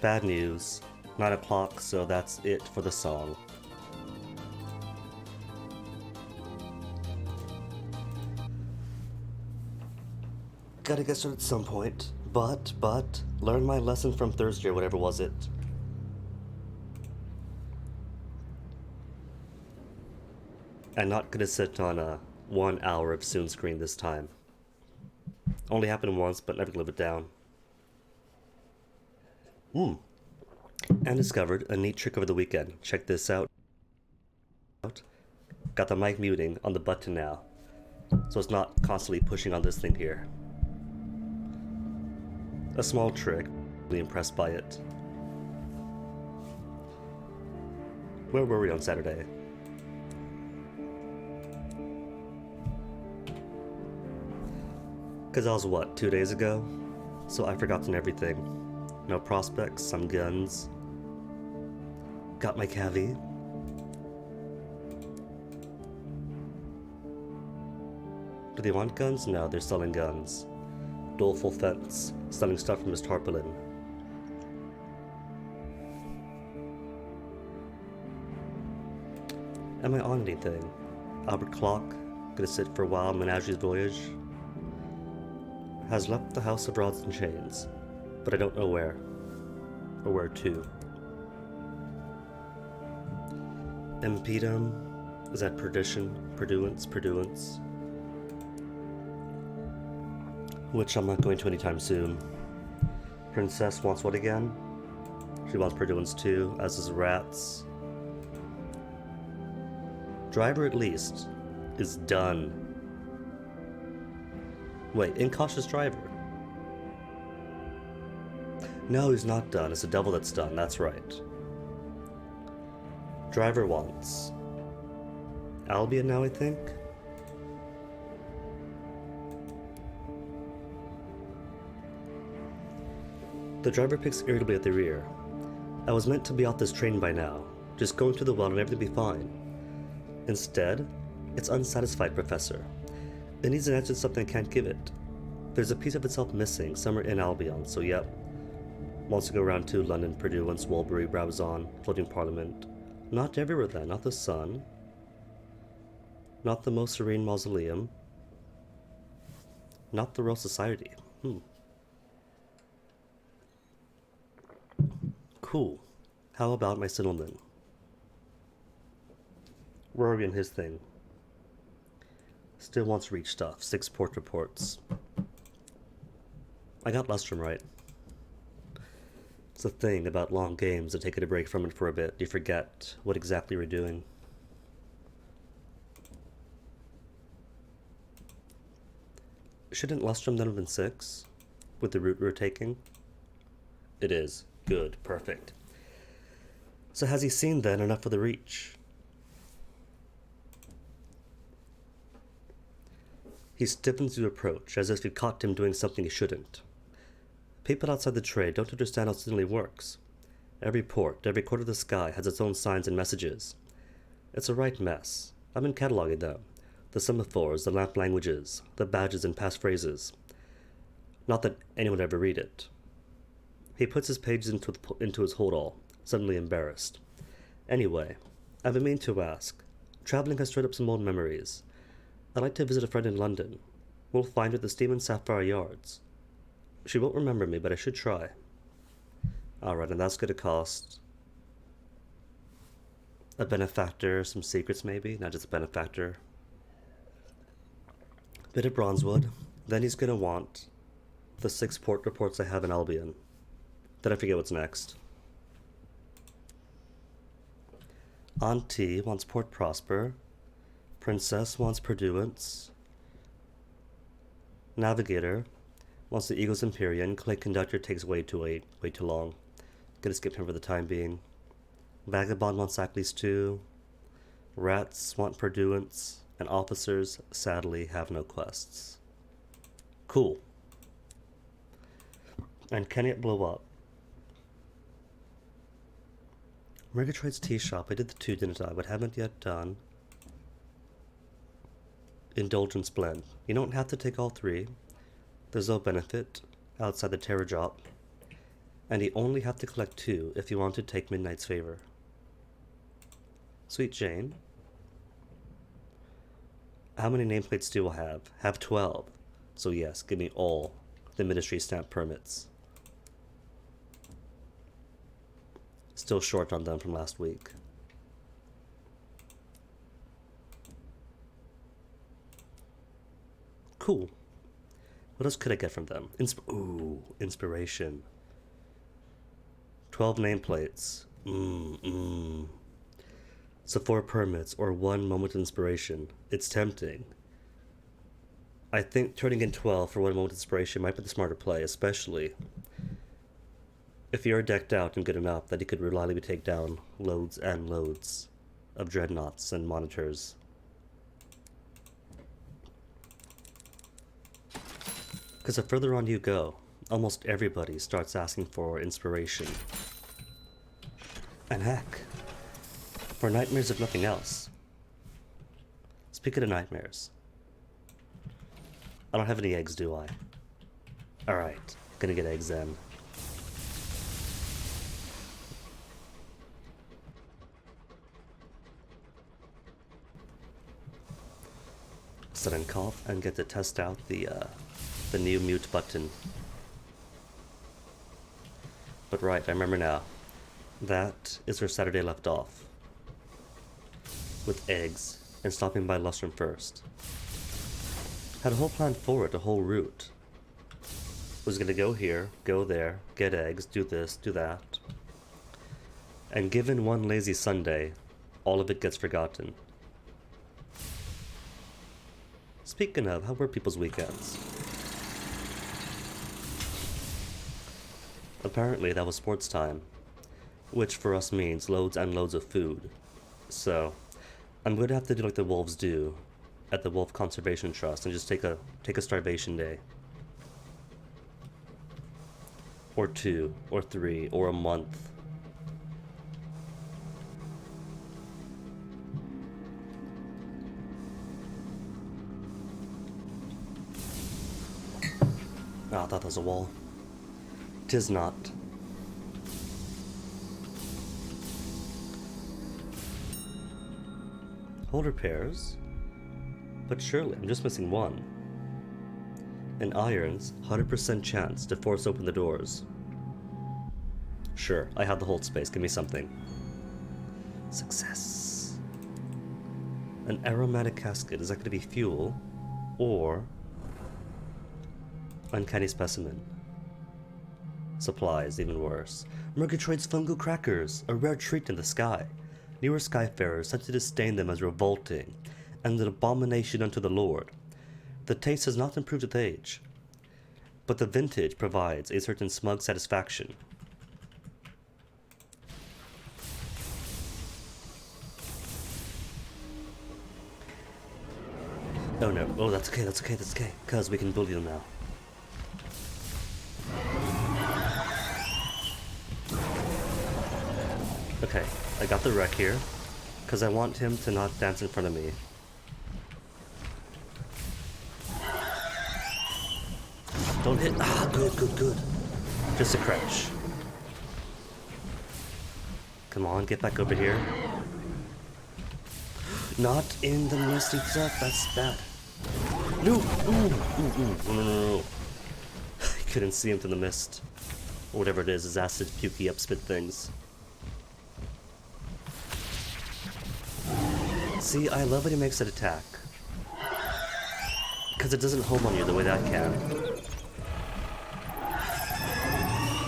Bad news. 9 o'clock, so that's it for the song. Gotta get started at some point. But, learn my lesson from Thursday or whatever was it. I'm not gonna sit on a 1 hour of Soon screen this time. Only happened once, but never live it down. And discovered a neat trick over the weekend. Check this out. Got the mic muting on the button now, so it's not constantly pushing on this thing here. A small trick, really impressed by it. Where were we on Saturday? Cause I was what, 2 days ago? So I've forgotten everything. No prospects, some guns. Got my cavi. Do they want guns? No, they're selling guns. Doleful Fence, selling stuff from his tarpaulin. Am I on anything? Albert Clock, gonna sit for a while, Menage's Voyage. Has left the House of Rods and Chains, but I don't know where. Or where to. Impedum, is that Perdition, Perduance? Which I'm not going to anytime soon. Princess wants what again? She wants Perduance too, as does Rats. Driver at least is done. Wait, Incautious Driver? No, he's not done. It's the devil that's done, that's right. Driver wants Albion now, I think? The driver picks irritably at the rear. I was meant to be off this train by now, just going to the well and everything be fine. Instead, it's unsatisfied, Professor. It needs an answer to something I can't give it. There's a piece of itself missing, somewhere in Albion, so yep. Wants to go around to London, Perduance, Walbury, Brabazon, Floating Parliament. Not everywhere then, not the sun. Not the most serene mausoleum. Not the Royal Society. Cool. How about my Sinelman? Where are we in his thing? Still wants reach stuff. 6 port reports. I got Lustrum right. It's the thing about long games and taking a break from it for a bit. You forget what exactly you're doing. Shouldn't Lustrum then have been 6? With the route we're taking? It is. Good. Perfect. So has he seen then enough for the reach? He stiffens to approach, as if you caught him doing something he shouldn't. People outside the trade don't understand how Sinley works. Every port, every quarter of the sky has its own signs and messages. It's a right mess. I've been cataloging them. The semaphores, the lamp languages, the badges and passphrases. Not that anyone would ever read it. He puts his pages into his hold-all, suddenly embarrassed. Anyway, I've been meaning to ask. Traveling has stirred up some old memories. I'd like to visit a friend in London. We'll find her at the Steam and Sapphire Yards. She won't remember me, but I should try. Alright, and that's gonna cost a benefactor, some secrets maybe, not just a benefactor. Bit of Bronzewood. Then he's gonna want the 6 port reports I have in Albion. Then I forget what's next. Auntie wants Port Prosper. Princess wants Perduance. Navigator wants the Eagle's Empyrean. Clay Conductor takes way too long. Gonna skip him for the time being. Vagabond wants Ackley's too. Rats want Perduance. And officers, sadly, have no quests. Cool. And can it blow up? Murgatroyd's Tea Shop. I did the 2, didn't I? But haven't yet done Indulgence Blend. You don't have to take all 3. There's no benefit outside the Terror drop. And you only have to collect 2 if you want to take Midnight's favor. Sweet Jane. How many nameplates do I have? Have 12. So yes, give me all the ministry stamp permits. Still short on them from last week. Cool. What else could I get from them? Inspiration. 12 nameplates. So 4 permits or 1 moment of inspiration. It's tempting. I think turning in 12 for 1 moment of inspiration might be the smarter play, especially if you're decked out and good enough that you could reliably take down loads and loads of dreadnoughts and monitors. Because the further on you go, almost everybody starts asking for inspiration. And heck, for nightmares if nothing else. Speaking of nightmares, I don't have any eggs, do I? Alright, gonna get eggs then. Sudden cough and get to test out the new mute button. But right, I remember now. That is where Saturday left off. With eggs, and stopping by Lustrum first. Had a whole plan for it, a whole route. Was gonna go here, go there, get eggs, do this, do that. And given one lazy Sunday, all of it gets forgotten. Speaking of, how were people's weekends? Apparently that was sports time, which for us means loads and loads of food. So, I'm going to have to do like the wolves do at the Wolf Conservation Trust and just take a starvation day. Or 2, or 3, or a month. Ah, I thought that was a wall. 'Tis not. Holder pairs? But surely, I'm just missing one. An iron's 100% chance to force open the doors. Sure, I have the hold space, give me something. Success. An aromatic casket, is that going to be fuel? Or uncanny specimen? Supplies, even worse. Murgatroyd's fungal crackers, a rare treat in the sky. Newer skyfarers said to disdain them as revolting, and an abomination unto the Lord. The taste has not improved with age, but the vintage provides a certain smug satisfaction. Oh no, oh that's okay, cause we can bully them now. Okay, I got the wreck here, because I want him to not dance in front of me. Don't hit. Ah, good. Just a crouch. Come on, get back over here. Not in the misty stuff, that's bad. No! No. I couldn't see him through the mist. Or whatever it is, his acid, pukey, upspit things. See, I love when he makes that attack. Because it doesn't home on you the way that can.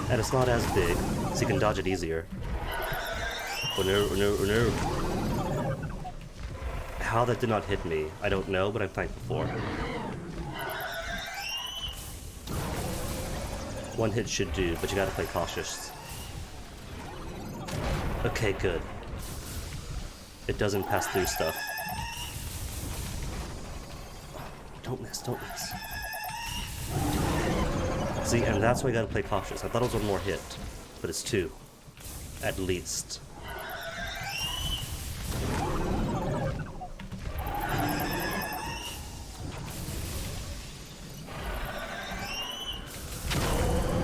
And it's not as big, so you can dodge it easier. Oh no. How that did not hit me, I don't know, but I'm thankful for. One hit should do, but you gotta play cautious. Okay, good. It doesn't pass through stuff. Don't miss. See, and that's why you gotta play cautious. I thought it was one more hit, but it's 2. At least.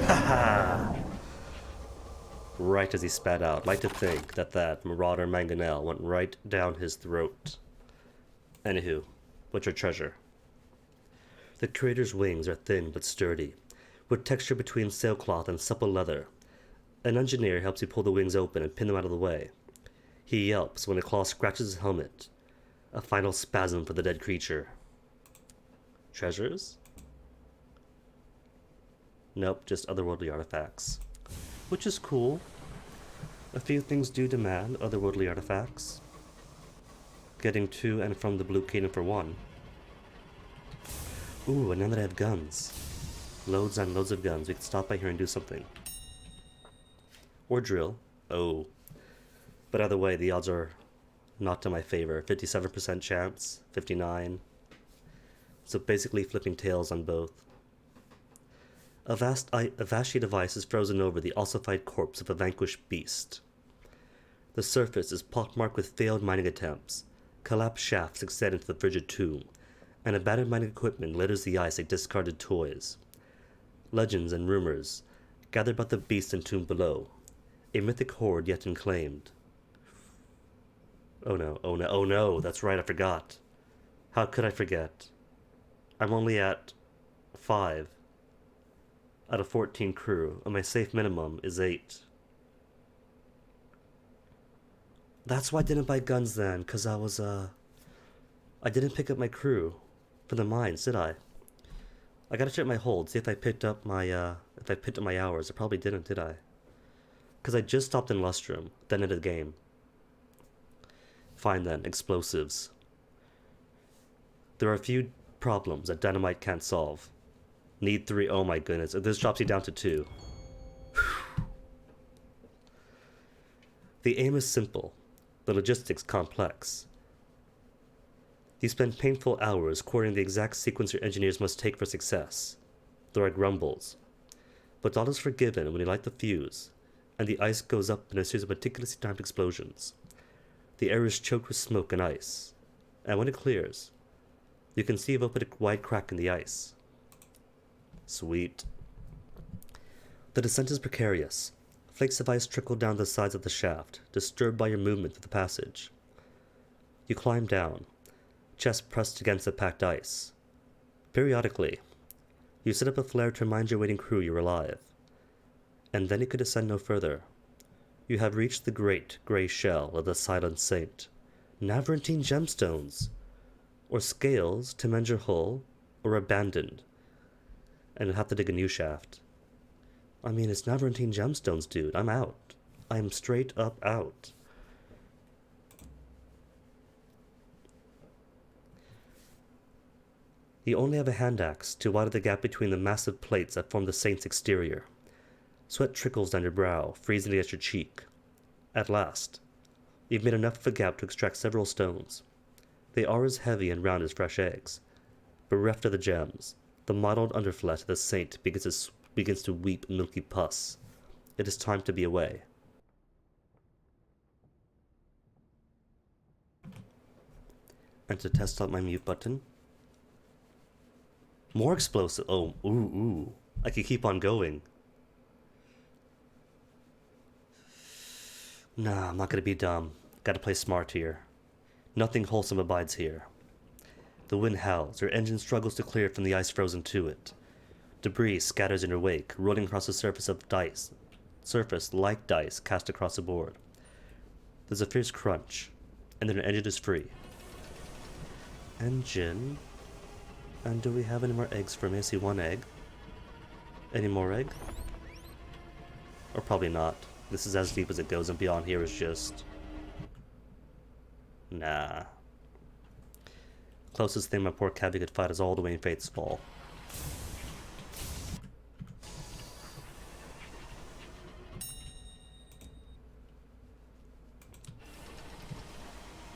Haha! right as he spat out. Like to think that that marauder mangonel went right down his throat. Anywho, what's your treasure? The curator's wings are thin but sturdy, with texture between sailcloth and supple leather. An engineer helps you pull the wings open and pin them out of the way. He yelps when a claw scratches his helmet. A final spasm for the dead creature. Treasures? Nope, just otherworldly artifacts. Which is cool. A few things do demand otherworldly artifacts. Getting to and from the Blue Kingdom for one. Ooh, and now that I have guns. Loads and loads of guns, we can stop by here and do something. Or drill. Oh. But either way, the odds are not to my favor. 57% chance, 59. So basically flipping tails on both. A vast sheet of ice is frozen over the ossified corpse of a vanquished beast. The surface is pockmarked with failed mining attempts. Collapsed shafts extend into the frigid tomb, and abandoned mining equipment litters the ice like discarded toys. Legends and rumors gather about the beast entombed below, a mythic horde yet unclaimed. Oh no, oh no, oh no, that's right, I forgot. How could I forget? I'm only at 5 out of 14 crew, and my safe minimum is 8. That's why I didn't buy guns then, because I didn't pick up my crew for the mines, did I? I gotta check my hold, see if I picked up my, hours. I probably didn't, did I? Because I just stopped in Lustrum, then into the game. Fine then, explosives. There are a few problems that dynamite can't solve. Need 3, oh my goodness, this drops you down to 2. The aim is simple, the logistics complex. You spend painful hours coordinating the exact sequence your engineers must take for success. There are grumbles. But all is forgiven when you light the fuse, and the ice goes up in a series of meticulously timed explosions. The air is choked with smoke and ice, and when it clears, you can see you've opened a wide crack in the ice. Sweet. The descent is precarious. Flakes of ice trickle down the sides of the shaft, disturbed by your movement through the passage. You climb down, chest pressed against the packed ice. Periodically, you set up a flare to remind your waiting crew you're alive. And then you could descend no further. You have reached the great grey shell of the Silent Saint. Navarantine gemstones! Or scales to mend your hull, or abandoned. And you'll have to dig a new shaft. I mean, it's Navarantine gemstones, dude. I'm out. I'm straight up out. You only have a hand axe to widen the gap between the massive plates that form the Saint's exterior. Sweat trickles down your brow, freezing against your cheek. At last, you've made enough of a gap to extract several stones. They are as heavy and round as fresh eggs. Bereft of the gems, the mottled underflesh of the Saint begins to weep milky pus. It is time to be away. And to test out my mute button. More explosive. Oh, ooh. I could keep on going. Nah, I'm not gonna be dumb. Gotta play smart here. Nothing wholesome abides here. The wind howls, your engine struggles to clear from the ice frozen to it. Debris scatters in your wake, rolling across the surface like dice cast across the board. There's a fierce crunch, and then your engine is free. Engine? And do we have any more eggs for me? I see 1 egg. Any more egg? Or probably not. This is as deep as it goes, and beyond here is just... Nah. Closest thing my poor Cavi could fight is all the way in Fate's Fall.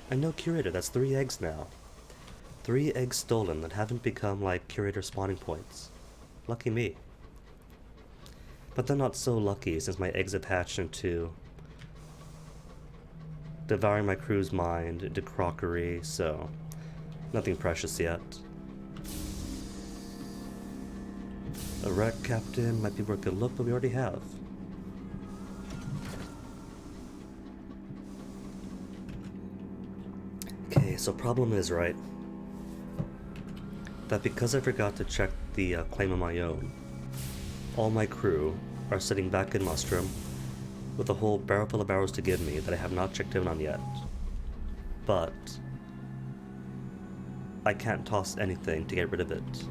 And no curator, that's 3 eggs now. 3 eggs stolen that haven't become like curator spawning points. Lucky me. But they're not so lucky since my eggs have hatched into devouring my crew's mind, into crockery, so nothing precious yet. A wreck captain might be worth a look, but we already have. So problem is, right, that because I forgot to check the claim on my own, all my crew are sitting back in Mustrum with a whole barrel full of arrows to give me that I have not checked in on yet. But I can't toss anything to get rid of it.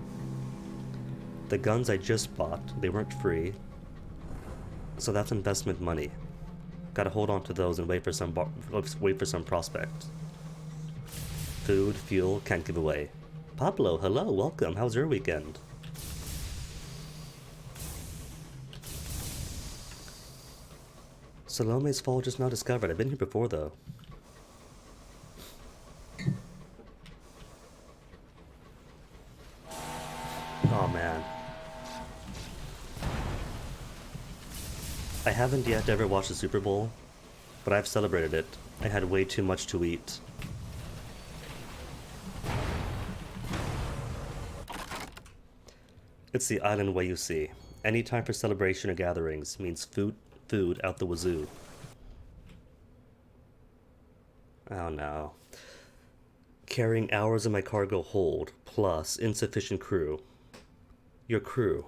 The guns I just bought, they weren't free, so that's investment money. Gotta hold on to those and wait for some prospect. Food, fuel, can't give away. Pablo, hello, welcome. How's your weekend? Salome's Fall just now discovered. I've been here before though. Oh man. I haven't yet ever watched the Super Bowl, but I've celebrated it. I had way too much to eat. It's the island way, you see. Any time for celebration or gatherings means food out the wazoo. Oh no. Carrying hours of my cargo hold, plus insufficient crew. Your crew,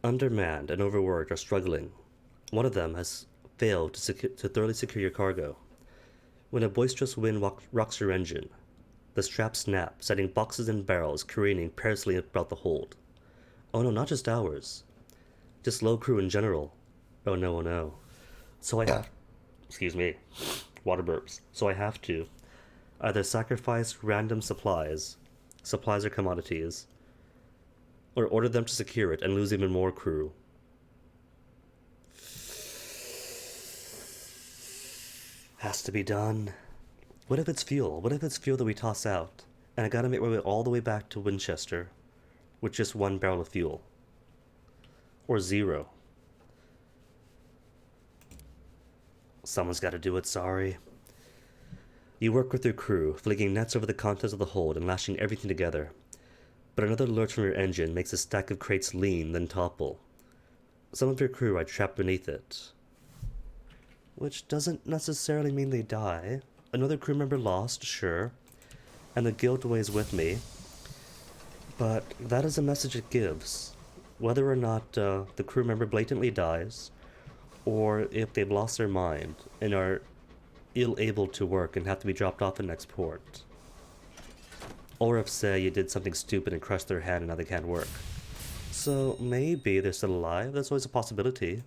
undermanned and overworked, are struggling. One of them has failed to thoroughly secure your cargo. When a boisterous wind rocks your engine, the straps snap, setting boxes and barrels careening perilously about the hold. Oh no, not just ours. Just low crew in general. Oh no, oh no. So I have... Excuse me. Water burps. So I have to either sacrifice random supplies or commodities, or order them to secure it and lose even more crew. Has to be done. What if it's fuel? What if it's fuel that we toss out, and I gotta make my way all the way back to Winchester with just 1 barrel of fuel? Or 0. Someone's gotta do it, sorry. You work with your crew, flinging nets over the contents of the hold and lashing everything together. But another lurch from your engine makes a stack of crates lean, then topple. Some of your crew are trapped beneath it. Which doesn't necessarily mean they die. Another crew member lost, sure, and the guilt weighs with me. But that is a message it gives. Whether or not the crew member blatantly dies, or if they've lost their mind and are ill-able to work and have to be dropped off in next port. Or if, say, you did something stupid and crushed their hand and now they can't work. So maybe they're still alive. That's always a possibility.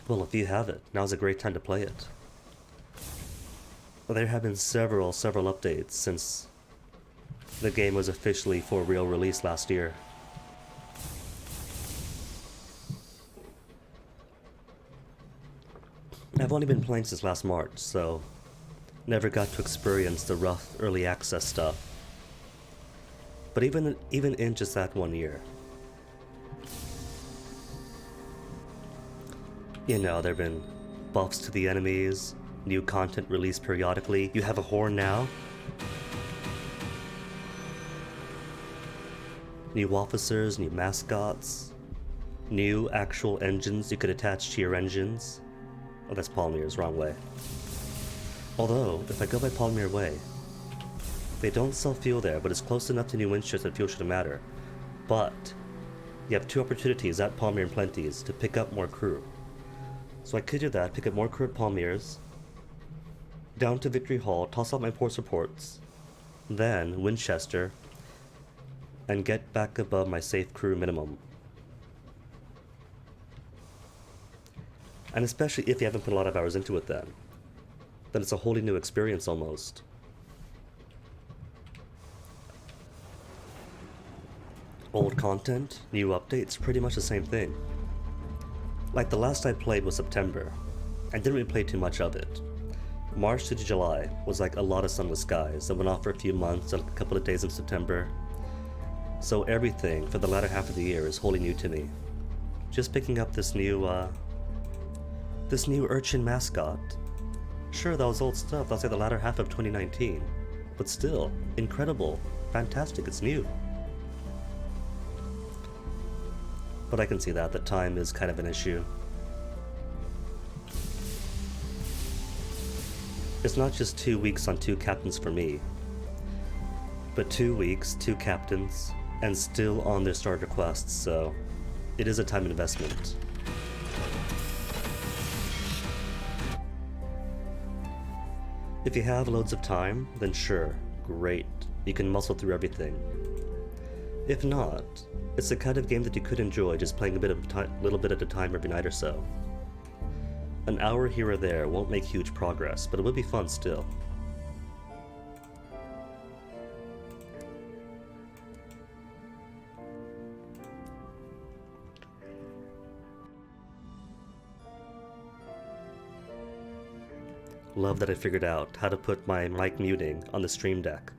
Well, if you have it, now's a great time to play it. Well, there have been several updates since the game was officially for real release last year. I've only been playing since last March, so never got to experience the rough early access stuff. But even in just that 1 year, you know, there have been buffs to the enemies, new content released periodically. You have a horn now. New officers, new mascots, new actual engines you could attach to your engines. Oh, that's Palmyr's, wrong way. Although, if I go by Palmyr Way, they don't sell fuel there, but it's close enough to New Winchester that fuel shouldn't matter. But you have 2 opportunities at Palmyr and Plenty's to pick up more crew. So I could do that, pick up more crew at Palmyr's, down to Victory Hall, toss out my poor supports, then Winchester, and get back above my safe crew minimum. And especially if you haven't put a lot of hours into it then it's a wholly new experience almost. Old content, new updates, pretty much the same thing. Like the last I played was September. I didn't really play too much of it. March to July was like a lot of sunless skies that went off for a few months and a couple of days in September. So everything for the latter half of the year is wholly new to me. Just picking up this new urchin mascot. Sure, that was old stuff, that's like the latter half of 2019. But still, incredible, fantastic, it's new. But I can see that the time is kind of an issue. It's not just 2 weeks on 2 captains for me, but 2 weeks, 2 captains, and still on their starter quests, so it is a time investment. If you have loads of time, then sure, great, you can muscle through everything. If not, it's the kind of game that you could enjoy just playing little bit at a time every night or so. An hour here or there won't make huge progress, but it would be fun still. Love that I figured out how to put my mic muting on the Stream Deck.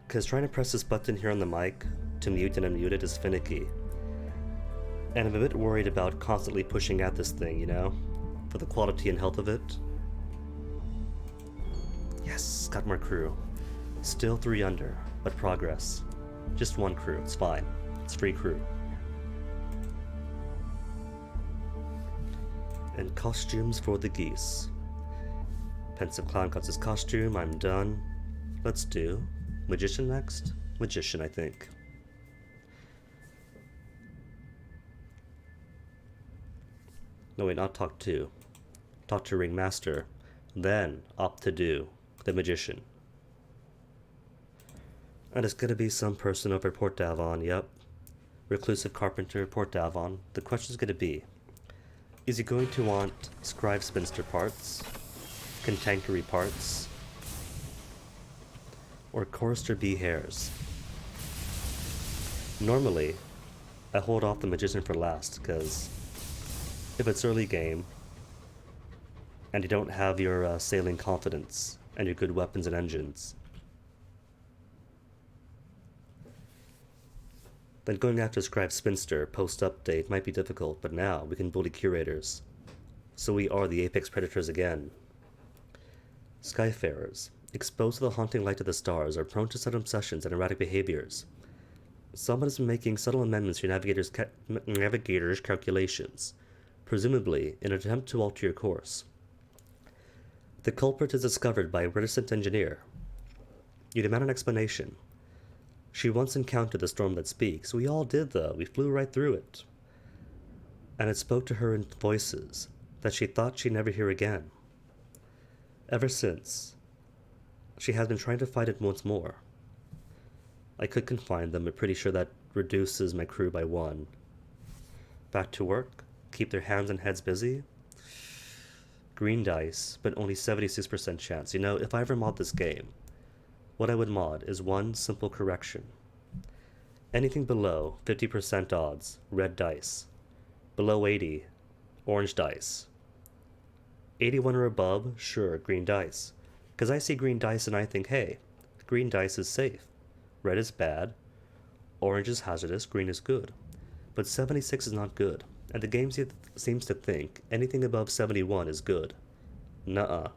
Because trying to press this button here on the mic to mute and unmute it is finicky. And I'm a bit worried about constantly pushing at this thing, you know? For the quality and health of it. Yes, got more crew. Still 3 under, but progress. Just 1 crew, it's fine. It's free crew. And costumes for the geese. Pensive Clown cuts his costume, I'm done. Let's do Magician next? Magician, I think. No wait, not talk to. Talk to Ringmaster. Then opt to do the Magician. And it's gonna be some person over Port Davon, yep. Reclusive Carpenter, Port Davon. The question's gonna be, is he going to want Scribe Spinster parts, Cantankery parts, or Chorister Bee hairs? Normally, I hold off the Magician for last, because if it's early game, and you don't have your sailing confidence, and your good weapons and engines, then going after Scribe Spinster post-update might be difficult, but now we can bully curators. So we are the apex predators again. Skyfarers, exposed to the haunting light of the stars, are prone to sudden obsessions and erratic behaviors. Someone has been making subtle amendments to your navigator's calculations, presumably in an attempt to alter your course. The culprit is discovered by a reticent engineer. You demand an explanation. She once encountered the storm that speaks. We all did, though. We flew right through it. And it spoke to her in voices that she thought she'd never hear again. Ever since, she has been trying to fight it once more. I could confine them, but pretty sure that reduces my crew by 1. Back to work? Keep their hands and heads busy? Green dice, but only 76% chance. You know, if I ever mod this game, what I would mod is 1 simple correction. Anything below 50% odds, red dice. Below 80, orange dice. 81 or above, sure, green dice. Because I see green dice and I think, hey, green dice is safe. Red is bad, orange is hazardous, green is good. But 76 is not good, and the game seems to think anything above 71 is good. Nuh-uh.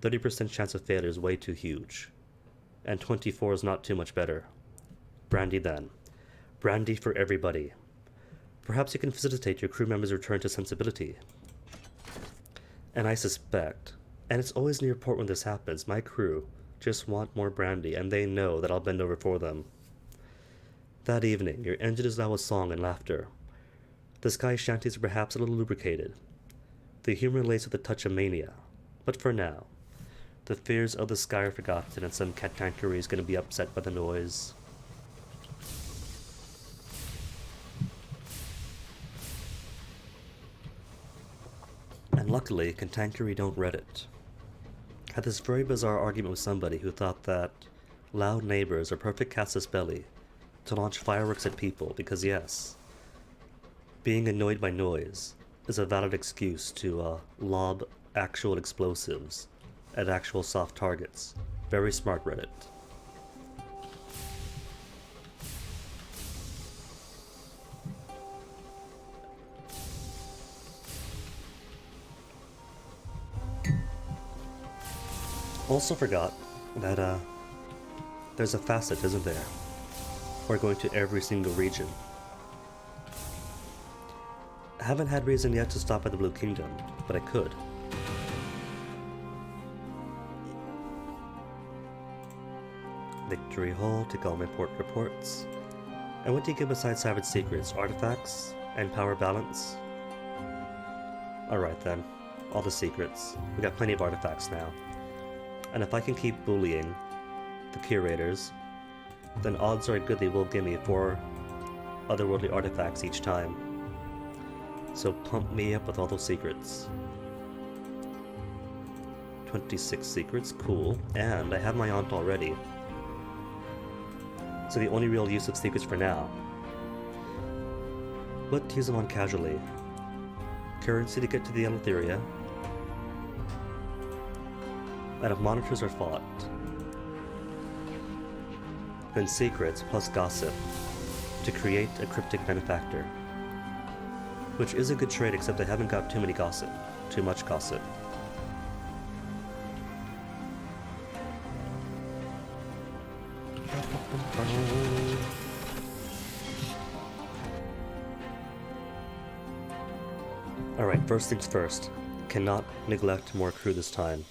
30% chance of failure is way too huge. And 24 is not too much better. Brandy then. Brandy for everybody. Perhaps you can facilitate your crew members' return to sensibility. And I suspect, and it's always near port when this happens, my crew just want more brandy, and they know that I'll bend over for them. That evening, your engine is now a song and laughter. The sky shanties are perhaps a little lubricated. The humor lays with a touch of mania. But for now, the fears of the sky are forgotten, and some Cantankery is going to be upset by the noise. And luckily, Cantankery don't Reddit. Had this very bizarre argument with somebody who thought that loud neighbors are perfect casus belli to launch fireworks at people because yes, being annoyed by noise is a valid excuse to lob actual explosives at actual soft targets. Very smart, Reddit. Also forgot that there's a facet, isn't there? We're going to every single region. I haven't had reason yet to stop at the Blue Kingdom, but I could. Victory Hall, take all my port reports. And what do you get besides Savage Secrets? Artifacts? And power balance? Alright then, all the secrets. We got plenty of artifacts now. And if I can keep bullying the curators, then odds are good they will give me 4 otherworldly artifacts each time. So pump me up with all those secrets. 26 secrets, cool. And I have my aunt already. So the only real use of secrets for now. But use them on casually. Currency to get to the Eleutheria. And if monitors are fought, then secrets plus gossip to create a cryptic benefactor. Which is a good trade, except I haven't got too much gossip. Alright, first things first. Cannot neglect more crew this time.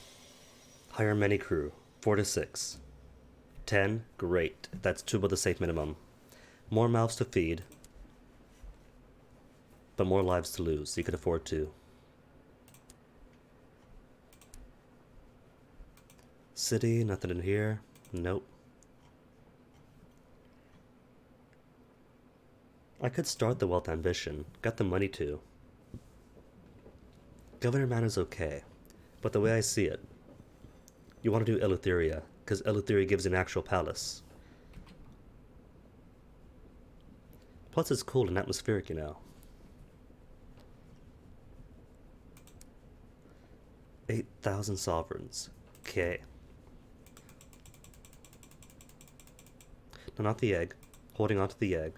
Hire many crew. 4 to 6. 10, great. That's 2 above the safe minimum. More mouths to feed, but more lives to lose. You could afford to. City, nothing in here. Nope. I could start the Wealth Ambition. Got the money to. Governor Manor's okay, but the way I see it, you want to do Eleutheria, because Eleutheria gives an actual palace. Plus it's cool and atmospheric, you know. 8,000 sovereigns. Okay. No, not the egg. Holding on to the egg.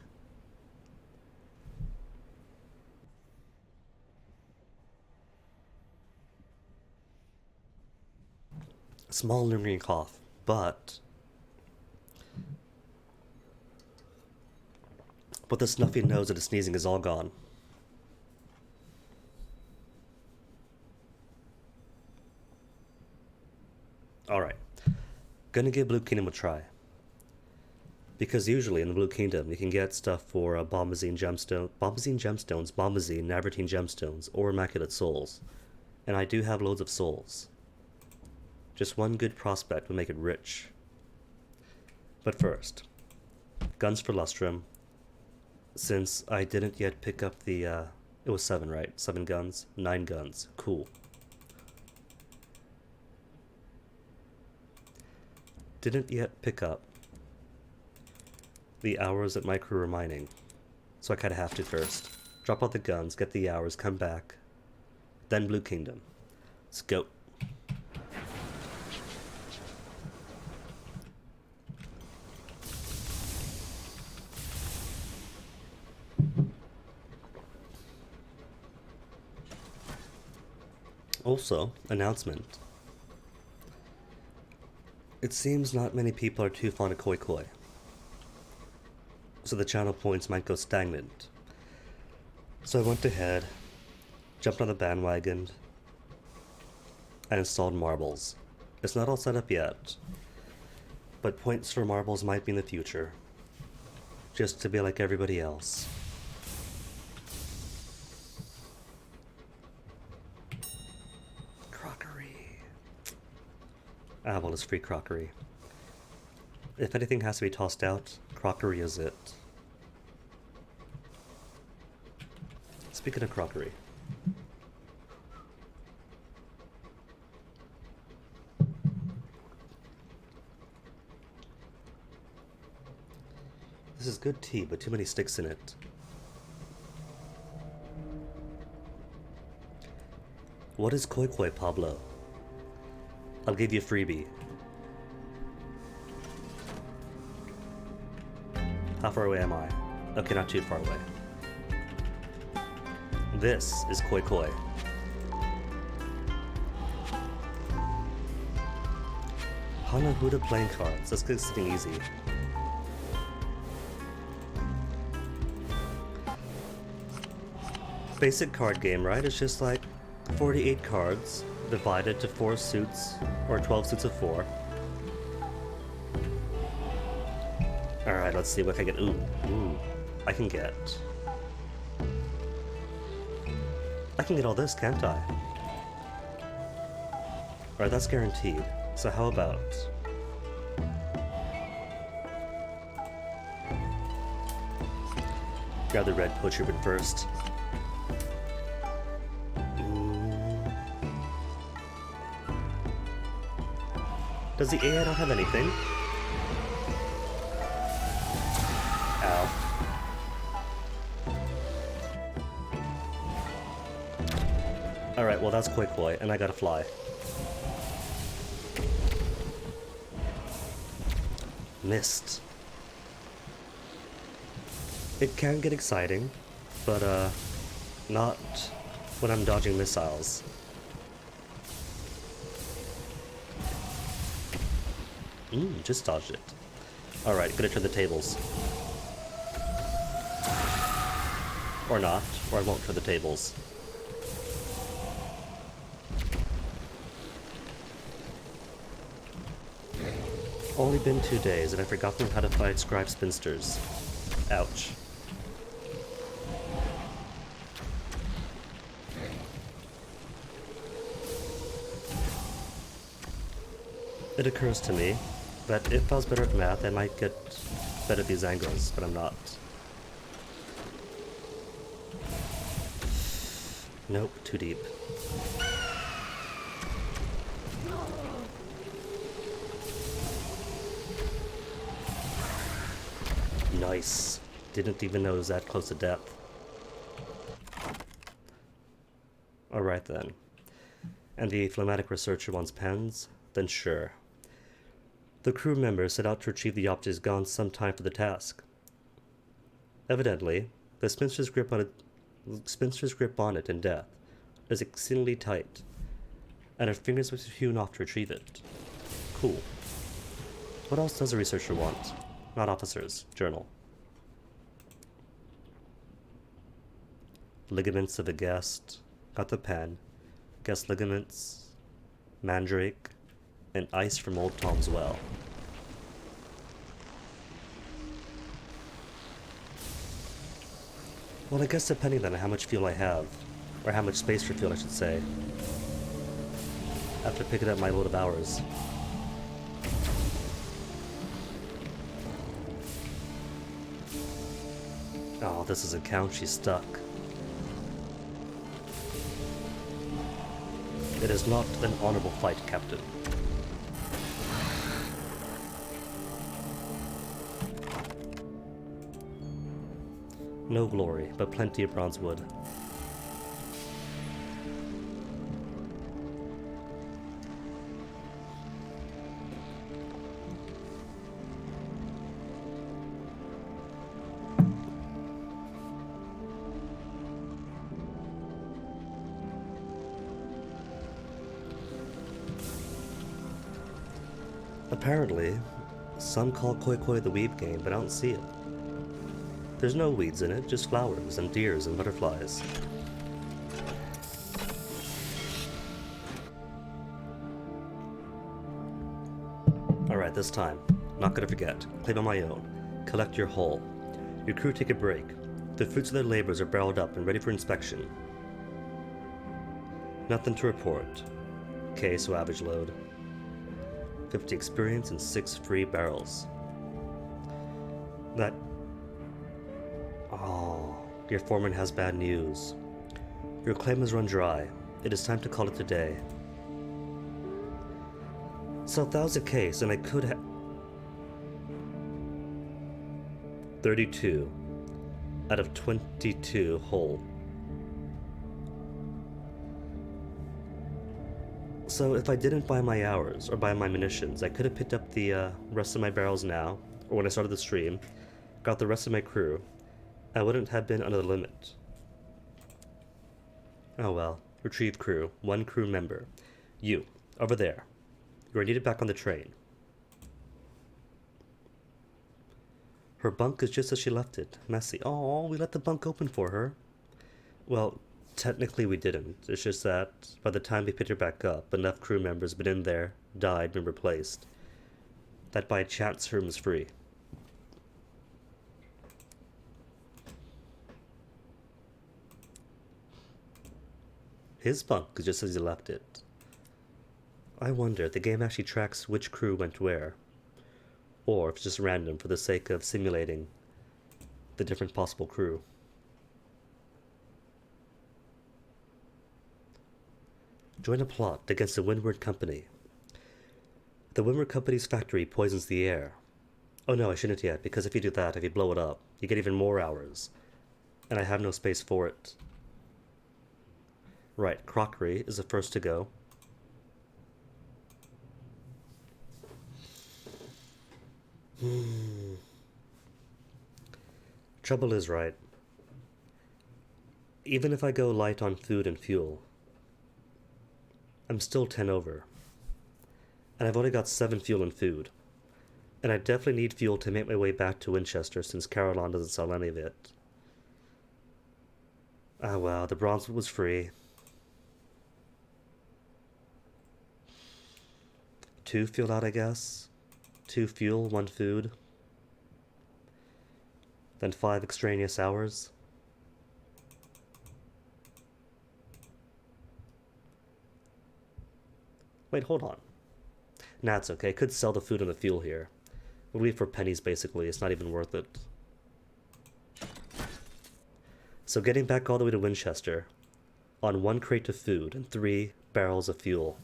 Small lingering cough, but the snuffy nose and the sneezing is all gone. Alright, gonna give Blue Kingdom a try. Because usually in the Blue Kingdom you can get stuff for Bombazine Gemstones, Navartine Gemstones, or Immaculate Souls. And I do have loads of souls. Just one good prospect will make it rich. But first, guns for Lustrum. Since I didn't yet pick up the, it was 7, right? 7 guns? 9 guns. Cool. Didn't yet pick up the hours that my crew were mining. So I kinda have to first. Drop out the guns, get the hours, come back. Then Blue Kingdom. Let's go. Also, announcement. It seems not many people are too fond of Koi Koi, so the channel points might go stagnant. So I went ahead, jumped on the bandwagon, and installed marbles. It's not all set up yet, but points for marbles might be in the future, just to be like everybody else. Ah, well, it's free crockery. If anything has to be tossed out, crockery is it. Speaking of crockery. This is good tea, but too many sticks in it. What is Koi Koi, Pablo? I'll give you a freebie. How far away am I? Okay, not too far away. This is Koi Koi. Hanahuda playing cards. Let's get something easy. Basic card game, right? It's just like 48 cards divided to 4 suits, or 12 suits of 4. Alright, let's see what I can get. Ooh, I can get all this, can't I? Alright, that's guaranteed. So how about... grab the red poacher ribbon first. Does the AI not have anything? Ow. Alright, well that's Koi Koi, and I gotta fly. Missed. It can get exciting, but not when I'm dodging missiles. Just dodged it. Alright, gonna turn the tables. Or not, or I won't turn the tables. Only been 2 days and I've forgotten how to fight Scribe Spinsters. Ouch. It occurs to me that if I was better at math, I might get better at these angles, but I'm not. Nope, too deep. Nice. Didn't even know it was that close to depth. Alright then. And the phlegmatic researcher wants pens? Then sure. The crew members set out to retrieve the objects gone some time for the task. Evidently, the spinster's grip on it in death is exceedingly tight, and her fingers were hewn off to retrieve it. Cool. What else does a researcher want? Not officers. Journal. Ligaments of a guest. Got the pen. Guest ligaments. Mandrake. And ice from Old Tom's Well. Well, I guess depending then on how much fuel I have, or how much space for fuel I should say, after picking up my load of hours. Oh, this doesn't count, she's stuck. It is not an honorable fight, Captain. No glory, but plenty of bronze wood. Apparently, some call Koi Koi the weeb game, but I don't see it. There's no weeds in it, just flowers and deers and butterflies. Alright, this time. Not gonna forget. Claim on my own. Collect your haul. Your crew take a break. The fruits of their labors are barreled up and ready for inspection. Nothing to report. Okay, so average load. 50 experience and 6 free barrels. That... Oh, your foreman has bad news. Your claim has run dry. It is time to call it a day. So if that was the case, then I could have... 32 out of 22 whole. So if I didn't buy my hours or buy my munitions, I could have picked up the rest of my barrels now, or when I started the stream, got the rest of my crew. I wouldn't have been under the limit. Oh well. Retrieve crew. 1 crew member. You, over there. You are needed back on the train. Her bunk is just as she left it. Messy. Oh, we left the bunk open for her. Well, Technically, we didn't. It's just that by the time we picked her back up, enough crew members been in there, died, been replaced, that by chance her room was free. His bunk is just as he left it. I wonder if the game actually tracks which crew went where, or if it's just random for the sake of simulating the different possible crew. Join a plot against the Windward Company. The Windward Company's factory poisons the air. Oh no, I shouldn't yet, because if you do that, if you blow it up, you get even more hours. And I have no space for it. Right, crockery is the first to go. Trouble is, right, even if I go light on food and fuel, I'm still 10 over. And I've only got 7 fuel and food. And I definitely need fuel to make my way back to Winchester since Caroline doesn't sell any of it. Ah well, the bronze was free. 2 fuel out, I guess. 2 fuel, 1 food. Then 5 extraneous hours. Wait, hold on. Nah, it's okay. I could sell the food and the fuel here. We'll leave for pennies, basically. It's not even worth it. So getting back all the way to Winchester on 1 crate of food and 3 barrels of fuel.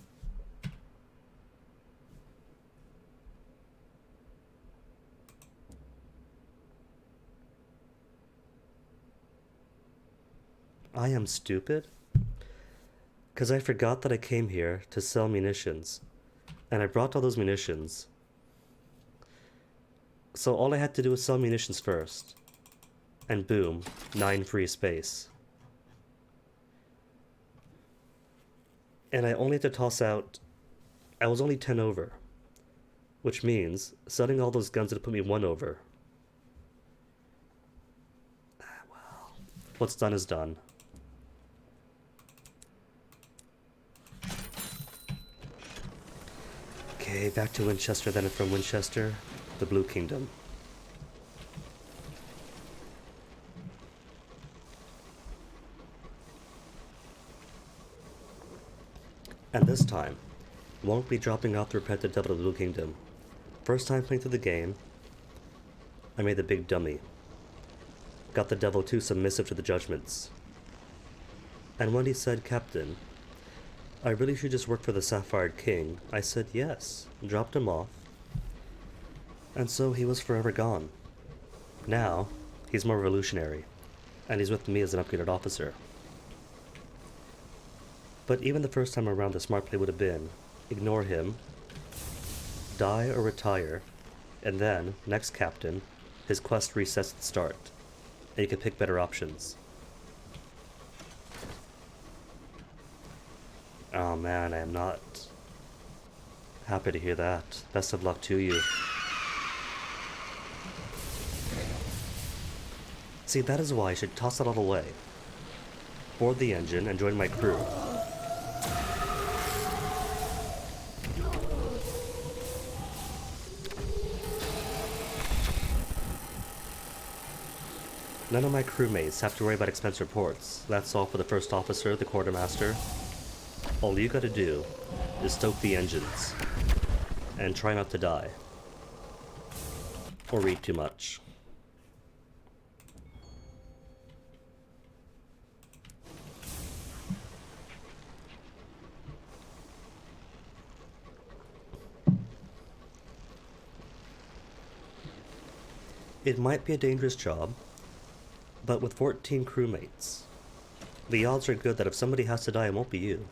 I am stupid? Because I forgot that I came here to sell munitions. And I brought all those munitions. So all I had to do was sell munitions first. And boom, 9 free space. And I only had to toss out... I was only 10 over. Which means, selling all those guns would put me 1 over. Well, what's done is done. Okay, back to Winchester then, and from Winchester, the Blue Kingdom. And this time, won't be dropping off the repentant devil of the Blue Kingdom. First time playing through the game, I made the big dummy. Got the devil too submissive to the judgments. And when he said, "Captain, I really should just work for the Sapphire King," I said yes, dropped him off. And so he was forever gone. Now, he's more revolutionary, and he's with me as an upgraded officer. But even the first time around, the smart play would have been, ignore him, die or retire, and then, next captain, his quest resets at the start, and you can pick better options. Oh man, I am not happy to hear that. Best of luck to you. See, that is why I should toss it all away. Board the engine and join my crew. None of my crewmates have to worry about expense reports. That's all for the first officer, the quartermaster. All you gotta do is stoke the engines and try not to die or read too much. It might be a dangerous job, but with 14 crewmates, the odds are good that if somebody has to die, it won't be you.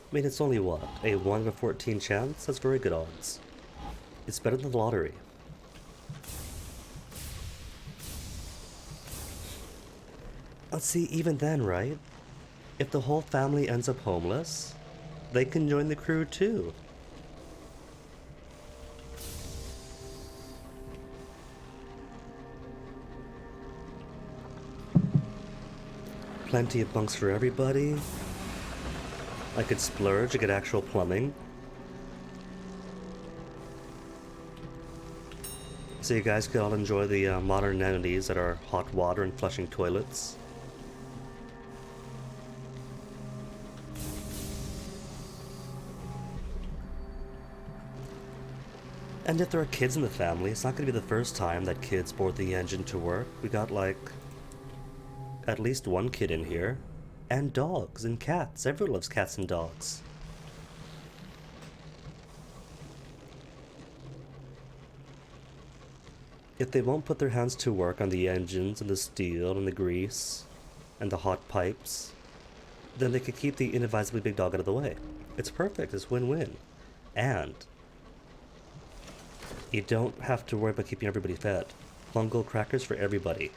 I mean, it's only what? A 1 in a 14 chance? That's very good odds. It's better than the lottery. Let's see, even then, right? If the whole family ends up homeless, They can join the crew too. Plenty of bunks for everybody. I could splurge to get actual plumbing. So you guys could all enjoy the modern amenities that are hot water and flushing toilets. And if there are kids in the family, it's not going to be the first time that kids board the engine to work. We got like at least one kid in here. And dogs and cats. Everyone loves cats and dogs. If they won't put their hands to work on the engines and the steel and the grease and the hot pipes, then they could keep the inadvisably big dog out of the way. It's perfect. It's win-win. And you don't have to worry about keeping everybody fed. Fungal crackers for everybody.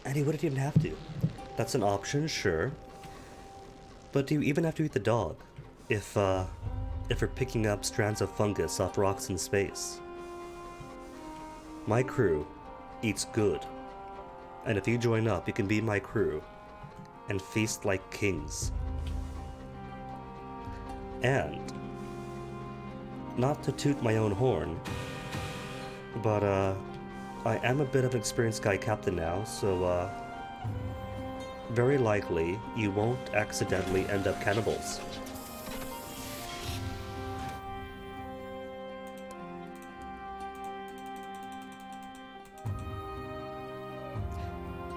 And you wouldn't even have to. That's an option, sure. But do you even have to eat the dog if we're picking up strands of fungus off rocks in space? My crew eats good. And if you join up, you can be my crew and feast like kings. And not to toot my own horn, but I am a bit of an experienced Sky Captain now, so very likely you won't accidentally end up cannibals.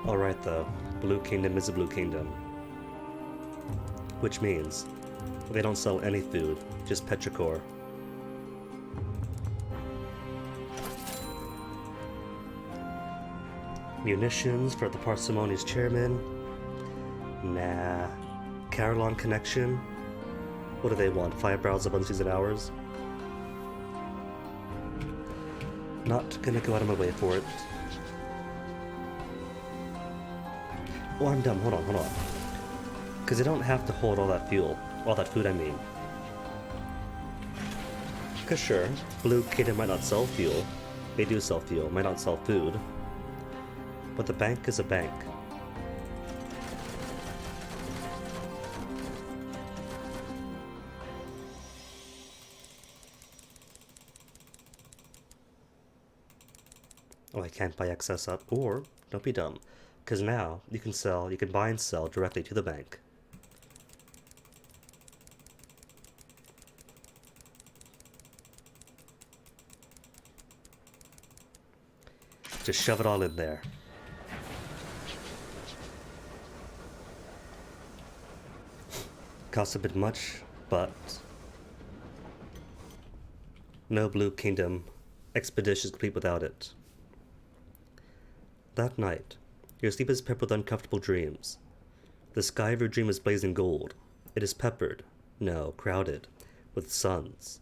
Alright though, Blue Kingdom is a Blue Kingdom. Which means they don't sell any food, just petrichor. Munitions for the parsimonious chairman. Nah. Carillon connection. What do they want? 5 barrels of unseasoned hours? Not gonna go out of my way for it. Oh, I'm dumb. Hold on. Because they don't have to hold all that fuel. All that food, I mean. Because sure, Blue Kingdom might not sell fuel. They do sell fuel, might not sell food. But the bank is a bank. Oh, I can't buy excess up. Or, don't be dumb. Because now, you can buy and sell directly to the bank. Just shove it all in there. Costs a bit much, but no Blue Kingdom expedition is complete without it. That night, your sleep is peppered with uncomfortable dreams. The sky of your dream is blazing gold. It is peppered, no, crowded, with suns.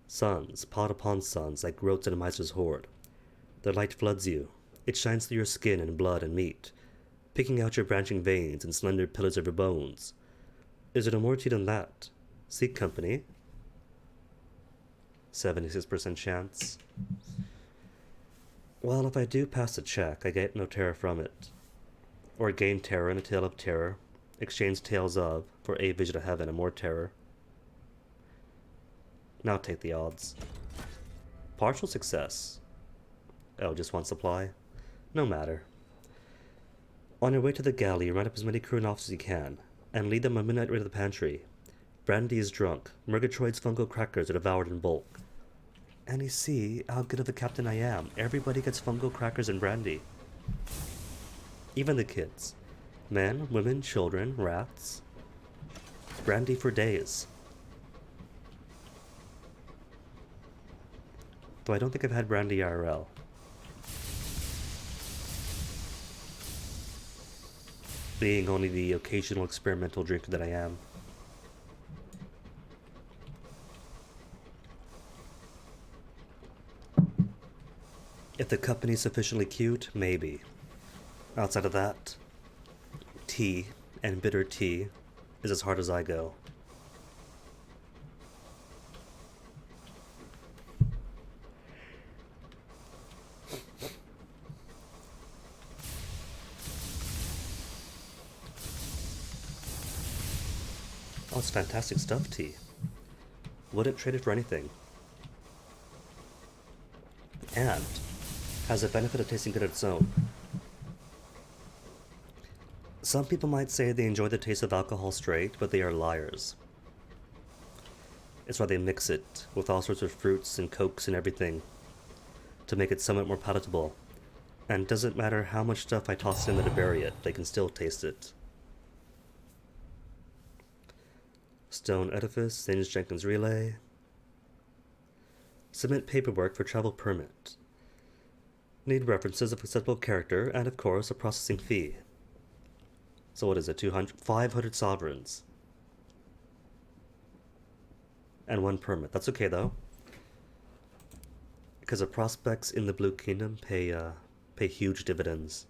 Suns, piled upon suns, like groats in a miser's hoard. The light floods you. It shines through your skin and blood and meat, picking out your branching veins and slender pillars of your bones. Is there more to you than that? Seek company. 76% chance. Well, if I do pass the check, I get no terror from it. Or gain terror in a tale of terror. Exchange tales of, for a vision of heaven and more terror. Now take the odds. Partial success. Oh, just one supply? No matter. On your way to the galley, round up as many crew and officers as you can, and lead them on midnight raid to the pantry. Brandy is drunk. Murgatroyd's fungal crackers are devoured in bulk. And you see how good of a captain I am. Everybody gets fungal crackers and brandy. Even the kids. Men, women, children, rats. Brandy for days. Though I don't think I've had brandy IRL. Being only the occasional experimental drinker that I am. If the company's sufficiently cute, maybe. Outside of that, tea and bitter tea is as hard as I go. Oh, it's fantastic stuff, tea. Wouldn't trade it for anything. And has the benefit of tasting good on its own. Some people might say they enjoy the taste of alcohol straight, but they are liars. It's why they mix it with all sorts of fruits and cokes and everything to make it somewhat more palatable. And it doesn't matter how much stuff I toss in there to bury it, they can still taste it. Stone edifice, St. Jenkins relay. Submit paperwork for travel permit. Need references of acceptable character and, of course, a processing fee. So what is it, 500 sovereigns. And 1 permit. That's okay, though. Because the prospects in the Blue Kingdom pay huge dividends.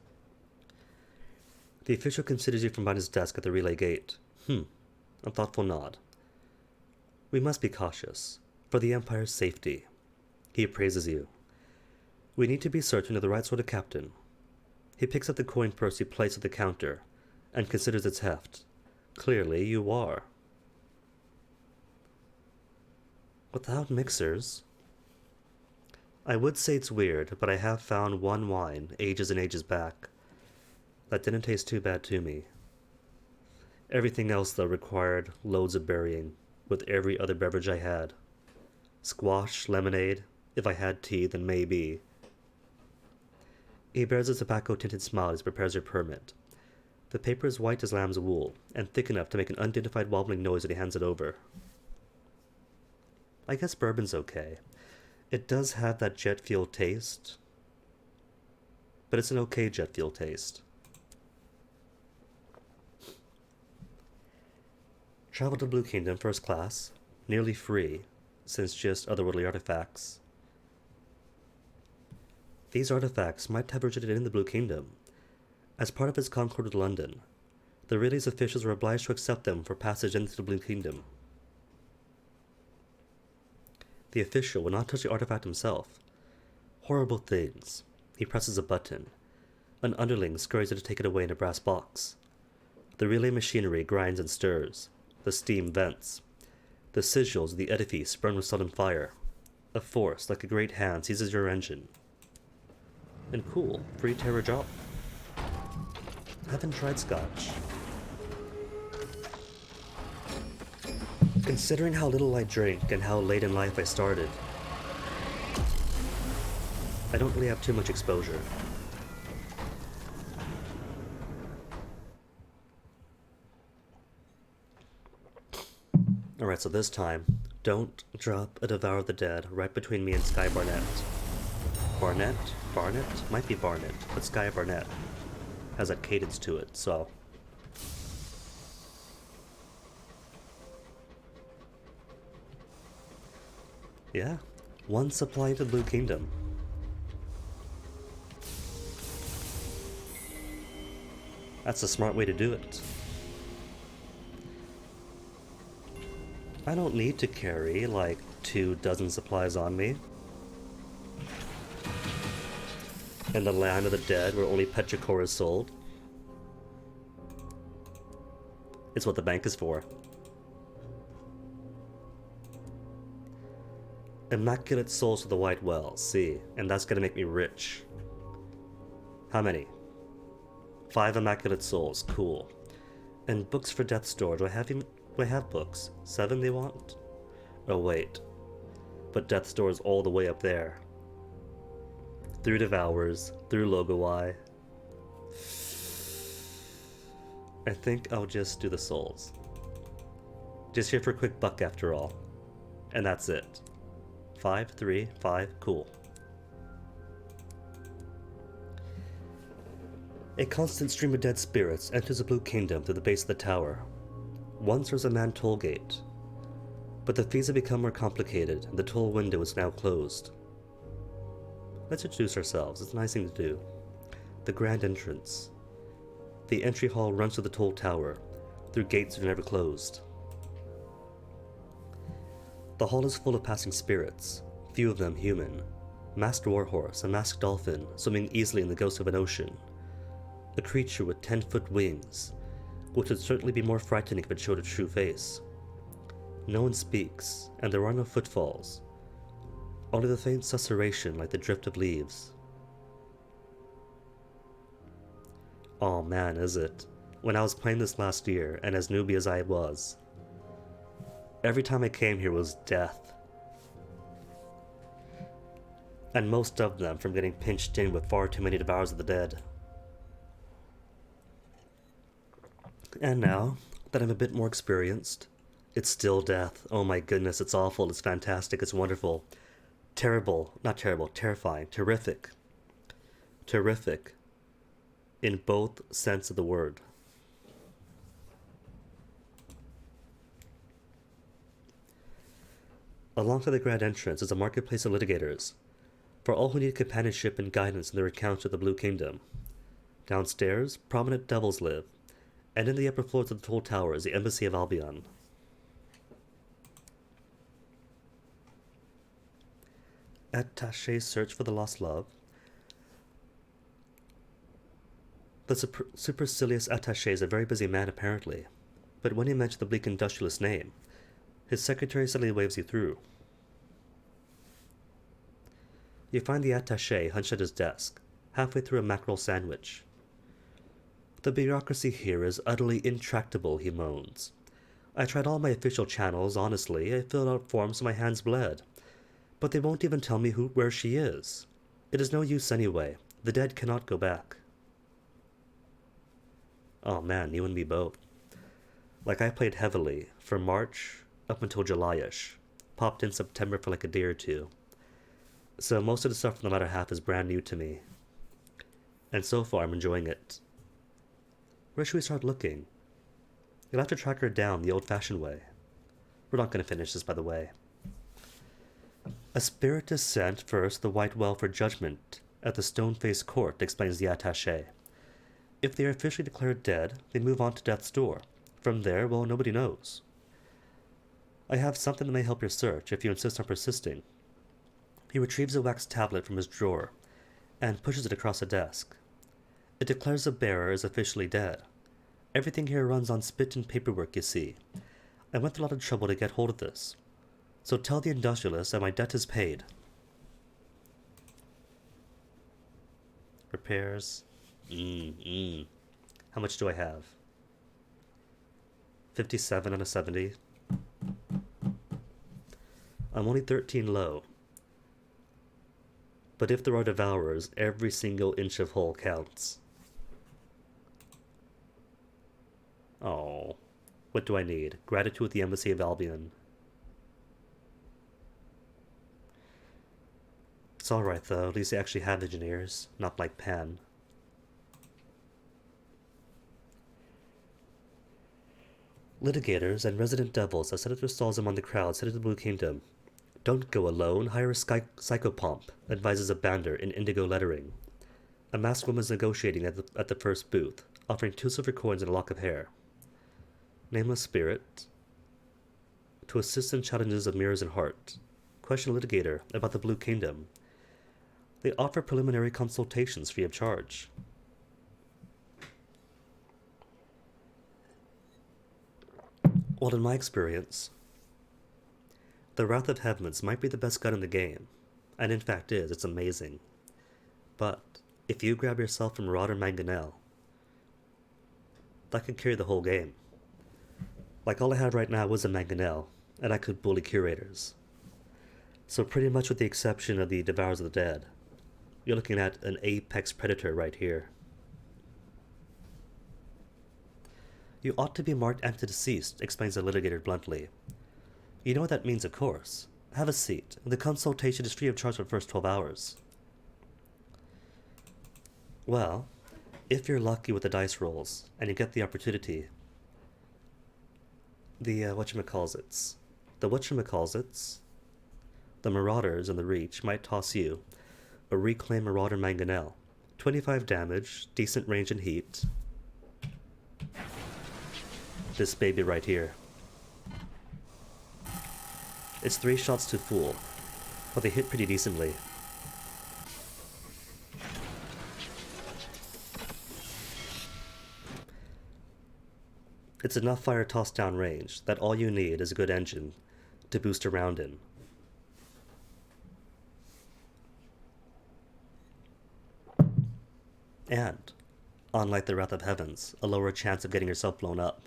The official considers you from behind his desk at the relay gate. A thoughtful nod. We must be cautious, for the Empire's safety. He appraises you. We need to be certain of the right sort of captain. He picks up the coin purse you place at the counter, and considers its heft. Clearly, you are. Without mixers? I would say it's weird, but I have found one wine, ages and ages back, that didn't taste too bad to me. Everything else, though, required loads of burying, with every other beverage I had. Squash, lemonade, if I had tea, then maybe. He bears a tobacco-tinted smile as he prepares your permit. The paper is white as lamb's wool, and thick enough to make an undignified wobbling noise when he hands it over. I guess bourbon's okay. It does have that jet fuel taste, but it's an okay jet fuel taste. Travel to Blue Kingdom first class, nearly free, since just otherworldly artifacts. These artifacts might have originated in the Blue Kingdom. As part of his concord with London, the relay's officials were obliged to accept them for passage into the Blue Kingdom. The official will not touch the artifact himself. Horrible things. He presses a button. An underling scurries to take it away in a brass box. The relay machinery grinds and stirs. The steam vents. The sigils of the edifice burn with sudden fire. A force like a great hand seizes your engine. And cool, free terror job. Haven't tried scotch. Considering how little I drink and how late in life I started, I don't really have too much exposure. Alright, so this time, don't drop a Devour the Dead right between me and Sky Barnett. Barnett? Might be Barnett, but Sky Barnett has that cadence to it, so... yeah, 1 supply to the Blue Kingdom. That's a smart way to do it. I don't need to carry, like, 2 dozen supplies on me. In the land of the dead where only petrichor is sold. It's what the bank is for. Immaculate souls to the White Well, see, and that's gonna make me rich. How many? 5 immaculate souls, cool. And books for Death's Door, do I have books? 7 they want? Oh wait, but Death's Door is all the way up there. Through Devours, through Logowai. I think I'll just do the souls. Just here for a quick buck after all. And that's it. 5, 3, 5, cool. A constant stream of dead spirits enters the Blue Kingdom through the base of the tower. Once there was a manned toll gate, but the fees have become more complicated and the toll window is now closed. Let's introduce ourselves. It's a nice thing to do. The grand entrance. The entry hall runs to the toll tower, through gates that are never closed. The hall is full of passing spirits, few of them human. Masked warhorse, a masked dolphin, swimming easily in the ghost of an ocean. A creature with 10-foot wings, which would certainly be more frightening if it showed a true face. No one speaks, and there are no footfalls, only the faint susurration like the drift of leaves. Oh man, is it? When I was playing this last year, and as newbie as I was, every time I came here was death. And most of them from getting pinched in with far too many Devours of the Dead. And now that I'm a bit more experienced, it's still death. Oh my goodness, it's awful, it's fantastic, it's wonderful. Terrible, not terrible, terrifying, terrific. Terrific. In both sense of the word. Alongside the grand entrance is a marketplace of litigators, for all who need companionship and guidance in their accounts of the Blue Kingdom. Downstairs, prominent devils live, and in the upper floors of the toll tower is the Embassy of Albion. Attaché's search for the lost love. The supercilious attaché is a very busy man apparently, but when you mention the bleak industrialist's name, his secretary suddenly waves you through. You find the attaché hunched at his desk, halfway through a mackerel sandwich. The bureaucracy here is utterly intractable, he moans. I tried all my official channels, honestly. I filled out forms so my hands bled. But they won't even tell me where she is. It is no use anyway. The dead cannot go back. Oh man, you and me both. Like I played heavily, from March up until July-ish. Popped in September for like a day or two. So most of the stuff from the latter half is brand new to me. And so far I'm enjoying it. Where should we start looking? You'll have to track her down the old-fashioned way. We're not going to finish this, by the way. A spirit is sent first the White Well for judgment at the Stone-Faced Court, explains the attaché. If they are officially declared dead, they move on to death's door. From there, well, nobody knows. I have something that may help your search, if you insist on persisting. He retrieves a wax tablet from his drawer, and pushes it across the desk. It declares the bearer is officially dead. Everything here runs on spit and paperwork, you see. I went through a lot of trouble to get hold of this. So tell the industrialist that my debt is paid. Repairs. How much do I have? 57 out of 70. I'm only 13 low. But if there are devourers, every single inch of hull counts. Oh. What do I need? Gratitude with the Embassy of Albion. It's alright though, at least they actually have engineers, not like Pan. Litigators and resident devils have set up their stalls among the crowds headed to the Blue Kingdom. Don't go alone, hire a psychopomp, advises a bander in indigo lettering. A masked woman is negotiating at the first booth, offering 2 silver coins and a lock of hair. Nameless spirit. To assist in challenges of mirrors and heart. Question a litigator about the Blue Kingdom. They offer preliminary consultations free of charge. Well, in my experience, the Wrath of Heavens might be the best gun in the game, and in fact is, it's amazing. But if you grab yourself a Marauder Mangonel, that could carry the whole game. Like all I had right now was a Mangonel, and I could bully curators. So pretty much with the exception of the Devours of the Dead, you're looking at an apex predator right here. You ought to be marked antedeceased, explains the litigator bluntly. You know what that means, of course. Have a seat. The consultation is free of charge for the first 12 hours. Well, if you're lucky with the dice rolls, and you get the opportunity, the the Marauders and the Reach might toss you a Reclaim Marauder Mangonel. 25 damage, decent range and heat. This baby right here. It's 3 shots to full, but they hit pretty decently. It's enough fire toss down range that all you need is a good engine to boost around in. And, unlike the Wrath of Heavens, a lower chance of getting yourself blown up.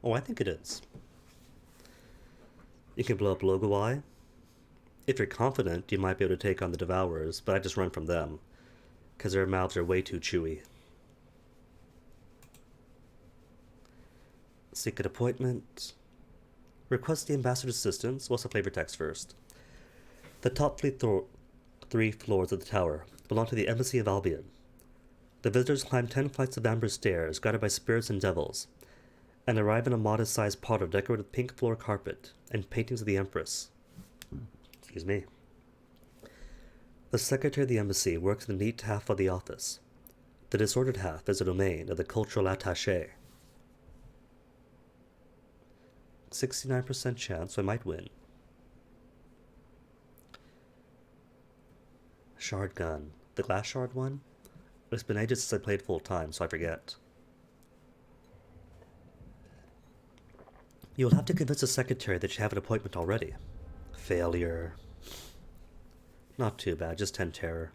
Oh, I think it is. You can blow up Logowai. If you're confident, you might be able to take on the Devourers, but I just run from them, because their mouths are way too chewy. Seek an appointment. Request the ambassador's assistance. What's the flavor text first? The top 3 floors of the tower belong to the Embassy of Albion. The visitors climb 10 flights of amber stairs guarded by spirits and devils, and arrive in a modest-sized parlor decorated with pink floor carpet and paintings of the Empress. Excuse me. The secretary of the embassy works in the neat half of the office. The disordered half is the domain of the cultural attaché. 69% chance I might win. Shard gun. The glass shard one? It's been ages since I played full time, so I forget. You'll have to convince the secretary that you have an appointment already. Failure. Not too bad, just 10 terror.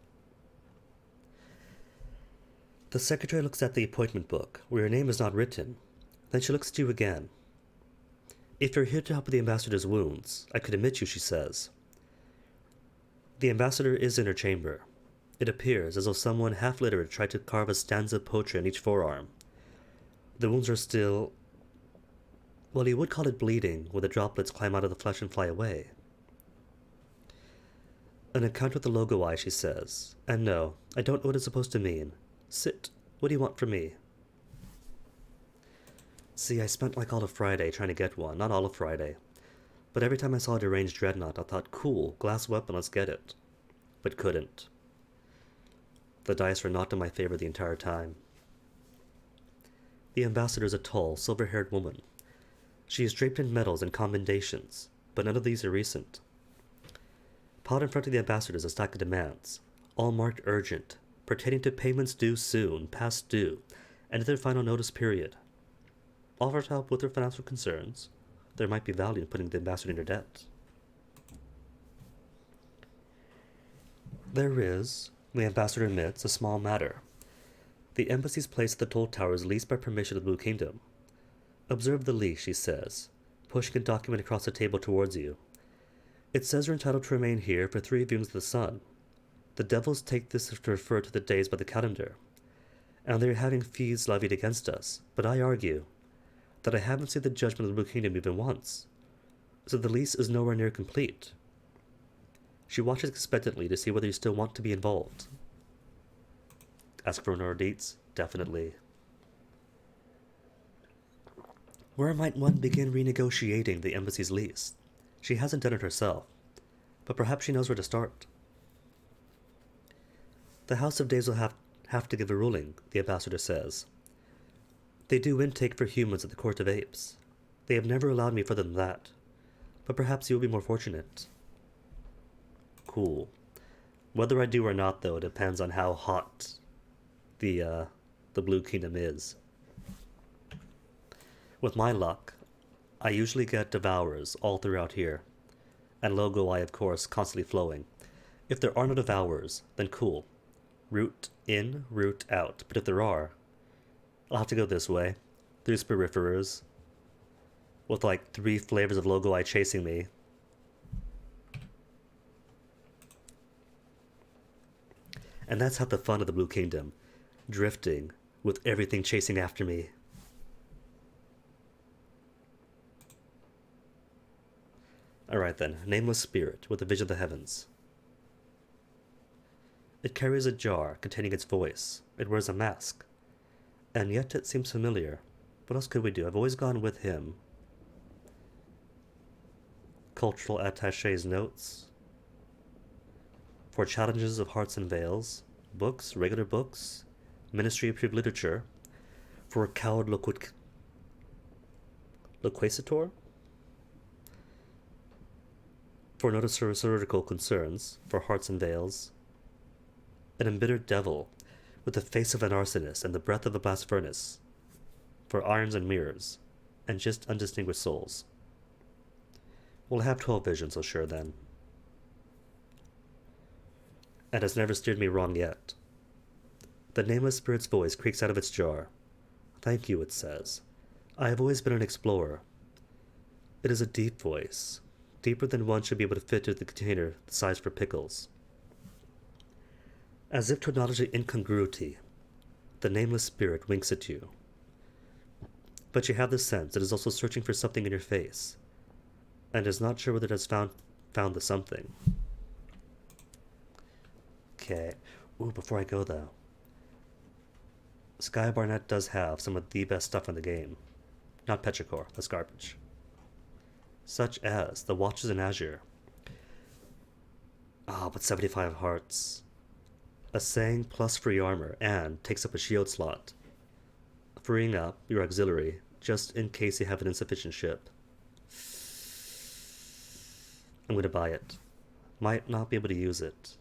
The secretary looks at the appointment book, where your name is not written. Then she looks at you again. If you're here to help with the ambassador's wounds, I could admit you, she says. The ambassador is in her chamber. It appears as though someone half-literate tried to carve a stanza of poetry on each forearm. The wounds are still... well, you would call it bleeding, where the droplets climb out of the flesh and fly away. An encounter with the Logowai, she says. And no, I don't know what it's supposed to mean. Sit. What do you want from me? See, I spent like all of Friday trying to get one. Not all of Friday. But every time I saw a deranged dreadnought, I thought, cool, glass weapon, let's get it. But couldn't. The dice were not in my favor the entire time. The ambassador is a tall, silver-haired woman. She is draped in medals and commendations, but none of these are recent. Piled in front of the ambassador is a stack of demands, all marked urgent, pertaining to payments due soon, past due, and their final notice period. Offer to help with their financial concerns. There might be value in putting the ambassador under debt. There is, the ambassador admits, a small matter. The embassy's place at the toll tower is leased by permission of the Blue Kingdom. Observe the lease, she says, pushing a document across the table towards you. It says you're entitled to remain here for 3 viewings of the sun. The devils take this to refer to the days by the calendar, and they're having fees levied against us, but I argue that I haven't seen the judgment of the Blue Kingdom even once, so the lease is nowhere near complete. She watches expectantly to see whether you still want to be involved. Ask for more dates? Definitely. Where might one begin renegotiating the embassy's lease? She hasn't done it herself, but perhaps she knows where to start. The House of Days will have to give a ruling, the ambassador says. They do intake for humans at the Court of Apes. They have never allowed me further than that, but perhaps you'll be more fortunate. Cool. Whether I do or not, though, depends on how hot the Blue Kingdom is. With my luck, I usually get Devourers all throughout here, and Logowai, of course, constantly flowing. If there are no Devourers, then cool. Route in, route out. But if there are, I'll have to go this way, through Spiriferers, with like 3 flavors of Logowai chasing me. And that's half the fun of the Blue Kingdom, drifting, with everything chasing after me. Alright then, Nameless Spirit with a Vision of the Heavens. It carries a jar containing its voice. It wears a mask. And yet it seems familiar. What else could we do? I've always gone with him. Cultural Attaché's notes. For challenges of Hearts and Veils, books, regular books, Ministry approved literature, for Coward Loquacitor, for noticeurical concerns, for Hearts and Veils, an embittered devil, with the face of an arsonist and the breath of a blast furnace, for Irons and Mirrors, and just undistinguished souls. We'll have 12 visions, so sure then. And has never steered me wrong yet. The nameless spirit's voice creaks out of its jar. Thank you, it says. I have always been an explorer. It is a deep voice, deeper than one should be able to fit into the container the size for pickles. As if to acknowledge the incongruity, the nameless spirit winks at you. But you have the sense it is also searching for something in your face, and is not sure whether it has found the something. Okay. Ooh, before I go though, Sky Barnett does have some of the best stuff in the game. Not Petrichor, that's garbage. Such as the Watches in Azure. But 75 hearts. A saying plus free armor, and takes up a shield slot, freeing up your auxiliary just in case you have an insufficient ship. I'm going to buy it. Might not be able to use it,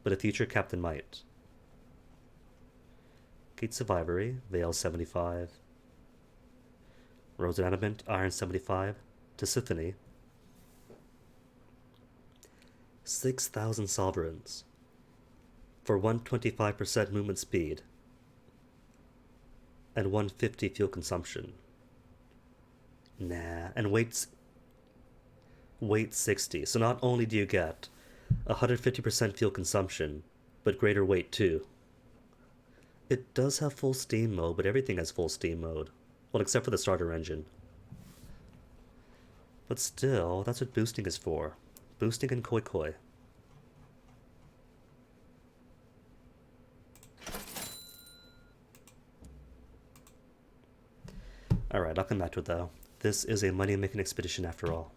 but a future captain might. Gates of Ivory, Veil 75. Rose and Adamant, Iron 75. Tisiphone. 6,000 sovereigns. For 125% movement speed. And 150 fuel consumption. Nah, and weight 60. So not only do you get 150% fuel consumption, but greater weight too. It does have full steam mode, but everything has full steam mode. Well, except for the starter engine. But still, that's what boosting is for. Boosting and koi koi. Alright, I'll come back to it though. This is a money-making expedition after all.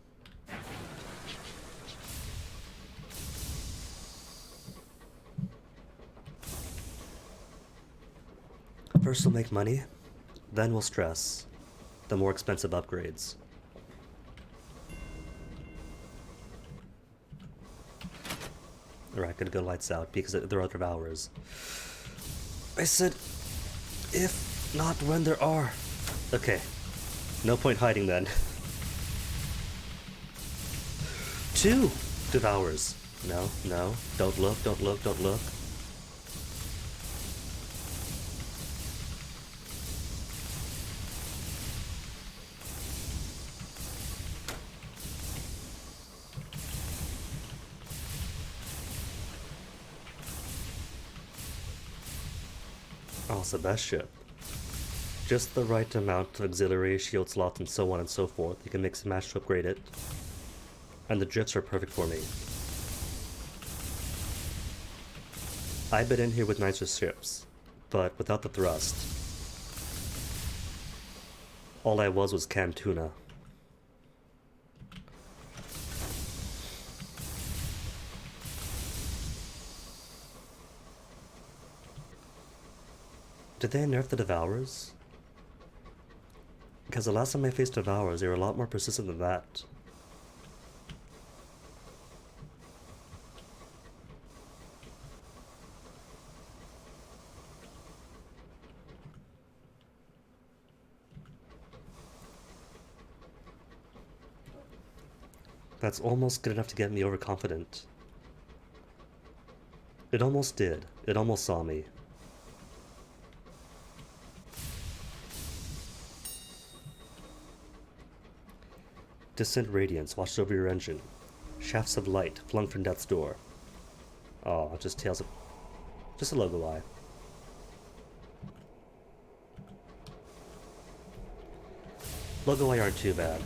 First we'll make money, then we'll stress the more expensive upgrades. Alright, gonna go lights out because there are other hours. I said, if not when there are. Okay, no point hiding then. 2 devours. No, no, don't look, don't look, don't look. Oh, it's the best ship. Just the right amount of auxiliary, shield slots, and so on and so forth. You can mix and match to upgrade it. And the drifts are perfect for me. I bid in here with nicer ships, but without the thrust. All I was canned tuna. Did they nerf the Devourers? Because the last time I faced Devourers, they were a lot more persistent than that. That's almost good enough to get me overconfident. It almost did. It almost saw me. Distant radiance watched over your engine. Shafts of light flung from death's door. Oh, just tails of... just a logo eye. Logo eye aren't too bad.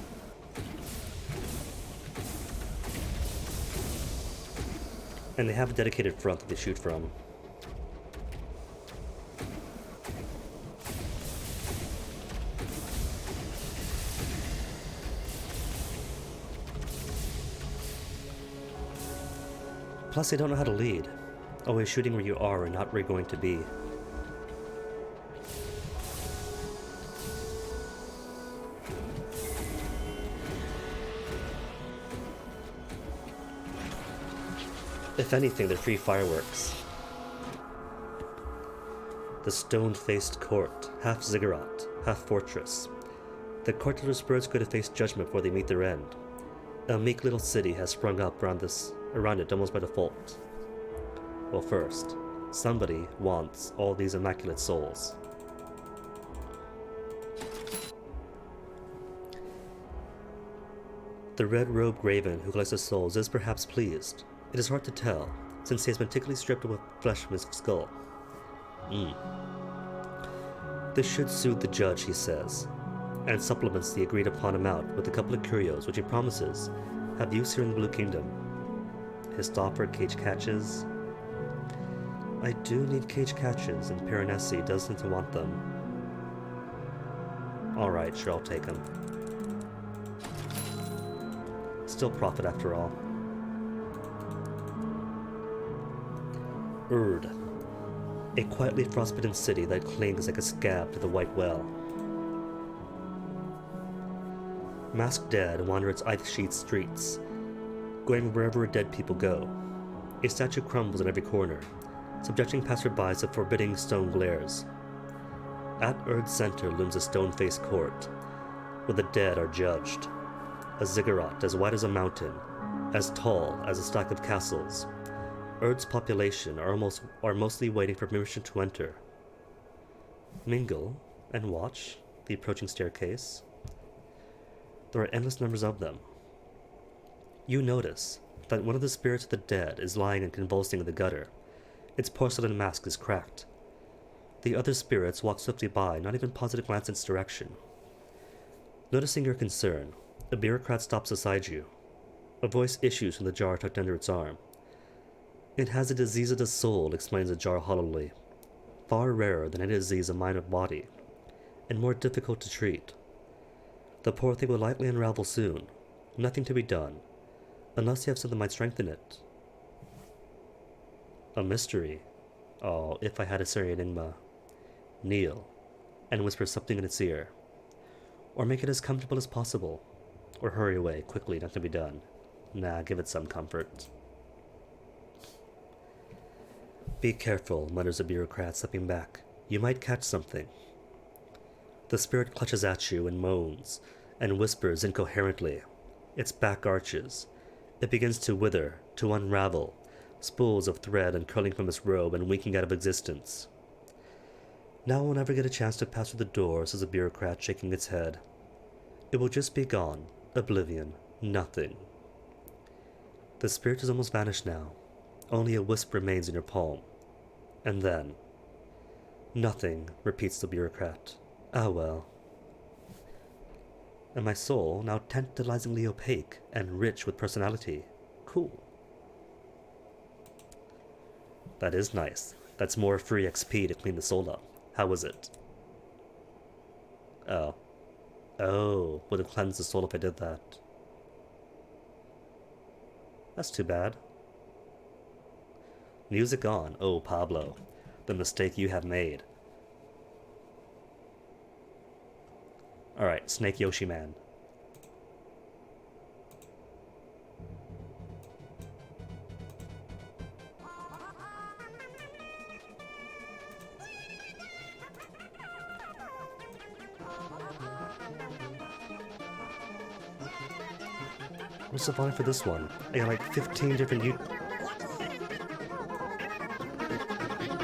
And they have a dedicated front that they shoot from. Plus, they don't know how to lead. Always shooting where you are and not where you're going to be. If anything, they're free fireworks. The stone-faced court, half ziggurat, half fortress. The court of the spirits go to face judgment before they meet their end. A meek little city has sprung up around it almost by default. Well, first, somebody wants all these immaculate souls. The red-robed raven who collects the souls is perhaps pleased. It is hard to tell, since he has meticulously stripped away flesh from his skull. This should soothe the judge, he says, and supplements the agreed-upon amount with a couple of curios, which he promises have use here in the Blue Kingdom. His stopper cage catches. I do need cage catches, and Piranesi does seem to want them. Alright, sure, I'll take them. Still profit after all. Erd, a quietly frostbitten city that clings like a scab to the white well. Masked dead wander its ice-sheathed streets, going wherever dead people go. A statue crumbles in every corner, subjecting passerbys to forbidding stone glares. At Erd's center looms a stone-faced court, where the dead are judged. A ziggurat as wide as a mountain, as tall as a stack of castles. Erd's population are mostly waiting for permission to enter. Mingle and watch the approaching staircase. There are endless numbers of them. You notice that one of the spirits of the dead is lying and convulsing in the gutter. Its porcelain mask is cracked. The other spirits walk swiftly by, not even pausing to glance in its direction. Noticing your concern, a bureaucrat stops beside you. A voice issues from the jar tucked under its arm. It has a disease of the soul, explains the jar hollowly. Far rarer than any disease of mind or body, and more difficult to treat. The poor thing will likely unravel soon. Nothing to be done, unless you have something that might strengthen it. A mystery. Oh, if I had a Syrian enigma. Kneel, and whisper something in its ear. Or make it as comfortable as possible. Or hurry away, quickly, nothing to be done. Nah, give it some comfort. Be careful, mutters a bureaucrat, stepping back. You might catch something. The spirit clutches at you and moans, and whispers incoherently. Its back arches. It begins to wither, to unravel, spools of thread uncurling from its robe and winking out of existence. Now we'll never get a chance to pass through the door, says a bureaucrat, shaking its head. It will just be gone. Oblivion. Nothing. The spirit has almost vanished now. Only a wisp remains in your palm. And then... Nothing, repeats the bureaucrat. Ah well. And my soul, now tantalizingly opaque and rich with personality. Cool. That is nice. That's more free XP to clean the soul up. How was it? Oh. Oh, would have cleansed the soul if I did that. That's too bad. Music on. Oh, Pablo. The mistake you have made. Alright, Snake Yoshi Man. What's the volume for this one? I got like 15 different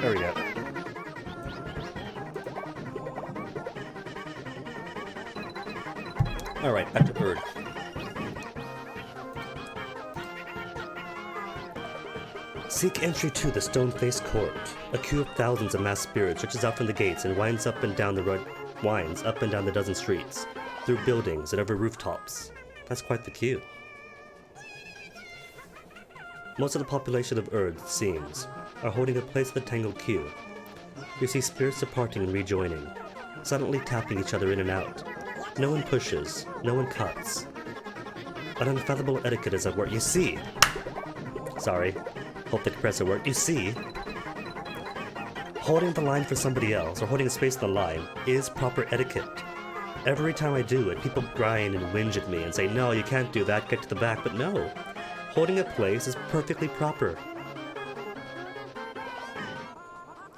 There we go. Alright, back to Erd. Seek entry to the stone-faced court. A queue of thousands of masked spirits stretches out from the gates and winds up and down the dozen streets, through buildings and over rooftops. That's quite the queue. Most of the population of Erd, it seems, are holding a place in the tangled queue. You see spirits departing and rejoining, suddenly tapping each other in and out. No one pushes, no one cuts. An unfathomable etiquette is at work. You see! Sorry. Hope the compressor worked. You see, holding the line for somebody else, or holding a space on the line, is proper etiquette. Every time I do it, people grind and whinge at me and say, no, you can't do that, get to the back. But no, holding a place is perfectly proper.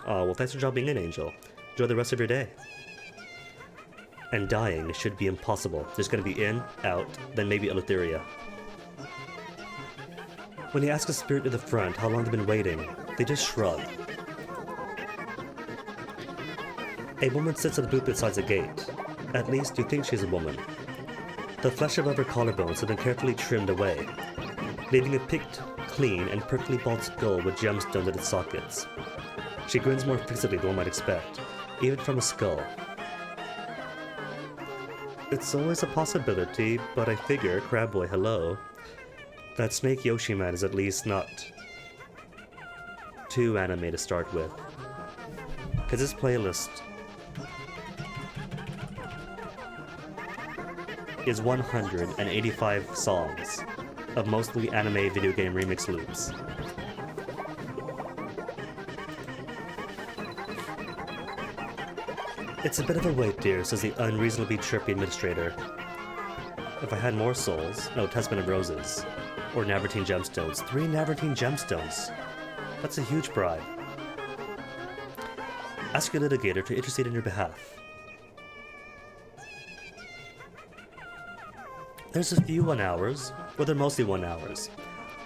Oh, well, thanks for dropping in, Angel. Enjoy the rest of your day. And dying should be impossible. There's gonna be in, out, then maybe Eleutheria. When you ask a spirit at the front how long they've been waiting, they just shrug. A woman sits at the booth beside the gate. At least you think she's a woman. The flesh above her collarbones has been carefully trimmed away, leaving a picked, clean, and perfectly bald skull with gemstones at its sockets. She grins more fixedly than one might expect, even from a skull. It's always a possibility, but I figure, Crabboy, hello, that Snake Yoshi Man is at least not too anime to start with. Because this playlist is 185 songs of mostly anime video game remix loops. It's a bit of a wait, dear, says the unreasonably chirpy administrator. If I had more souls, no, Testament of Roses, or Navartine Gemstones. 3 Navartine Gemstones. That's a huge bribe. Ask your litigator to intercede on your behalf. There's a few 1 hours, well, they're mostly 1 hours.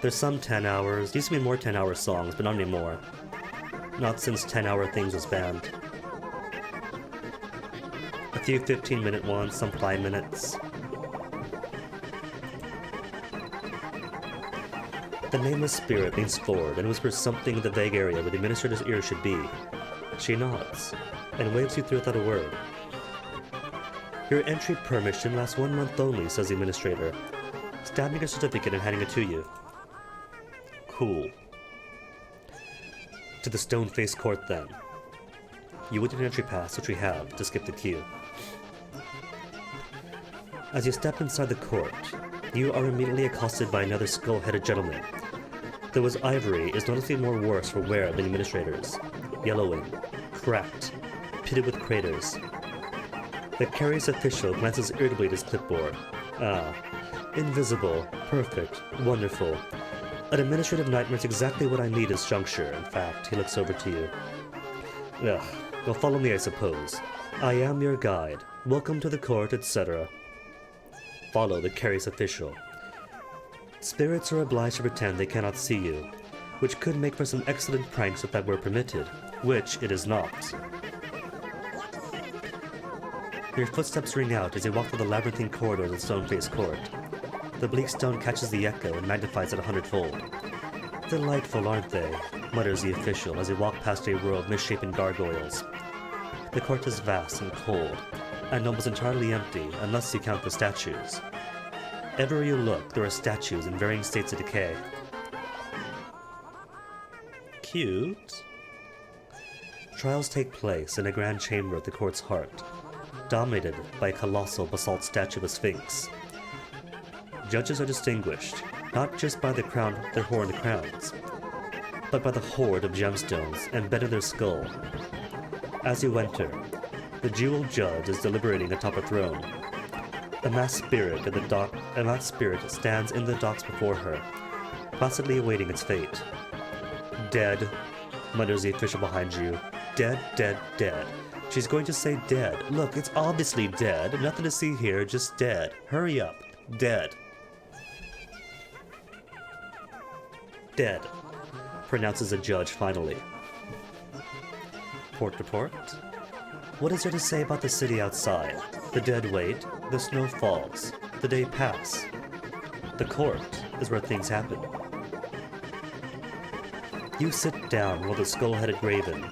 There's some 10 hours, used to be more 10-hour songs, but not anymore. Not since 10-hour Things was banned. A few 15-minute ones, some 5 minutes. The nameless spirit leans forward and whispers something in the vague area where the administrator's ear should be. She nods, and waves you through without a word. Your entry permission lasts 1 month only, says the administrator, stamping a certificate and handing it to you. Cool. To the stone-faced court, then. You would need an entry pass, which we have, to skip the queue. As you step inside the court, you are immediately accosted by another skull-headed gentleman. Though his ivory is noticeably more worse for wear than the administrator's, yellowing, cracked, pitted with craters. The curious official glances irritably at his clipboard. Ah, invisible, perfect, wonderful. An administrative nightmare is exactly what I need at this juncture. In fact, he looks over to you. Ugh, well, follow me, I suppose. I am your guide. Welcome to the court, etc. Follow the curious official. Spirits are obliged to pretend they cannot see you, which could make for some excellent pranks if that were permitted, which it is not. Your footsteps ring out as you walk through the labyrinthine corridors of the stone-faced court. The bleak stone catches the echo and magnifies it 100-fold. Delightful, aren't they? Mutters the official as you walk past a row of misshapen gargoyles. The court is vast and cold, and almost entirely empty unless you count the statues. Everywhere you look, there are statues in varying states of decay. Cute. Trials take place in a grand chamber at the court's heart, dominated by a colossal basalt statue of a sphinx. Judges are distinguished, not just by their horned crowns, but by the hoard of gemstones embedded in their skull. As you enter, the jeweled judge is deliberating atop a throne. A masked spirit stands in the docks before her, placidly awaiting its fate. Dead, mutters the official behind you. Dead, dead, dead. She's going to say dead. Look, it's obviously dead. Nothing to see here, just dead. Hurry up. Dead. Dead, pronounces the judge finally. Port report. What is there to say about the city outside? The dead wait, the snow falls, the day pass. The court is where things happen. You sit down while the skull-headed Raven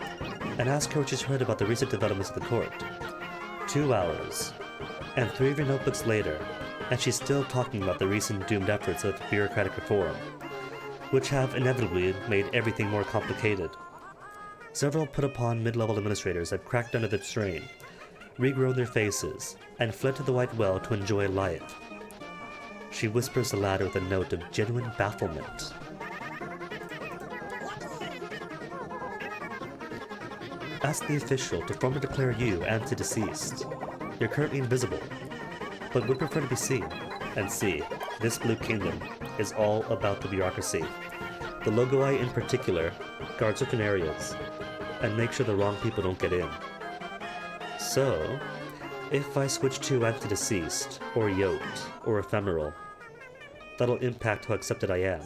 and ask her what she's heard about the recent developments of the court. 2 hours, and 3 of your notebooks later, and she's still talking about the recent doomed efforts of bureaucratic reform, which have inevitably made everything more complicated. Several put-upon mid-level administrators have cracked under the strain, regrown their faces, and fled to the White Well to enjoy life. She whispers the latter with a note of genuine bafflement. Ask the official to formally declare you anti-deceased. You're currently invisible, but would prefer to be seen. And see, this Blue Kingdom is all about the bureaucracy. The Logoi in particular guard certain areas and make sure the wrong people don't get in. So, if I switch to anti-deceased, or yoked, or ephemeral, that'll impact how accepted I am.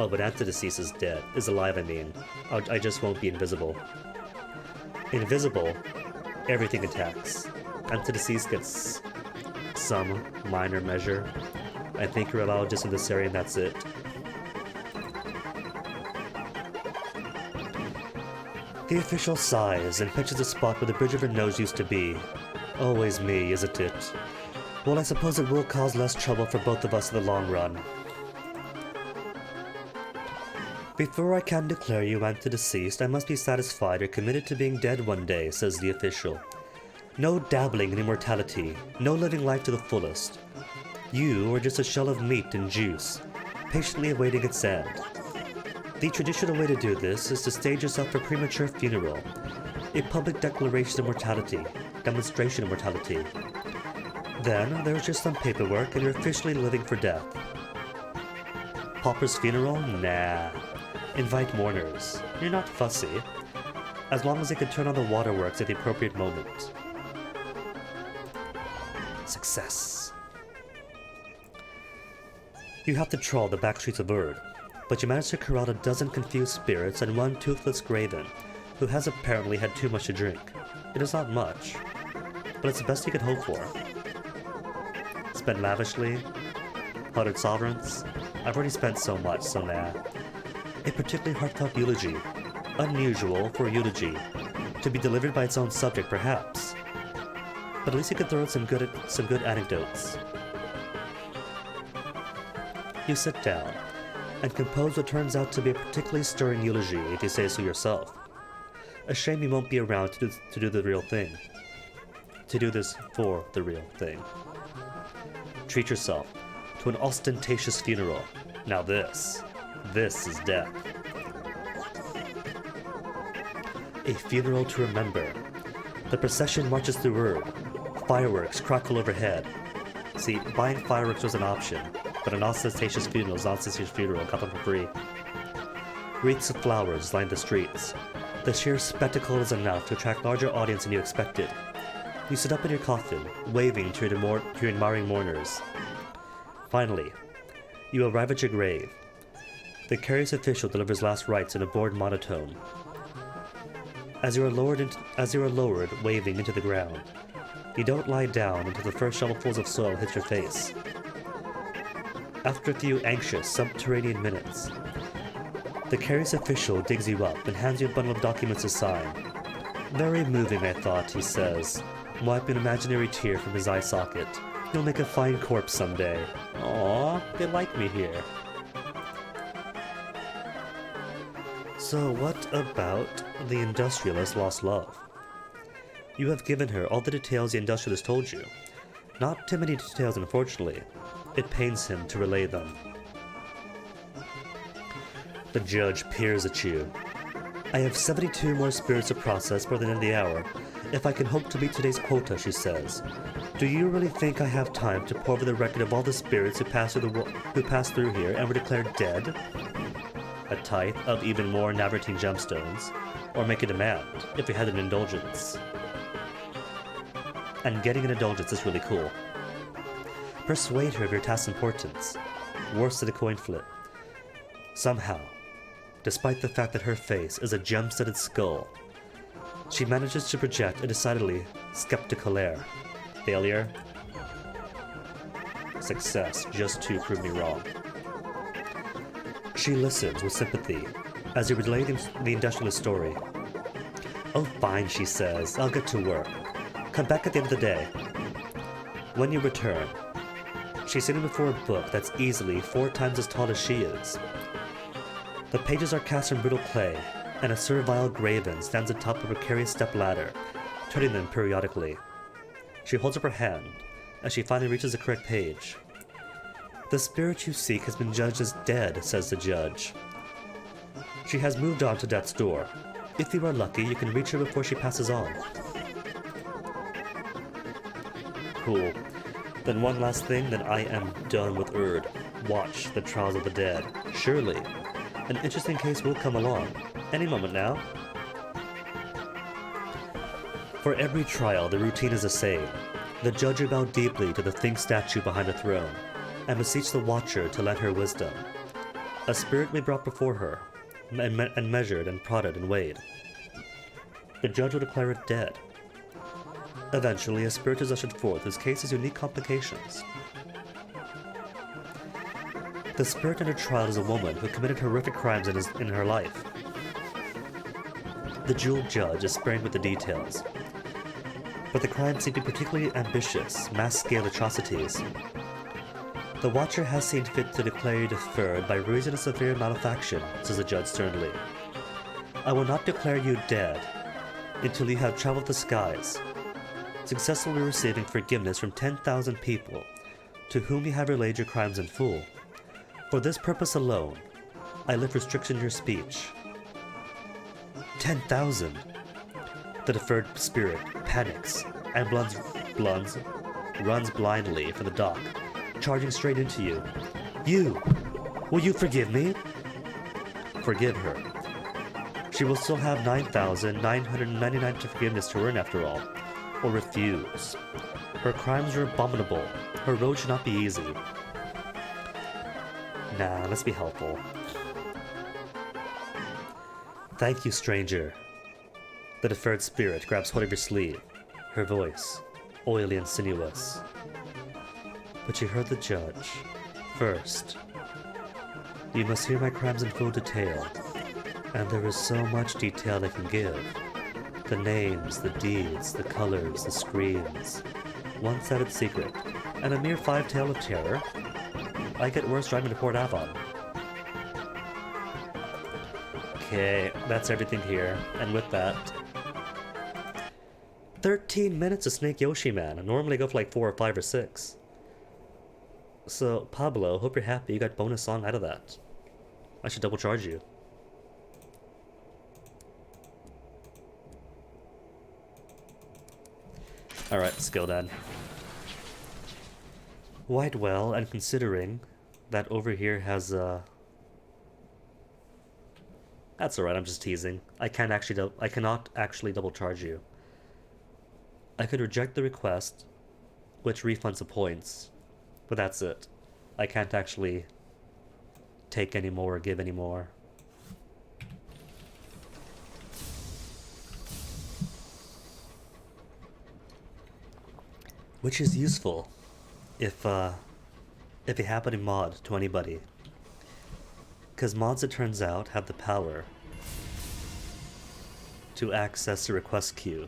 Oh, but anti-deceased is dead. Is alive, I mean. I just won't be invisible. Invisible, everything attacks. Anti-deceased gets some minor measure. I think you're allowed just in this area and that's it. The official sighs and pinches the spot where the bridge of her nose used to be. Always me, isn't it? Well, I suppose it will cause less trouble for both of us in the long run. Before I can declare you anti-deceased, I must be satisfied or committed to being dead one day, says the official. No dabbling in immortality, no living life to the fullest. You are just a shell of meat and juice, patiently awaiting its end. The traditional way to do this is to stage yourself for a premature funeral, a public declaration of mortality, demonstration of mortality. Then there's just some paperwork and you're officially living for death. Pauper's funeral? Nah. Invite mourners. You're not fussy, as long as they can turn on the waterworks at the appropriate moment. Success. You have to trawl the back streets of Erd, but you manage to corral a dozen confused spirits and one toothless graven, who has apparently had too much to drink. It is not much, but it's the best you can hope for. Spend lavishly? 100 sovereigns? I've already spent so much, so nah. A particularly heartfelt eulogy, unusual for a eulogy, to be delivered by its own subject perhaps, but at least you could throw in some good anecdotes. You sit down, and compose what turns out to be a particularly stirring eulogy, if you say so yourself. A shame you won't be around to do the real thing. To do this for the real thing. Treat yourself to an ostentatious funeral. Now this is death. A funeral to remember. The procession marches through Erd. Fireworks crackle overhead. See, buying fireworks was an option, but an ostentatious funeral is an ostentatious funeral, got them for free. Wreaths of flowers line the streets. The sheer spectacle is enough to attract larger audience than you expected. You sit up in your coffin, waving to your admiring mourners. Finally, you arrive at your grave. The curious official delivers last rites in a bored monotone. As you are lowered, waving into the ground, you don't lie down until the first shovelfuls of soil hit your face. After a few anxious, subterranean minutes, the curious official digs you up and hands you a bundle of documents to sign. Very moving, I thought, he says, wiping an imaginary tear from his eye socket. You'll make a fine corpse someday. Aww, they like me here. So what about the industrialist's lost love? You have given her all the details the industrialist told you. Not too many details, unfortunately. It pains him to relay them. The judge peers at you. I have 72 more spirits to process for the end of the hour. If I can hope to meet today's quota, she says. Do you really think I have time to pour over the record of all the spirits who passed through here and were declared dead? A tithe of even more Navartine gemstones, or make a demand, if we had an indulgence. And getting an indulgence is really cool. Persuade her of your task's importance. Worse than a coin flip. Somehow, despite the fact that her face is a gem-studded skull, she manages to project a decidedly skeptical air. Failure? Success, just to prove me wrong. She listens with sympathy as you relay the industrialist story. Oh fine, she says, I'll get to work. Come back at the end of the day. When you return, she's sitting before a book that's easily 4 times as tall as she is. The pages are cast in brittle clay, and a servile graven stands atop a precarious step ladder, turning them periodically. She holds up her hand as she finally reaches the correct page. The spirit you seek has been judged as dead, says the judge. She has moved on to death's door. If you are lucky, you can reach her before she passes on. Cool. Then one last thing, then I am done with Erd. Watch the Trials of the Dead. Surely, an interesting case will come along. Any moment now. For every trial, the routine is the same. The judge will bow deeply to the Thing statue behind the throne, and beseech the watcher to lend her wisdom. A spirit may be brought before her, and measured and prodded and weighed. The judge will declare it dead. Eventually, a spirit is ushered forth whose case has unique complications. The spirit under trial is a woman who committed horrific crimes in her life. The jeweled judge is sparing with the details, but the crimes seem to be particularly ambitious, mass-scale atrocities. The watcher has seen fit to declare you deferred by reason of severe malefaction, says the judge sternly. I will not declare you dead until you have traveled the skies, successfully receiving forgiveness from 10,000 people to whom you have relayed your crimes in full. For this purpose alone, I lift restriction in your speech. 10,000! The deferred spirit panics and runs blindly for the dock, charging straight into you. You! Will you forgive me? Forgive her. She will still have 9,999 to forgiveness to earn after all, or refuse. Her crimes are abominable. Her road should not be easy. Nah, let's be helpful. Thank you, stranger. The deferred spirit grabs hold of your sleeve, her voice oily and sinuous. But you heard the judge. First, you must hear my crimes in full detail, and there is so much detail I can give. The names, the deeds, the colors, the screams. One-sided secret, and a mere 5 tale of terror. I get worse driving to Port Avon. Okay, that's everything here, and with that... 13 minutes of Snake Yoshi Man. I normally go for like 4 or 5 or 6. So, Pablo, hope you're happy you got bonus song out of that. I should double charge you. Alright, skill done. Quite well, and considering that over here has that's alright, I'm just teasing. I cannot actually double charge you. I could reject the request, which refunds the points, but that's it. I can't actually take any more or give any more. Which is useful if you happen to mod to anybody. Because mods, it turns out, have the power to access the request queue,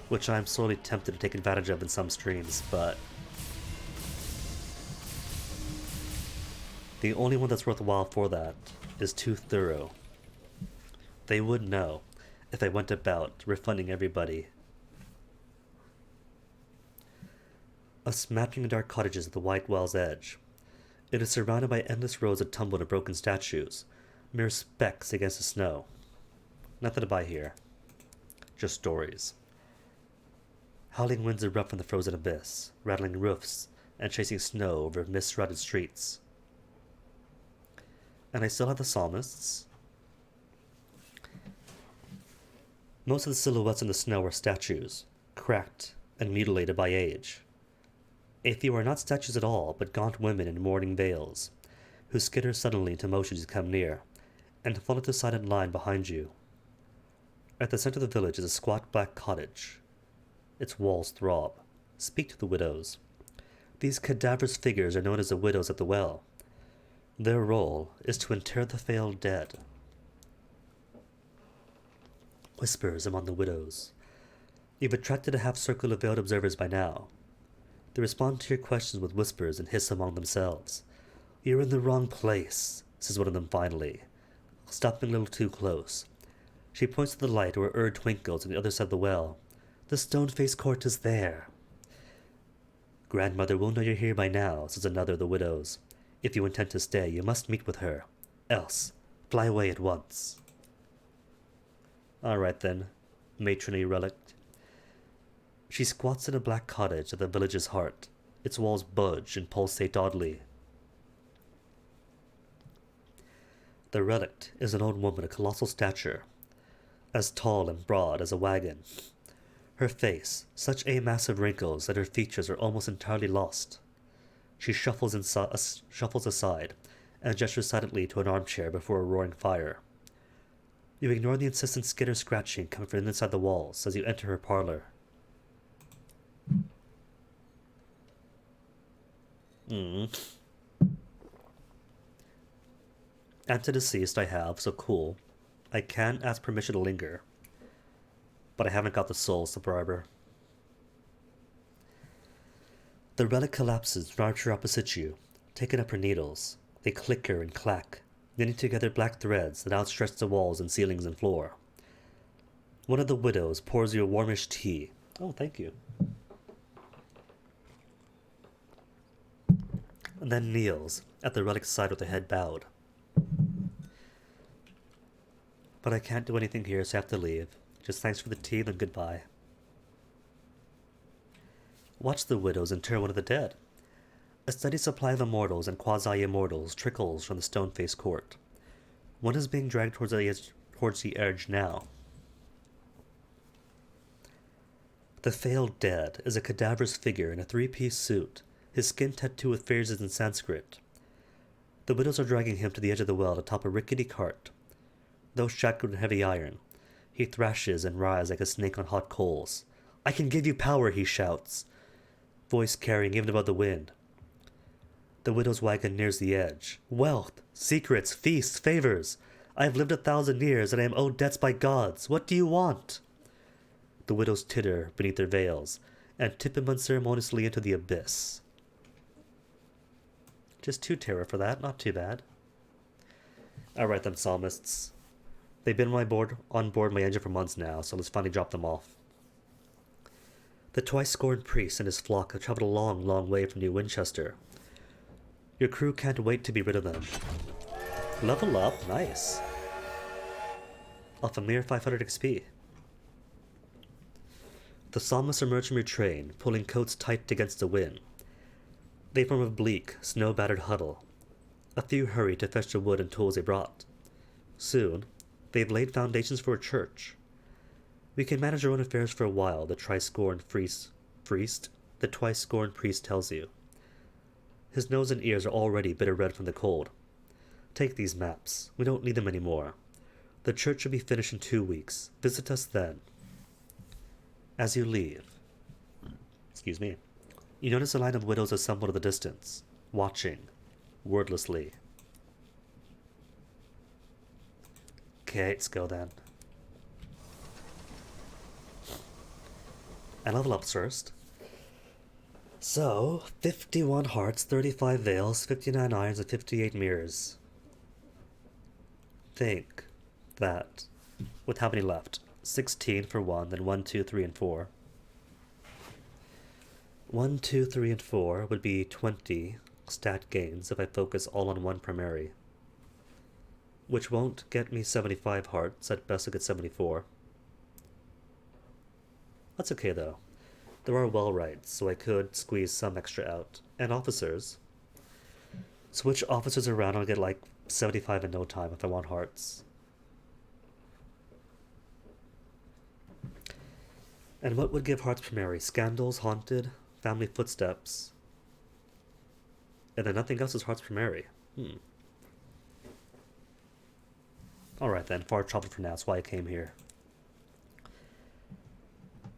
which I'm sorely tempted to take advantage of in some streams, but the only one that's worthwhile for that is Too Thorough. They would know if I went about refunding everybody. A smattering of dark cottages at the White Well's edge. It is surrounded by endless rows of tumbled and broken statues, mere specks against the snow. Nothing to buy here. Just stories. Howling winds erupt from the frozen abyss, rattling roofs and chasing snow over mist-shrouded streets. And I still have the psalmists. Most of the silhouettes in the snow are statues, cracked and mutilated by age. A few are not statues at all, but gaunt women in mourning veils, who skitter suddenly into motion as you come near, and fall into silent line behind you. At the center of the village is a squat black cottage. Its walls throb. Speak to the widows. These cadaverous figures are known as the widows at the well. Their role is to inter the failed dead. Whispers among the widows. You've attracted a half-circle of veiled observers by now. They respond to your questions with whispers and hiss among themselves. You're in the wrong place, says one of them finally, stopping a little too close. She points to the light where Erd twinkles on the other side of the well. The stone-faced court is there. Grandmother will know you're here by now, says another of the widows. If you intend to stay, you must meet with her. Else, Fly away at once. Alright then, matronly relic. She squats in a black cottage at the village's heart. Its walls budge and pulsate oddly. The relict is an old woman of colossal stature, as tall and broad as a wagon. Her face, such a massive wrinkles that her features are almost entirely lost. She shuffles aside and gestures silently to an armchair before a roaring fire. You ignore the insistent skitter scratching coming from inside the walls as you enter her parlor. Antedeceased I have, so cool. I can ask permission to linger. But I haven't got the soul, so barber. The relic collapses in an armchair opposite you, taking up her needles. They clicker and clack, knitting together black threads that outstretch the walls and ceilings and floor. One of the widows pours you a warmish tea. Oh, thank you. And then kneels at the relic's side with her head bowed. But I can't do anything here, so I have to leave. Just thanks for the tea, then goodbye. Watch the widows inter one of the dead. A steady supply of immortals and quasi-immortals trickles from the stone-faced court. One is being dragged towards the edge now. The failed dead is a cadaverous figure in a three-piece suit, his skin tattooed with phrases in Sanskrit. The widows are dragging him to the edge of the well atop a rickety cart. Though shackled in heavy iron, he thrashes and writhes like a snake on hot coals. "I can give you power," he shouts, voice carrying even above the wind. The widow's wagon nears the edge. "Wealth, secrets, feasts, favors. I have lived 1,000 years, and I am owed debts by gods. What do you want?" The widows titter beneath their veils, and tip him unceremoniously into the abyss. Just 2 terror for that, not too bad. Alright then, psalmists. They've been on board my engine for months now, so let's finally drop them off. The twice-scorned priest and his flock have traveled a long, long way from New Winchester. Your crew can't wait to be rid of them. Level up, nice. Off a mere 500 XP. The psalmists emerge from your train, pulling coats tight against the wind. They form a bleak, snow-battered huddle. A few hurry to fetch the wood and tools they brought. Soon, they've laid foundations for a church. We can manage our own affairs for a while, the twice-scorned priest tells you. His nose and ears are already bitter red from the cold. Take these maps. We don't need them anymore. The church should be finished in 2 weeks. Visit us then. As you leave, you notice a line of widows assembled at the distance, watching, wordlessly. Okay, let's go then. And level up first. So, 51 hearts, 35 veils, 59 irons, and 58 mirrors. Think that, with how many left? 16 for 1, then 1, 2, 3, and 4. 1, 2, 3, and 4 would be 20 stat gains if I focus all on one primary. Which won't get me 75 hearts, at best I'll get 74. That's okay though. There are well rights, so I could squeeze some extra out. And officers. Switch officers around, I'll get like 75 in no time if I want hearts. And what would give hearts primary? Scandals, haunted, family footsteps. And then nothing else is hearts primary. Alright then, far traveled for now, that's why I came here.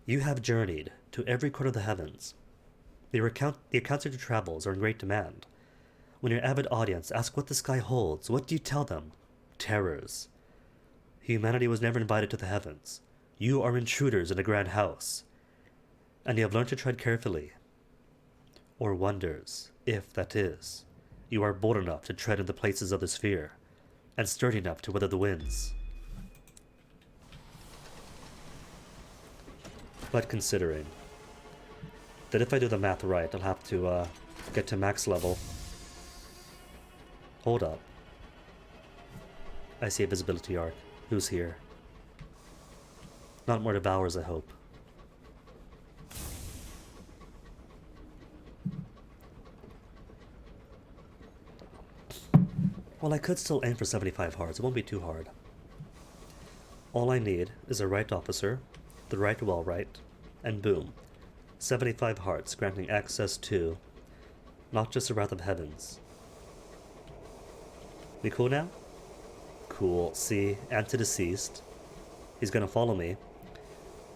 You have journeyed to every corner of the heavens. The accounts of your travels are in great demand. When your avid audience asks what the sky holds, what do you tell them? Terrors. Humanity was never invited to the heavens. You are intruders in a grand house, and you have learned to tread carefully. Or wonders, if that is, you are bold enough to tread in the places of the sphere, and sturdy enough to weather the winds. But considering that if I do the math right, I'll have to get to max level. Hold up. I see a visibility arc. Who's here? Not more devours, I hope. Well, I could still aim for 75 hearts. It won't be too hard. All I need is a right officer, the right Wellwright, and boom. 75 hearts, granting access to not just the Wrath of Heavens. We cool now? Cool. See, Antideceased. He's gonna follow me.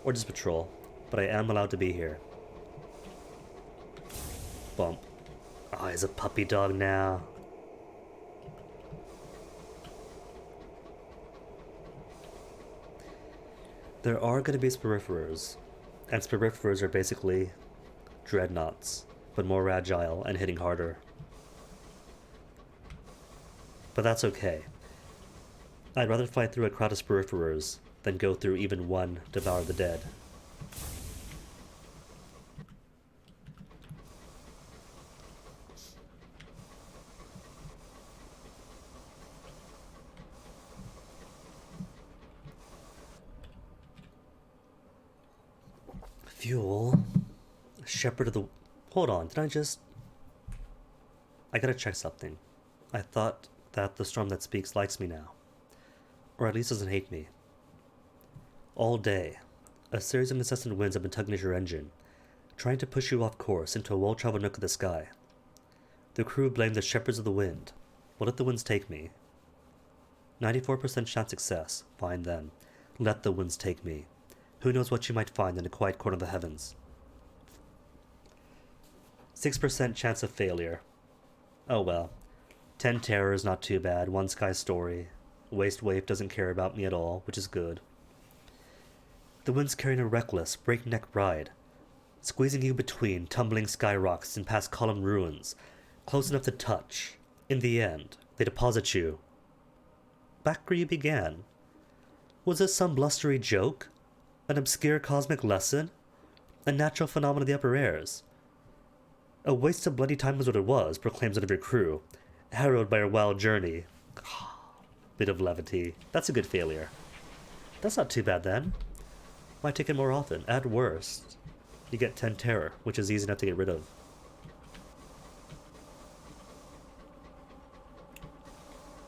Or just patrol. But I am allowed to be here. Bump. Oh, he's a puppy dog now. There are going to be Spiriferers, and Spiriferers are basically dreadnoughts, but more agile and hitting harder. But that's okay. I'd rather fight through a crowd of Spiriferers than go through even one Devour the Dead. Fuel. Shepherd of the... Hold on, did I just... I gotta check something. I thought that the Storm That Speaks likes me now. Or at least doesn't hate me. All day, a series of incessant winds have been tugging at your engine, trying to push you off course into a well-traveled nook of the sky. The crew blame the Shepherds of the Wind. Well, let the winds take me. 94% chance success. Fine then. Let the winds take me. Who knows what you might find in a quiet corner of the heavens. 6% chance of failure. Oh well. 10 terrors, not too bad. 1 sky story. Waste Wave doesn't care about me at all, which is good. The wind's carrying a reckless, breakneck ride, squeezing you between tumbling sky rocks and past column ruins, close enough to touch. In the end, they deposit you back where you began. Was this some blustery joke? An obscure cosmic lesson? A natural phenomenon of the upper airs? A waste of bloody time was what it was, proclaims one of your crew, harrowed by your wild journey. Bit of levity. That's a good failure. That's not too bad then. Might take it more often. At worst, you get 10 terror, which is easy enough to get rid of.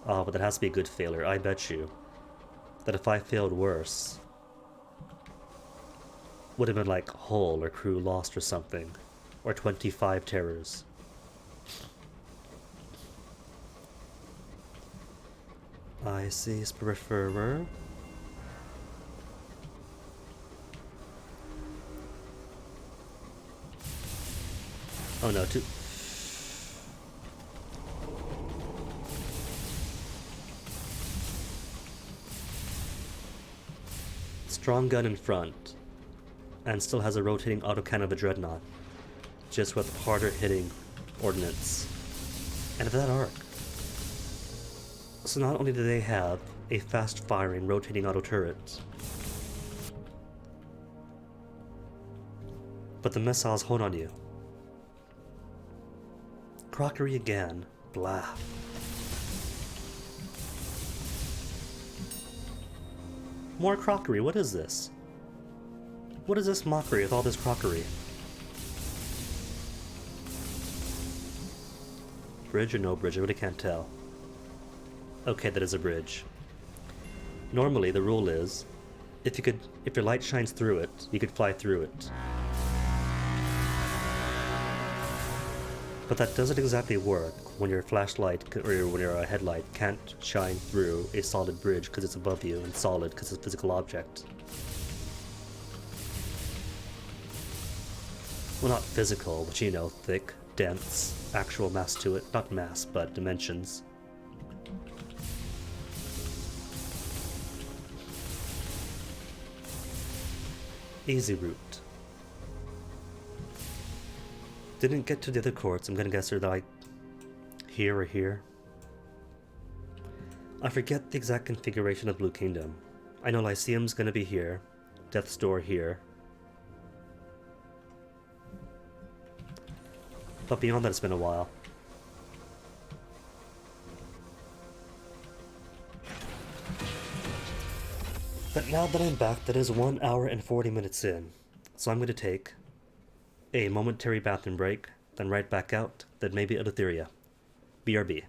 Oh, but that has to be a good failure, I bet you. That if I failed worse, would have been like hull or crew lost or something. Or 25 terrors. I see Spiriferer. Oh no, too... Strong gun in front, and still has a rotating autocannon of a dreadnought, just with harder hitting ordnance. And that arc. So not only do they have a fast firing rotating auto turret, but the missiles hold on you. Crockery again. Blah. More crockery, what is this? What is this mockery with all this crockery? Bridge or no bridge? I really can't tell. Okay, that is a bridge. Normally, the rule is, if your light shines through it, you could fly through it. But that doesn't exactly work when your flashlight or when your headlight can't shine through a solid bridge because it's above you, and solid because it's a physical object. Well, not physical, but you know, thick, dense, actual mass to it. Not mass, but dimensions. Easy route. Didn't get to the other courts. I'm gonna guess they're like here or here. I forget the exact configuration of Blue Kingdom. I know Lyceum's gonna be here, Death's Door here. But beyond that, it's been a while. But now that I'm back, that is 1 hour and 40 minutes in. So I'm going to take a momentary bathroom break, then right back out, then maybe Eleutheria. BRB.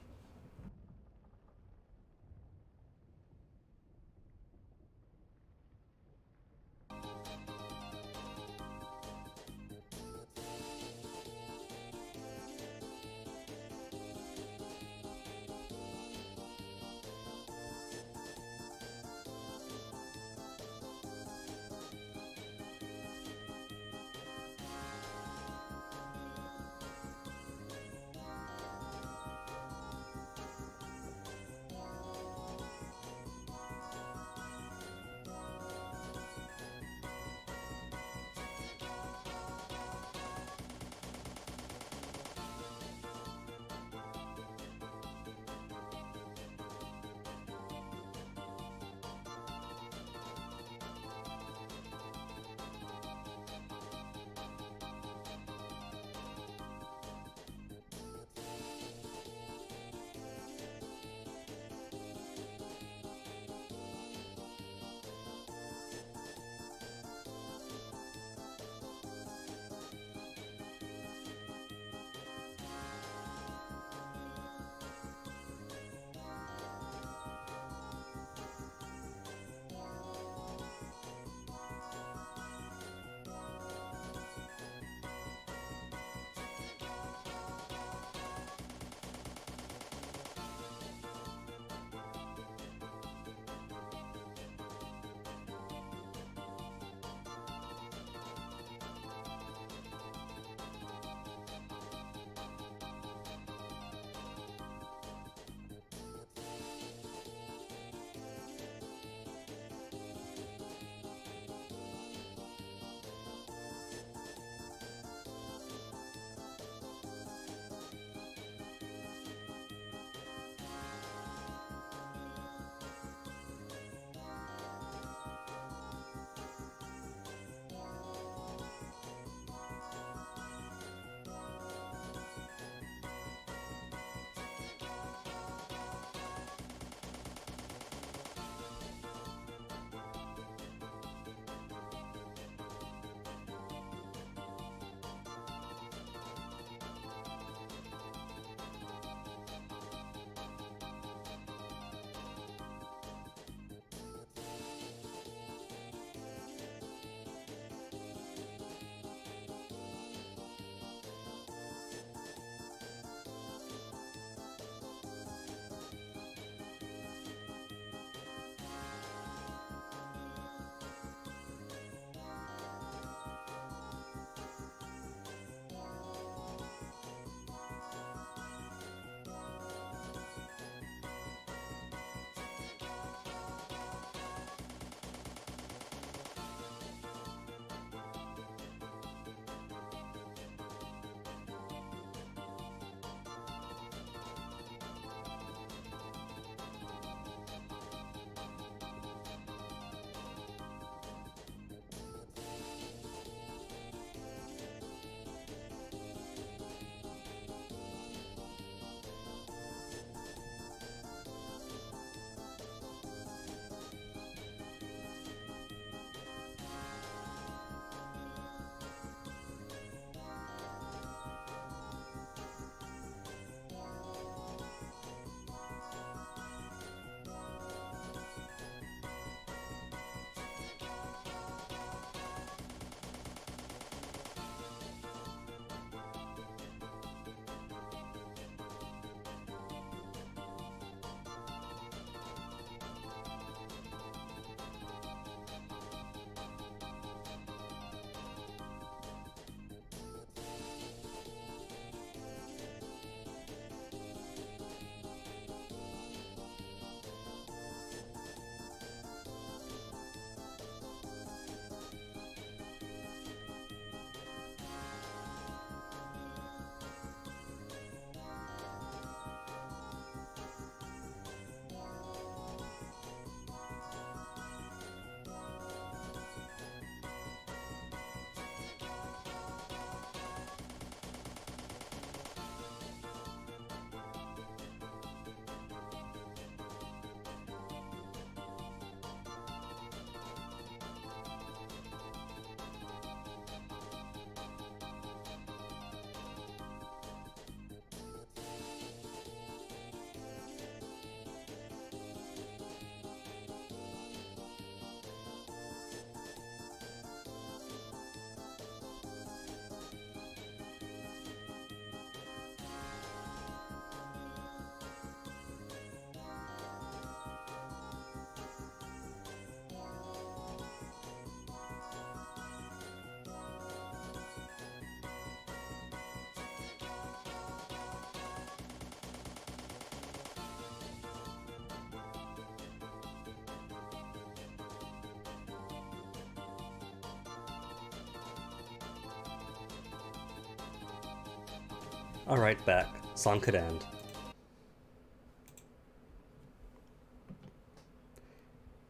Alright, back. Song could end.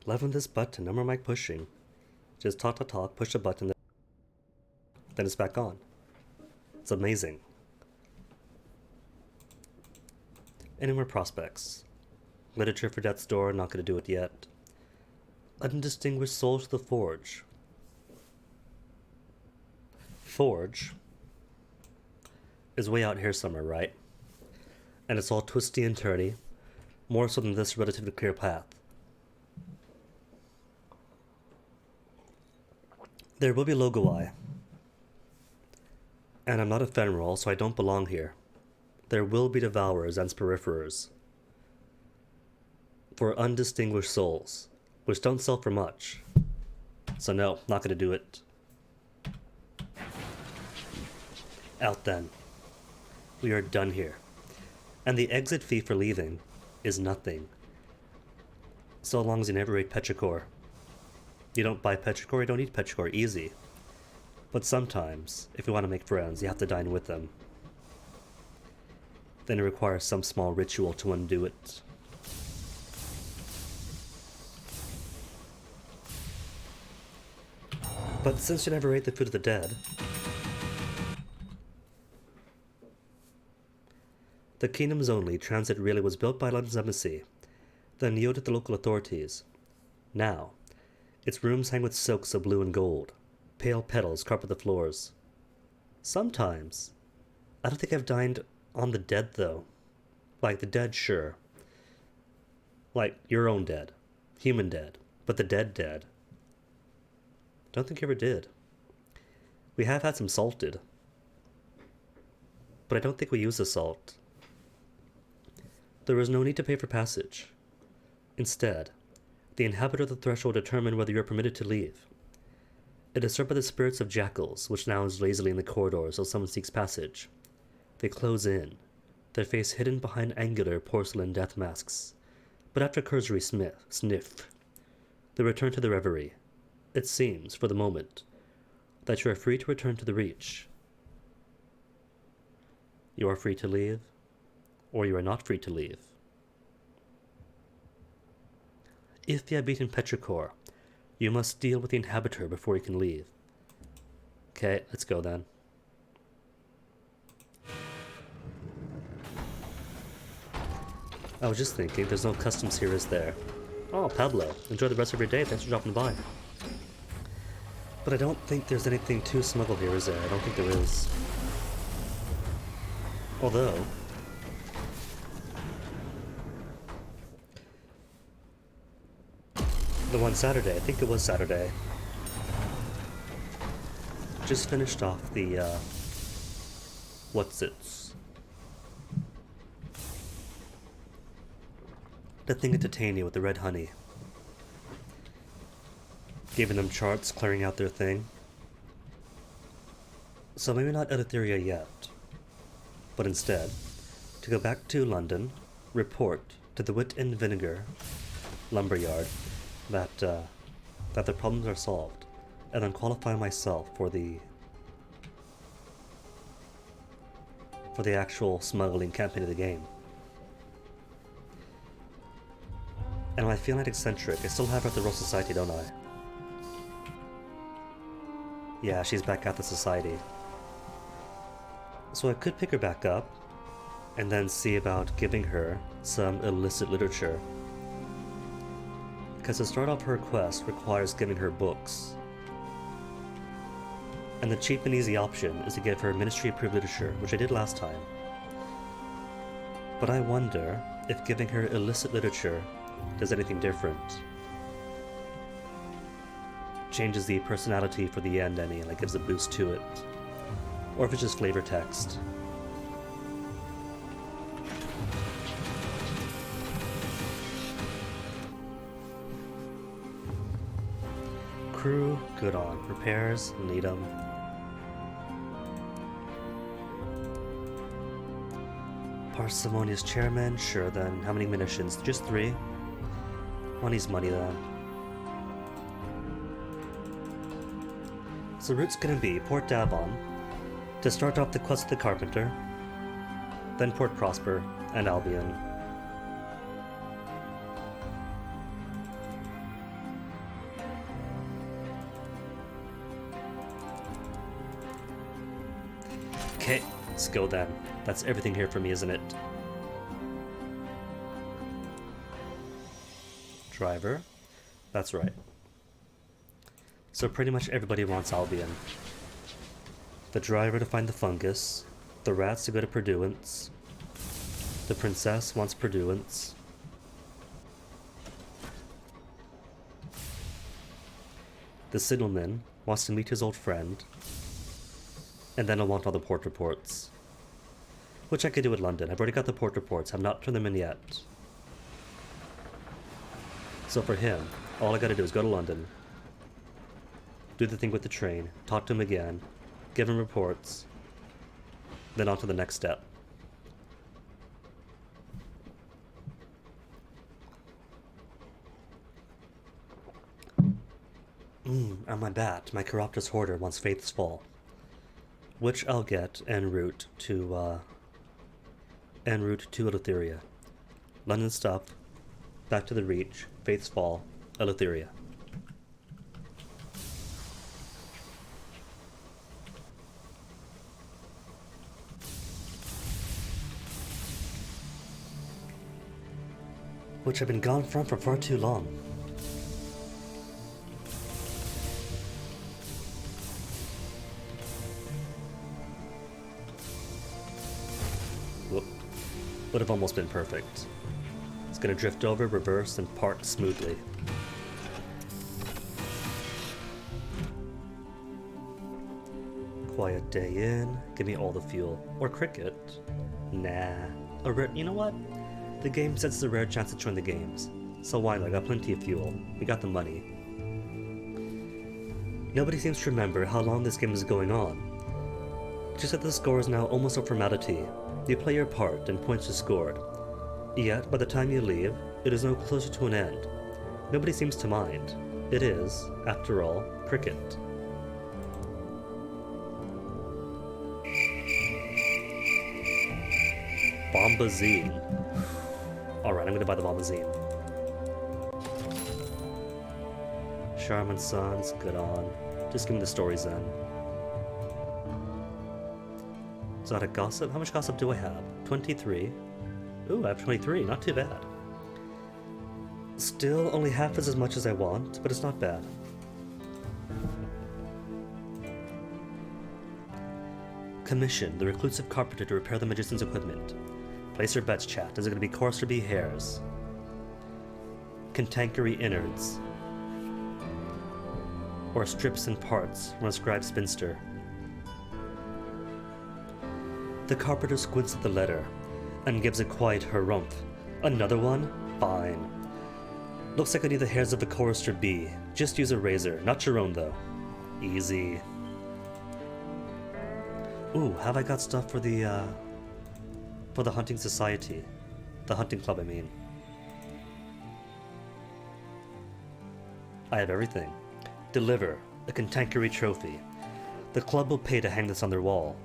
Loving this button, no more mic pushing. Just talk, push a button, then it's back on. It's amazing. Any more prospects? Literature for Death's Door, not gonna do it yet. Undistinguished Soul to the Forge. Forge is way out here somewhere, right? And it's all twisty and turny, more so than this relatively clear path. There will be Logoi. And I'm not ephemeral, so I don't belong here. There will be Devourers and Sporiferers. For undistinguished souls, which don't sell for much. So no, not gonna do it. Out then. We are done here. And the exit fee for leaving is nothing. So long as you never ate petrichor. You don't buy petrichor, you don't eat petrichor, easy. But sometimes, if you want to make friends, you have to dine with them. Then it requires some small ritual to undo it. But since you never ate the food of the dead, the Kingdom's only transit relay was built by London's embassy, then yielded to the local authorities. Now, its rooms hang with silks of blue and gold. Pale petals carpet the floors. Sometimes. I don't think I've dined on the dead, though. Like, the dead, sure. Like, your own dead. Human dead. But the dead. Don't think you ever did. We have had some salted. But I don't think we use the salt. There was no need to pay for passage. Instead, the inhabitor of the threshold determined whether you are permitted to leave. It is served by the spirits of jackals, which lounge lazily in the corridors while someone seeks passage. They close in, their face hidden behind angular porcelain death masks. But after a cursory sniff, they return to the reverie. It seems, for the moment, that you are free to return to the Reach. You are free to leave, or you are not free to leave. If you have beaten petrichor, you must deal with the inhabitor before you can leave. Okay, let's go then. I was just thinking, there's no customs here, is there? Oh, Pablo, enjoy the rest of your day, thanks for dropping by. But I don't think there's anything to smuggle here, is there? I don't think there is. Although... the one Saturday, I think it was Saturday, just finished off the, what's-its? The thing at Titania with the red honey. Giving them charts, clearing out their thing. So maybe not Eleutheria yet, but instead, to go back to London, report to the Wit and Vinegar lumberyard that the problems are solved, and then qualify myself for the actual smuggling campaign of the game. And I feel like eccentric. I still have her at the Royal Society, don't I? Yeah, she's back at the Society. So I could pick her back up, and then see about giving her some illicit literature. Because to start off her quest requires giving her books. And the cheap and easy option is to give her ministry-approved literature, which I did last time. But I wonder if giving her illicit literature does anything different. Changes the personality for the end any, like gives a boost to it. Or if it's just flavor text. Crew, good on. Repairs, need them. Parsimonious chairman, sure then. How many munitions? Just 3? Money's money then. So route's gonna be Port Davon, to start off the quest of the Carpenter, then Port Prosper, and Albion. Okay, let's go then. That's everything here for me, isn't it? Driver. That's right. So pretty much everybody wants Albion. The driver to find the fungus, the rats to go to Perduance, the princess wants Perduance, the signalman wants to meet his old friend, and then I want all the port reports. Which I could do with London. I've already got the port reports, have not turned them in yet. So for him, all I gotta do is go to London, do the thing with the train, talk to him again, give him reports, then on to the next step. And my bat, my Chiropterus Hoarder wants Faith's Fall, which I'll get en route to Eleutheria. London stop, back to the Reach, Faith's Fall, Eleutheria. Which I've been gone from for far too long. Whoop. Would have almost been perfect. It's gonna drift over, reverse, and park smoothly. Quiet day in, give me all the fuel. Or cricket. Nah. You know what? The game says it's a rare chance to join the games. So why not? I got plenty of fuel. We got the money. Nobody seems to remember how long this game is going on. Just that the score is now almost a formality. You play your part and points are scored. Yet, by the time you leave, it is no closer to an end. Nobody seems to mind. It is, after all, cricket. Bombazine. Alright, I'm gonna buy the Bombazine. Charmin Sons, good on. Just give me the stories then. Is that a gossip? How much gossip do I have? 23. Ooh, I have 23, not too bad. Still only half as much as I want, but it's not bad. Commission the reclusive carpenter to repair the magician's equipment. Place your bets, chat. Is it going to be coarse or be hairs? Cantankerous innards. Or strips and parts from a scribe spinster. The carpenter squints at the letter and gives a quiet harumph. Another one? Fine. Looks like I need the hairs of a chorister bee. Just use a razor, not your own though. Easy. Ooh, have I got stuff for the hunting society? The hunting club, I mean. I have everything. Deliver a Cantankerous trophy. The club will pay to hang this on their wall.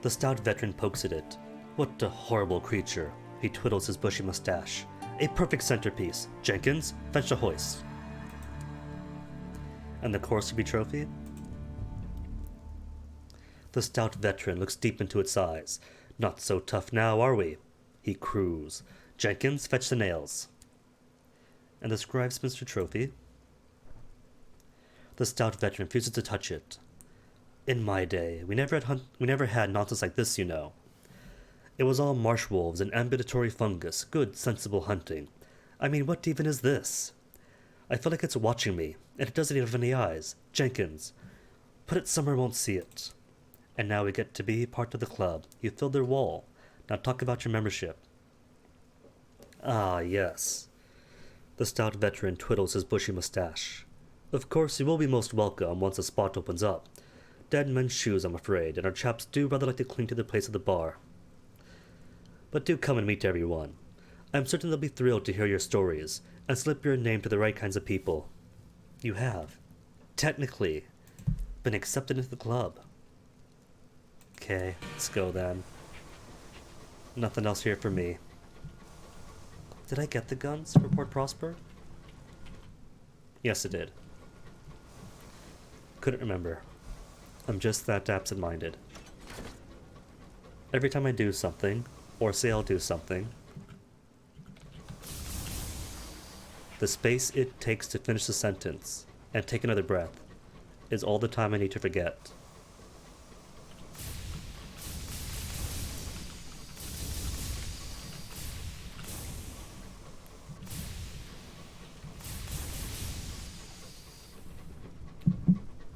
The stout veteran pokes at it. What a horrible creature. He twiddles his bushy mustache. A perfect centerpiece. Jenkins, fetch a hoist. And the Courserby trophy? The stout veteran looks deep into its eyes. Not so tough now, are we? He croos. Jenkins, fetch the nails. And the scribe spinster trophy? The stout veteran refuses to touch it. In my day, we never had nonsense like this, you know. It was all marsh wolves and ambulatory fungus, good, sensible hunting. I mean, what even is this? I feel like it's watching me, and it doesn't even have any eyes. Jenkins, put it somewhere I won't see it. And now we get to be part of the club. You filled their wall. Now talk about your membership. Ah, yes. The stout veteran twiddles his bushy mustache. Of course, you will be most welcome once the spot opens up. Dead men's shoes, I'm afraid, and our chaps do rather like to cling to the place at the bar. But do come and meet everyone. I'm certain they'll be thrilled to hear your stories, and slip your name to the right kinds of people. You have, technically, been accepted into the club. Okay, let's go then. Nothing else here for me. Did I get the guns for Port Prosper? Yes, it did. Couldn't remember. I'm just that absent-minded. Every time I do something, or say I'll do something, the space it takes to finish the sentence and take another breath is all the time I need to forget.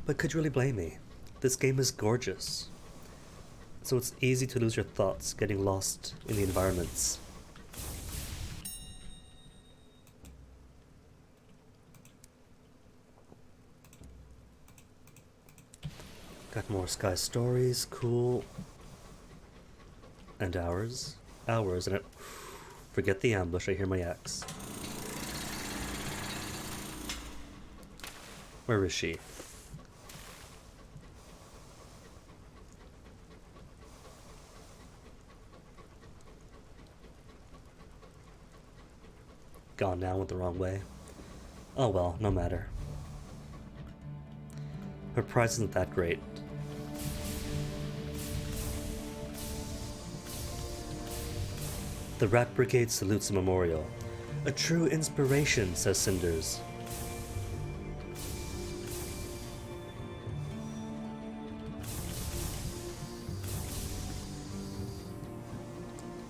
But could you really blame me? This game is gorgeous. So it's easy to lose your thoughts getting lost in the environments. Got more Sky Stories, cool. And hours. Hours, and forget the ambush, I hear my axe. Where is she? Gone now, went the wrong way. Oh well, no matter. Her prize isn't that great. The Rat Brigade salutes the memorial. A true inspiration, says Cinders.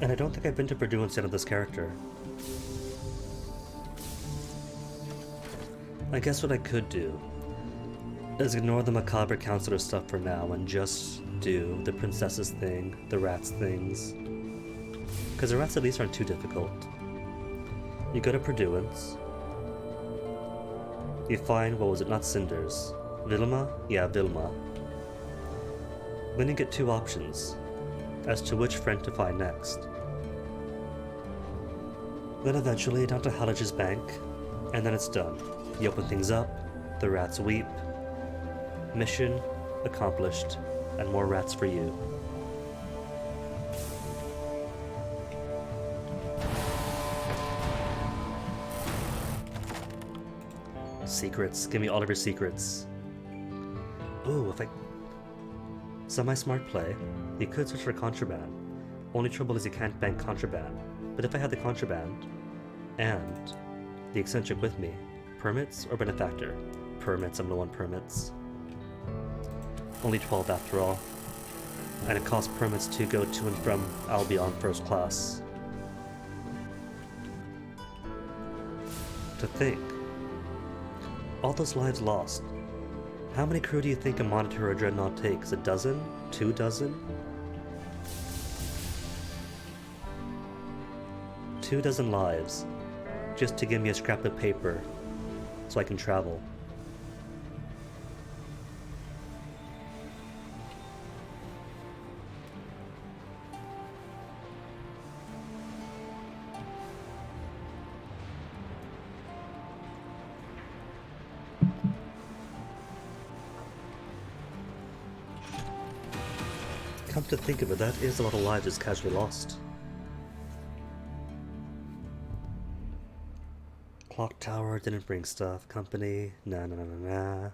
And I don't think I've been to Purdue instead of this character. I guess what I could do is ignore the macabre counselor stuff for now and just do the princesses thing, the rats things. Because the rats at least aren't too difficult. You go to Purdueans. You find, what was it, not Cinders. Vilma? Yeah, Vilma. Then you get two options as to which friend to find next. Then eventually down to Hallige's bank, and then it's done. You open things up, the rats weep. Mission accomplished, and more rats for you. Secrets, give me all of your secrets. Ooh, if I... Semi-smart play. You could search for contraband. Only trouble is you can't bank contraband. But if I had the contraband, and the eccentric with me, permits or benefactor? Permits, I'm gonna want permits. Only 12 after all. And it costs permits to go to and from Albion first class. To think. All those lives lost. How many crew do you think a Monitor or Dreadnought takes? A dozen? 2 dozen? 2 dozen lives. Just to give me a scrap of paper so I can travel. Come to think of it, that is a lot of lives just casually lost. Clock tower didn't bring stuff. Company, nah.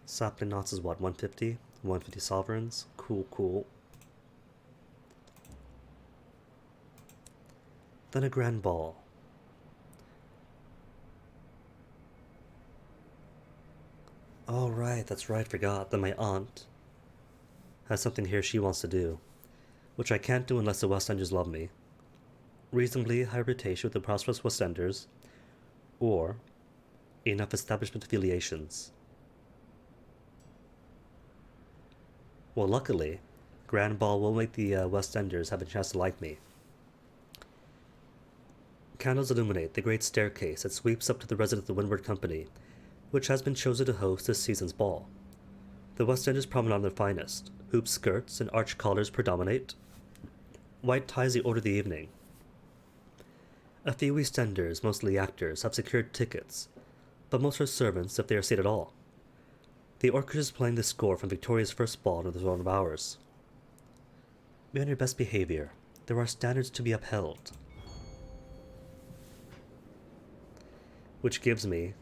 Sapling knots is what, 150? 150 sovereigns? Cool. Then a grand ball. Oh right, that's right, forgot that my aunt has something here she wants to do, which I can't do unless the West Enders love me. Reasonably high reputation with the prosperous West Enders, or enough establishment affiliations. Well, luckily, Grand Ball will make the West Enders have a chance to like me. Candles illuminate the great staircase that sweeps up to the residence of the Windward Company, which has been chosen to host this season's ball. The West Enders promenade on their finest. Hoop skirts and arch collars predominate. White ties the order of the evening. A few EastEnders, mostly actors, have secured tickets, but most are servants if they are seated at all. The orchestra is playing the score from Victoria's first ball to the throne of ours. Be on your best behavior. There are standards to be upheld. Which gives me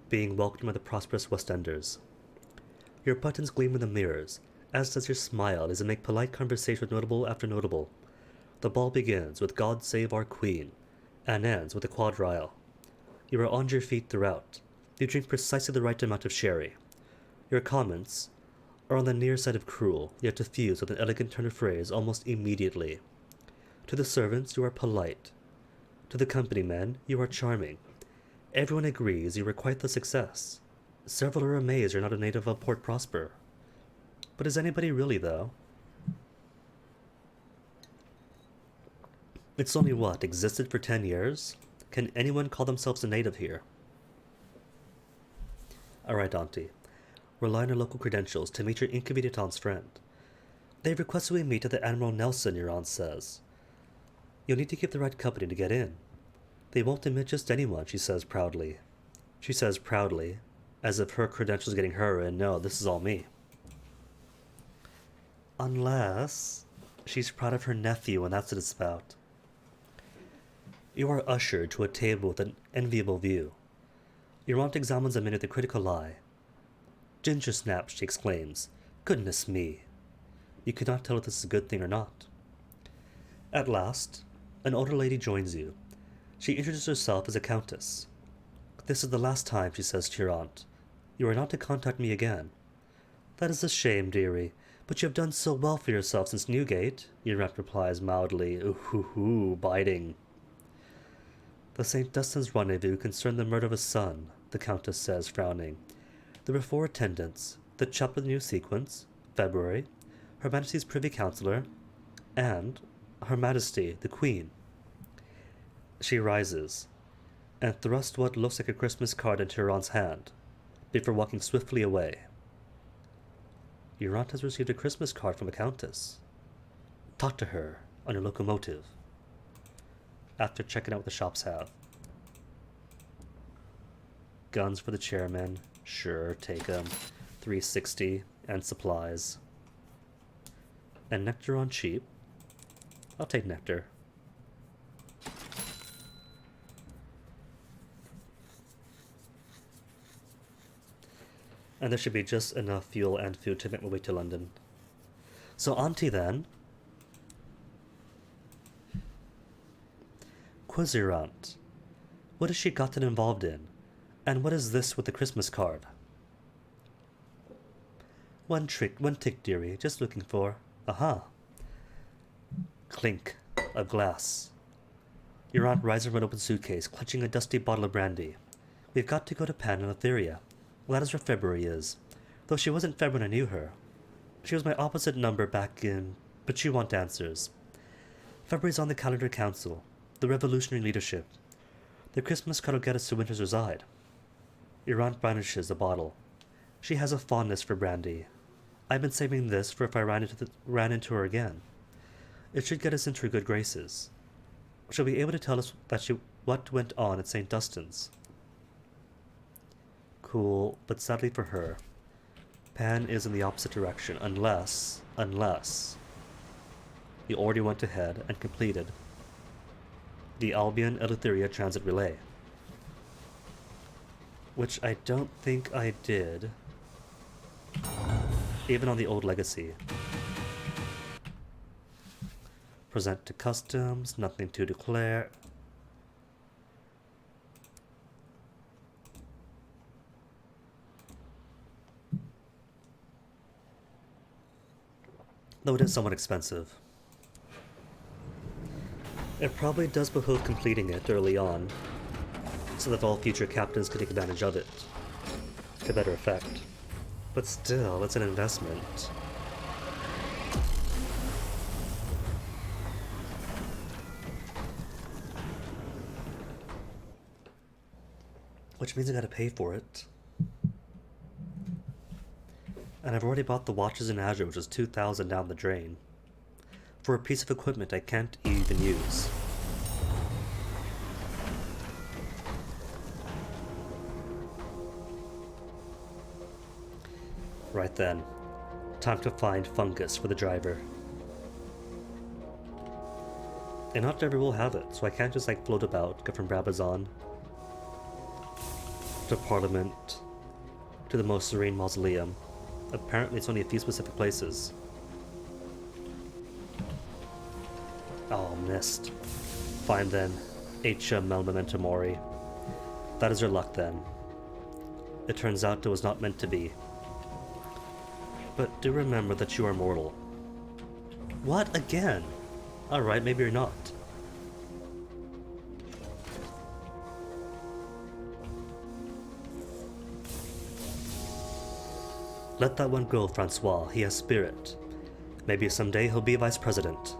being welcomed by the prosperous West Enders. Your buttons gleam in the mirrors, as does your smile as you make polite conversation with notable after notable. The ball begins with God Save Our Queen, and ends with a quadrille. You are on your feet throughout. You drink precisely the right amount of sherry. Your comments are on the near side of cruel, yet diffused with an elegant turn of phrase almost immediately. To the servants, you are polite. To the company men, you are charming. Everyone agrees you were quite the success. Several are amazed you're not a native of Port Prosper. But is anybody really, though? It's only what, existed for 10 years? Can anyone call themselves a native here? Alright, Auntie. Rely on your local credentials to meet your inconvenient aunt's friend. They've requested we meet at the Admiral Nelson, your aunt says. You'll need to keep the right company to get in. They won't admit just anyone, she says proudly. She says proudly, as if her credentials getting her in. No, this is all me. Unless she's proud of her nephew, and that's what it's about. You are ushered to a table with an enviable view. Your aunt examines the menu with a critical eye. Ginger snaps, she exclaims. Goodness me! You cannot tell if this is a good thing or not. At last, an older lady joins you. She introduces herself as a countess. This is the last time, she says to your aunt. You are not to contact me again. That is a shame, dearie, but you have done so well for yourself since Newgate, your aunt replies mildly, ooh, biting. The St. Dunstan's rendezvous concerned the murder of a son, the countess says, frowning. There were 4 attendants, the chaplain of the new sequence, February, Her Majesty's Privy Councillor, and Her Majesty, the Queen. She rises, and thrusts what looks like a Christmas card into her aunt's hand, before walking swiftly away. Your aunt has received a Christmas card from a countess. Talk to her on your locomotive. After checking out what the shops have. Guns for the chairman. Sure, take them. 360 and supplies. And nectar on cheap. I'll take nectar. And there should be just enough fuel and food to make my way to London. So Auntie then. Quiz your aunt. What has she gotten involved in? And what is this with the Christmas card? One tick, dearie, just looking for. Aha. Clink of glass. Your aunt rises from an open suitcase, clutching a dusty bottle of brandy. We've got to go to Pan and Etheria. Well, that is where February is. Though she wasn't Feb when I knew her. She was my opposite number back in... But you want answers. February's on the Calendar Council. The revolutionary leadership. The Christmas card will get us to Winter's Reside. Your aunt brandishes the bottle. She has a fondness for brandy. I've been saving this for if I ran into her again. It should get us into her good graces. She'll be able to tell us what went on at St. Dunstan's. Cool, but sadly for her, Pan is in the opposite direction, unless you already went ahead and completed the Albion Eleutheria Transit Relay. Which I don't think I did, even on the old Legacy. Present to customs, nothing to declare. Though it is somewhat expensive. It probably does behoove completing it early on, so that all future captains can take advantage of it to better effect. But still, it's an investment. Which means I gotta pay for it. And I've already bought the watches in Azure, which is 2,000 down the drain, for a piece of equipment I can't even use. Right then. Time to find fungus for the driver. And not everyone will have it, so I can't just like float about, go from Brabazon to Parliament to the Most Serene Mausoleum. Apparently it's only a few specific places. Oh, missed. Fine then. Mel Memento Mori. That is your luck then. It turns out it was not meant to be. But do remember that you are mortal. What? Again? Alright, maybe you're not. Let that one go, Francois. He has spirit. Maybe someday he'll be vice president.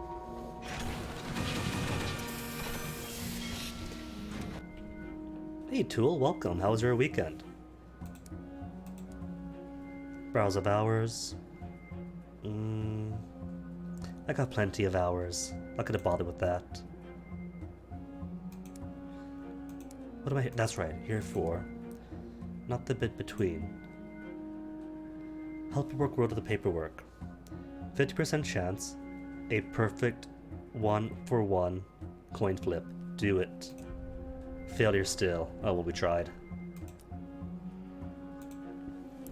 Hey, Tool, welcome. How was your weekend? Browse of hours. I got plenty of hours. Not gonna bother with that. What am I here? That's right, here for. Not the bit between. Help your work roll to the paperwork. 50% chance. A perfect 1-for-1 coin flip. Do it. Failure still. Oh, well, we tried.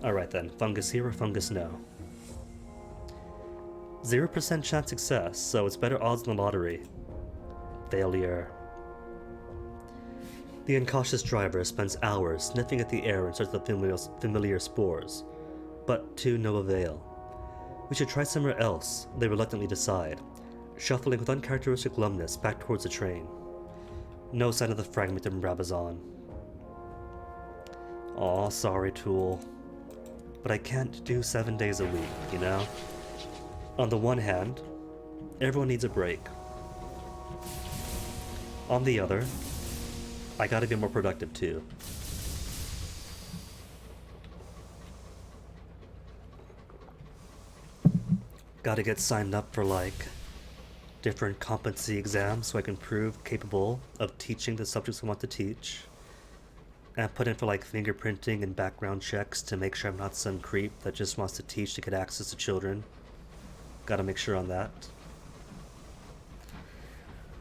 Alright then, fungus here or fungus no? 0% chance success, so it's better odds than the lottery. Failure. The incautious driver spends hours sniffing at the air in search of the familiar spores, but to no avail. We should try somewhere else, they reluctantly decide, shuffling with uncharacteristic glumness back towards the train. No sign of the fragment in Brabazon. Aw, sorry, Tool. But I can't do 7 days a week, you know? On the one hand, everyone needs a break. On the other, I gotta be more productive too. Gotta get signed up for like different competency exams so I can prove capable of teaching the subjects I want to teach. And put in for like fingerprinting and background checks to make sure I'm not some creep that just wants to teach to get access to children. Gotta make sure on that.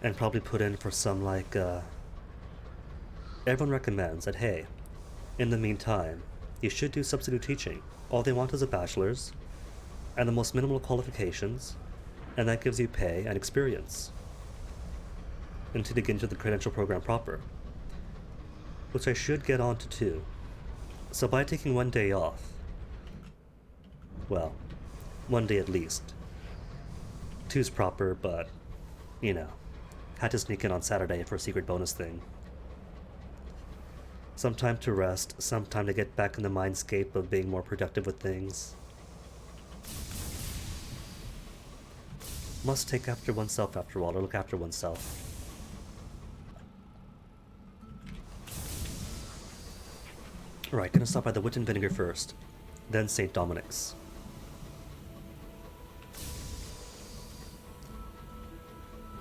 And probably put in for some like, everyone recommends that, hey, in the meantime, you should do substitute teaching. All they want is a bachelor's, and the most minimal qualifications, and that gives you pay and experience until you get into the credential program proper. Which I should get onto too. So by taking 1 day off, well, 1 day at least. 2's proper, but, you know, had to sneak in on Saturday for a secret bonus thing. Some time to rest, some time to get back in the mindscape of being more productive with things. Must take after oneself after all, or look after oneself. Alright, gonna stop by the Wit and Vinegar first, then St. Dominic's.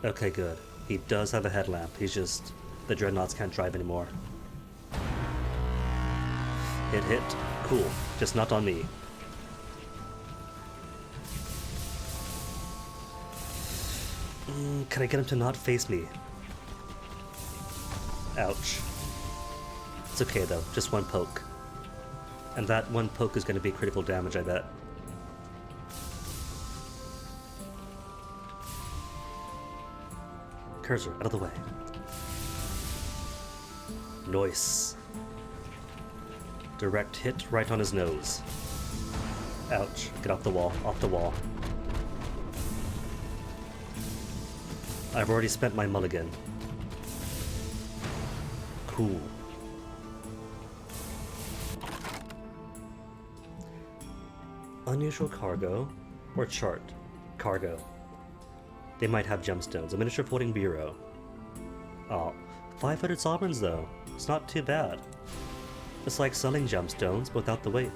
Okay, good. He does have a headlamp, he's just... the Dreadnoughts can't drive anymore. Hit. Cool. Just not on me. Can I get him to not face me? Ouch. It's okay though, just one poke. And that one poke is going to be critical damage, I bet. Cursor, out of the way. Nice. Direct hit right on his nose. Ouch. Get off the wall, off the wall. I've already spent my mulligan. Cool. Unusual cargo, or chart. Cargo. They might have gemstones. A miniature floating bureau. Oh, 500 sovereigns though. It's not too bad. It's like selling gemstones but without the weight.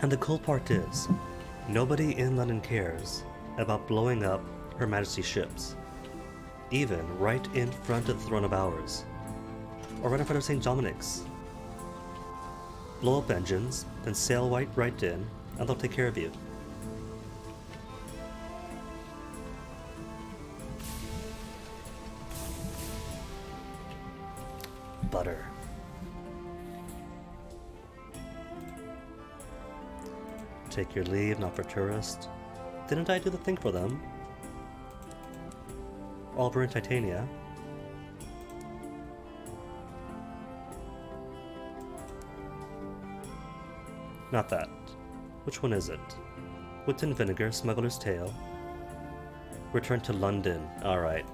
And the cool part is, nobody in London cares about blowing up Her Majesty's ships. Even right in front of the throne of ours. Or right in front of St. Dominic's. Blow up engines, then sail right in, and they'll take care of you. Butter. Take your leave, not for tourist. Didn't I do the thing for them? Oliver and Titania. Not that. Which one is it? Wit and Vinegar, Smuggler's Tale. Return to London. Alright.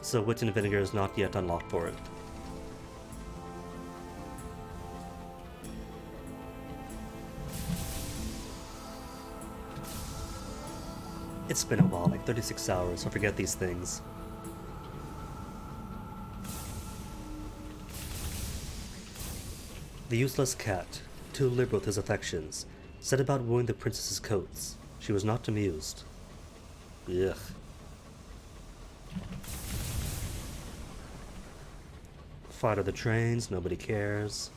So Wit and Vinegar is not yet unlocked for it. It's been a while, like 36 hours, so forget these things. The useless cat, too liberal with his affections, set about wooing the princess's coats. She was not amused. Ugh. Fight of the trains, nobody cares.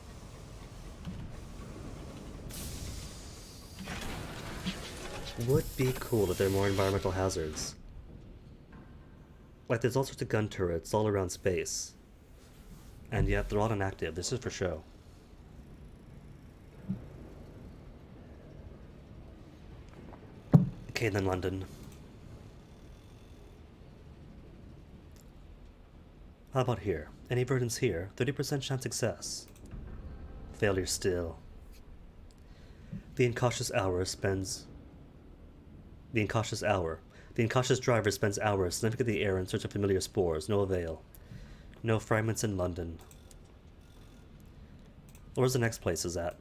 Would be cool if there were more environmental hazards. Like there's all sorts of gun turrets all around space. And yet they're all inactive, this is for show. Okay, then London. How about here? Any verdants here? 30% chance success. Failure still. The incautious driver spends hours sniffing at the air in search of familiar spores. No avail. No fragments in London. Where's the next place is at?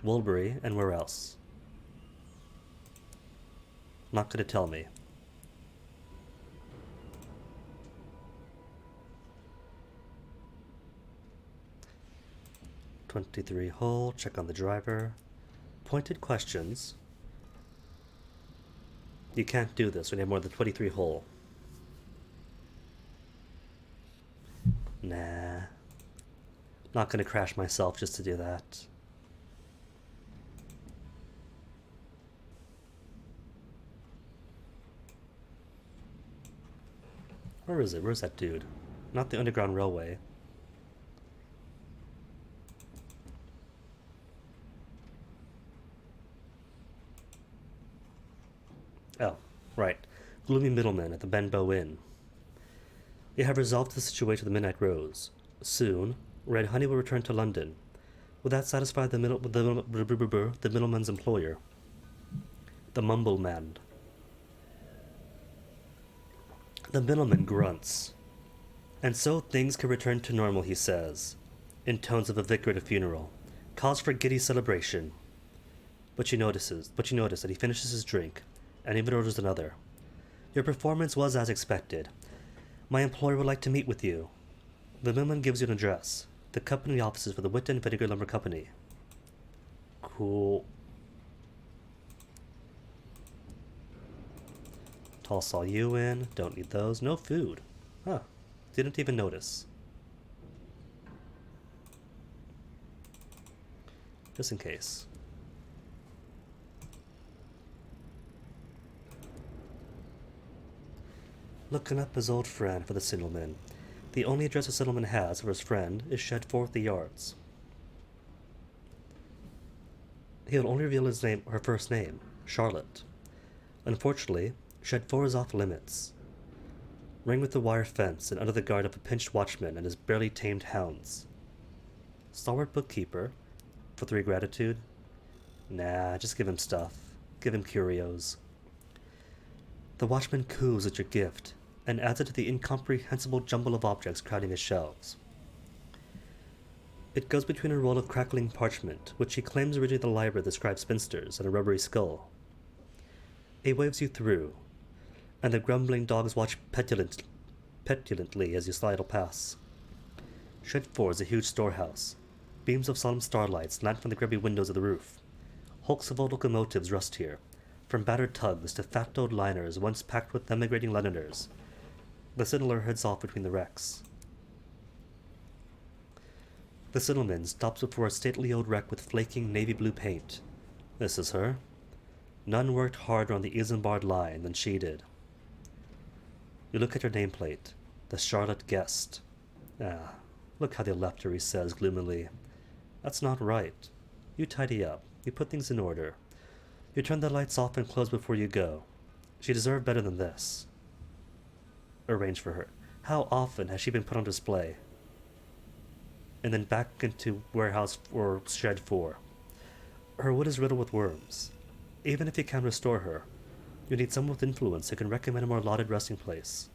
Woolbury, and where else? Not gonna tell me. .23 hull, check on the driver. Pointed questions. You can't do this when you have more than 23 hull. Nah. Not gonna crash myself just to do that. Where is it? Where's that dude? Not the Underground Railway. Oh, right. Gloomy middleman at the Benbow Inn. You have resolved the situation of the Midnight Rose. Soon, Red Honey will return to London. Will that satisfy the middleman's employer? The Mumbleman. The middleman grunts. And so things can return to normal, he says, in tones of a vicar at a funeral. Cause for giddy celebration. But you notice that he finishes his drink, and even orders another. Your performance was as expected. My employer would like to meet with you. The middleman gives you an address. The company offices for the Wit and Vinegar Lumber Company. Cool. Tall saw you in. Don't need those. No food. Huh. Didn't even notice. Just in case. Looking up his old friend for the Sinnelman. The only address the Sinnelman has for his friend is Shedforth the Yards. He'll only reveal her first name, Charlotte. Unfortunately, Shedforth is off limits. Ring with the wire fence and under the guard of a pinched watchman and his barely tamed hounds. Stalwart bookkeeper, for 3 gratitude. Nah, just give him stuff. Give him curios. The watchman coos at your gift, and adds it to the incomprehensible jumble of objects crowding his shelves. It goes between a roll of crackling parchment, which he claims originated the library of the scribe spinsters, and a rubbery skull. He waves you through, and the grumbling dogs watch petulantly as you sidle past. Shedforth is a huge storehouse. Beams of solemn starlight slant from the grubby windows of the roof. Hulks of old locomotives rust here. From battered tugs to fat-toed liners once packed with emigrating Londoners, the Signaler heads off between the wrecks. The signalman stops before a stately old wreck with flaking navy blue paint. This is her. None worked harder on the Isambard line than she did. You look at her nameplate, the Charlotte Guest. Ah, look how they left her, he says gloomily. That's not right. You tidy up. You put things in order. You turn the lights off and close before you go. She deserved better than this. Arrange for her. How often has she been put on display? And then back into warehouse or shed 4. Her wood is riddled with worms. Even if you can restore her, you need someone with influence who can recommend a more lauded resting place.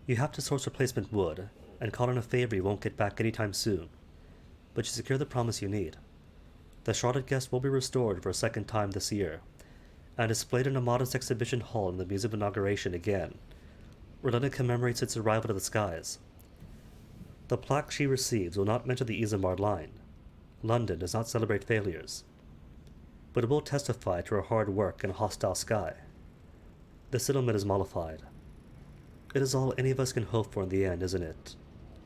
You have to source replacement wood, and call in a favor you won't get back anytime soon. But you secure the promise you need. The Charlotte Guest will be restored for a second time this year, and displayed in a modest exhibition hall in the Museum of Inauguration again, where London commemorates its arrival to the skies. The plaque she receives will not mention the Isambard line. London does not celebrate failures, but it will testify to her hard work in a hostile sky. The settlement is mollified. It is all any of us can hope for in the end, isn't it?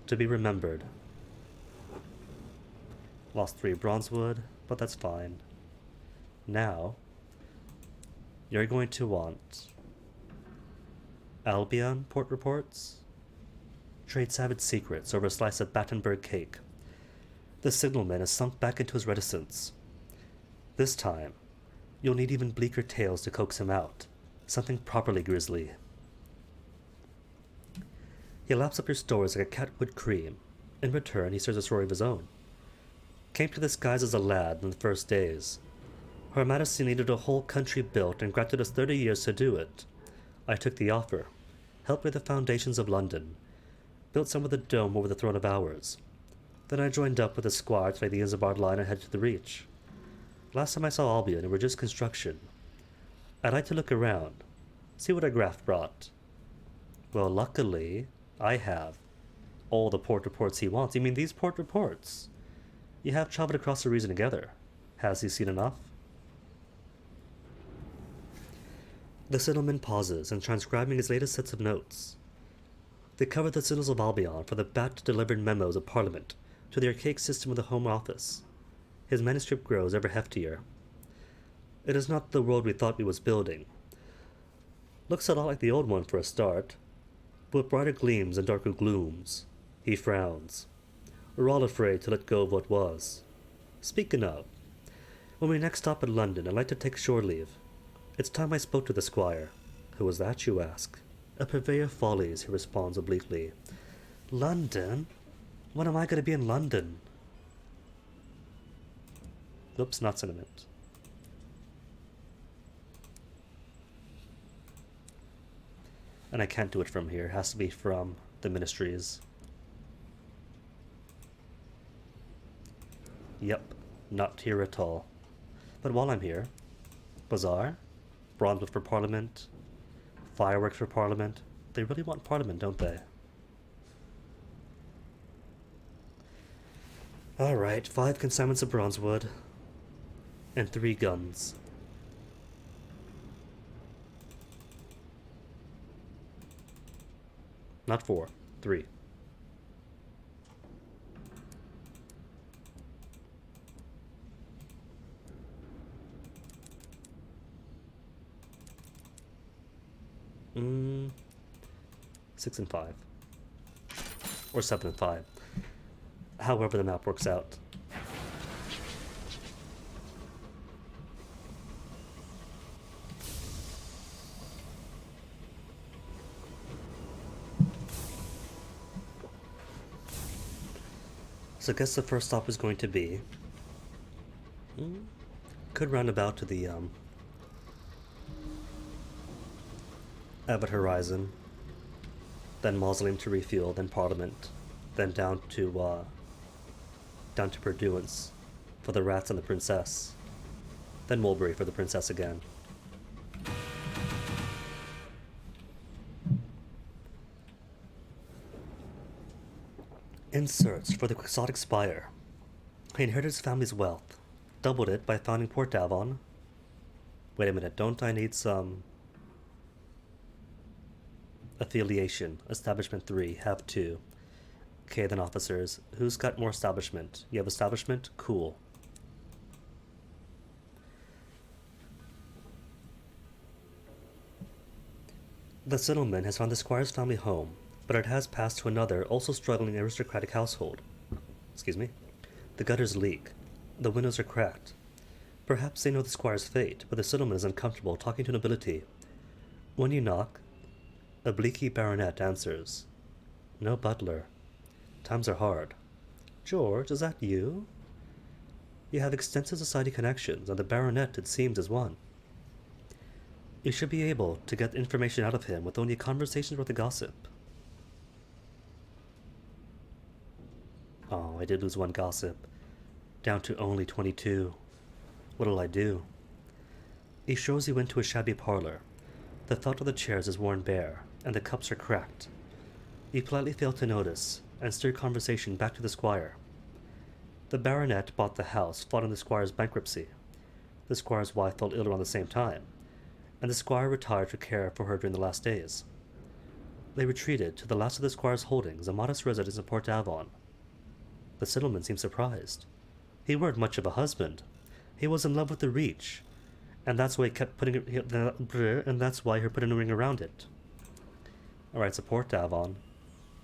To be remembered. Lost 3 bronzewood, but that's fine. Now, you're going to want Albion port reports. Trade savage secrets over a slice of Battenberg cake. The signalman has sunk back into his reticence. This time, you'll need even bleaker tales to coax him out. Something properly grisly. He laps up your stories like a cat would cream. In return, he serves a story of his own. Came to the skies as a lad in the first days. Her Majesty needed a whole country built and granted us 30 years to do it. I took the offer, helped lay the foundations of London, built some of the dome over the throne of ours. Then I joined up with the squire to lay the Isambard line and head to the Reach. Last time I saw Albion, it were just construction. I'd like to look around, see what our Graf brought. Well, luckily, I have all the port reports he wants. You mean these port reports? You have traveled across the region together. Has he seen enough? The settlement pauses in transcribing his latest sets of notes. They cover the citadels of Albion for the bat-delivered memos of Parliament to the archaic system of the Home Office. His manuscript grows ever heftier. It is not the world we thought we was building. Looks a lot like the old one for a start, but with brighter gleams and darker glooms. He frowns. We're all afraid to let go of what was. Speaking of, when we next stop in London, I'd like to take shore leave. It's time I spoke to the squire. Who was that, you ask? A purveyor of follies, he responds obliquely. London? When am I going to be in London? Oops, not sentiment. And I can't do it from here. It has to be from the ministries. Yep, not here at all. But while I'm here, bazaar, bronzewood for Parliament, fireworks for Parliament. They really want Parliament, don't they? Alright, 5 consignments of bronzewood, and 3 guns. Not 4, 3. Mm, 6 and 5. Or 7 and 5. However the map works out. So I guess the first stop is going to be... could round about to the Abbot Horizon, then Mausoleum to refuel, then Parliament, then down to Purduance for the rats and the princess, then Mulberry for the princess again. In search for the quixotic spire, he inherited his family's wealth, Doubled it by founding Port Avon. Wait a minute, don't I need some affiliation? Establishment 3, have 2. Okay, then officers. Who's got more establishment? You have establishment? Cool. The settlement has found the squire's family home, but it has passed to another, also struggling aristocratic household. Excuse me. The gutters leak. The windows are cracked. Perhaps they know the squire's fate, but the settlement is uncomfortable talking to nobility. When you knock, a bleaky baronet answers. No butler. Times are hard. George, is that you? You have extensive society connections, and the baronet, it seems, is one. You should be able to get information out of him with only conversations worth of gossip. Oh, I did lose one gossip. Down to only 22. What'll I do? He shows you into a shabby parlor. The felt of the chairs is worn bare, and the cups are cracked. You politely fail to notice, and steer conversation back to the squire. The baronet bought the house following the squire's bankruptcy. The squire's wife fell ill around the same time, and the squire retired to care for her during the last days. They retreated to the last of the squire's holdings, a modest residence in Port Avon. The settlement seemed surprised. He weren't much of a husband. He was in love with the Reach, and that's why he kept putting and that's why he put a ring around it. Alright, so Port Avon.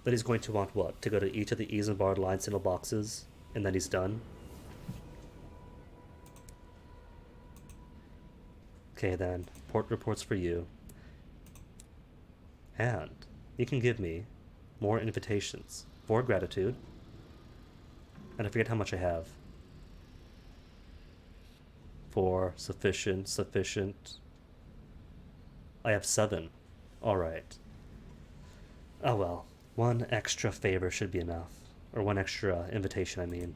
Then he's going to want what? To go to each of the Isambard line signal boxes, and then he's done. Okay then, port reports for you. And you can give me more invitations for gratitude. And I forget how much I have. For sufficient. I have 7. Alright. Oh well, 1 extra favor should be enough. Or 1 extra invitation, I mean.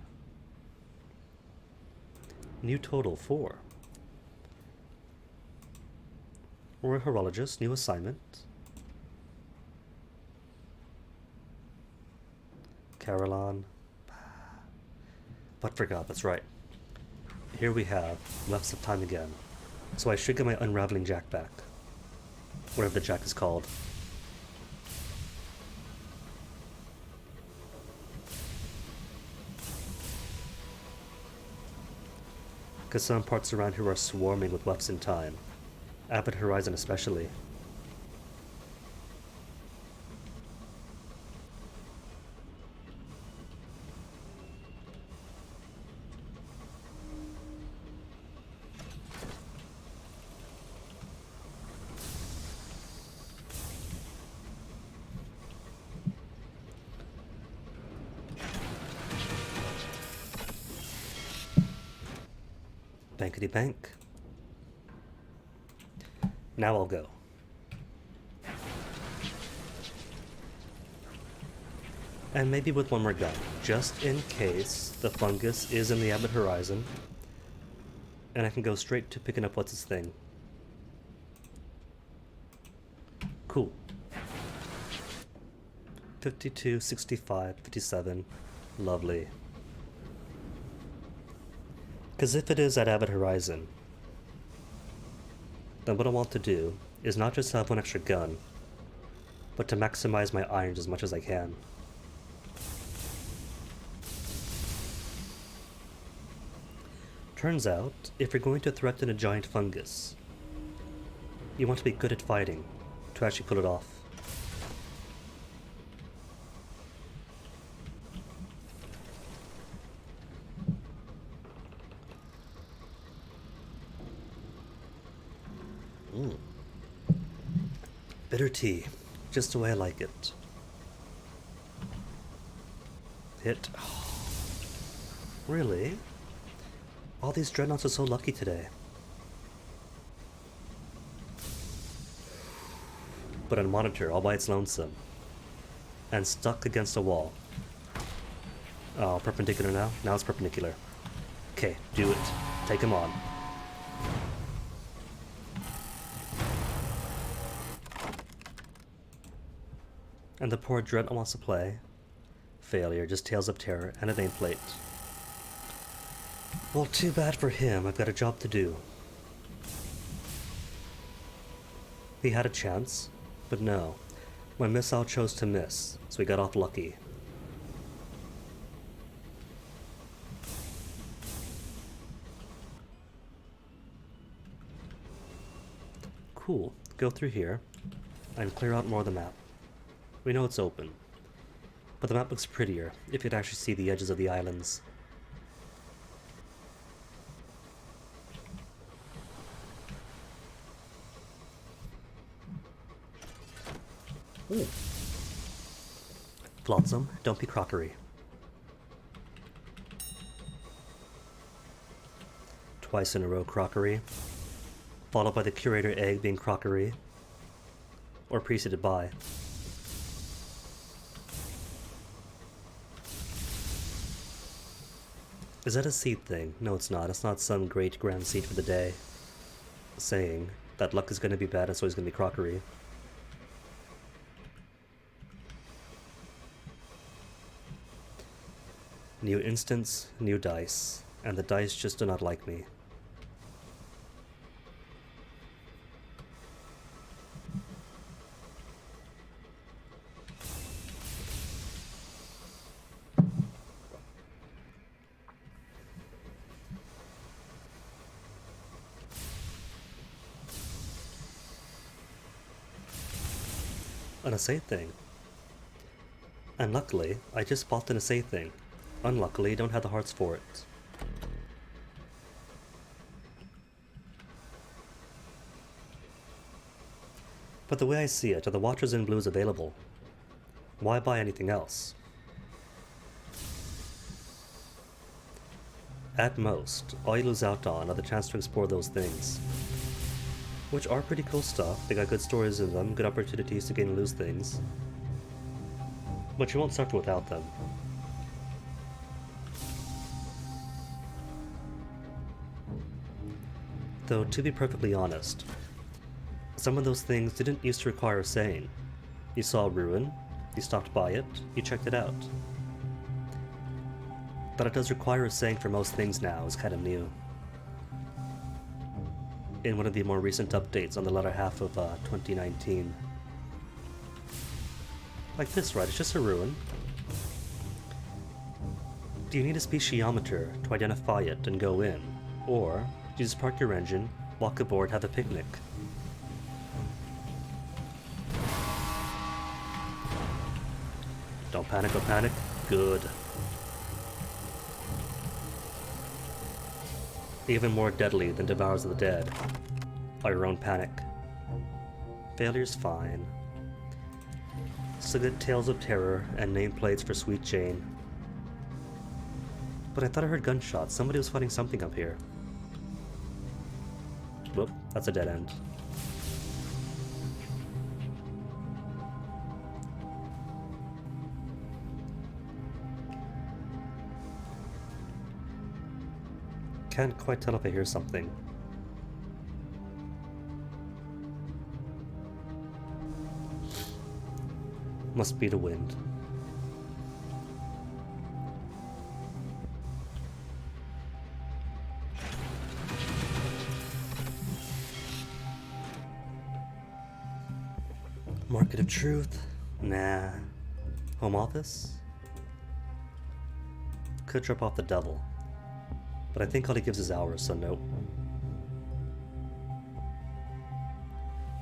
New total 4. Royal Horologist, new assignment. Caroline. But forgot, that's right. Here we have lapse of time again. So I should get my unraveling jack back. Whatever the jack is called. Because some parts around here are swarming with lapse in time. Abbott Horizon especially. Bankety bank. Now I'll go. And maybe with 1 more gun, just in case the fungus is in the Abbott Horizon. And I can go straight to picking up what's his thing. Cool. 52, 65, 57. Lovely. Because if it is at Abbott Horizon, then what I want to do is not just have 1 extra gun, but to maximize my irons as much as I can. Turns out, if you're going to threaten a giant fungus, you want to be good at fighting to actually pull it off. Bitter tea, just the way I like it. Hit. Really? All these dreadnoughts are so lucky today. But on monitor, all by its lonesome. And stuck against a wall. Oh, perpendicular now? Now it's perpendicular. Okay, do it. Take him on. And the poor Dreadnought wants to play. Failure, just Tales of Terror and a nameplate. Well, too bad for him. I've got a job to do. He had a chance, but no. My missile chose to miss, so he got off lucky. Cool. Go through here and clear out more of the map. We know it's open, but the map looks prettier if you could actually see the edges of the islands. Ooh. Flotsam, don't be crockery. Twice in a row crockery, followed by the curator egg being crockery, or preceded by. Is that a seed thing? No, it's not. It's not some great grand seed for the day saying that luck is going to be bad and so it's going to be crockery. New instance, new dice, and the dice just do not like me. An assay thing. And luckily, I just bought an assay thing. Unluckily, don't have the hearts for it. But the way I see it, are the Watchers in Blues available? Why buy anything else? At most, all you lose out on are the chance to explore those things. Which are pretty cool stuff, they got good stories in them, good opportunities to gain and lose things. But you won't suffer without them. Though, to be perfectly honest, some of those things didn't used to require saying. You saw a ruin, you stopped by it, you checked it out. But it does require a saying for most things now is kind of new. In one of the more recent updates on the latter half of 2019. Like this, right? It's just a ruin. Do you need a speciometer to identify it and go in? Or you just park your engine, walk aboard, have a picnic? Don't panic or panic? Good. Even more deadly than Devours of the Dead are your own panic. Failure's fine. So good tales of terror and nameplates for Sweet Jane. But I thought I heard gunshots. Somebody was fighting something up here. Whoop, that's a dead end. Can't quite tell if I hear something. Must be the wind. Market of Truth? Nah. Home office? Could drop off the devil. But I think all he gives is hours, so nope.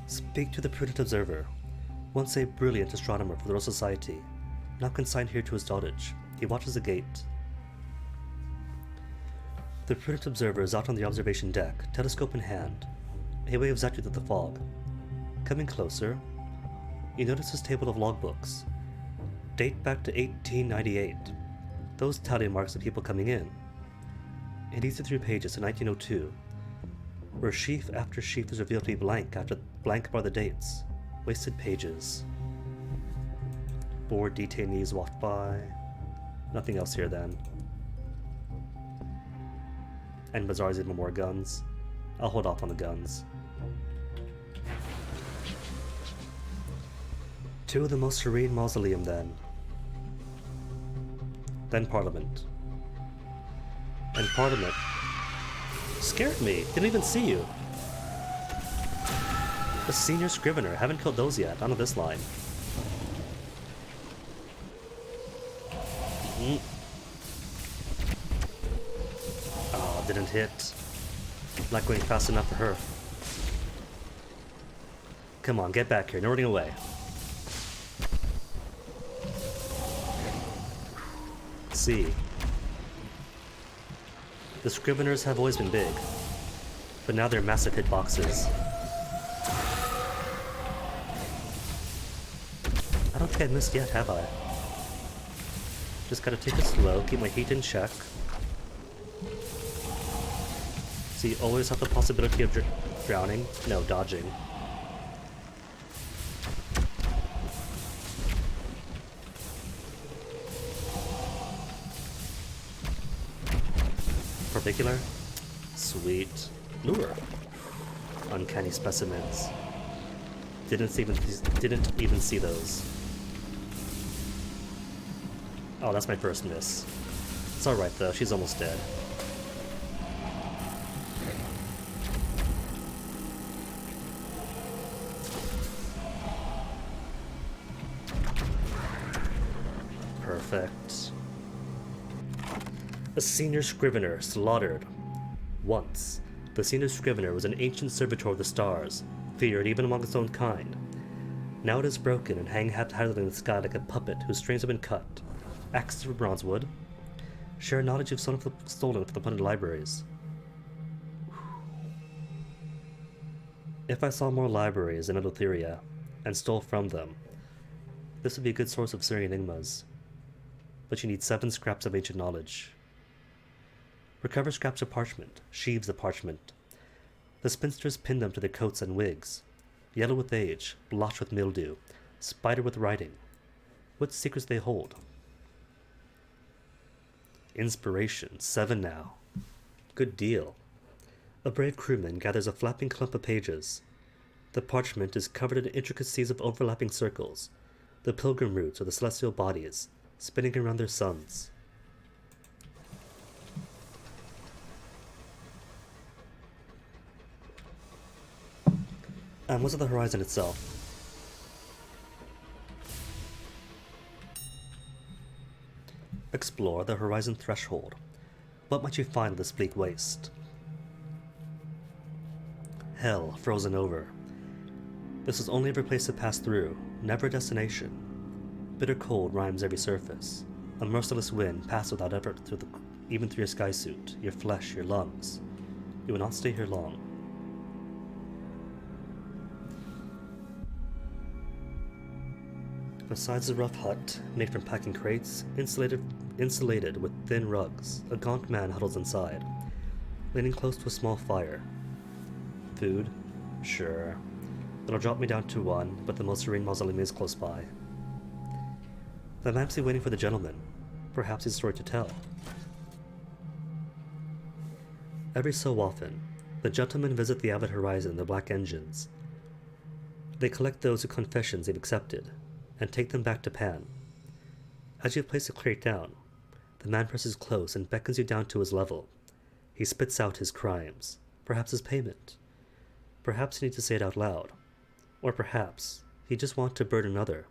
Speak to the Prudent Observer. Once a brilliant astronomer for the Royal Society, now consigned here to his dotage. He watches the gate. The Prudent Observer is out on the observation deck, telescope in hand. He waves at you through the fog. Coming closer, you notice his table of logbooks. Date back to 1898. Those tally marks of people coming in. It leads you through pages to 1902, where sheaf after sheaf is revealed to be blank after blank bar the dates. Wasted pages. Bored detainees walked by. Nothing else here then. And Bazaar's even more guns. I'll hold off on the guns. To the most serene mausoleum then. Then Parliament. And Parliament Scared me. Didn't even see you. The senior scrivener. Haven't killed those yet. Not on this line. Oh, didn't hit. Not going fast enough for her. Come on, get back here. No running away. See. The scriveners have always been big, but now they're massive hitboxes. I don't think I missed yet, have I? Just gotta take it slow, keep my heat in check. So you always have the possibility of drowning. No, dodging. Particular? Sweet. Lure. Uncanny specimens. Didn't even see those. Oh, that's my first miss. It's alright though, she's almost dead. Perfect. A senior scrivener slaughtered. Once, the senior scrivener was an ancient servitor of the stars, feared even among its own kind. Now it is broken and hanging haphazardly in the sky like a puppet whose strings have been cut. Axes for bronze wood. Share knowledge you've stolen from the plundered libraries. If I saw more libraries in Eleutheria and stole from them, this would be a good source of Syrian enigmas. But you need 7 scraps of ancient knowledge. Recover scraps of parchment, sheaves of parchment. The spinsters pin them to their coats and wigs. Yellow with age, blotched with mildew, spider with writing. What secrets they hold? Inspiration, 7 now. Good deal. A brave crewman gathers a flapping clump of pages. The parchment is covered in intricacies of overlapping circles, the pilgrim routes of the celestial bodies, spinning around their suns. And what's at the horizon itself? Explore the horizon threshold. What might you find in this bleak waste? Hell frozen over. This was only every place to pass through, never a destination. Bitter cold rhymes every surface. A merciless wind passed without effort even through your skysuit, your flesh, your lungs. You will not stay here long. Besides the rough hut, made from packing crates, insulated with thin rugs, a gaunt man huddles inside, leaning close to a small fire. Food? Sure. That'll drop me down to 1, but the most serene mausoleum is close by. The man must be waiting for the gentleman. Perhaps he's a story to tell. Every so often, the gentlemen visit the avid horizon in their black engines. They collect those whose confessions they've accepted, and take them back to Pan. As you place the crate down, the man presses close and beckons you down to his level. He spits out his crimes, perhaps his payment. Perhaps he needs to say it out loud. Or perhaps he just wants to burn another.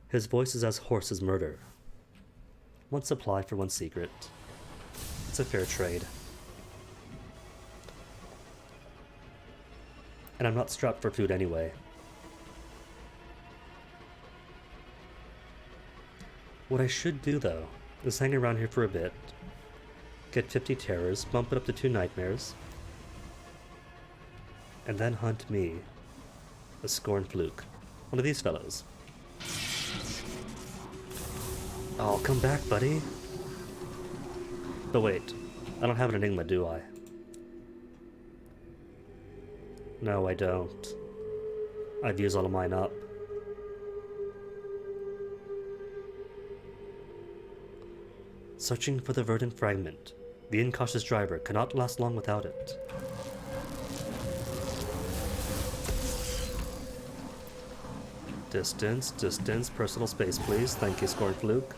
His voice is as hoarse as murder. 1 supply for 1 secret. It's a fair trade. And I'm not strapped for food anyway. What I should do, though, is hang around here for a bit, get 50 terrors, bump it up to 2 nightmares, and then hunt me a Scorn Fluke. One of these fellows. Oh, come back, buddy. But wait, I don't have an enigma, do I? No, I don't. I've used all of mine up. Searching for the verdant fragment. The incautious driver cannot last long without it. Distance, distance, personal space, please. Thank you, Scorn Fluke.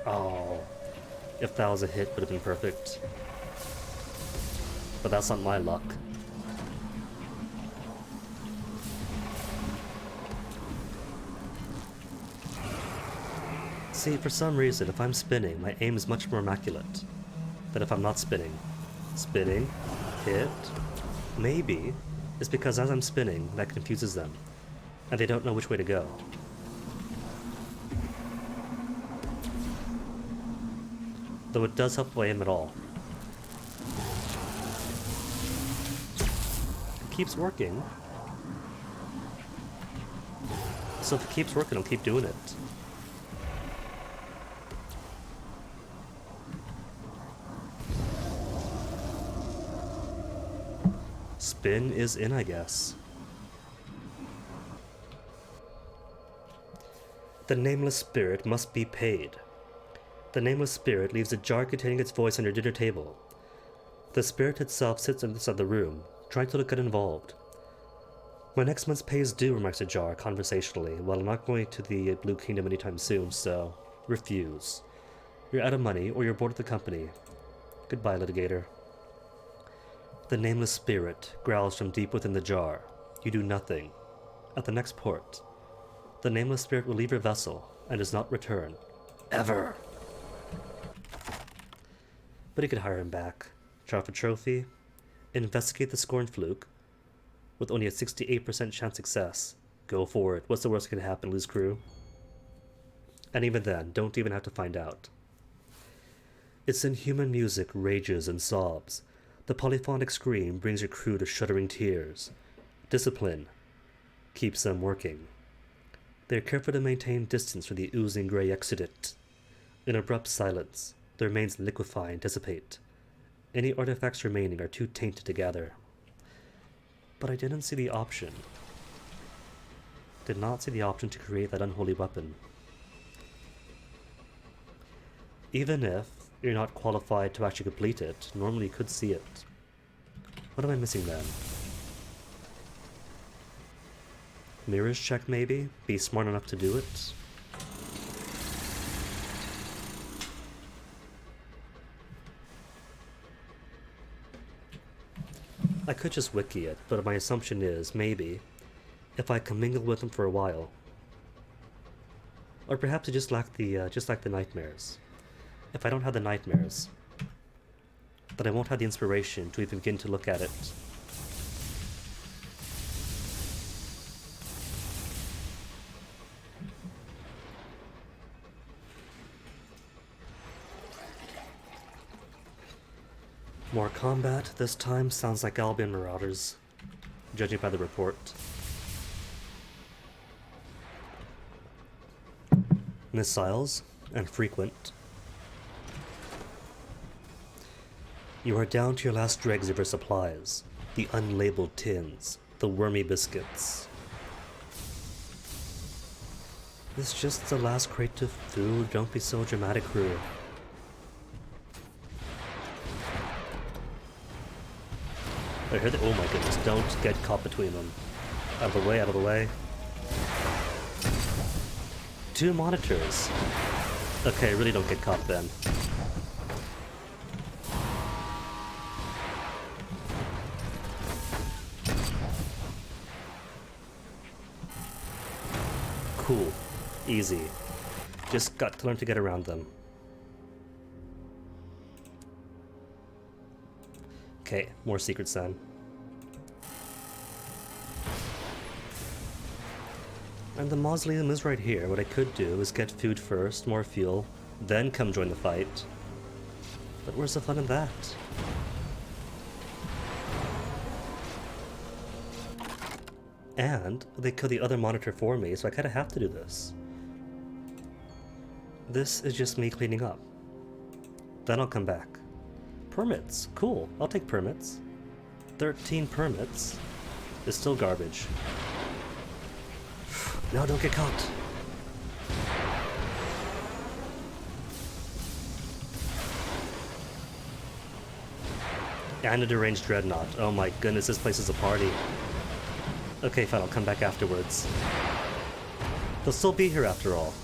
Oh, if that was a hit, would have been perfect. but that's not my luck. See, for some reason, if I'm spinning, my aim is much more immaculate than if I'm not spinning. Spinning, hit, maybe it's because as I'm spinning, that confuses them, and they don't know which way to go. Though it does help if I aim at all. It keeps working. So if it keeps working, I'll keep doing it. Spin is in, I guess. The nameless spirit must be paid. The nameless spirit leaves a jar containing its voice on your dinner table. The spirit itself sits on the side of the room, trying to look uninvolved. My next month's pay is due, remarks the jar conversationally. Well, I'm not going to the Blue Kingdom anytime soon, so refuse. You're out of money, or you're bored with the company. Goodbye, litigator. The nameless spirit growls from deep within the jar. You do nothing. At the next port, the nameless spirit will leave your vessel and does not return. Ever. But he could hire him back. Charge a trophy. Investigate the scorn fluke. With only a 68% chance success. Go for it. What's the worst that can happen, lose crew? And even then, don't even have to find out. Its inhuman music rages and sobs. The polyphonic scream brings your crew to shuddering tears. Discipline keeps them working. They are careful to maintain distance from the oozing grey exudate. In abrupt silence, the remains liquefy and dissipate. Any artifacts remaining are too tainted to gather. But I didn't see the option. Did not see the option to create that unholy weapon. Even if you're not qualified to actually complete it, normally you could see it. What am I missing then? Mirrors check maybe? Be smart enough to do it? I could just wiki it, but my assumption is, maybe, if I commingle with them for a while. Or perhaps it just lack the nightmares. If I don't have the nightmares, then I won't have the inspiration to even begin to look at it. More combat, this time sounds like Albion Marauders, judging by the report. Missiles, and frequent. You are down to your last dregs of your supplies. The unlabeled tins, the wormy biscuits. This just the last crate of food, don't be so dramatic, crew. I heard that. Oh my goodness, don't get caught between them. Out of the way, out of the way. 2 monitors. Okay, really don't get caught then. Cool. Easy. Just got to learn to get around them. Okay, more secrets then. And the mausoleum is right here. What I could do is get food first, more fuel, then come join the fight. But where's the fun in that? And they killed the other monitor for me, so I kinda have to do this. This is just me cleaning up. Then I'll come back. Permits. Cool. I'll take permits. 13 permits is still garbage. No, don't get caught. And a deranged dreadnought. Oh my goodness, this place is a party. Okay, fine, I'll come back afterwards. They'll still be here after all.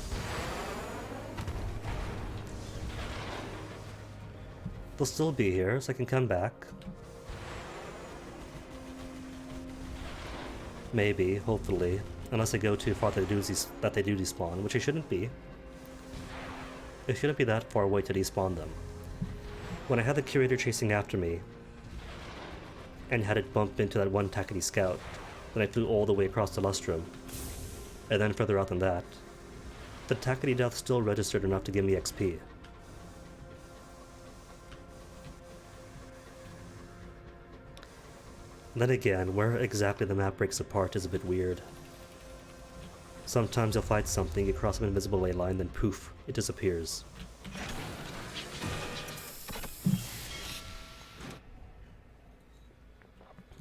They'll still be here, so I can come back. Maybe, hopefully. Unless they go too far that they do despawn, which it shouldn't be. It shouldn't be that far away to despawn them. When I had the curator chasing after me, and had it bump into that one Takati scout, then I flew all the way across the Lustrum, and then further out than that, the Takati death still registered enough to give me XP. Then again, where exactly the map breaks apart is a bit weird. Sometimes you'll fight something, you cross an invisible ley line, then poof, it disappears.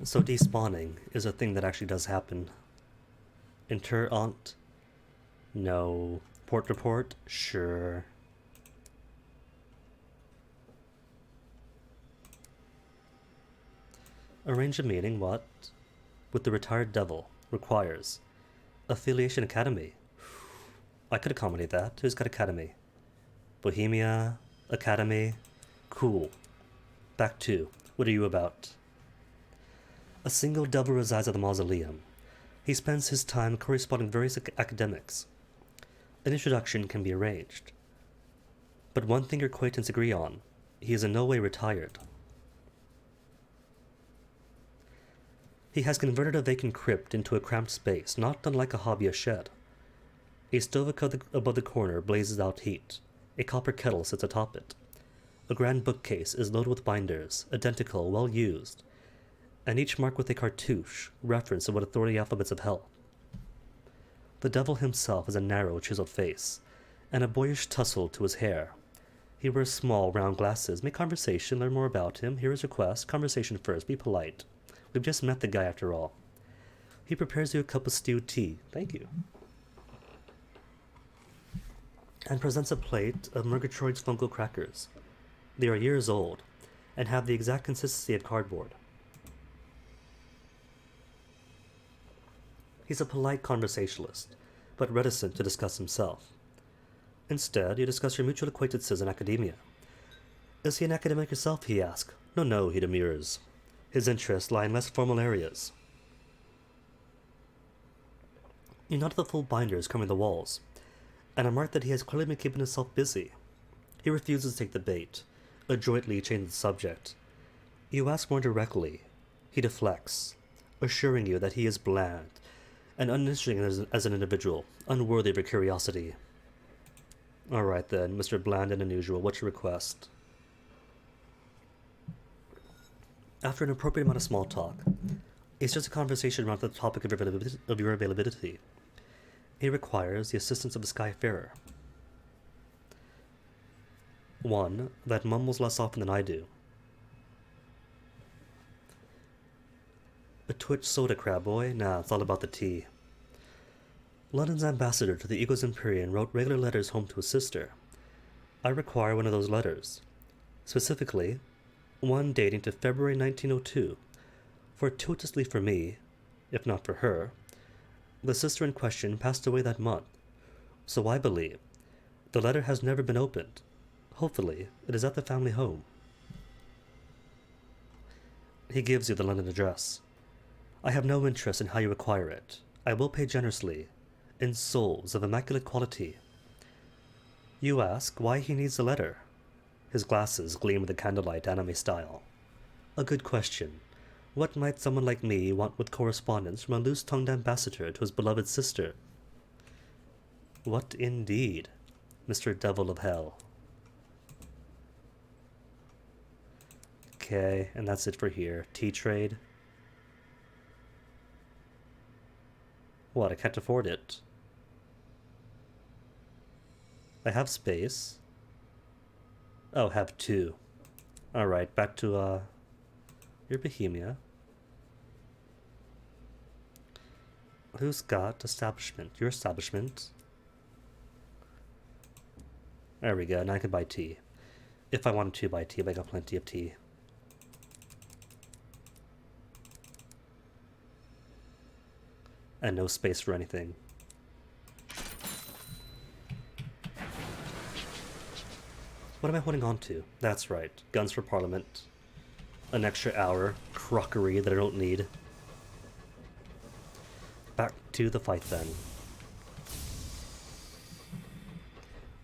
So despawning is a thing that actually does happen. Inter-aunt? No. Port report? Sure. Arrange a meeting, what? With the retired devil. Requires. Affiliation Academy. I could accommodate that. Who's got Academy? Bohemia? Academy? Cool. Back to. What are you about? A single devil resides at the mausoleum. He spends his time corresponding with various academics. An introduction can be arranged. But one thing your acquaintance agree on. He is in no way retired. He has converted a vacant crypt into a cramped space, not unlike a hobbyist shed. A stove above the corner blazes out heat. A copper kettle sits atop it. A grand bookcase is loaded with binders, identical, well used, and each marked with a cartouche, reference to what authority alphabets of hell. The devil himself has a narrow, chiseled face, and a boyish tussle to his hair. He wears small, round glasses. Make conversation, learn more about him, hear his request. Conversation first, be polite. We've just met the guy after all. He prepares you a cup of stewed tea. Thank you. And presents a plate of Murgatroyd's Funko crackers. They are years old, and have the exact consistency of cardboard. He's a polite conversationalist, but reticent to discuss himself. Instead, you discuss your mutual acquaintances in academia. Is he an academic yourself, he asks. No, he demurs. His interests lie in less formal areas. You note the full binders covering the walls, and remark that he has clearly been keeping himself busy. He refuses to take the bait, adroitly changes the subject. You ask more directly. He deflects, assuring you that he is bland, and uninteresting as an individual, unworthy of your curiosity. Alright then, Mr. Bland and Unusual, what's your request? After an appropriate amount of small talk, it's just a conversation around the topic of your availability. He requires the assistance of a Skyfarer. One that mumbles less often than I do. A Twitch soda crab boy? Nah, it's all about the tea. London's ambassador to the Eagles Empyrean wrote regular letters home to his sister. I require one of those letters. Specifically, one dating to February 1902. Fortuitously for me, if not for her, the sister in question passed away that month. So I believe the letter has never been opened. Hopefully, it is at the family home. He gives you the London address. I have no interest in how you acquire it. I will pay generously, in souls of immaculate quality. You ask why he needs the letter. His glasses gleam with the candlelight anime style. A good question. What might someone like me want with correspondence from a loose-tongued ambassador to his beloved sister? What indeed, Mr. Devil of Hell? Okay, and that's it for here. Tea trade. What, I can't afford it. I have space. Oh, have two. Alright, back to, your Bohemia. Who's got establishment? Your establishment. There we go, now I can buy tea. If I wanted to buy tea, but I got plenty of tea. And no space for anything. What am I holding on to? That's right, guns for Parliament. An extra hour, crockery that I don't need. To the fight then.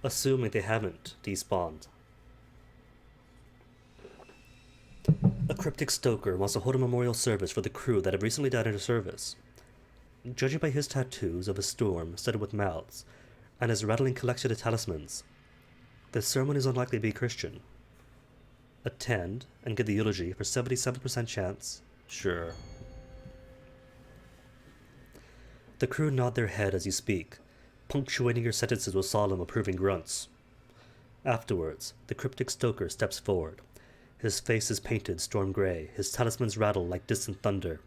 Assuming they haven't despawned. A cryptic stoker wants to hold a memorial service for the crew that have recently died in his service. Judging by his tattoos of a storm studded with mouths and his rattling collection of talismans, the ceremony is unlikely to be Christian. Attend and get the eulogy for 77% chance? Sure. The crew nod their head as you speak, punctuating your sentences with solemn, approving grunts. Afterwards, the cryptic stoker steps forward. His face is painted storm gray, his talismans rattle like distant thunder.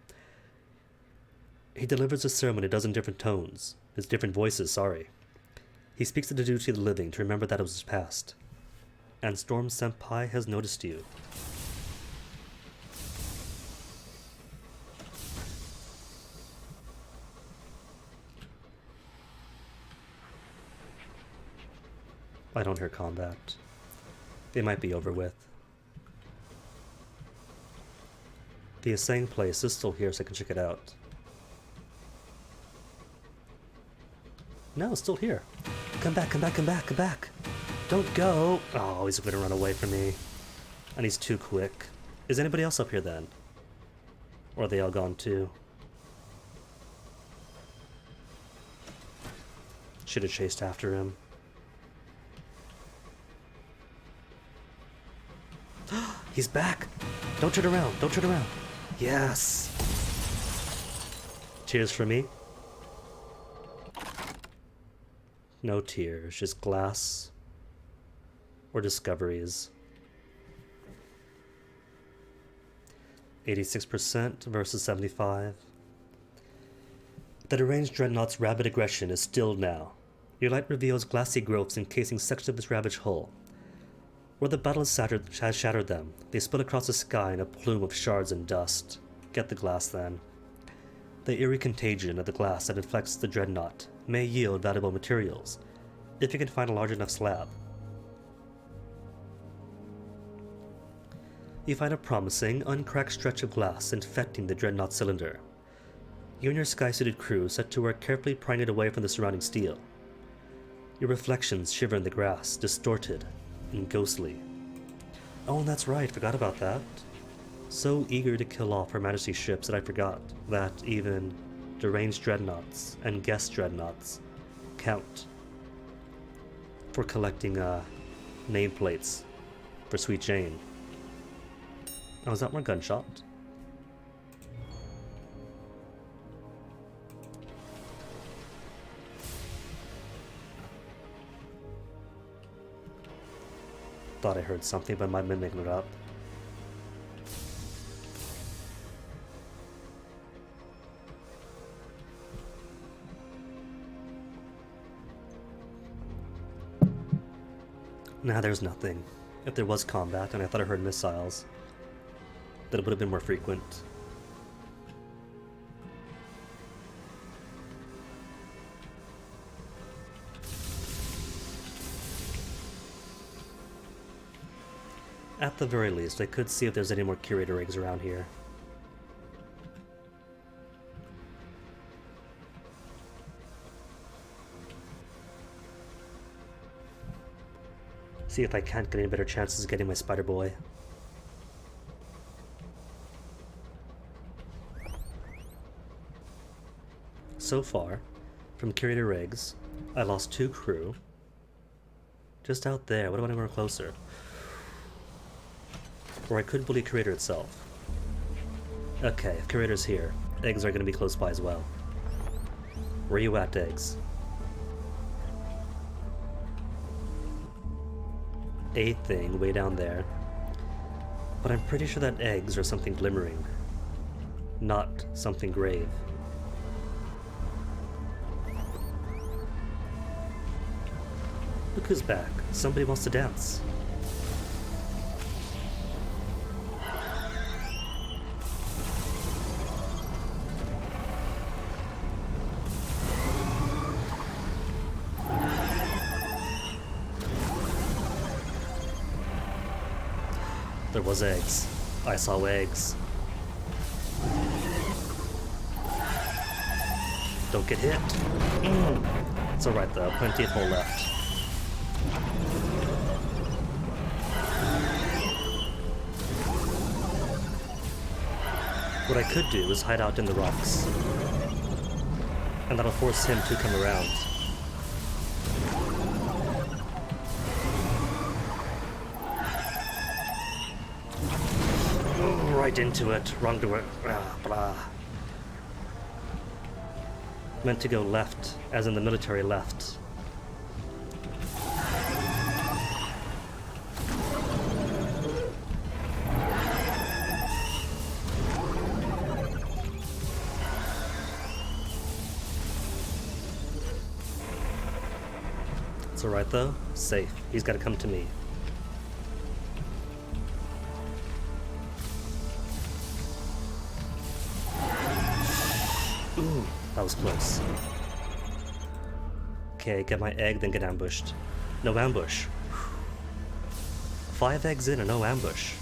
He delivers the sermon in a dozen different tones, his different voices, sorry. He speaks of the duty of the living to remember that it was past. And Storm Senpai has noticed you. I don't hear combat. They might be over with. The Asang place is still here, so I can check it out. No, it's still here. Come back, come back, come back, come back. Don't go. Oh, he's gonna run away from me. And he's too quick. Is anybody else up here then? Or are they all gone too? Should have chased after him. He's back! Don't turn around, don't turn around. Yes! Cheers for me. No tears, just glass. Or discoveries. 86% versus 75. The deranged dreadnought's rabid aggression is stilled now. Your light reveals glassy growths encasing sections of its ravaged hull. Where the battle has shattered them, they spill across the sky in a plume of shards and dust. Get the glass then. The eerie contagion of the glass that inflects the dreadnought may yield valuable materials, if you can find a large enough slab. You find a promising, uncracked stretch of glass infecting the dreadnought cylinder. You and your sky-suited crew set to work carefully prying it away from the surrounding steel. Your reflections shiver in the grass, distorted and ghostly. Oh, and that's right, forgot about that. So eager to kill off Her Majesty's ships that I forgot that even deranged dreadnoughts and guest dreadnoughts count for collecting nameplates for Sweet Jane. Oh, is that more gunshot? Thought I heard something, but I might have been making it up. Nah, there's nothing. If there was combat, and I thought I heard missiles, that it would have been more frequent. At the very least, I could see if there's any more curator eggs around here. See if I can't get any better chances of getting my spider boy. So far, from curator eggs, I lost 2 crew. Just out there, what about anywhere closer? Or I could bully curator itself. Okay, if curator's here, eggs are going to be close by as well. Where you at, eggs? A thing way down there. But I'm pretty sure that eggs are something glimmering, not something grave. Look who's back. Somebody wants to dance. There was eggs. I saw eggs. Don't get hit. It's alright though, plenty of hole left. What I could do is hide out in the rocks. And that'll force him to come around. Right into it. Wrong door. Blah. Meant to go left, as in the military left. It's alright though. Safe. He's gotta come to me. Ooh, that was close. Okay, get my egg, then get ambushed. No ambush. 5 eggs in and no ambush.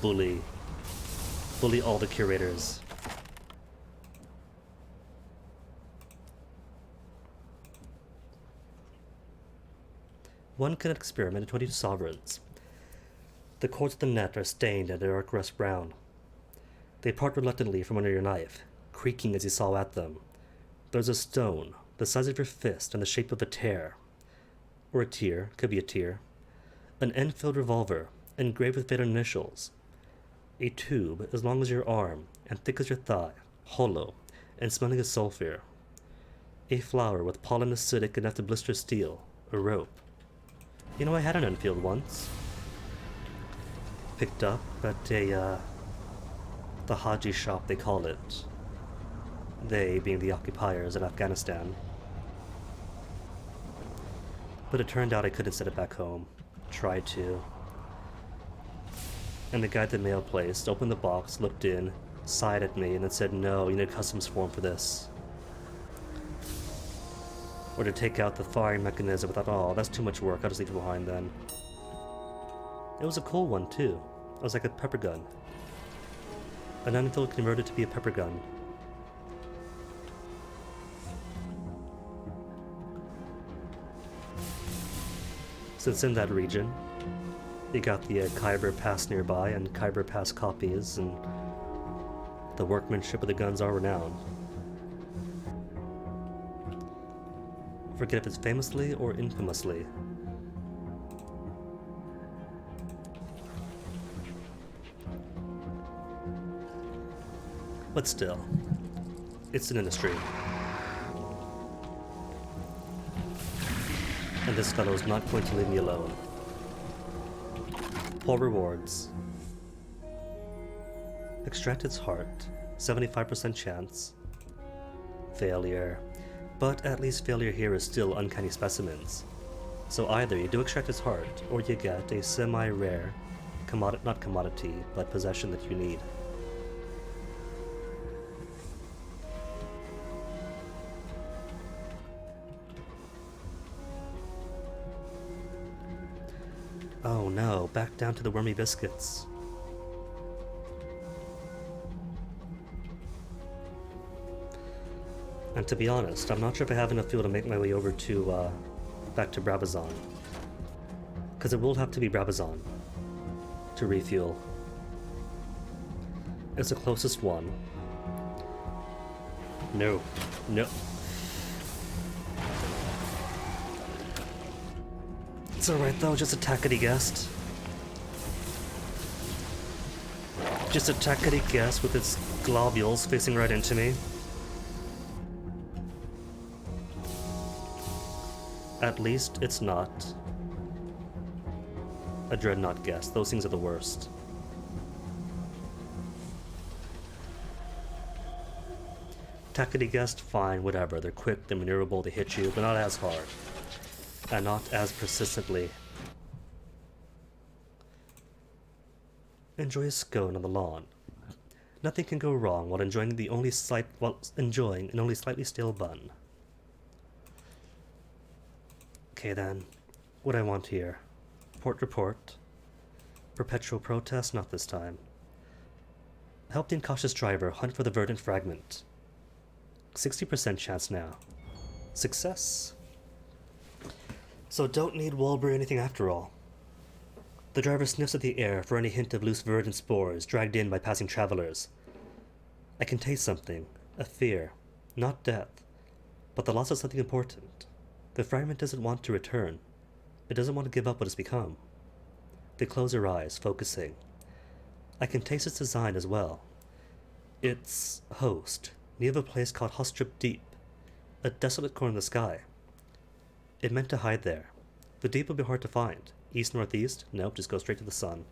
Bully. Bully all the curators. One can experiment in 22 sovereigns. The cords of the net are stained a dark rust brown. They part reluctantly from under your knife, creaking as you saw at them. There's a stone, the size of your fist and the shape of a tear. Or a tear, could be a tear. An end-filled revolver, engraved with faded initials. A tube as long as your arm, and thick as your thigh, hollow, and smelling of sulfur. A flower with pollen acidic enough to blister steel. A rope. You know, I had an Enfield once. Picked up at the Haji shop, they call it. They being the occupiers of Afghanistan. But it turned out I couldn't set it back home. Tried to. And the guy at the mail place opened the box, looked in, sighed at me, and then said, "No, you need a customs form for this." Or to take out the firing mechanism. I thought, oh, that's too much work, I'll just leave it behind then. It was a cool one too. It was like a pepper gun. An Enfield converted to be a pepper gun. Since in that region, you got the Khyber Pass nearby and Khyber Pass copies, and the workmanship of the guns are renowned. Forget if it's famously or infamously. But still, it's an industry. And this fellow's not going to leave me alone. Poor rewards. Extract its heart, 75% chance. Failure. But at least failure here is still uncanny specimens. So either you do extract its heart, or you get a semi-rare, not commodity, but possession that you need. Oh no, back down to the wormy biscuits. And to be honest, I'm not sure if I have enough fuel to make my way over to, back to Brabazon. Because it will have to be Brabazon to refuel. It's the closest one. No. No. It's alright though, just a tackety guest. Just a tackety guest with its globules facing right into me. At least it's not a dreadnought guest. Those things are the worst. Tackety guest, fine, whatever. They're quick, they're maneuverable, they hit you, but not as hard. And not as persistently. Enjoy a scone on the lawn. Nothing can go wrong while enjoying an only slightly stale bun. Okay then, what I want here. Port report. Perpetual protest, not this time. Help the incautious driver hunt for the verdant fragment. 60% chance now. Success. So don't need Wolbury or anything after all. The driver sniffs at the air for any hint of loose verdant spores dragged in by passing travelers. I can taste something, a fear, not death, but the loss of something important. The fragment doesn't want to return. It doesn't want to give up what it's become. They close their eyes, focusing. I can taste its design as well. Its host, near a place called Hostrip Deep, a desolate corner of the sky. It meant to hide there. The deep will be hard to find. East-northeast? Nope, just go straight to the sun.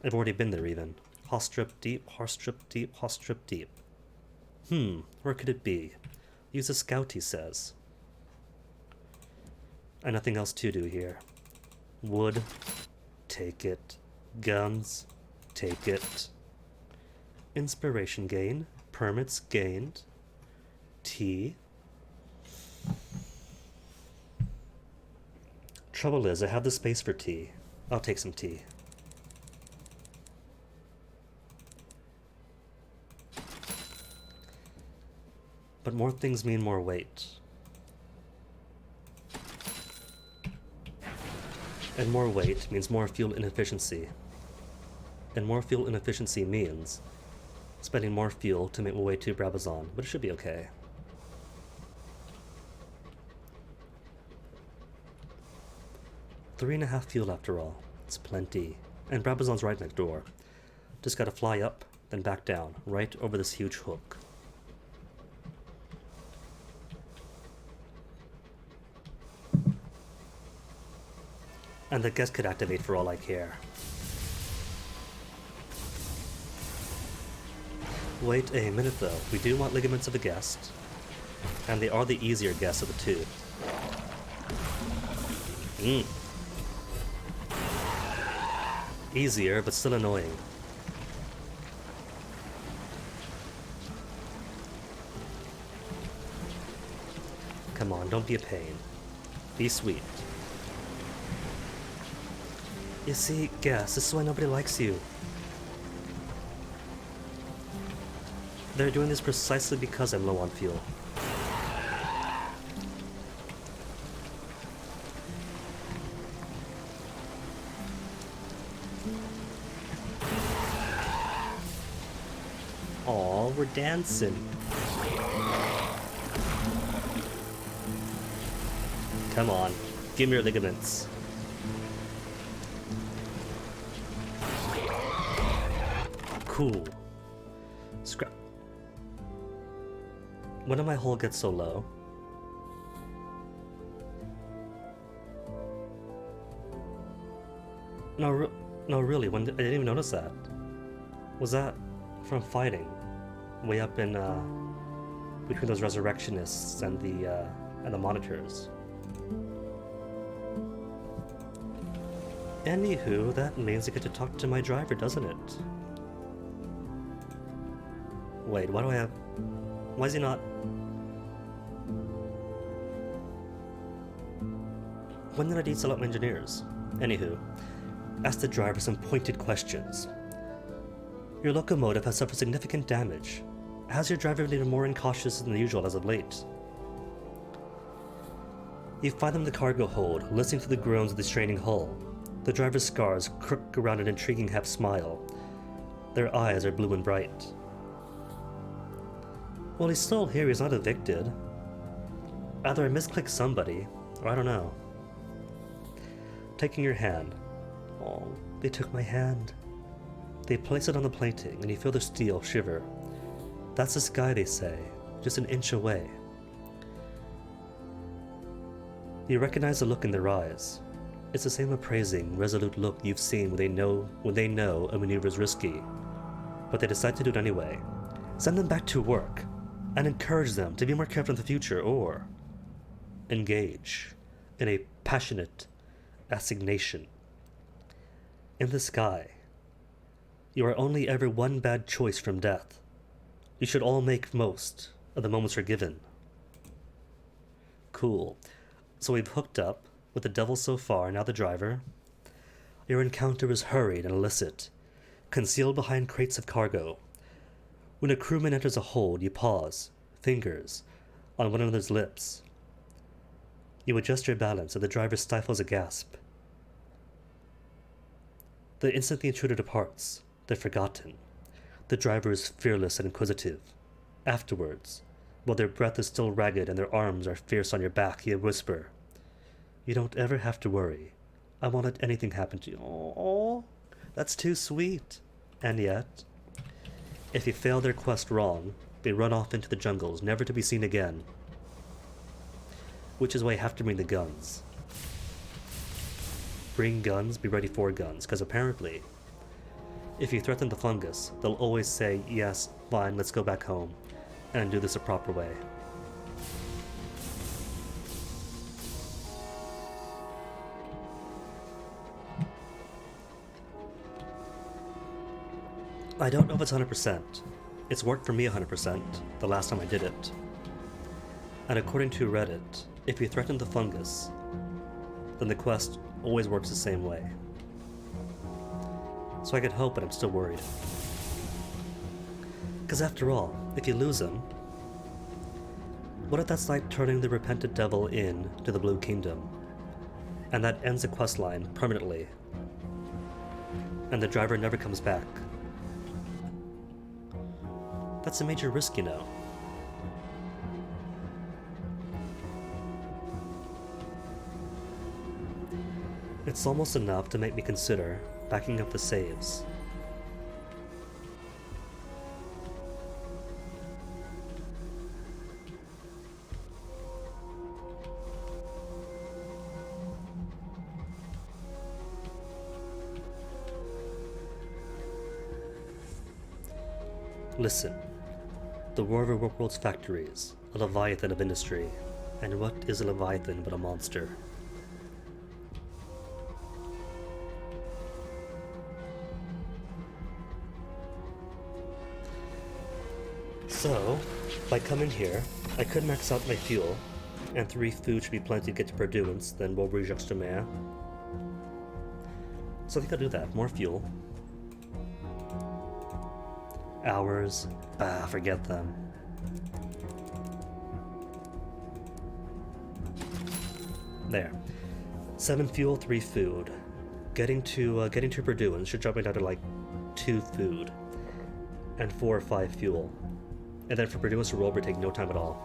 I've already been there even. Hostrip Deep, Hostrip Deep, Hostrip Deep. Where could it be? Use a scout, he says. And nothing else to do here. Wood. Take it. Guns. Take it. Inspiration gain. Permits gained. Tea. Trouble is, I have the space for tea. I'll take some tea. But more things mean more weight. And more weight means more fuel inefficiency. And more fuel inefficiency means spending more fuel to make my way to Brabazon, but it should be okay. Three and a half fuel after all. It's plenty. And Brabazon's right next door. Just gotta fly up, then back down, right over this huge hook. And the guest could activate for all I care. Wait a minute though, we do want ligaments of a guest. And they are the easier guests of the two. Easier, but still annoying. Come on, don't be a pain. Be sweet. You see, guess, this is why nobody likes you. They're doing this precisely because I'm low on fuel. Aw, we're dancing. Come on, give me your ligaments. Cool. Scrap. When did my hull get so low? No, really, I didn't even notice that. Was that from fighting? Way up in, between those resurrectionists and the monitors. Anywho, that means I get to talk to my driver, doesn't it? Wait, why is he not? When did I detail out my engineers? Anywho, ask the driver some pointed questions. Your locomotive has suffered significant damage. Has your driver been even more incautious than usual as of late? You find them in the cargo hold, listening to the groans of the straining hull. The driver's scars crook around an intriguing half smile. Their eyes are blue and bright. Well, he's still here, he's not evicted. Either I misclicked somebody, or I don't know. Taking your hand. Oh, they took my hand. They place it on the plating, and you feel the steel shiver. That's the sky, they say, just an inch away. You recognize the look in their eyes. It's the same appraising, resolute look you've seen when they know a maneuver is risky. But they decide to do it anyway. Send them back to work, and encourage them to be more careful in the future, or engage in a passionate assignation. In the sky, you are only ever one bad choice from death. You should all make most of the moments you're given. Cool. So we've hooked up with the devil so far, now the driver. Your encounter is hurried and illicit. concealed behind crates of cargo. When a crewman enters a hold, you pause, fingers on one another's lips. You adjust your balance, and the driver stifles a gasp. The instant the intruder departs, they're forgotten. The driver is fearless and inquisitive. Afterwards, while their breath is still ragged and their arms are fierce on your back, you whisper, "You don't ever have to worry. I won't let anything happen to you." Oh, that's too sweet. And yet, if you fail their quest wrong, they run off into the jungles, never to be seen again. Which is why you have to bring the guns. Bring guns, be ready for guns, because apparently, if you threaten the fungus, they'll always say, "Yes, fine, let's go back home, and do this a proper way." I don't know if it's 100%. It's worked for me 100% the last time I did it. And according to Reddit, if you threaten the fungus, then the quest always works the same way. So I could hope, but I'm still worried. Because after all, if you lose him, what if that's like turning the repentant devil in to the Blue Kingdom, and that ends the quest line permanently, and the driver never comes back? That's a major risk, you know. It's almost enough to make me consider backing up the saves. Listen, the War of Worlds factories, a leviathan of industry, and what is a leviathan but a monster? So, by coming here, I could max out my fuel, and 3 food should be plenty to get to Perduance, then Beaubridge Extremere. So I think I'll do that. More fuel. Hours. Forget them. There. 7 fuel, 3 food. Getting to Perduance should drop me down to like 2 food, and 4 or 5 fuel. And then for Perduance to roll would take no time at all.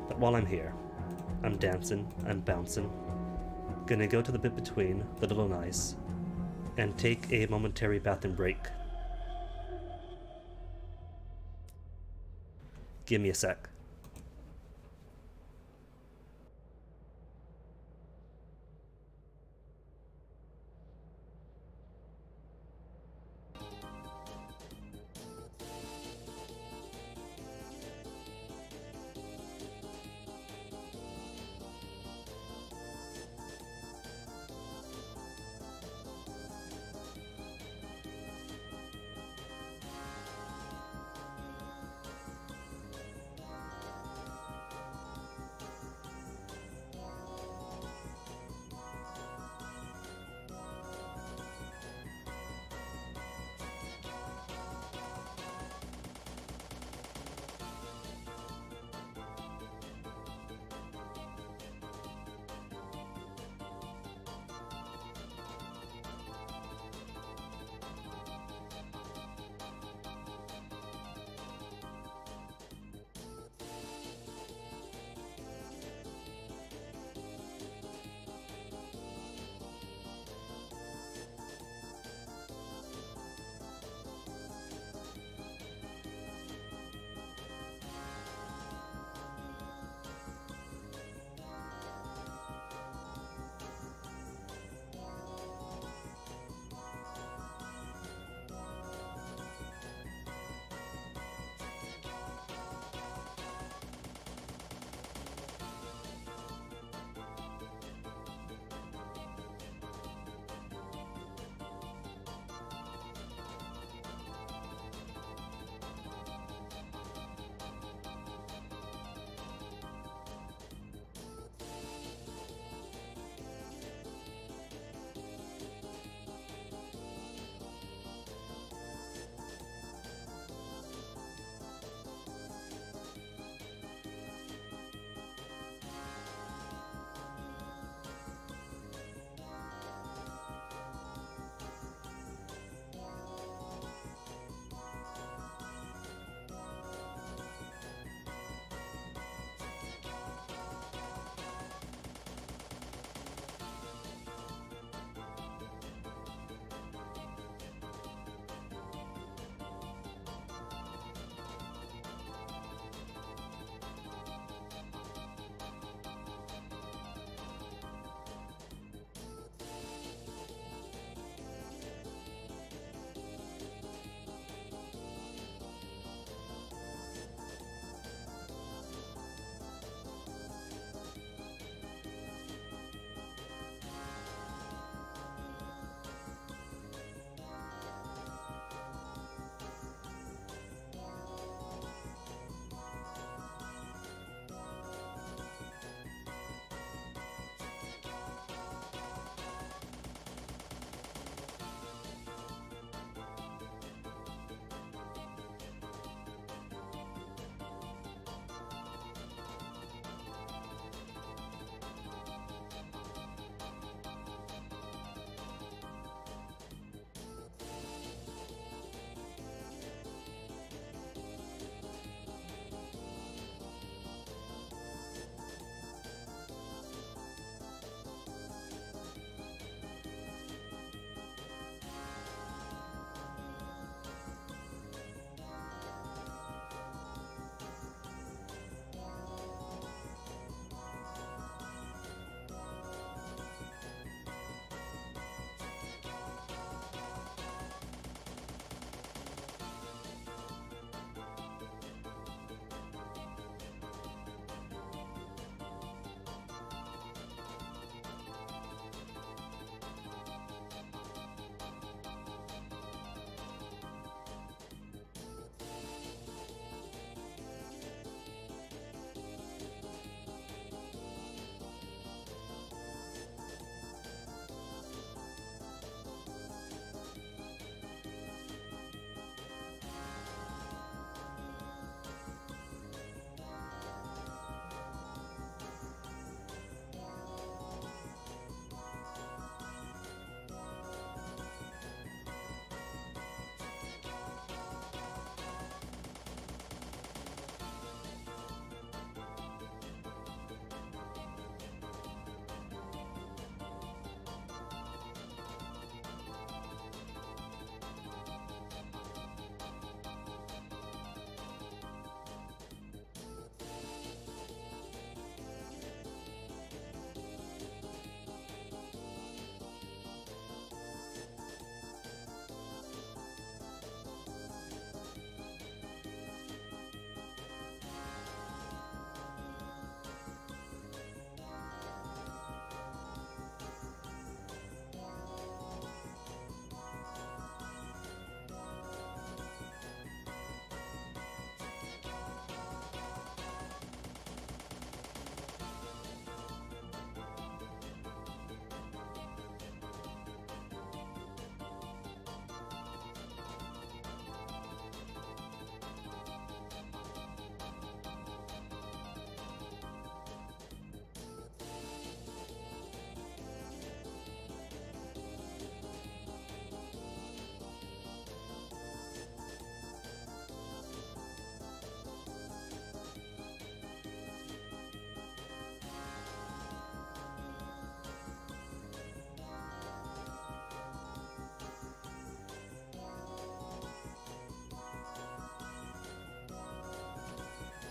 But while I'm here, I'm dancing, I'm bouncing. Gonna go to the bit between the Little and Ice, and take a momentary bath and break. Give me a sec.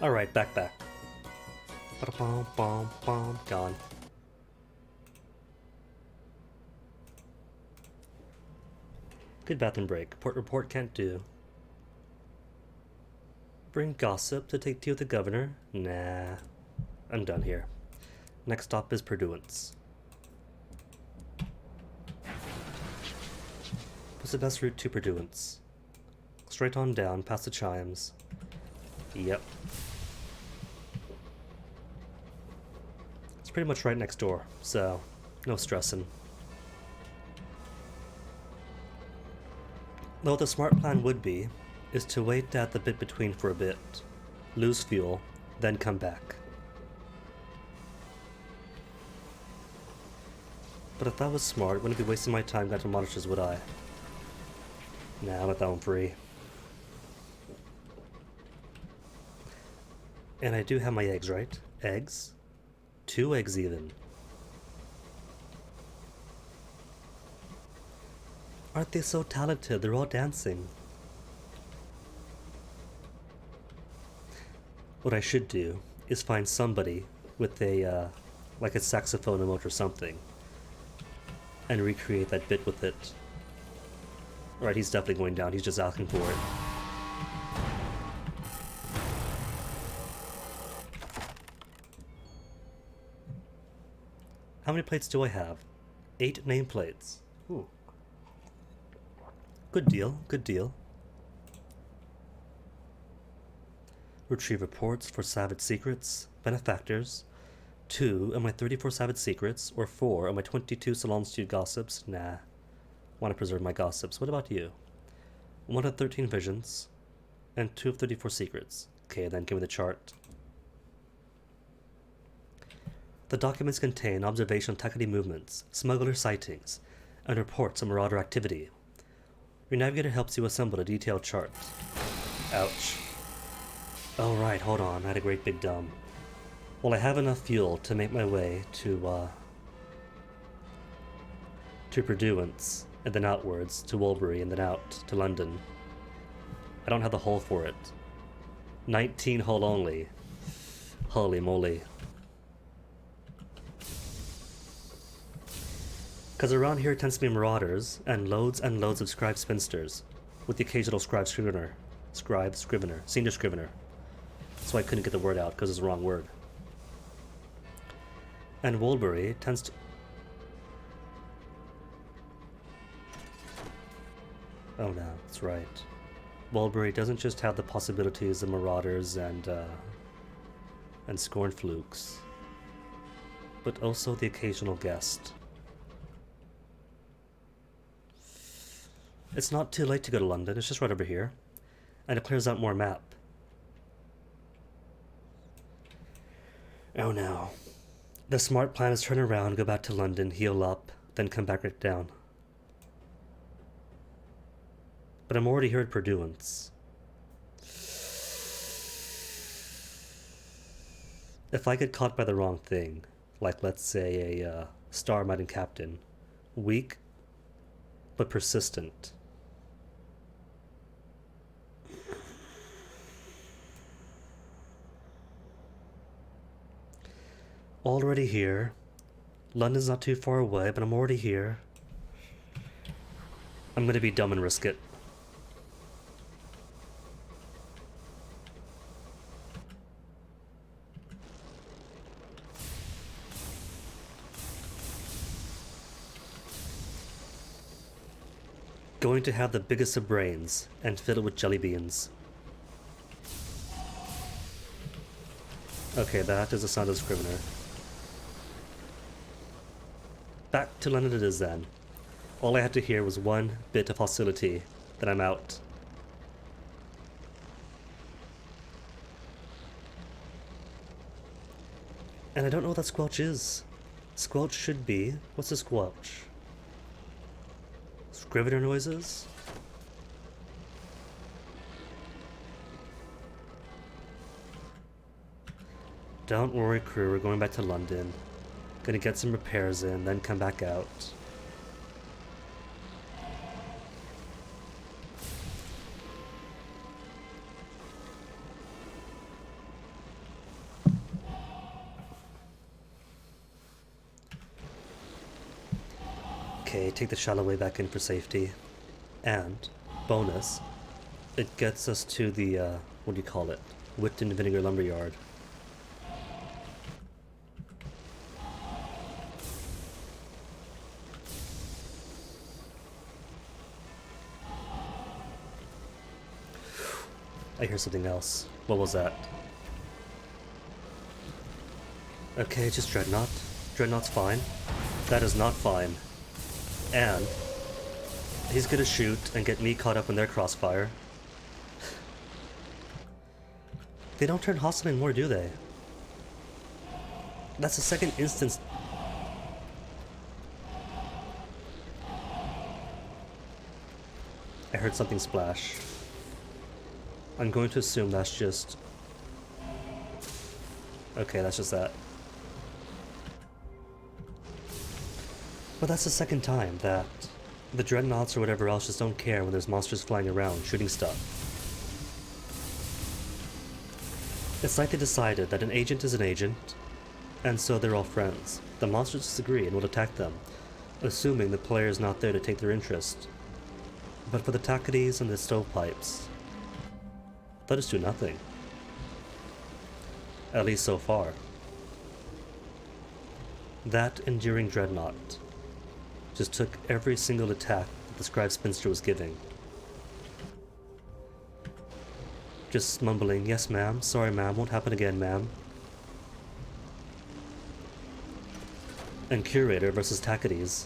Alright, back. Gone. Good bathroom break. Port report can't do. Bring gossip to take tea with the governor? Nah. I'm done here. Next stop is Purduance. What's the best route to Purduance? Straight on down, past the chimes. Yep. It's pretty much right next door, so no stressing. Though the smart plan would be, is to wait at the bit between for a bit, lose fuel, then come back. But if that was smart, wouldn't be wasting my time going to monitors, would I? Nah, I'll let that one free. And I do have my eggs, right? Eggs? 2 eggs even. Aren't they so talented? They're all dancing. What I should do is find somebody with a, like a saxophone emote or something, and recreate that bit with it. Alright, he's definitely going down, he's just asking for it. How many plates do I have? 8 nameplates. Ooh. Good deal, good deal. Retrieve reports for savage secrets, benefactors. 2 of my 34 savage secrets, or 4 of my 22 Salon Stew gossips. Nah. Want to preserve my gossips. What about you? 1 of 13 visions, and 2 of 34 secrets. Okay, then give me the chart. The documents contain observation of Takati movements, smuggler sightings, and reports of marauder activity. Your navigator helps you assemble a detailed chart. Ouch. Oh right, hold on, I had a great big dumb. Well, I have enough fuel to make my way to Purduance, and then outwards to Woolbury, and then out to London. I don't have the hull for it. 19 hull only. Holy moly. Because around here tends to be marauders, and loads of scribe spinsters, with the occasional scribe scrivener, senior scrivener. So I couldn't get the word out because it's the wrong word. And Woolbury tends to... Oh no, that's right. Woolbury doesn't just have the possibilities of marauders and scorn flukes, but also the occasional guest. It's not too late to go to London, it's just right over here. And it clears out more map. Oh no. The smart plan is turn around, go back to London, heal up, then come back right down. But I'm already here at Purduance. If I get caught by the wrong thing, like let's say a Star Mountain Captain, weak but persistent. Already here. London's not too far away, but I'm already here. I'm gonna be dumb and risk it. Going to have the biggest of brains and fill it with jelly beans. Okay, that is the sound of the Scrivener. Back to London it is then. All I had to hear was one bit of hostility, then I'm out. And I don't know what that squelch is. Squelch should be... What's a squelch? Scrivener noises? Don't worry, crew, we're going back to London. Gonna get some repairs in, then come back out. Okay, take the shallow way back in for safety. And, bonus, it gets us to the, what do you call it? Witten Vinegar Lumberyard. I hear something else. What was that? Okay, just Dreadnought. Dreadnought's fine. That is not fine. And he's gonna shoot and get me caught up in their crossfire. They don't turn hostile anymore, do they? That's the second instance. I heard something splash. I'm going to assume that's just... Okay, that's just that. But that's the second time that the Dreadnoughts or whatever else just don't care when there's monsters flying around, shooting stuff. It's like they decided that an agent is an agent, and so they're all friends. The monsters disagree and will attack them, assuming the player is not there to take their interest. But for the Tacades and the Stovepipes, they'll just do nothing. At least so far. That enduring Dreadnought just took every single attack that the Scribe Spinster was giving. Just mumbling, "Yes ma'am, sorry ma'am, won't happen again ma'am." And Curator versus Tacades,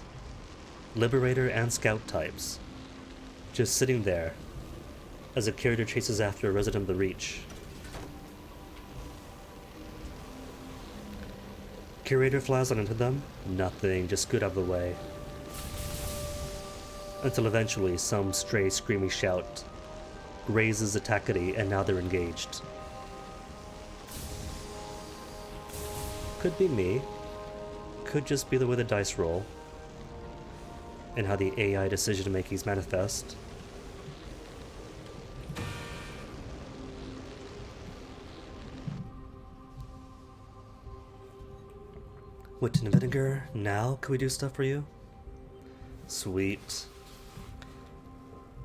Liberator and Scout types, just sitting there as a Curator chases after a resident of the Reach. Curator flies on into them, nothing, just scoot out of the way. Until eventually some stray screaming shout raises the Tacade and now they're engaged. Could be me. Could just be the way the dice roll. And how the AI decision makings manifest. Witten Vinegar, now can we do stuff for you? Sweet.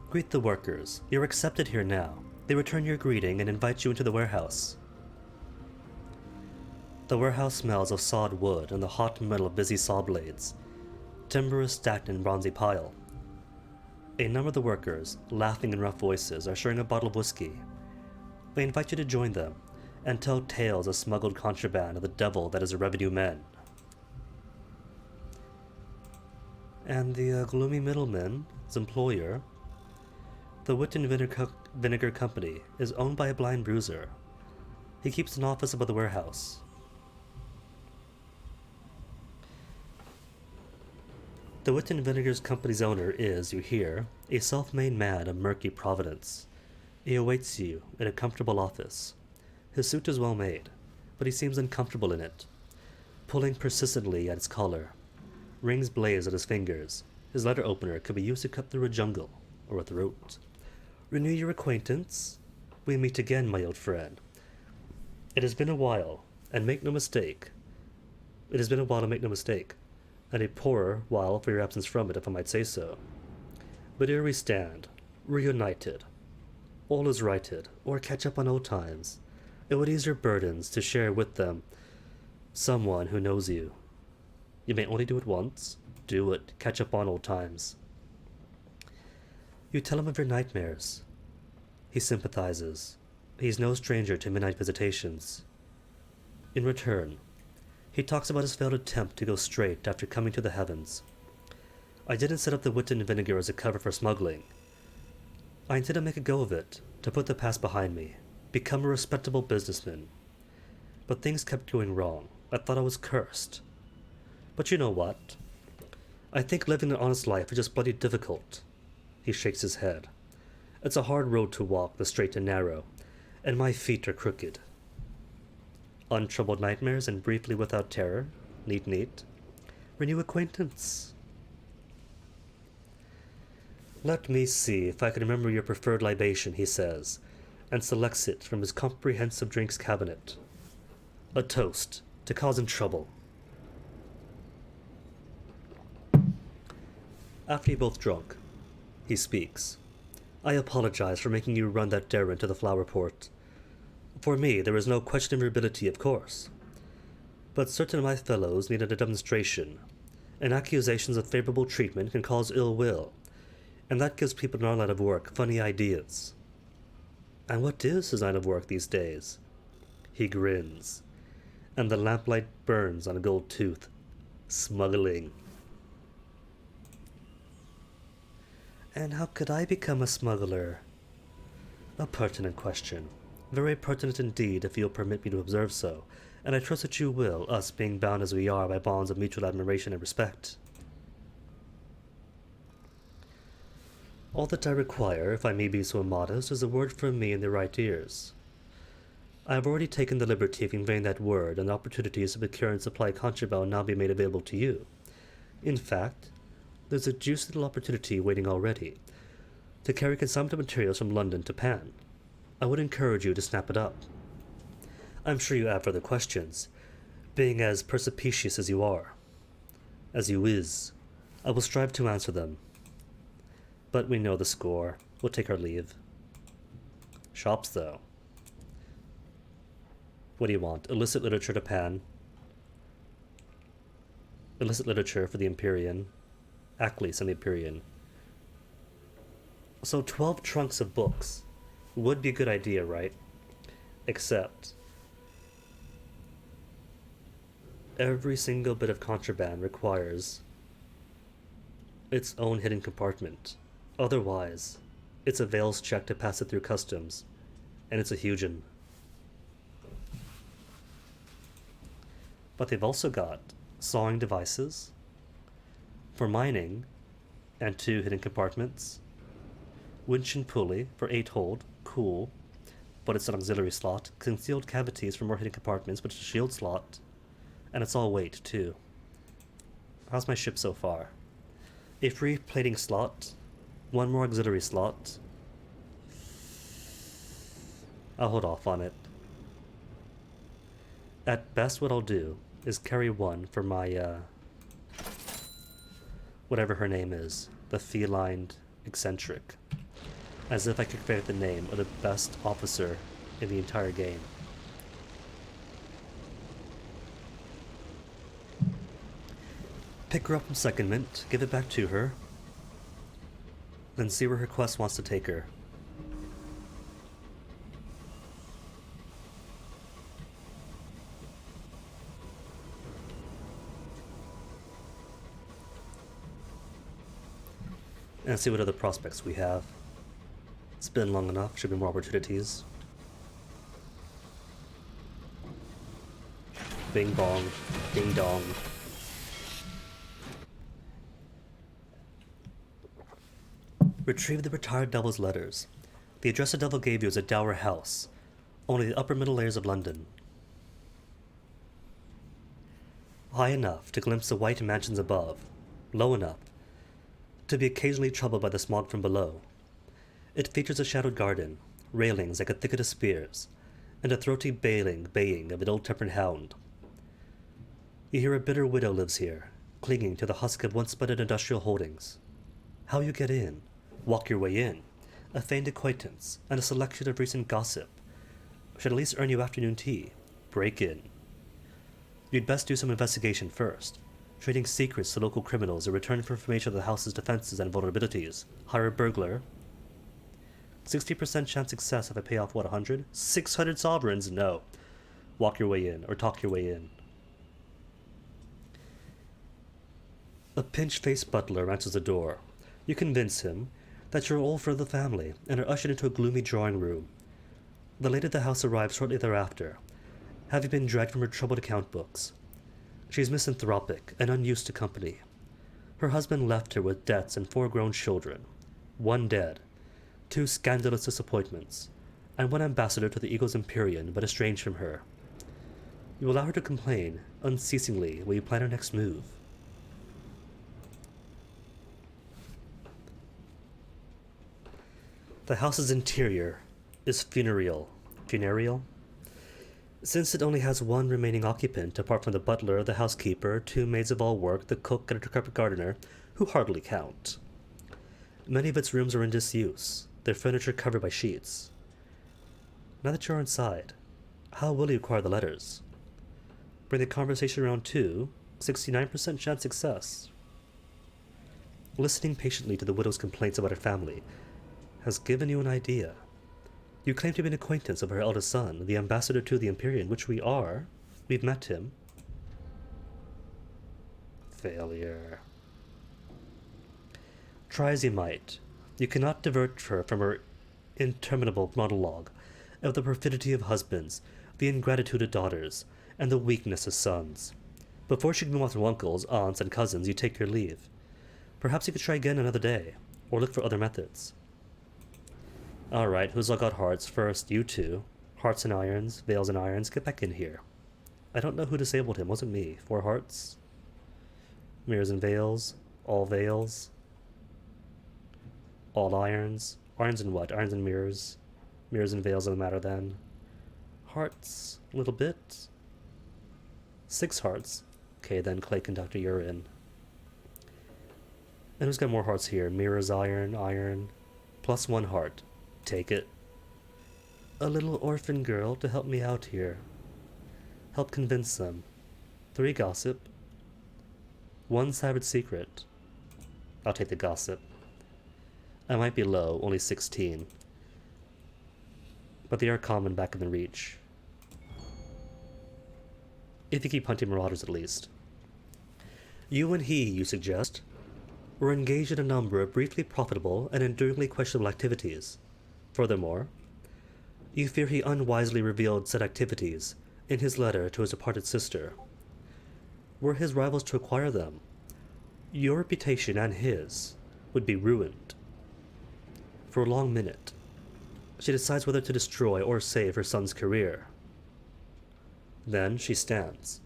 Greet the workers. You're accepted here now. They return your greeting and invite you into the warehouse. The warehouse smells of sawed wood and the hot metal of busy saw blades. Timber is stacked in bronzy pile. A number of the workers, laughing in rough voices, are sharing a bottle of whiskey. They invite you to join them and tell tales of smuggled contraband of the devil that is a revenue man. And the gloomy middleman's employer, the Witten Vinegar Company, is owned by a blind bruiser. He keeps an office above the warehouse. The Witten Vinegar Company's owner is, you hear, a self-made man of murky providence. He awaits you in a comfortable office. His suit is well made, but he seems uncomfortable in it, pulling persistently at its collar. Rings blaze at his fingers. His letter opener could be used to cut through a jungle or a throat. Renew your acquaintance. We meet again, my old friend. It has been a while, and make no mistake. It has been a while to make no mistake, and a poorer while for your absence from it, if I might say so. But here we stand, reunited. All is righted, or catch up on old times. It would ease your burdens to share with them someone who knows you. You may only do it once. Do it. Catch up on old times. You tell him of your nightmares. He sympathizes. He's no stranger to midnight visitations. In return, he talks about his failed attempt to go straight after coming to the heavens. I didn't set up the Witten Vinegar as a cover for smuggling. I intend to make a go of it, to put the past behind me, become a respectable businessman. But things kept going wrong. I thought I was cursed. But you know what? I think living an honest life is just bloody difficult. He shakes his head. It's a hard road to walk, the straight and narrow, and my feet are crooked. Untroubled nightmares and briefly without terror. Neat, neat. Renew acquaintance. Let me see if I can remember your preferred libation, he says, and selects it from his comprehensive drinks cabinet. A toast to cause him trouble. After you both drunk, he speaks. I apologize for making you run that errand to the flower port. For me, there is no question of your ability, of course. But certain of my fellows needed a demonstration, and accusations of favorable treatment can cause ill will, and that gives people in our line of work funny ideas. And what is his line of work these days? He grins, and the lamplight burns on a gold tooth. Smuggling. And how could I become a smuggler? A pertinent question. Very pertinent indeed, if you'll permit me to observe so, and I trust that you will, us being bound as we are by bonds of mutual admiration and respect. All that I require, if I may be so modest, is a word from me in the right ears. I have already taken the liberty of conveying that word, and the opportunities to procure and supply contraband will now be made available to you. In fact, there's a juicy little opportunity waiting already, to carry consumptive materials from London to Pan. I would encourage you to snap it up. I'm sure you have further questions, being as perspicacious as you are. As you is, I will strive to answer them. But we know the score. We'll take our leave. Shops, though. What do you want? Illicit literature to Pan. Illicit literature for the Empyrean. Aklis and the Empyrean. So 12 trunks of books would be a good idea, right? Except every single bit of contraband requires its own hidden compartment. Otherwise, it's a Vales check to pass it through customs, and it's a huge one. But they've also got sawing devices for mining and 2 hidden compartments. Winch and pulley for 8 hold, cool, but it's an auxiliary slot. Concealed cavities for more hidden compartments, but it's a shield slot. And it's all weight, too. How's my ship so far? A free plating slot, 1 more auxiliary slot. I'll hold off on it. At best, what I'll do is carry 1 for my, whatever her name is, the feline eccentric. As if I could create the name of the best officer in the entire game. Pick her up from secondment, give it back to her, then see where her quest wants to take her. And see what other prospects we have. It's been long enough, should be more opportunities. Bing bong, ding dong. Retrieve the retired devil's letters. The address the devil gave you is a dour house, only the upper middle layers of London. High enough to glimpse the white mansions above, low enough to be occasionally troubled by the smog from below. It features a shadowed garden, railings like a thicket of spears, and a throaty baying of an ill-tempered hound. You hear a bitter widow lives here, clinging to the husk of once-splendid industrial holdings. How you get in, walk your way in, a feigned acquaintance, and a selection of recent gossip should at least earn you afternoon tea. Break in. You'd best do some investigation first, trading secrets to local criminals in return for information of the house's defenses and vulnerabilities. Hire a burglar. 60% chance success if I pay off, what, 100? 600 sovereigns? No. Walk your way in, or talk your way in. A pinch-faced butler answers the door. You convince him that you're all for the family, and are ushered into a gloomy drawing room. The lady of the house arrives shortly thereafter, having been dragged from her troubled account books. She is misanthropic and unused to company. Her husband left her with debts and 4 grown children, 1 dead, 2 scandalous disappointments, and 1 ambassador to the Eagle's Empyrean but estranged from her. You allow her to complain unceasingly while you plan her next move. The house's interior is funereal. Funereal? Since it only has one remaining occupant, apart from the butler, the housekeeper, two maids of all work, the cook, and a decrepit gardener, who hardly count. Many of its rooms are in disuse, their furniture covered by sheets. Now that you're inside, how will you acquire the letters? Bring the conversation around to 69% chance success. Listening patiently to the widow's complaints about her family has given you an idea. You claim to be an acquaintance of her eldest son, the ambassador to the Empyrean, which we are. We've met him. Failure. Try as you might, you cannot divert her from her interminable monologue of the perfidy of husbands, the ingratitude of daughters, and the weakness of sons. Before she can move on to uncles, aunts, and cousins, you take your leave. Perhaps you could try again another day, or look for other methods. Alright, who's all got hearts? First, you two. Hearts and irons, veils and irons, get back in here. I don't know who disabled him, wasn't me. 4 hearts. Mirrors and veils, all veils. All irons. Irons and what? Irons and mirrors. Mirrors and veils doesn't matter then. Hearts, a little bit. 6 hearts. Okay, then Clay Conductor, you're in. And who's got more hearts here? Mirrors, iron. Plus 1 heart. Take it. A little orphan girl to help me out here. Help convince them. 3 gossip. 1 savage secret. I'll take the gossip. I might be low, only 16. But they are common back in the Reach. If you keep hunting marauders at least. You and he, you suggest, were engaged in a number of briefly profitable and enduringly questionable activities. Furthermore, you fear he unwisely revealed said activities in his letter to his departed sister. Were his rivals to acquire them, your reputation and his would be ruined. For a long minute, she decides whether to destroy or save her son's career. Then she stands.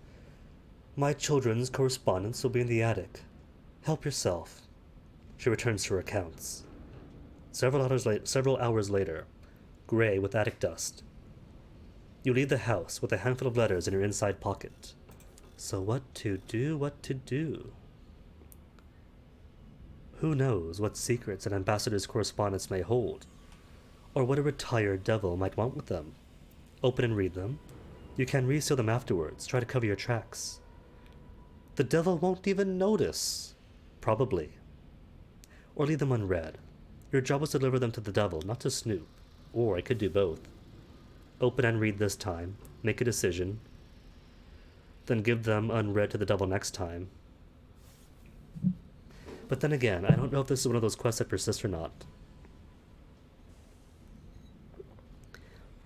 My children's correspondence will be in the attic. Help yourself. She returns to her accounts. Several hours later, gray with attic dust. You leave the house with a handful of letters in your inside pocket. So what to do? Who knows what secrets an ambassador's correspondence may hold, or what a retired devil might want with them. Open and read them. You can reseal them afterwards, try to cover your tracks. The devil won't even notice. Probably. Or leave them unread. Your job was to deliver them to the devil, not to Snoop. Or I could do both. Open and read this time, make a decision, then give them unread to the devil next time. But then again, I don't know if this is one of those quests that persist or not.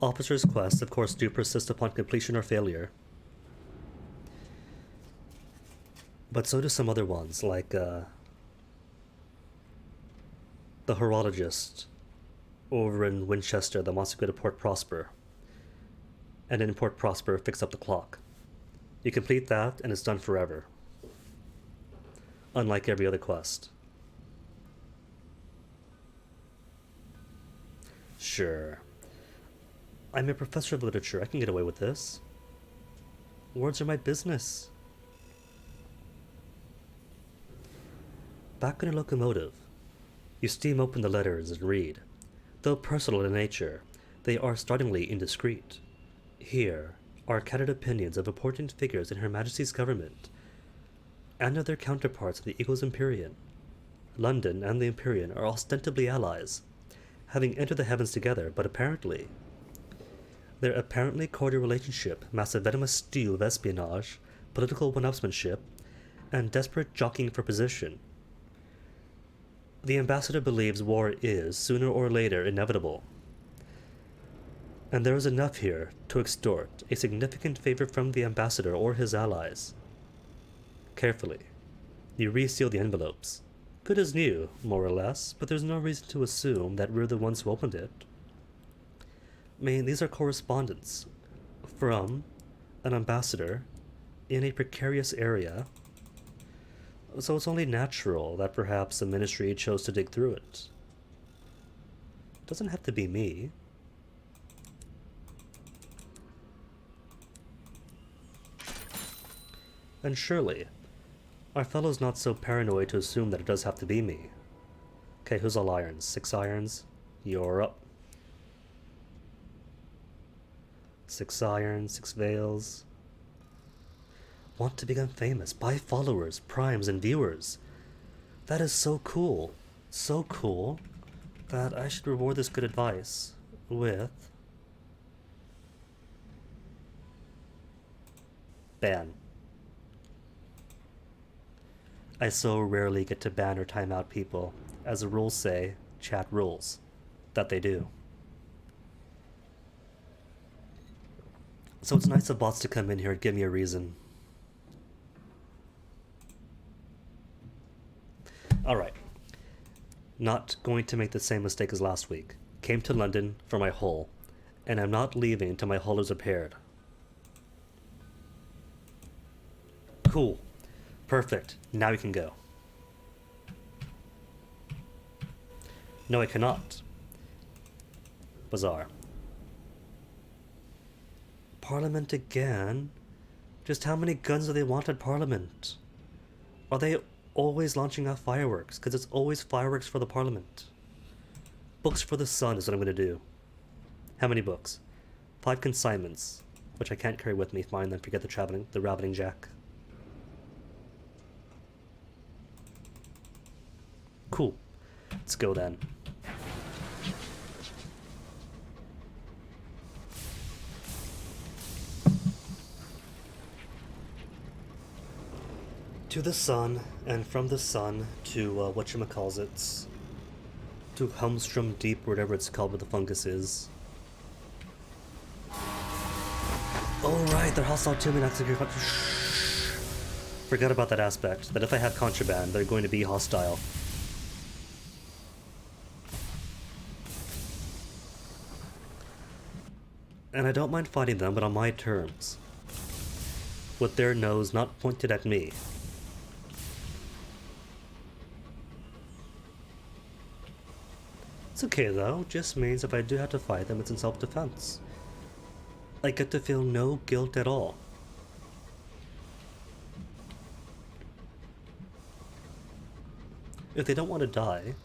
Officers' quests, of course, do persist upon completion or failure. But so do some other ones, like the horologist over in Winchester that wants to go to Port Prosper. And in Port Prosper, fix up the clock. You complete that, and it's done forever. Unlike every other quest. Sure. I'm a professor of literature. I can get away with this. Words are my business. Back in a locomotive, you steam open the letters and read. Though personal in nature, they are startlingly indiscreet. Here are candid opinions of important figures in Her Majesty's government, and of their counterparts of the Eagles Empyrean. London and the Empyrean are ostensibly allies, having entered the heavens together, but apparently their apparently cordial relationship masks a venomous stew of espionage, political one-upsmanship, and desperate jockeying for position. The ambassador believes war is, sooner or later, inevitable, and there is enough here to extort a significant favor from the ambassador or his allies. Carefully, you reseal the envelopes. Good as new, more or less, but there's no reason to assume that we're the ones who opened it. I mean, these are correspondence from an ambassador in a precarious area, so it's only natural that perhaps the ministry chose to dig through it. It doesn't have to be me. And surely, our fellow's not so paranoid to assume that it does have to be me. Okay, who's all irons? 6 irons? You're up. 6 irons, 6 veils. Want to become famous, buy followers, primes, and viewers. That is so cool. So cool that I should reward this good advice with ban. I so rarely get to ban or time out people. As the rules say, chat rules. That they do. So it's nice of bots to come in here and give me a reason. Alright. Not going to make the same mistake as last week. Came to London for my hull, and I'm not leaving until my hull is repaired. Cool. Perfect. Now we can go. No, I cannot. Bizarre. Parliament again? Just how many guns do they want at Parliament? Are they always launching off fireworks? Because it's always fireworks for the Parliament. Books for the Sun is what I'm going to do. How many books? 5 consignments, which I can't carry with me. Fine, then forget the rabbiting jack. Cool. Let's go then. To the sun, and from the sun to whatchamacallits, to Helmstrom Deep, whatever it's called, where the fungus is. Oh right, they're hostile to me. Forgot about that aspect, that if I have contraband, they're going to be hostile. And I don't mind fighting them, but on my terms. With their nose not pointed at me. It's okay though, just means if I do have to fight them, it's in self-defense. I get to feel no guilt at all. If they don't want to die,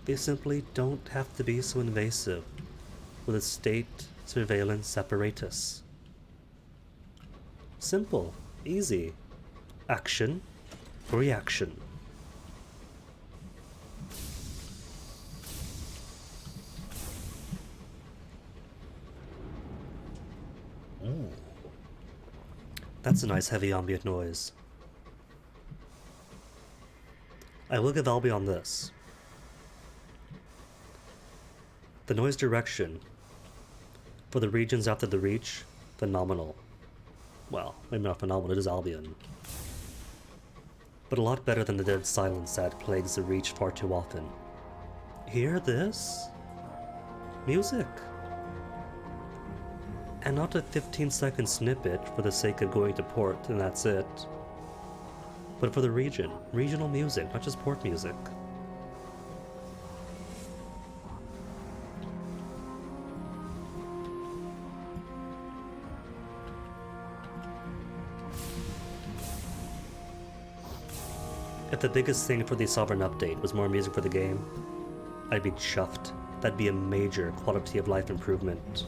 they simply don't have to be so invasive with a state surveillance apparatus. Simple, easy. Action, reaction. Ooh. That's a nice heavy ambient noise. I will give Albion this. The noise direction for the regions after the Reach, phenomenal. Well, maybe not phenomenal, it is Albion. But a lot better than the dead silence that plagues the Reach far too often. Hear this? Music. And not a 15-second snippet for the sake of going to port and that's it. But for the region. Regional music, not just port music. If the biggest thing for the Sovereign update was more music for the game, I'd be chuffed. That'd be a major quality of life improvement.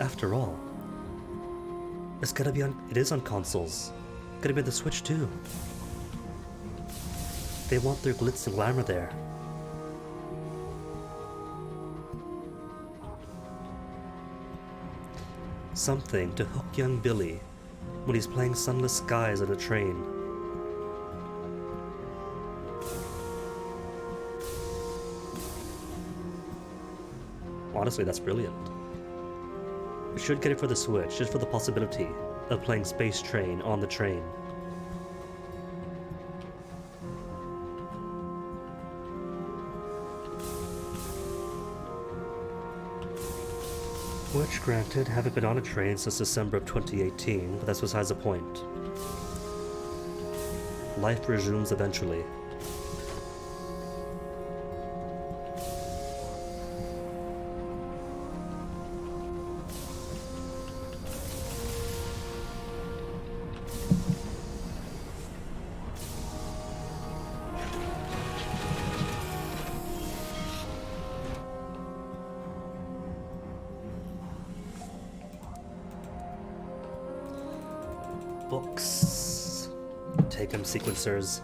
After all, it's gotta be on. It is on consoles. Gotta be on the Switch too. They want their glitz and glamour there. Something to hook young Billy when he's playing Sunless Skies on a train. Honestly, that's brilliant. I should get it for the Switch, just for the possibility of playing Space Train on the train. Which, granted, haven't been on a train since December of 2018, but that's besides the point. Life resumes eventually. Books. Take 'em, sequencers.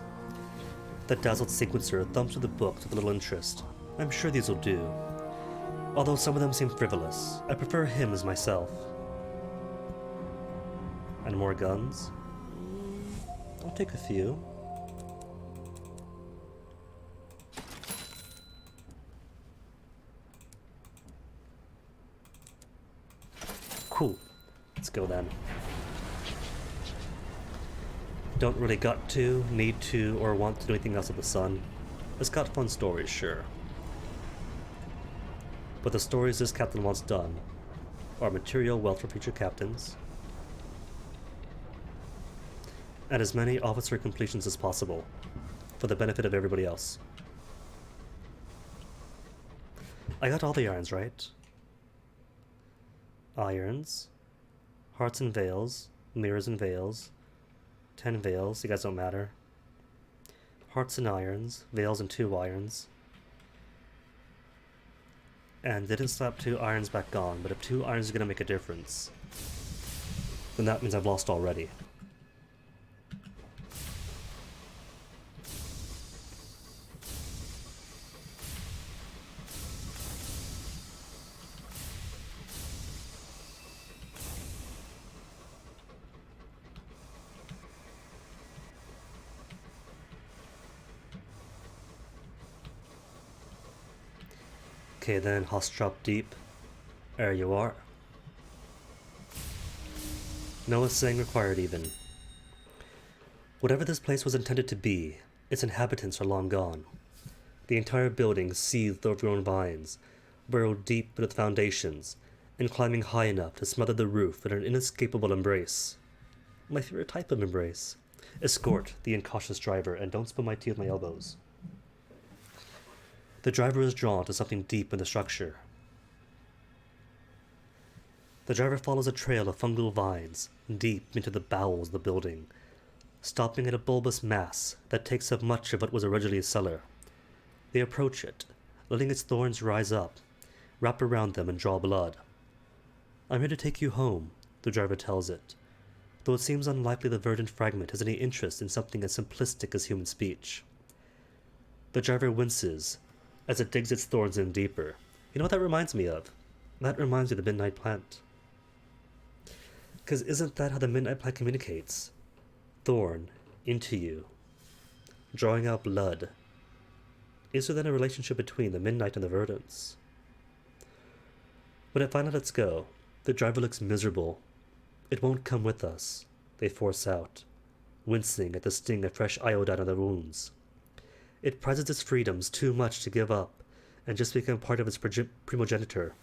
The dazzled sequencer thumbs through the books with a little interest. I'm sure these will do. Although some of them seem frivolous, I prefer hymns myself. And more guns? I'll take a few. Cool. Let's go then. Don't really got to, need to, or want to do anything else with the sun. It's got fun stories, sure. But the stories this captain wants done are material wealth for future captains, and as many officer completions as possible, for the benefit of everybody else. I got all the irons right. Irons, hearts and veils, mirrors and veils, 10 veils, you guys don't matter. Hearts and irons, veils and 2 irons. And didn't slap 2 irons back on, but if 2 irons are gonna make a difference, then that means I've lost already. Okay then, Hostrop Deep. There you are. No assaying required even. Whatever this place was intended to be, its inhabitants are long gone. The entire building seethed overgrown vines, burrowed deep beneath foundations, and climbing high enough to smother the roof in an inescapable embrace. My favorite type of embrace. Escort the incautious driver, and don't spill my tea with my elbows. The driver is drawn to something deep in the structure. The driver follows a trail of fungal vines deep into the bowels of the building, stopping at a bulbous mass that takes up much of what was originally a cellar. They approach it, letting its thorns rise up, wrap around them and draw blood. I'm here to take you home, the driver tells it, though it seems unlikely the verdant fragment has any interest in something as simplistic as human speech. The driver winces as it digs its thorns in deeper. You know what that reminds me of? That reminds me of the Midnight Plant. Because isn't that how the Midnight Plant communicates? Thorn into you, drawing out blood. Is there then a relationship between the Midnight and the Verdants? When it finally lets go, the driver looks miserable. It won't come with us, they force out, wincing at the sting of fresh iodine on the wounds. It prizes its freedoms too much to give up and just become part of its primogeniture.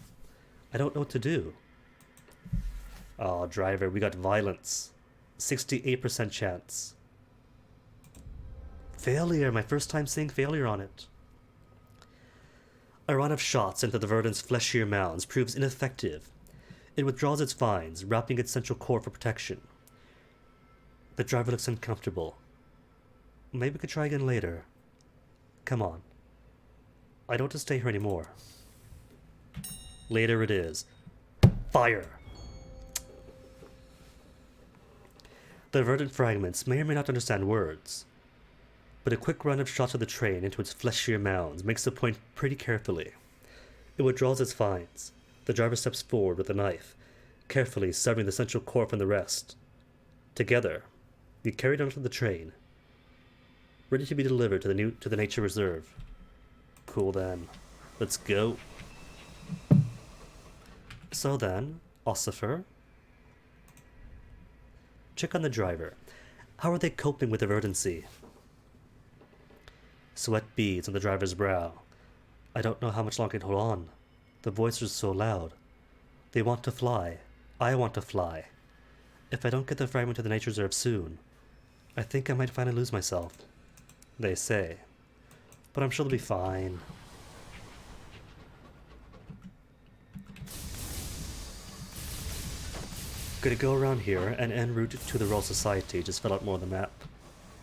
I don't know what to do. Oh, driver, we got violence. 68% chance. Failure, my first time seeing failure on it. A run of shots into the Verdant's fleshier mounds proves ineffective. It withdraws its vines, wrapping its central core for protection. The driver looks uncomfortable. Maybe we could try again later. Come on. I don't want to stay here anymore. Later it is. Fire! The verdant fragments may or may not understand words, but a quick run of shots of the train into its fleshier mounds makes the point pretty carefully. It withdraws its vines. The driver steps forward with a knife, carefully severing the central core from the rest. Together, we carried onto the train, ready to be delivered to the nature reserve. Cool then. Let's go. So then, Ossifer, check on the driver. How are they coping with the verdancy? Sweat beads on the driver's brow. I don't know how much longer I can hold on. The voices are so loud. They want to fly. I want to fly. If I don't get the fragment to the nature reserve soon, I think I might finally lose myself. They say. But I'm sure they'll be fine. Gonna go around here and en route to the Royal Society, just fill out more of the map.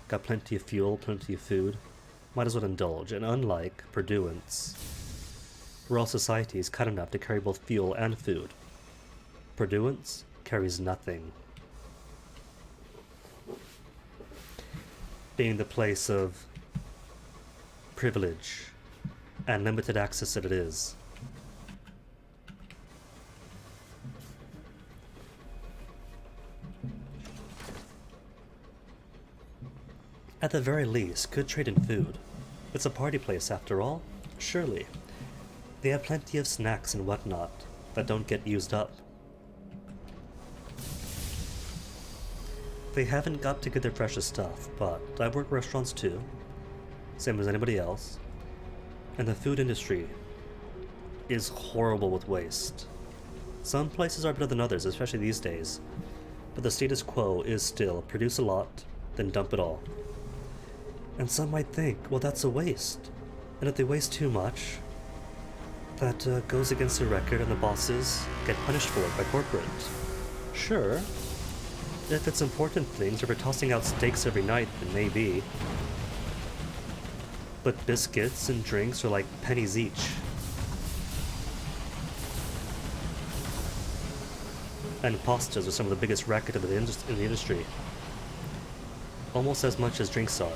Got plenty of fuel, plenty of food. Might as well indulge, and unlike Perduance, Royal Society is cut enough to carry both fuel and food. Perduance carries nothing. being the place of privilege and limited access that it is. At the very least, good trade in food. It's a party place after all, surely. They have plenty of snacks and whatnot that don't get used up. They haven't got to get their precious stuff, but I work restaurants too, same as anybody else, and the food industry is horrible with waste. Some places are better than others, especially these days, but the status quo is still produce a lot, then dump it all. And some might think, well, that's a waste. And if they waste too much, that goes against the record and the bosses get punished for it by corporate. Sure. If it's important things, or if we're tossing out steaks every night, then maybe. But biscuits and drinks are like pennies each. And pastas are some of the biggest racket in the industry. Almost as much as drinks are.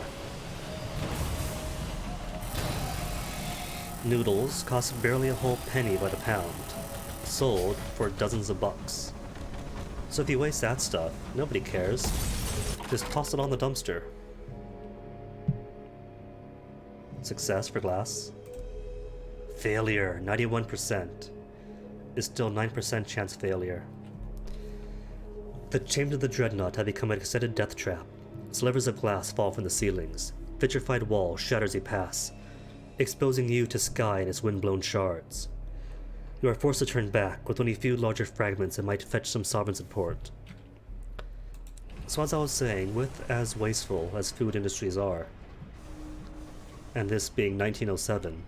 Noodles cost barely a whole penny by the pound, sold for dozens of bucks. So if you waste that stuff, nobody cares. Just toss it on the dumpster. Success for glass. Failure, 91%. Is still 9% chance failure. The chambers of the Dreadnought have become an extended death trap. Slivers of glass fall from the ceilings. Vitrified wall shatters you pass, exposing you to sky in its wind-blown shards. You are forced to turn back, with only a few larger fragments that might fetch some sovereign support. So as I was saying, with as wasteful as food industries are, and this being 1907,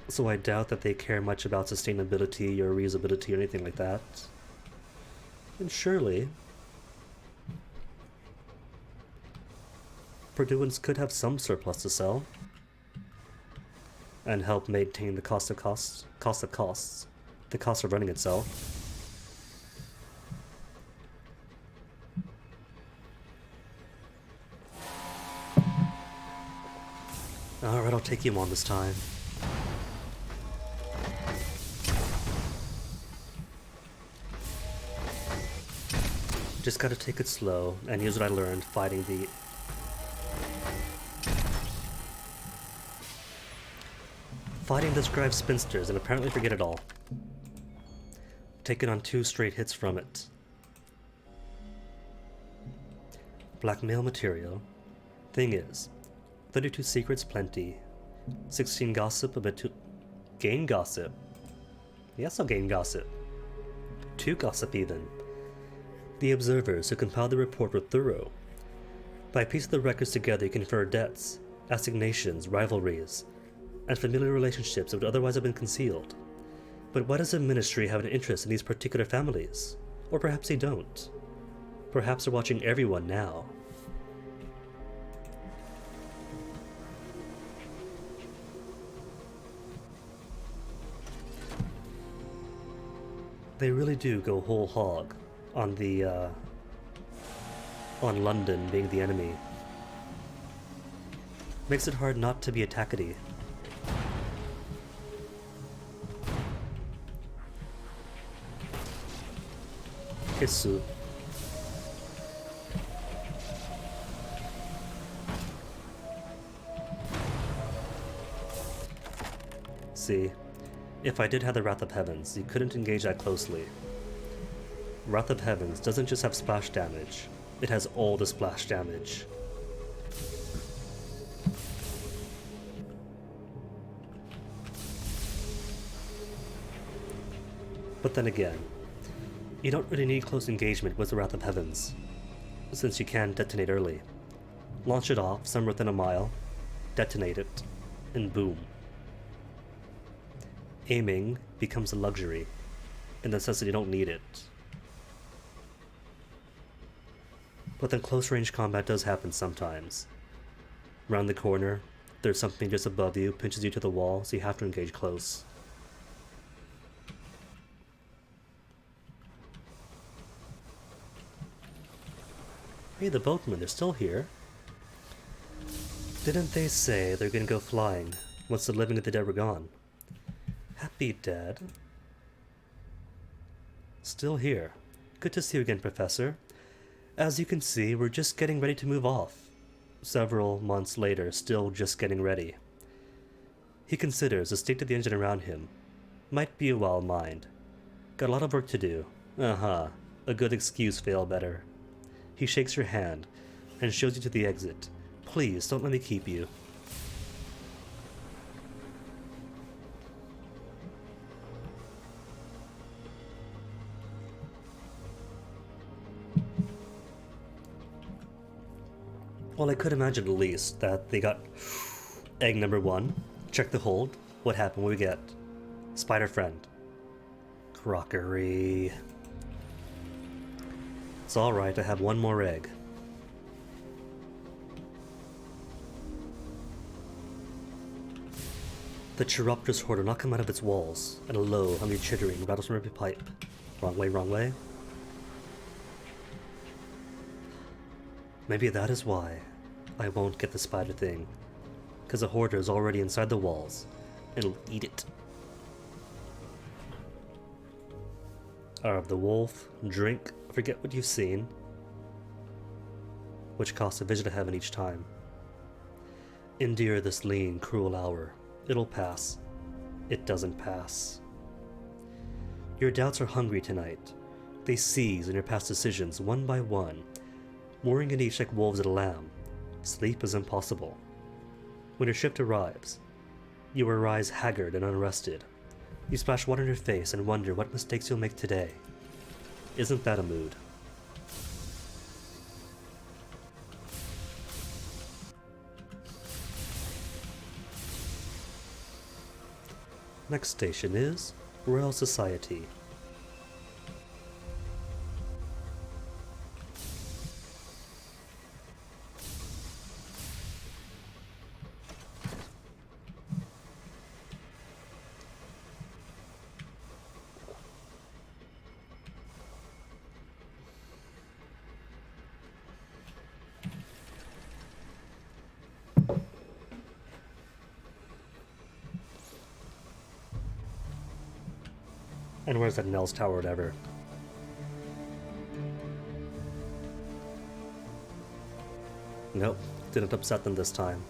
so I doubt that they care much about sustainability or reusability or anything like that. And surely Purduans could have some surplus to sell and help maintain the cost of running itself. Alright, I'll take you on this time. Just gotta take it slow and use what I learned fighting the Scribe Spinsters and apparently forget it all. Taken on 2 straight hits from it. Blackmail material. Thing is, 32 secrets plenty. 16 gossip, a bit too... Gain gossip. Yes, I'll gain gossip. 2 gossip even. The observers who compiled the report were thorough. By piecing the records together, you can infer debts, assignations, rivalries, and familiar relationships that would otherwise have been concealed. But why does the ministry have an interest in these particular families? Or perhaps they don't. Perhaps they're watching everyone now. They really do go whole hog on on London being the enemy. Makes it hard not to be a Takati. Hisu. See, if I did have the Wrath of Heavens, you couldn't engage that closely. Wrath of Heavens doesn't just have splash damage, it has all the splash damage. But then again, you don't really need close engagement with the Wrath of Heavens, since you can detonate early. Launch it off somewhere within a mile, detonate it, and boom. Aiming becomes a luxury, in the sense that you don't need it. But then close range combat does happen sometimes. Round the corner, there's something just above you, pinches you to the wall, so you have to engage close. Hey, the boatmen, they're still here. Didn't they say they're gonna go flying once the living and the dead were gone? Happy dead. Still here. Good to see you again, Professor. As you can see, we're just getting ready to move off. Several months later, still just getting ready. He considers the state of the engine around him. Might be a wild mind. Got a lot of work to do. Uh-huh. A good excuse, fail better. He shakes your hand and shows you to the exit. Please, don't let me keep you. Well, I could imagine at least that they got egg number 1. Check the hold. What happened? What do we get? Spider friend. Crockery. It's alright, I have 1 more egg. The Chiropter's hoard will not come out of its walls, and a low, hungry chittering rattles from every pipe. Wrong way, wrong way. Maybe that is why I won't get the spider thing. Because the hoarder is already inside the walls, and it'll eat it. Eye of the wolf, drink, forget what you've seen. Which costs a visit to heaven each time. Endure this lean, cruel hour. It'll pass. It doesn't pass. Your doubts are hungry tonight. They seize on your past decisions one by one, mooring in each like wolves at a lamb. Sleep is impossible. When your shift arrives, you arise haggard and unrested. You splash water in your face and wonder what mistakes you'll make today. Isn't that a mood? Next station is Royal Society. And where's that Nels Tower or whatever? Nope, didn't upset them this time.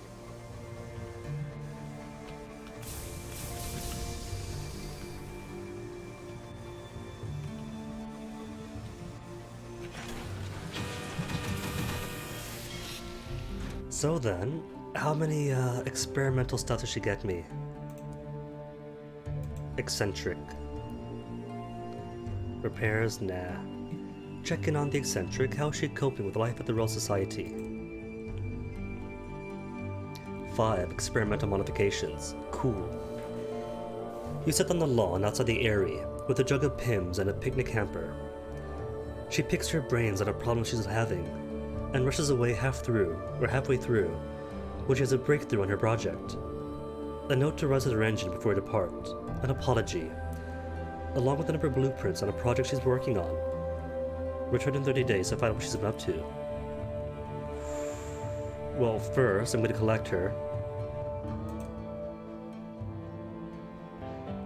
So then, how many experimental stuff does she get me? Eccentric. Repairs? Nah. Checking on the eccentric, how's she coping with life at the Royal Society? 5 experimental modifications. Cool. You sit on the lawn outside the Eyrie with a jug of Pimm's and a picnic hamper. She picks her brains at a problem she's having and rushes away halfway through, when she has a breakthrough on her project. A note to reset her engine before we depart, an apology, along with a number of blueprints on a project she's working on. Return in 30 days to find out what she's been up to. Well, first, I'm going to collect her.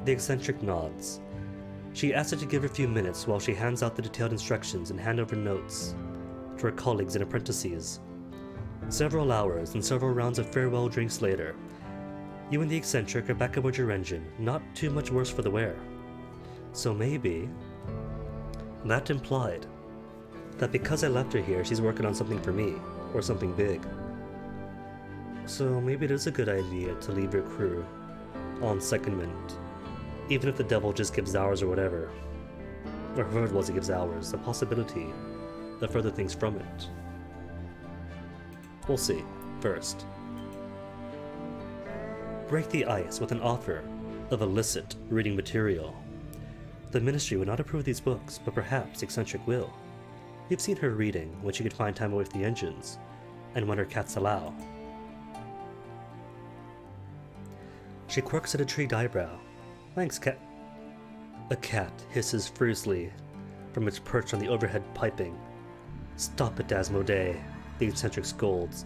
The eccentric nods. She asks her to give her a few minutes while she hands out the detailed instructions and hand over notes to her colleagues and apprentices. Several hours and several rounds of farewell drinks later, you and the eccentric are back aboard your engine, not too much worse for the wear. So maybe that implied that because I left her here, she's working on something for me, or something big. So maybe it is a good idea to leave your crew on secondment, even if the devil just gives hours or whatever. Or whoever it was that gives hours, the possibility of further things from it. We'll see. First, break the ice with an offer of illicit reading material. The Ministry would not approve these books, but perhaps Eccentric will. You've seen her reading when she could find time away from the engines, and when her cats allow. She quirks at a intrigued eyebrow. Thanks, cat. A cat hisses fiercely from its perch on the overhead piping. Stop it, Asmodee, the eccentric scolds.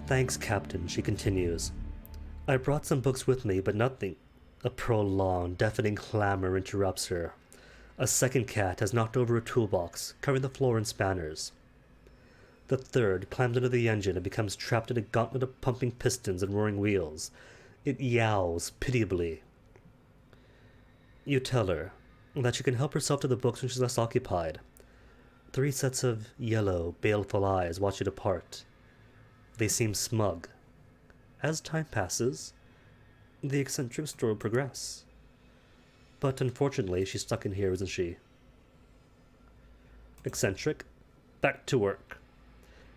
Thanks, Captain, she continues. I brought some books with me, but nothing. A prolonged, deafening clamor interrupts her. A second cat has knocked over a toolbox, covering the floor in spanners. The third climbs under the engine and becomes trapped in a gauntlet of pumping pistons and roaring wheels. It yowls pitiably. You tell her that she can help herself to the books when she's less occupied. 3 sets of yellow, baleful eyes watch you depart. They seem smug. As time passes, the eccentric story will progress. But unfortunately, she's stuck in here, isn't she? Eccentric, back to work.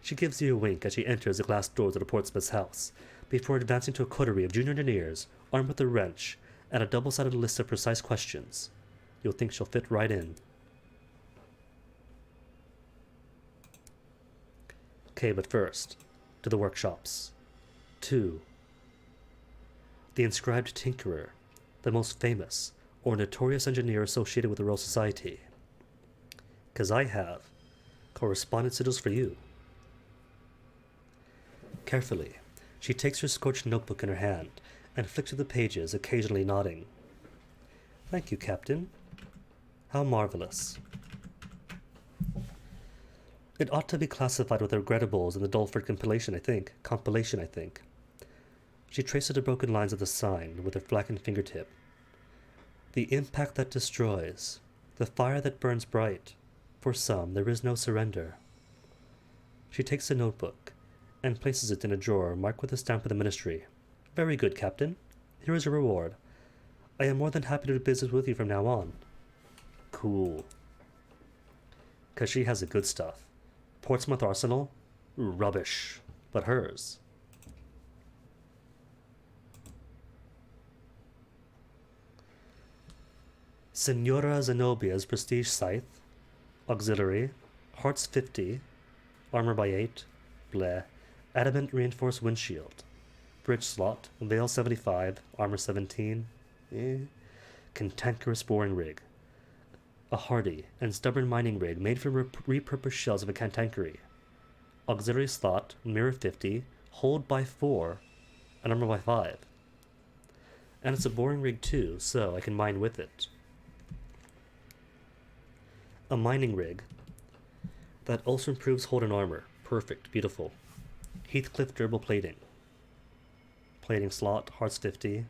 She gives you a wink as she enters the glass doors of the Portsmouth's house, before advancing to a coterie of junior engineers, armed with a wrench and a double-sided list of precise questions. You'll think she'll fit right in. Okay, but first, to the workshops. 2. The inscribed tinkerer, the most famous or notorious engineer associated with the Royal Society. 'Cause I have correspondence sigils for you. Carefully, she takes her scorched notebook in her hand and flicks through the pages, occasionally nodding. Thank you, Captain. How marvelous. It ought to be classified with the regretables in the Dulford compilation, I think. She traces the broken lines of the sign with her blackened fingertip. The impact that destroys, the fire that burns bright. For some, there is no surrender. She takes the notebook and places it in a drawer marked with the stamp of the Ministry. Very good, Captain. Here is your reward. I am more than happy to do business with you from now on. Cool. 'Cause she has the good stuff. Portsmouth Arsenal? Rubbish. But hers. Senora Zenobia's Prestige Scythe. Auxiliary. Hearts 50. Armor by 8. Bleh. Adamant Reinforced Windshield. Bridge Slot. Veil 75. Armor 17. Cantankerous Boring Rig. A hardy and stubborn mining rig made from repurposed shells of a cantankerite. Auxiliary slot, mirror 50, hold by 4, and armor by 5. And it's a boring rig too, so I can mine with it. A mining rig that also improves hold and armor. Perfect, beautiful. Heathcliff durable plating. Plating slot, hearts 50,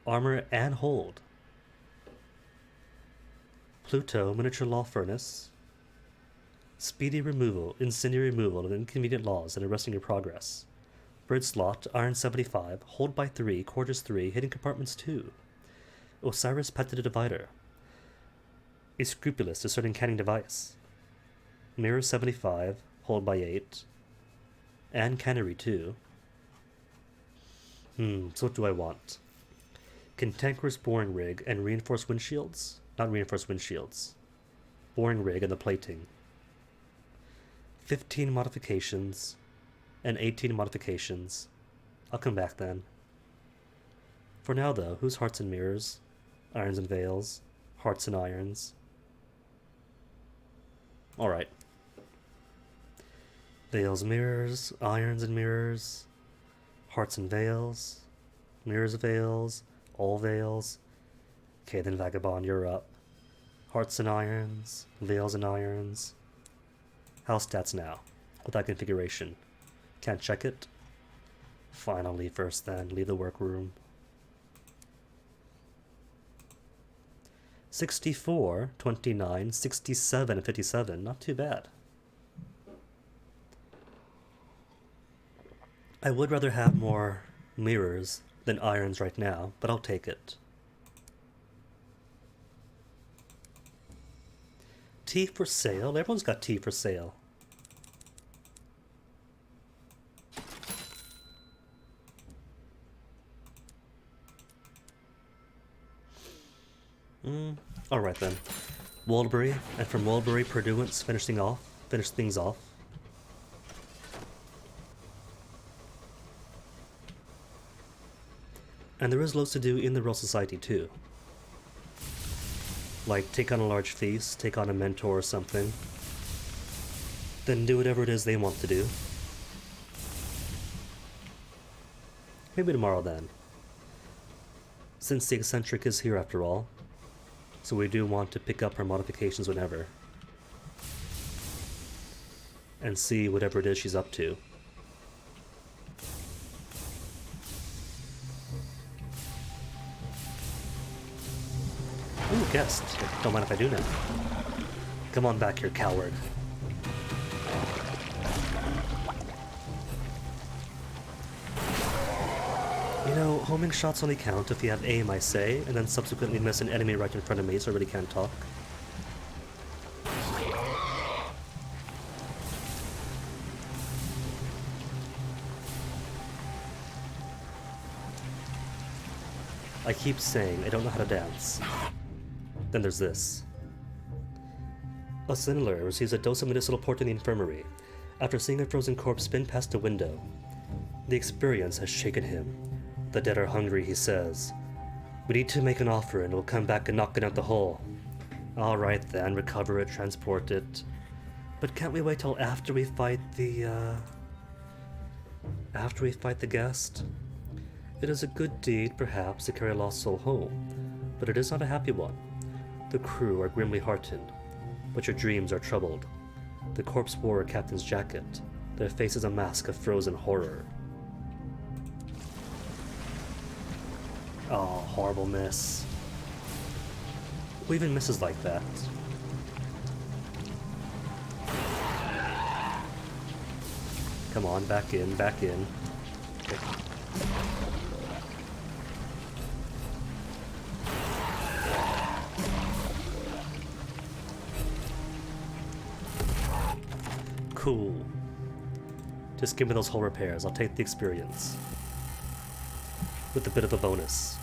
armor and hold. Pluto miniature law furnace. Speedy removal, incendiary removal of inconvenient laws and arresting your progress. Bridge slot, iron 75, hold by 3, quarters 3, hidden compartments 2. Osiris patented divider. A scrupulous discerning canning device. Mirror 75, hold by 8. And cannery 2. So what do I want? Cantankerous boring rig and reinforced windshields? Not reinforced windshields. Boring rig and the plating. 15 modifications and 18 modifications. I'll come back then. For now though, who's hearts and mirrors? Irons and veils. Hearts and irons. Alright. Veils, mirrors, irons and mirrors. Hearts and veils. Mirrors, veils. All veils. Okay, then Vagabond, you're up. Hearts and irons. Veils and irons. House stats now. With that configuration. Can't check it. Fine, I'll leave first then. Leave the workroom. 64, 29, 67, and 57. Not too bad. I would rather have more mirrors than irons right now, but I'll take it. Tea for sale? Everyone's got tea for sale. Alright then. Waldbury, and from Waldbury, Purduance finish things off. And there is loads to do in the Royal Society too. Like take on a large feast, take on a mentor or something. Then do whatever it is they want to do. Maybe tomorrow then. Since the eccentric is here after all, so we do want to pick up her modifications whenever. And see whatever it is she's up to. Ooh, guest. Don't mind if I do now. Come on back here, coward. You know, homing shots only count if you have aim, I say, and then subsequently miss an enemy right in front of me, so I really can't talk. I keep saying I don't know how to dance. Then there's this. A Sinler receives a dose of medicinal port in the infirmary after seeing a frozen corpse spin past a window. The experience has shaken him. The dead are hungry, he says. We need to make an offer and we'll come back and knock it out the hole. Alright then, recover it, transport it. But can't we wait till after we fight the guest? It is a good deed, perhaps, to carry a lost soul home, but it is not a happy one. The crew are grimly heartened, but your dreams are troubled. The corpse wore a captain's jacket, their faces a mask of frozen horror. Oh, horrible miss. Who even misses like that? Come on, back in, back in. Okay. Cool. Just give me those hull repairs, I'll take the experience. With a bit of a bonus.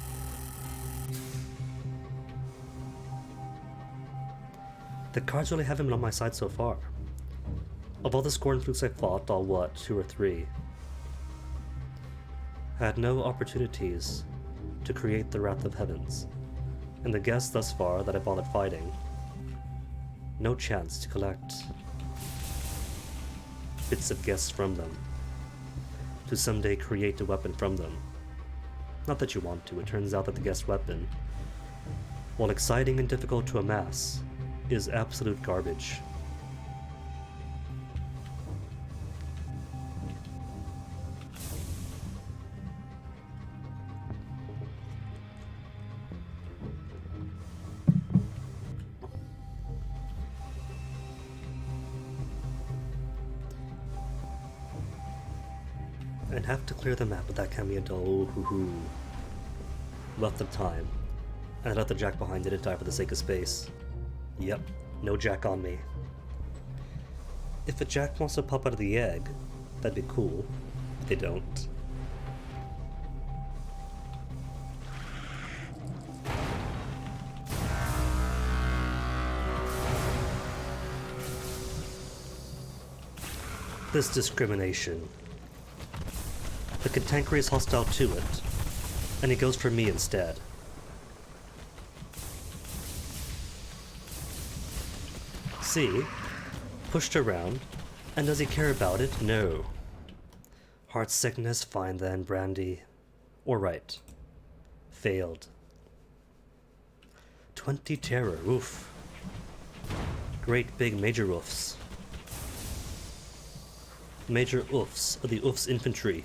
The cards really haven't been on my side so far. Of all the scorn flukes I fought, all what, 2 or 3? I had no opportunities to create the Wrath of Heavens, and the guests thus far that I bothered fighting, no chance to collect bits of guests from them, to someday create a weapon from them. Not that you want to, it turns out that the guest weapon, while exciting and difficult to amass, is absolute garbage. I'd have to clear the map, but that can be a dull hoo-hoo. Left of time. And I left the jack behind, didn't die for the sake of space. Yep, no jack on me. If a jack wants to pop out of the egg, that'd be cool. But they don't. This discrimination. The Cantankerous is hostile to it, and he goes for me instead. See? Pushed around. And does he care about it? No. Heart sickness? Fine then, Brandy. Or right. Failed. 20 terror, oof. Great big major oofs. Major oofs of the oofs infantry.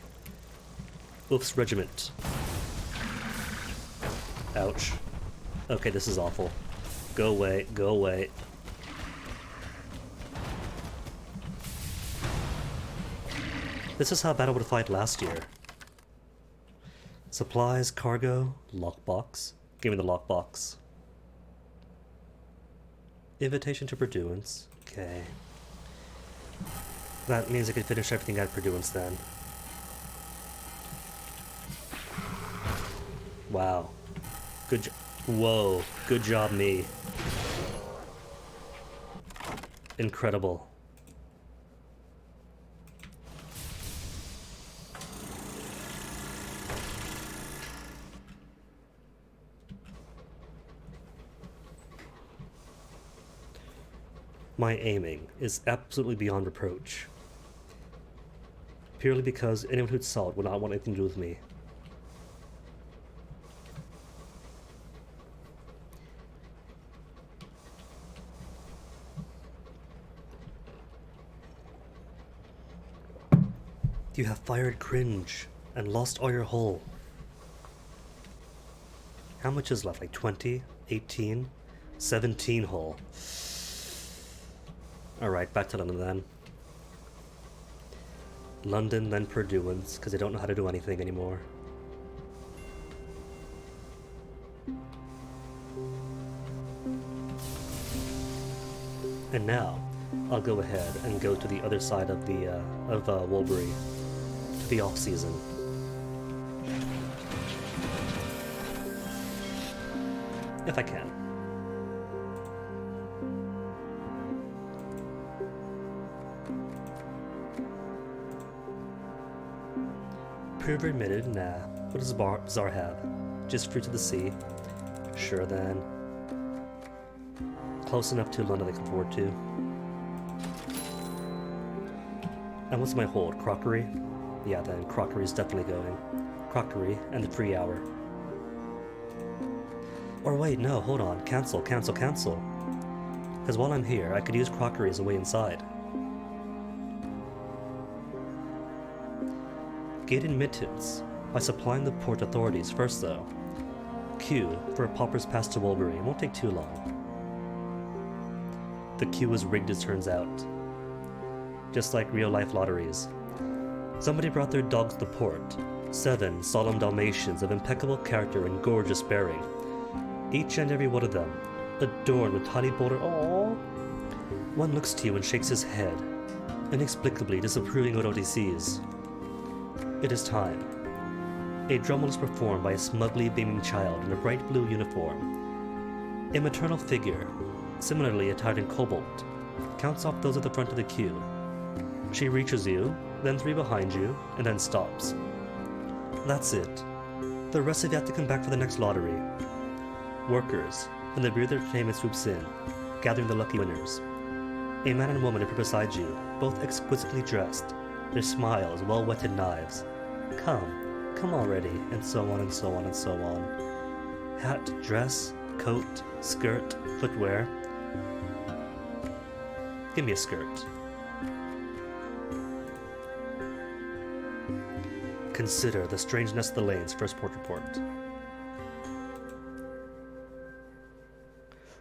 Oofs regiment. Ouch. Okay, this is awful. Go away, go away. This is how bad I would fight last year. Supplies, cargo, lockbox. Give me the lockbox. Invitation to Perduance. Okay. That means I can finish everything at Perduance then. Wow. Good whoa. Good job, me. Incredible. My aiming is absolutely beyond reproach. Purely because anyone who saw it would not want anything to do with me. You have fired cringe and lost all your hull. How much is left? Like 20? 18? 17 hull. Alright, back to London then. London, then Purduans, because they don't know how to do anything anymore. And now, I'll go ahead and go to the other side of the Wolbury, to the off-season. If I can. Prover admitted, nah. What does Bazaar have? Just fruits of the sea. Sure then. Close enough to London they can afford to. And what's my hold? Crockery? Yeah, then crockery's definitely going. Crockery and the free hour. Or wait, no, hold on. Cancel. Because while I'm here, I could use crockery as a way inside. Gain admittance by supplying the port authorities first, though. Queue for a pauper's pass to Wolbury. It won't take too long. The queue was rigged, as turns out. Just like real-life lotteries. Somebody brought their dogs to the port. 7 solemn Dalmatians of impeccable character and gorgeous bearing. Each and every one of them, adorned with tiny border. Aww. One looks to you and shakes his head, inexplicably disapproving of what he sees. It is time. A drum is performed by a smugly beaming child in a bright blue uniform. A maternal figure, similarly attired in cobalt, counts off those at the front of the queue. She reaches you, then 3 behind you, and then stops. That's it. The rest of you have to come back for the next lottery. Workers, and the bearded entertainment swoops in, gathering the lucky winners. A man and woman appear beside you, both exquisitely dressed, their smiles well-whetted knives. Come already, and so on and so on and so on. Hat, dress, coat, skirt, footwear. Give me a skirt. Consider the strangeness of the lane's first port report.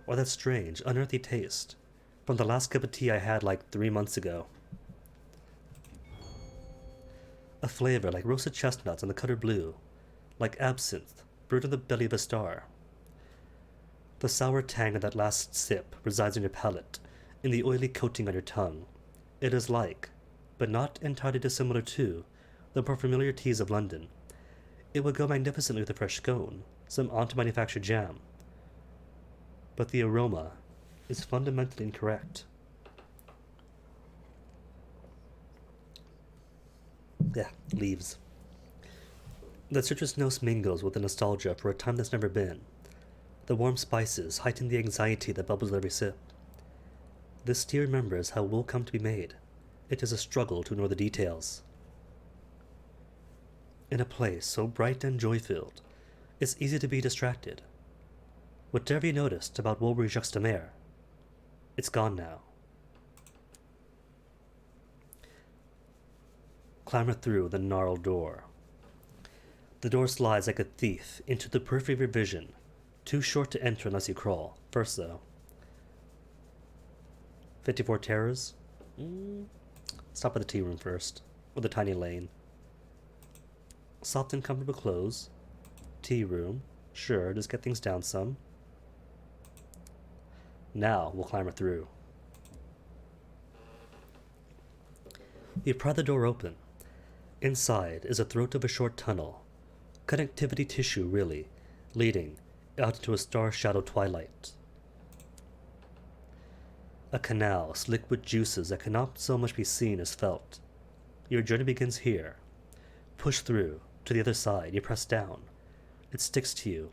Or that strange, unearthly taste from the last cup of tea I had like 3 months ago. A flavor like roasted chestnuts on the cutter blue, like absinthe brewed in the belly of a star. The sour tang of that last sip resides in your palate, in the oily coating on your tongue. It is like, but not entirely dissimilar to, the more familiar teas of London. It would go magnificently with a fresh scone, some on-to-manufactured jam. But the aroma is fundamentally incorrect. Yeah, leaves. The citrus nose mingles with the nostalgia for a time that's never been. The warm spices heighten the anxiety that bubbles with every sip. This tea remembers how it will come to be made. It is a struggle to ignore the details. In a place so bright and joy-filled, it's easy to be distracted. Whatever you noticed about Wolbury Jacques de Mer, it's gone now. Clamber through the gnarled door. The door slides like a thief into the periphery of your vision, too short to enter unless you crawl. First, though. 54 Terrors? Stop at the tea room first, or the tiny lane. Soft and comfortable clothes. Tea room. Sure, just get things down some. Now we'll clamber through. You pry the door open. Inside is the throat of a short tunnel. Connectivity tissue, really, leading out into a star-shadowed twilight. A canal slick with juices that cannot so much be seen as felt. Your journey begins here. Push through, to the other side, you press down. It sticks to you,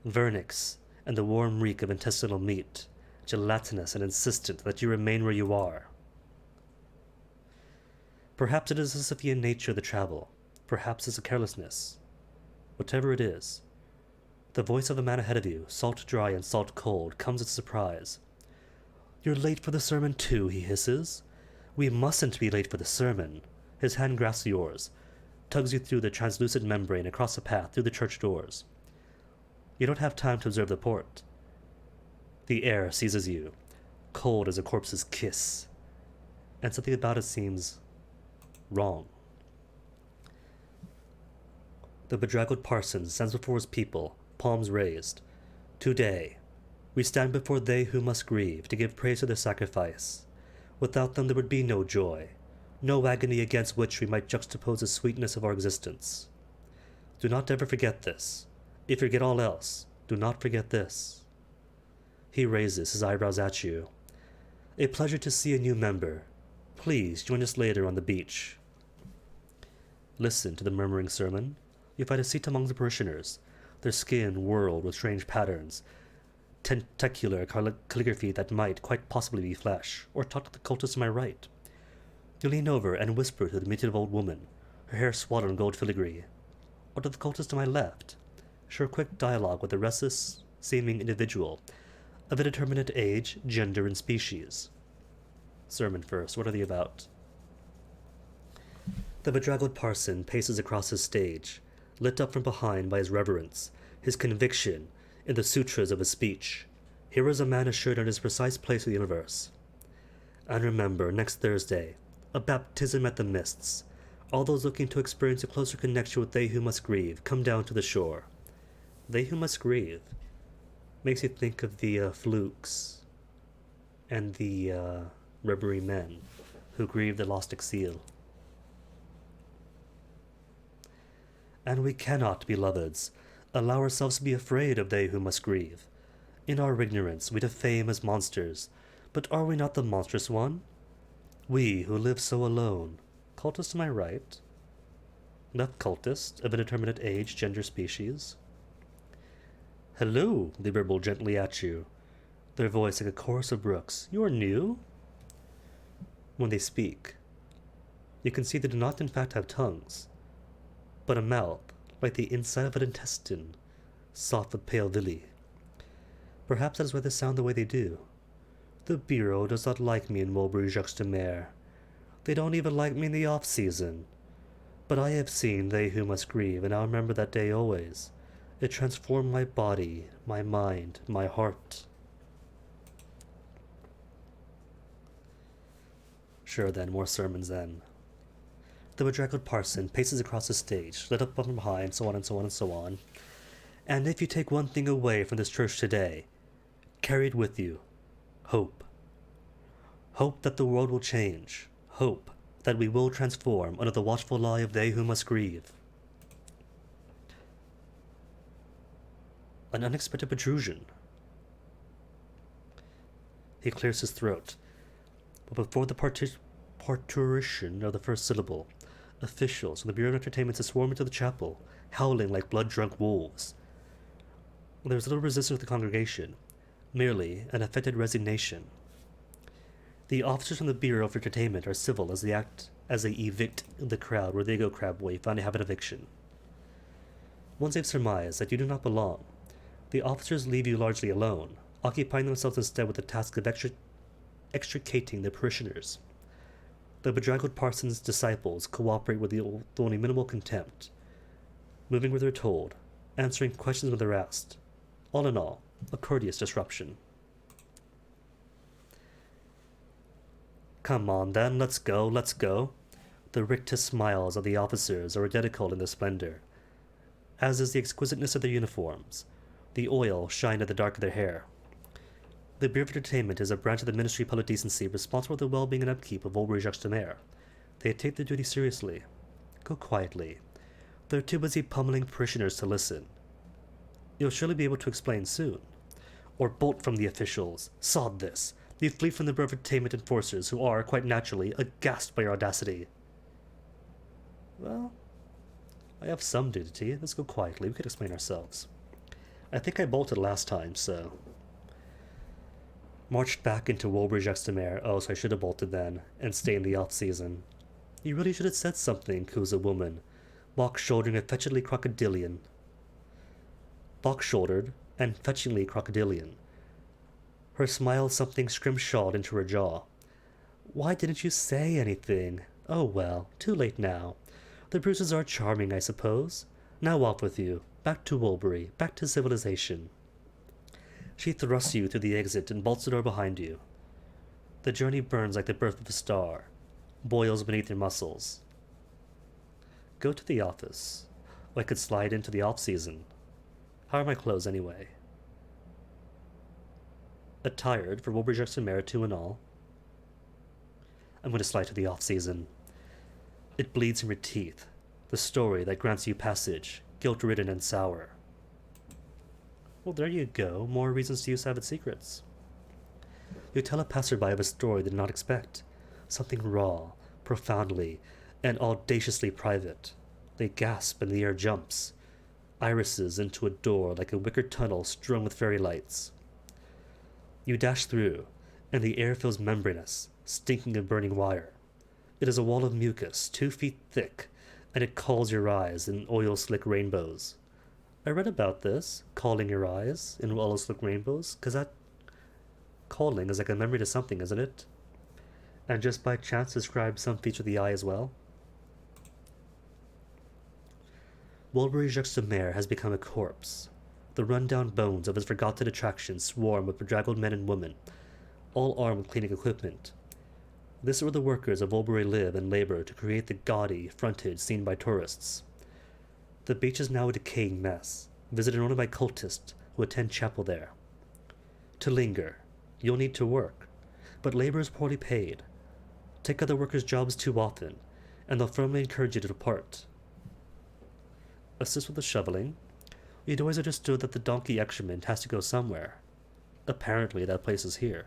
vernix and the warm reek of intestinal meat, gelatinous and insistent that you remain where you are. Perhaps it is the Sisyphean nature of the travel. Perhaps it's a carelessness. Whatever it is, the voice of the man ahead of you, salt dry and salt cold, comes as a surprise. "You're late for the sermon too," he hisses. "We mustn't be late for the sermon." His hand grasps yours, tugs you through the translucent membrane across the path through the church doors. You don't have time to observe the port. The air seizes you, cold as a corpse's kiss, and something about it seems wrong. The bedraggled parson stands before his people, palms raised. "Today, we stand before they who must grieve to give praise to their sacrifice. Without them there would be no joy, no agony against which we might juxtapose the sweetness of our existence. Do not ever forget this. If you forget all else, do not forget this." He raises his eyebrows at you. "A pleasure to see a new member. Please join us later on the beach." Listen to the murmuring sermon. You find a seat among the parishioners, their skin whorled with strange patterns, tentacular calligraphy that might quite possibly be flesh, or talk to the cultist to my right. You lean over and whisper to the mutilated old woman, her hair swaddled in gold filigree, or to the cultist to my left. Share quick dialogue with the restless-seeming individual of indeterminate age, gender, and species. Sermon first. What are they about? The bedraggled parson paces across his stage, lit up from behind by his reverence, his conviction in the sutras of his speech. Here is a man assured on his precise place in the universe. And remember, next Thursday, a baptism at the mists. All those looking to experience a closer connection with they who must grieve, come down to the shore. They who must grieve makes you think of the flukes and the rubbery men who grieve the lost exile. And we cannot, beloveds, allow ourselves to be afraid of they who must grieve. In our ignorance we defame as monsters, but are we not the monstrous one? We who live so alone. Cultist to my right. Left cultist of indeterminate age, gender, species. "Hello," they burble gently at you, their voice like a chorus of brooks. "You are new?" When they speak, you can see they do not in fact have tongues, but a mouth like the inside of an intestine, soft with pale villi. Perhaps that is why they sound the way they do. The Bureau does not like me in Mulberry-Juxtamer. They don't even like me in the off-season. But I have seen They Who Must Grieve, and I'll remember that day always. It transformed my body, my mind, my heart. Sure then, more sermons then. The bedraggled parson paces across the stage, lit up from behind, so on and so on and so on. "And if you take one thing away from this church today, carry it with you. Hope. Hope that the world will change. Hope that we will transform under the watchful eye of they who must grieve." An unexpected protrusion. He clears his throat, but before the parturition of the first syllable, officials from the Bureau of Entertainment swarm into the chapel, howling like blood-drunk wolves. There is little resistance with the congregation, merely an affected resignation. The officers from the Bureau of Entertainment are civil as they evict the crowd where the ego crab way finally have an eviction. Once they've surmised that you do not belong, the officers leave you largely alone, occupying themselves instead with the task of extricating the parishioners. The bedraggled parson's disciples cooperate with only minimal contempt, moving where they're told, answering questions when they're asked. All in all, a courteous disruption. "Come on then, let's go, let's go." The rictus smiles of the officers are identical in their splendor, as is the exquisiteness of their uniforms, the oil shined in the dark of their hair. The Bureau of Entertainment is a branch of the Ministry of Public Decency responsible for the well-being and upkeep of Mulberry-Juxtamer. They take their duty seriously. Go quietly. They're too busy pummeling parishioners to listen. You'll surely be able to explain soon. Or bolt from the officials. Sod this. You flee from the Bureau of Entertainment enforcers, who are, quite naturally, aghast by your audacity. Well, I have some dignity. Let's go quietly. We could explain ourselves. I think I bolted last time, so... Marched back into Wolbury-Jextemer. Oh, so I should have bolted then, and stayed in the off-season. You really should have said something, coos a woman, box-shouldering and fetchingly crocodilian. Box-shouldered and fetchingly crocodilian. Her smile something scrimshawed into her jaw. Why didn't you say anything? Oh well, too late now. The Bruces are charming, I suppose. Now off with you. Back to Wolbury. Back to civilization. She thrusts you through the exit and bolts the door behind you. The journey burns like the birth of a star, boils beneath your muscles. Go to the office. Or I could slide into the off-season. How are my clothes anyway? Attired for Wolbury-Jextemer 2 and all. I'm going to slide to the off-season. It bleeds from your teeth, the story that grants you passage, guilt-ridden and sour. Well, there you go, more reasons to use Savage Secrets. You tell a passerby of a story they did not expect, something raw, profoundly, and audaciously private. They gasp and the air jumps, irises into a door like a wicker tunnel strung with fairy lights. You dash through, and the air feels membranous, stinking of burning wire. It is a wall of mucus, 2 feet thick, and it calls your eyes in oil-slick rainbows. I read about this, calling your eyes in oil-slick rainbows, because that calling is like a memory to something, isn't it? And just by chance describe some feature of the eye as well. Wolbury-Jextemer has become a corpse. The run-down bones of his forgotten attractions swarm with bedraggled men and women, all armed with cleaning equipment. This is where the workers of Wolbury live and labor to create the gaudy frontage seen by tourists. The beach is now a decaying mess, visited only by cultists who attend chapel there. To linger, you'll need to work, but labor is poorly paid. Take other workers' jobs too often, and they'll firmly encourage you to depart. Assist with the shoveling. You'd always understood that the donkey excrement has to go somewhere. Apparently that place is here.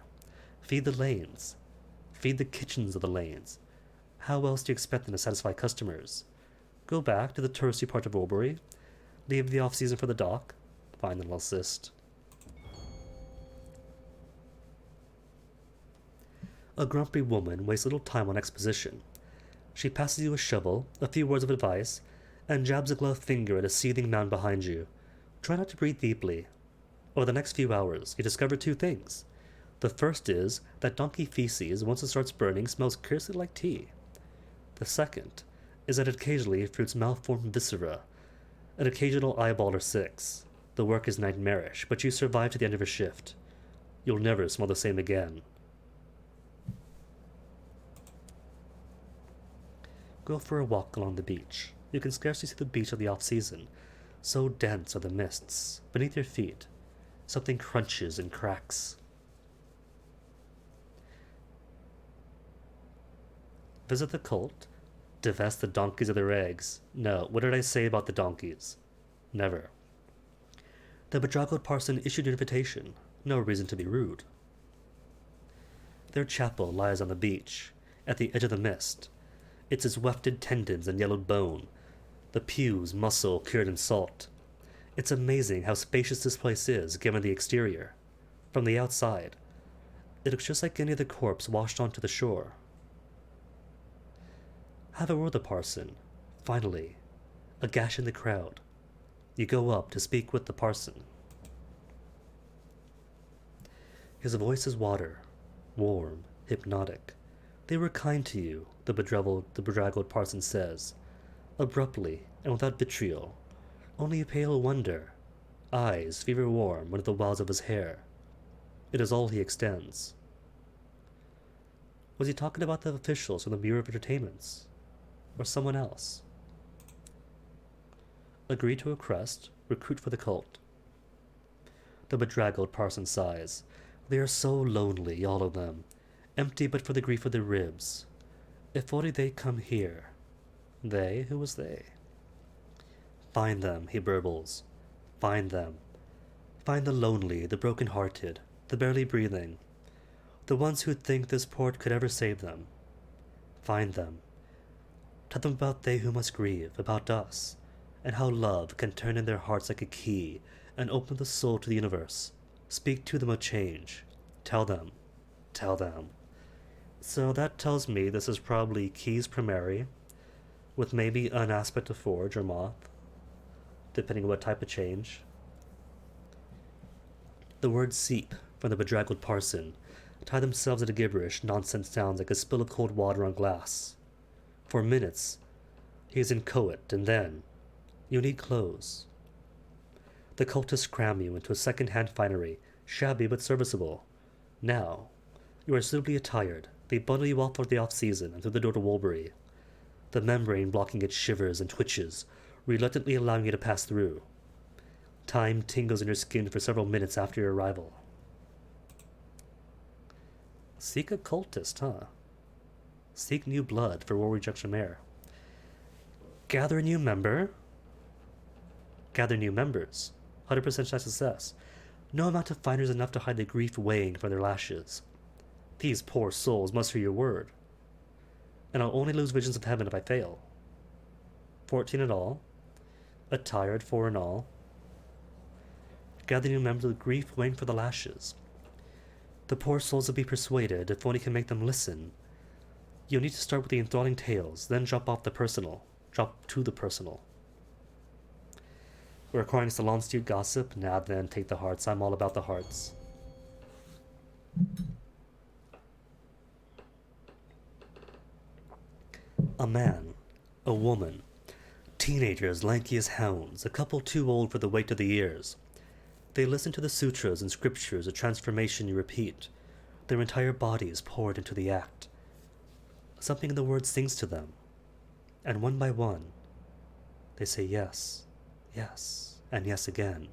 Feed the lanes. Feed the kitchens of the lanes. How else do you expect them to satisfy customers? Go back to the touristy part of Wolbury. Leave the off-season for the dock. Fine, then I'll assist. A grumpy woman wastes little time on exposition. She passes you a shovel, a few words of advice, and jabs a gloved finger at a seething mound behind you. Try not to breathe deeply. Over the next few hours, you discover 2 things. The first is that donkey feces, once it starts burning, smells curiously like tea. The second is that occasionally it fruits malformed viscera, an occasional eyeball or 6. The work is nightmarish, but you survive to the end of your shift. You'll never smell the same again. Go for a walk along the beach. You can scarcely see the beach of the off-season. So dense are the mists. Beneath your feet, something crunches and cracks. Visit the cult. Divest the donkeys of their eggs. No, what did I say about the donkeys? Never. The bedraggled parson issued an invitation. No reason to be rude. Their chapel lies on the beach, at the edge of the mist. It's its wefted tendons and yellowed bone, the pews muscle cured in salt. It's amazing how spacious this place is, given the exterior. From the outside, it looks just like any other corpse washed onto the shore. Have a word with the parson. Finally, a gash in the crowd. You go up to speak with the parson. His voice is water, warm, hypnotic. They were kind to you, the bedraggled parson says, abruptly and without vitriol. Only a pale wonder, eyes fever warm under the wilds of his hair. It is all he extends. Was he talking about the officials from the Bureau of Entertainments? Or someone else? Agree to a crest, recruit for the cult. The bedraggled parson sighs. They are so lonely, all of them, empty but for the grief of their ribs. If only they'd come here. They? Who was they? Find them, he burbles. Find them. Find the lonely, the broken-hearted, the barely breathing, the ones who think this port could ever save them. Find them. Tell them about they who must grieve, about us, and how love can turn in their hearts like a key and open the soul to the universe. Speak to them of change. Tell them. Tell them. So that tells me this is probably Keys Primary, with maybe an aspect of Forge or Moth, depending on what type of change. The words seep from the bedraggled parson tie themselves into gibberish nonsense sounds like a spill of cold water on glass. For minutes, he is inchoate, and then, you need clothes. The cultists cram you into a second-hand finery, shabby but serviceable. Now, you are suitably attired. They bundle you off for the off-season and through the door to Woolbury. The membrane blocking it shivers and twitches, reluctantly allowing you to pass through. Time tingles in your skin for several minutes after your arrival. Seek a cultist, huh? Seek new blood for War Rejection Mare. Gather a new member. Gather new members. 100% chance of success. No amount of finders enough to hide the grief weighing from their lashes. These poor souls must hear your word. And I'll only lose visions of heaven if I fail. 14 in all. Attired 4 in all. Gather new members with grief weighing for the lashes. The poor souls will be persuaded if only can make them listen. You'll need to start with the enthralling tales, then drop to the personal. We're acquiring salon stewed gossip? Nah, then take the hearts. I'm all about the hearts. A man, a woman, teenagers lanky as hounds, a couple too old for the weight of the years. They listen to the sutras and scriptures of transformation you repeat, their entire bodies poured into the act. Something in the word sings to them, and one by one, they say yes, yes, and yes again,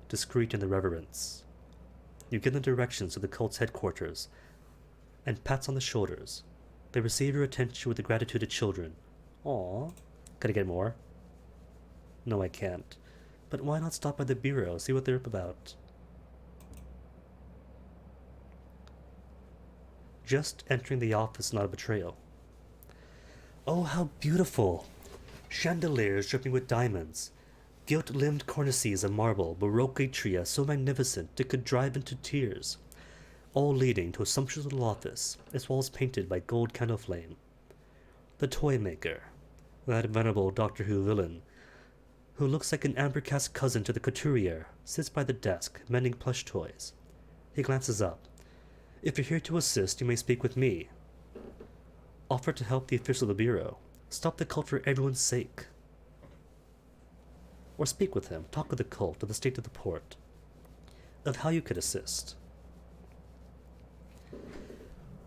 discreet in their reverence. You give them directions to the cult's headquarters, and pats on the shoulders. They receive your attention with the gratitude of children. Aw, could I get more? No, I can't. But why not stop by the bureau, see what they're up about? Just entering the office, not a betrayal. Oh, how beautiful! Chandeliers dripping with diamonds, gilt-limbed cornices of marble, Baroque atria so magnificent it could drive into tears, all leading to a sumptuous little office, its walls painted by gold candle flame. The toy maker, that venerable Doctor Who villain, who looks like an amber-cast cousin to the couturier, sits by the desk, mending plush toys. He glances up. If you're here to assist, you may speak with me. Offer to help the official of the bureau. Stop the cult for everyone's sake. Or speak with him, talk with the cult of the state of the port, of how you could assist.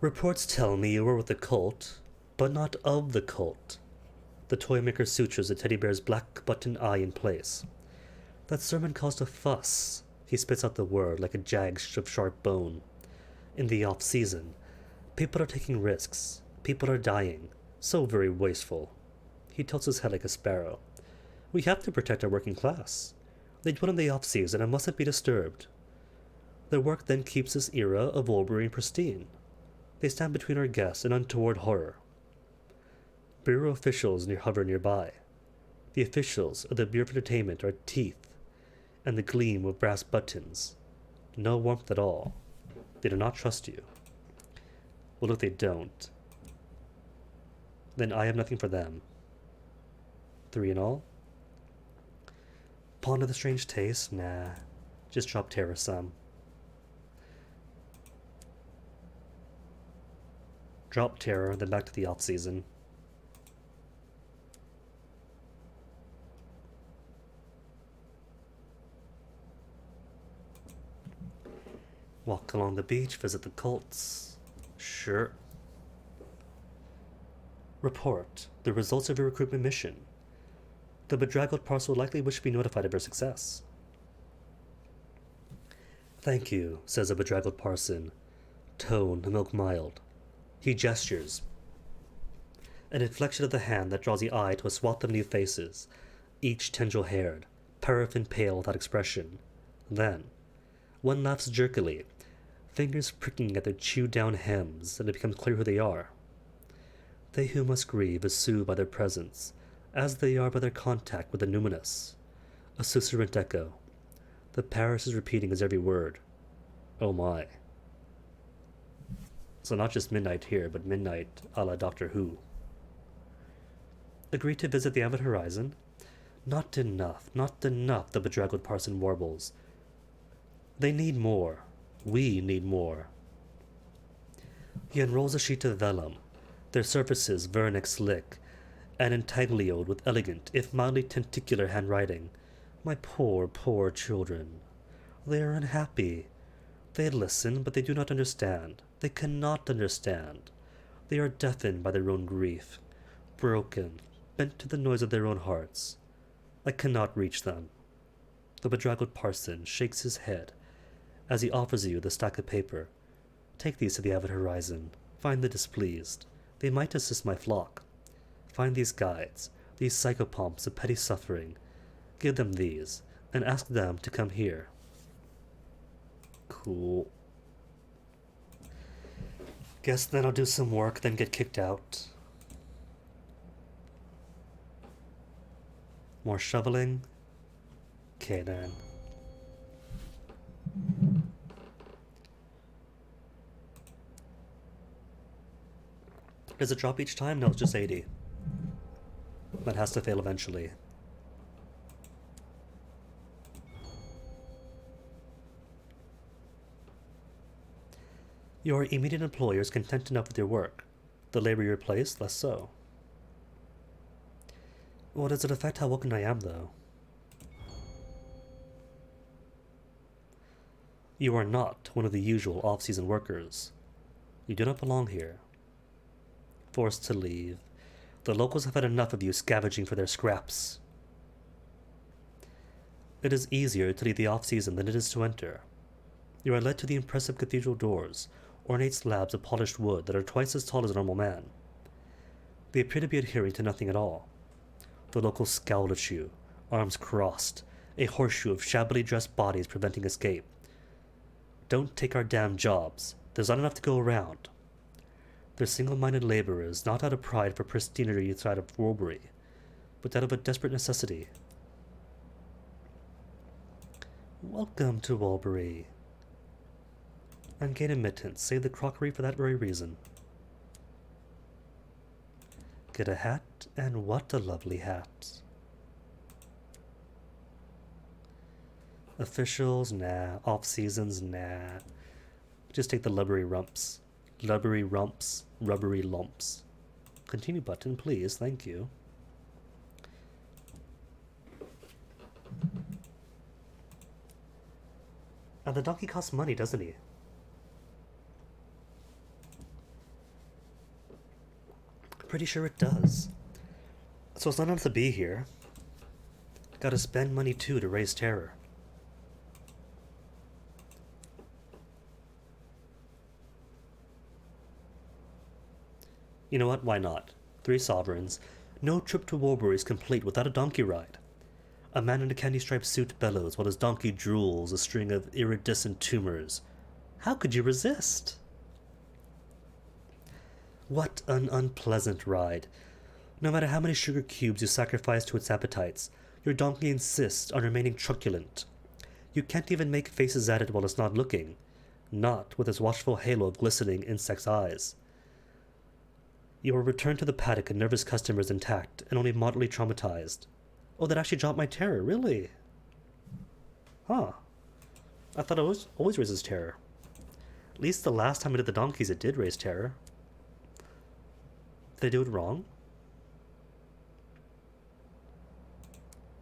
Reports tell me you were with the cult, but not of the cult. The toy maker sutures the teddy bear's black button eye in place. That sermon caused a fuss. He spits out the word like a jag of sharp bone. In the off-season, people are taking risks. People are dying. So very wasteful. He tilts his head like a sparrow. We have to protect our working class. They dwell in the off-season and mustn't be disturbed. Their work then keeps this era of Woolbury pristine. They stand between our guests and untoward horror. Bureau officials hover nearby. The officials of the Bureau of Entertainment are teeth and the gleam of brass buttons. No warmth at all. They do not trust you. Well, if they don't, then I have nothing for them. 3 in all? Pawn of the strange taste? Nah. Just drop terror some. Drop terror, then back to the off-season. Walk along the beach, visit the cults. Sure. Report the results of your recruitment mission. The bedraggled parcel likely wish to be notified of your success. Thank you, says the bedraggled parson, tone milk mild. He gestures. An inflection of the hand that draws the eye to a swath of new faces, each tendril-haired, paraffin pale without expression. Then, one laughs jerkily, fingers pricking at their chewed-down hems, and it becomes clear who they are. They who must grieve are soothed by their presence, as they are by their contact with the numinous. A susurrant echo. The parish is repeating his every word. Oh my. So not just midnight here, but midnight a la Doctor Who. Agree to visit the Avid Horizon? Not enough, not enough, the bedraggled parson warbles. They need more. We need more. He unrolls a sheet of vellum, their surfaces vernix slick, and intaglioed with elegant, if mildly tentacular handwriting. My poor, poor children. They are unhappy. They listen, but they do not understand. They cannot understand. They are deafened by their own grief, broken, bent to the noise of their own hearts. I cannot reach them. The bedraggled parson shakes his head as he offers you the stack of paper. Take these to the Avid Horizon. Find the displeased. They might assist my flock. Find these guides, these psychopomps of petty suffering. Give them these, and ask them to come here. Cool. Guess then I'll do some work, then get kicked out. More shoveling? Okay then. Does it drop each time? No, it's just 80. That has to fail eventually. Your immediate employer is content enough with your work. The labor you replace, less so. Well, does it affect how welcome I am, though? You are not one of the usual off-season workers. You do not belong here. Forced to leave. The locals have had enough of you scavenging for their scraps. It is easier to leave the off-season than it is to enter. You are led to the impressive cathedral doors, ornate slabs of polished wood that are twice as tall as a normal man. They appear to be adhering to nothing at all. The locals scowl at you, arms crossed, a horseshoe of shabbily dressed bodies preventing escape. Don't take our damn jobs. There's not enough to go around. They're single-minded laborers, not out of pride for pristiner outside of Warbury, but out of a desperate necessity. Welcome to Warbury. And gain admittance. Save the crockery for that very reason. Get a hat, and what a lovely hat. Officials, nah. Off-seasons, nah. Just take the lubbery rumps. Lubbery rumps, rubbery lumps. Continue button, please. Thank you. And the donkey costs money, doesn't he? Pretty sure it does. So it's not enough to be here. Gotta spend money too to raise terror. You know what? Why not? 3 sovereigns. No trip to Warbury is complete without a donkey ride. A man in a candy-striped suit bellows while his donkey drools a string of iridescent tumors. How could you resist? What an unpleasant ride. No matter how many sugar cubes you sacrifice to its appetites, your donkey insists on remaining truculent. You can't even make faces at it while it's not looking. Not with its watchful halo of glistening insect's eyes. You will return to the paddock and nervous customers intact and only moderately traumatized. Oh, that actually dropped my terror, really? Huh. I thought it always raises terror. At least the last time I did the donkeys it did raise terror. Did I do it wrong?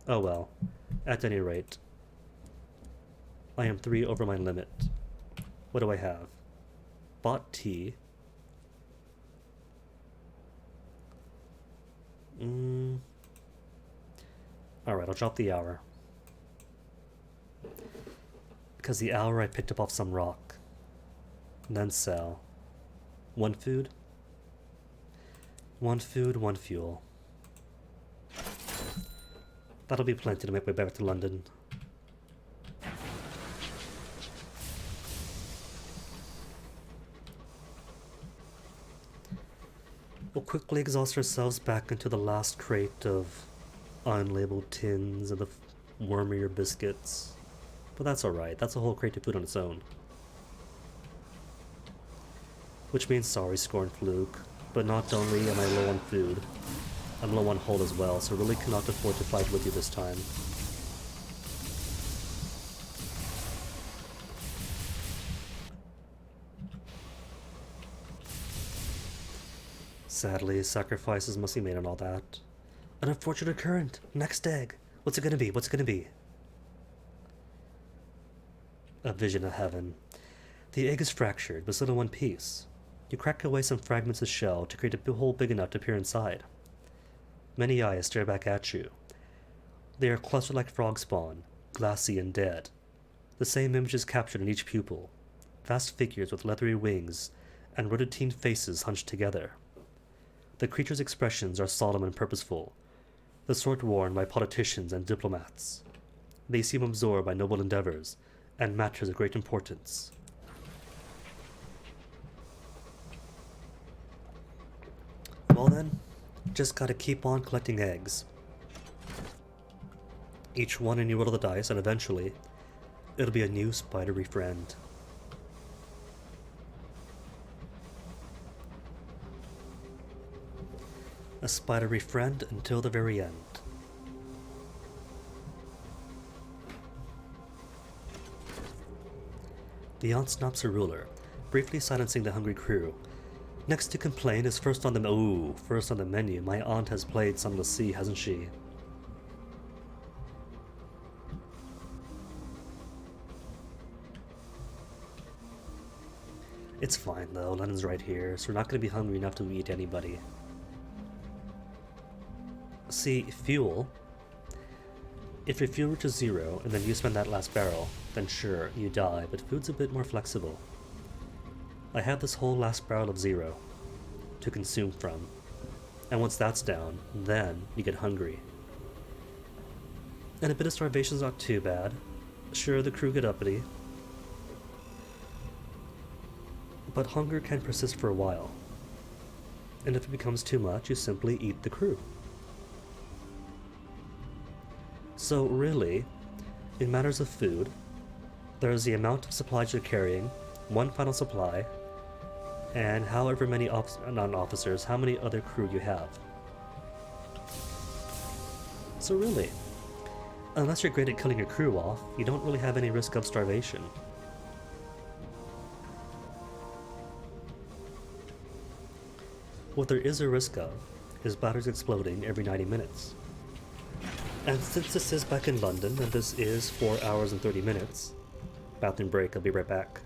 Oh well. At any rate. I am 3 over my limit. What do I have? Bought tea. Alright, I'll drop the hour. Because the hour I picked up off some rock. And then sell. 1 food? 1 food, 1 fuel. That'll be plenty to make my way back to London. We'll quickly exhaust ourselves back into the last crate of unlabeled tins and the wormier biscuits. But that's alright, that's a whole crate of food on its own. Which means sorry, Scorn Fluke, but not only am I low on food, I'm low on hull as well, so really cannot afford to fight with you this time. Sadly, sacrifices must be made on all that. An unfortunate current! Next egg! What's it gonna be? What's it gonna be? A vision of heaven. The egg is fractured, but still in one piece. You crack away some fragments of shell to create a hole big enough to peer inside. Many eyes stare back at you. They are clustered like frog spawn, glassy and dead. The same image is captured in each pupil. Vast figures with leathery wings and rototine faces hunched together. The creatures' expressions are solemn and purposeful, the sort worn by politicians and diplomats. They seem absorbed by noble endeavors and matters of great importance. Well then, just gotta keep on collecting eggs. Each one a new roll of the dice, and eventually, it'll be a new spidery friend. A spidery friend until the very end. The aunt snaps her ruler, briefly silencing the hungry crew. Next to complain is first on the menu. My aunt has played some of the sea, hasn't she? It's fine though, Lennon's right here, so we're not going to be hungry enough to eat anybody. See, fuel. If your fuel reaches 0 and then you spend that last barrel, then sure, you die, but food's a bit more flexible. I have this whole last barrel of 0 to consume from, and once that's down, then you get hungry. And a bit of starvation's not too bad. Sure, the crew get uppity, but hunger can persist for a while, and if it becomes too much, you simply eat the crew. So really, in matters of food, there's the amount of supplies you're carrying, one final supply, and however many non-officers, how many other crew you have. So really, unless you're great at killing your crew off, you don't really have any risk of starvation. What there is a risk of is bladders exploding every 90 minutes. And since this is back in London, and this is 4 hours and 30 minutes, bathroom break, I'll be right back.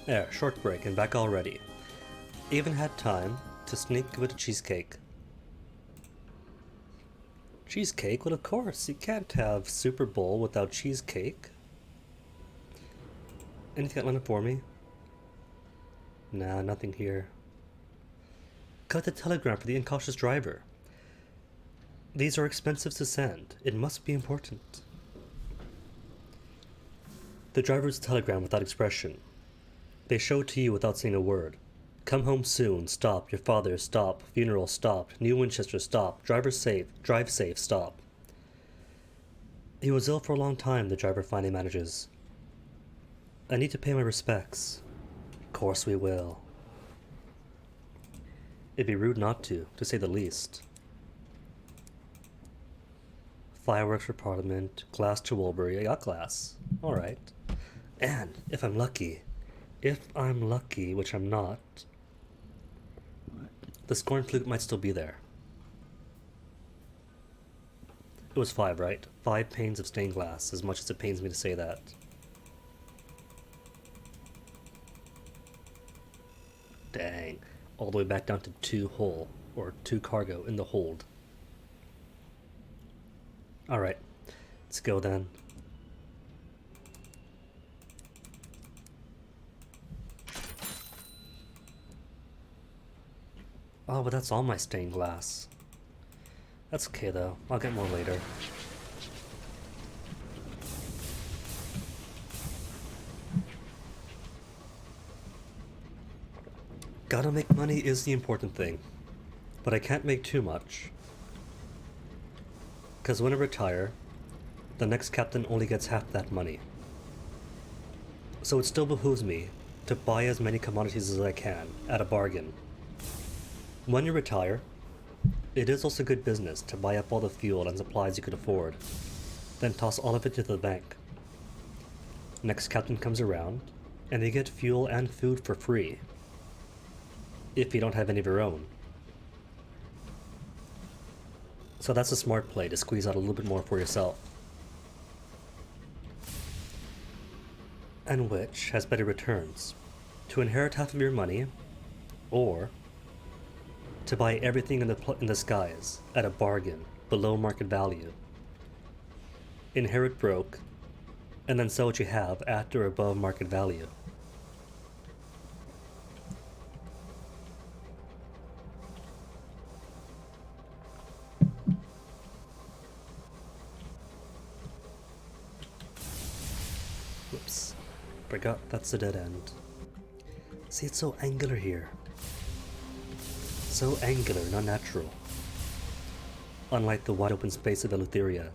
There, short break and back already. Even had time to sneak with a cheesecake. Cheesecake? Well, of course, you can't have Super Bowl without cheesecake. Anything got lined up for me? Nah, nothing here. Got the telegram for the incautious driver. These are expensive to send. It must be important. The driver's telegram without expression. They show it to you without saying a word. Come home soon, stop, your father, stop, funeral, stop, New Winchester, stop, driver safe, drive safe, stop. He was ill for a long time, the driver finally manages. I need to pay my respects. Of course we will. It'd be rude not to say the least. Fireworks for Parliament, glass to Woolbury. I got glass. Alright. And if I'm lucky, which I'm not, the scorn flute might still be there. It was 5, right? 5 panes of stained glass, as much as it pains me to say that. Dang. All the way back down to 2 hull, or 2 cargo in the hold. Alright, let's go then. Oh, but that's all my stained glass. That's okay though, I'll get more later. Gotta make money is the important thing, but I can't make too much. Because when I retire, the next captain only gets half that money. So it still behooves me to buy as many commodities as I can, at a bargain. When you retire, it is also good business to buy up all the fuel and supplies you could afford, then toss all of it to the bank. Next captain comes around, and you get fuel and food for free, if you don't have any of your own. So that's a smart play, to squeeze out a little bit more for yourself. And which has better returns? To inherit half of your money, or to buy everything in the skies at a bargain, below market value. Inherit broke, and then sell what you have at or above market value. Whoops. Forgot that's the dead end. See, it's so angular here. So angular and unnatural. Unlike the wide open space of Eleutheria,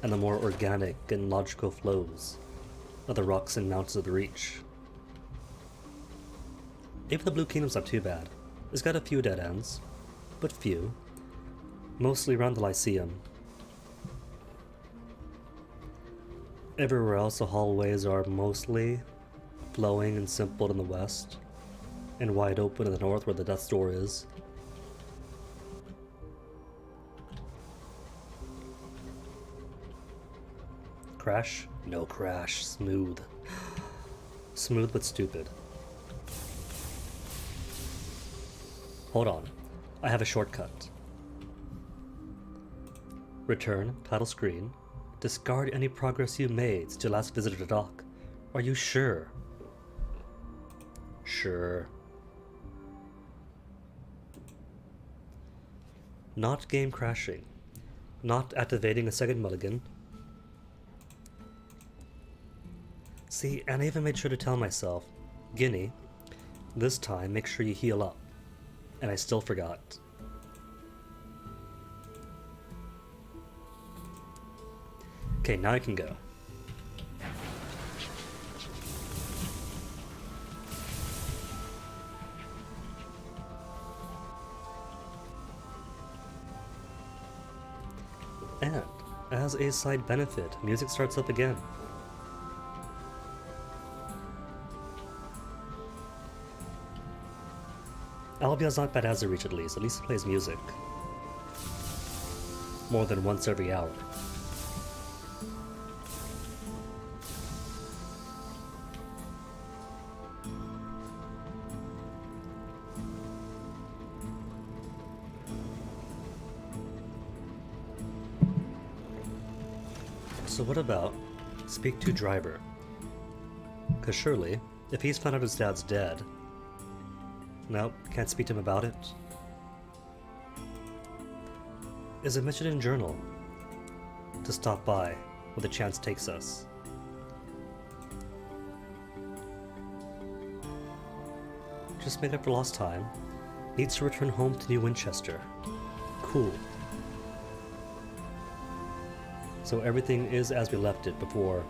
and the more organic and logical flows of the rocks and mountains of the Reach. Even the Blue Kingdom's not too bad. It's got a few dead ends, but few. Mostly around the Lyceum. Everywhere else the hallways are mostly flowing and simple in the west, and wide open in the north where the Death's Door is. Crash? No crash. Smooth. Smooth but stupid. Hold on. I have a shortcut. Return, title screen. Discard any progress you made since your last visit to the dock. Are you sure? Sure. Not game crashing. Not activating a second mulligan. See, and I even made sure to tell myself, Guinea, this time make sure you heal up. And I still forgot. Okay, now I can go. And, as a side benefit, music starts up again. Albia's not bad as a reach at least it plays music. More than once every hour. So what about speak to driver? Because surely, if he's found out his dad's dead... Nope, can't speak to him about it. Is it mentioned in journal? To stop by when the chance takes us. Just made up for lost time. Needs to return home to New Winchester. Cool. So everything is as we left it before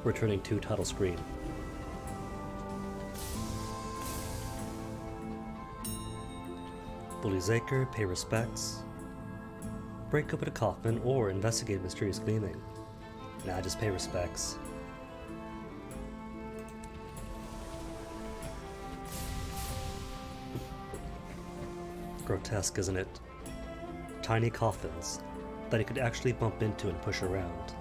returning to title screen. Bully's Acre, pay respects. Break open a coffin or investigate mysterious gleaming. Nah, just pay respects. Grotesque, isn't it? Tiny coffins that he could actually bump into and push around.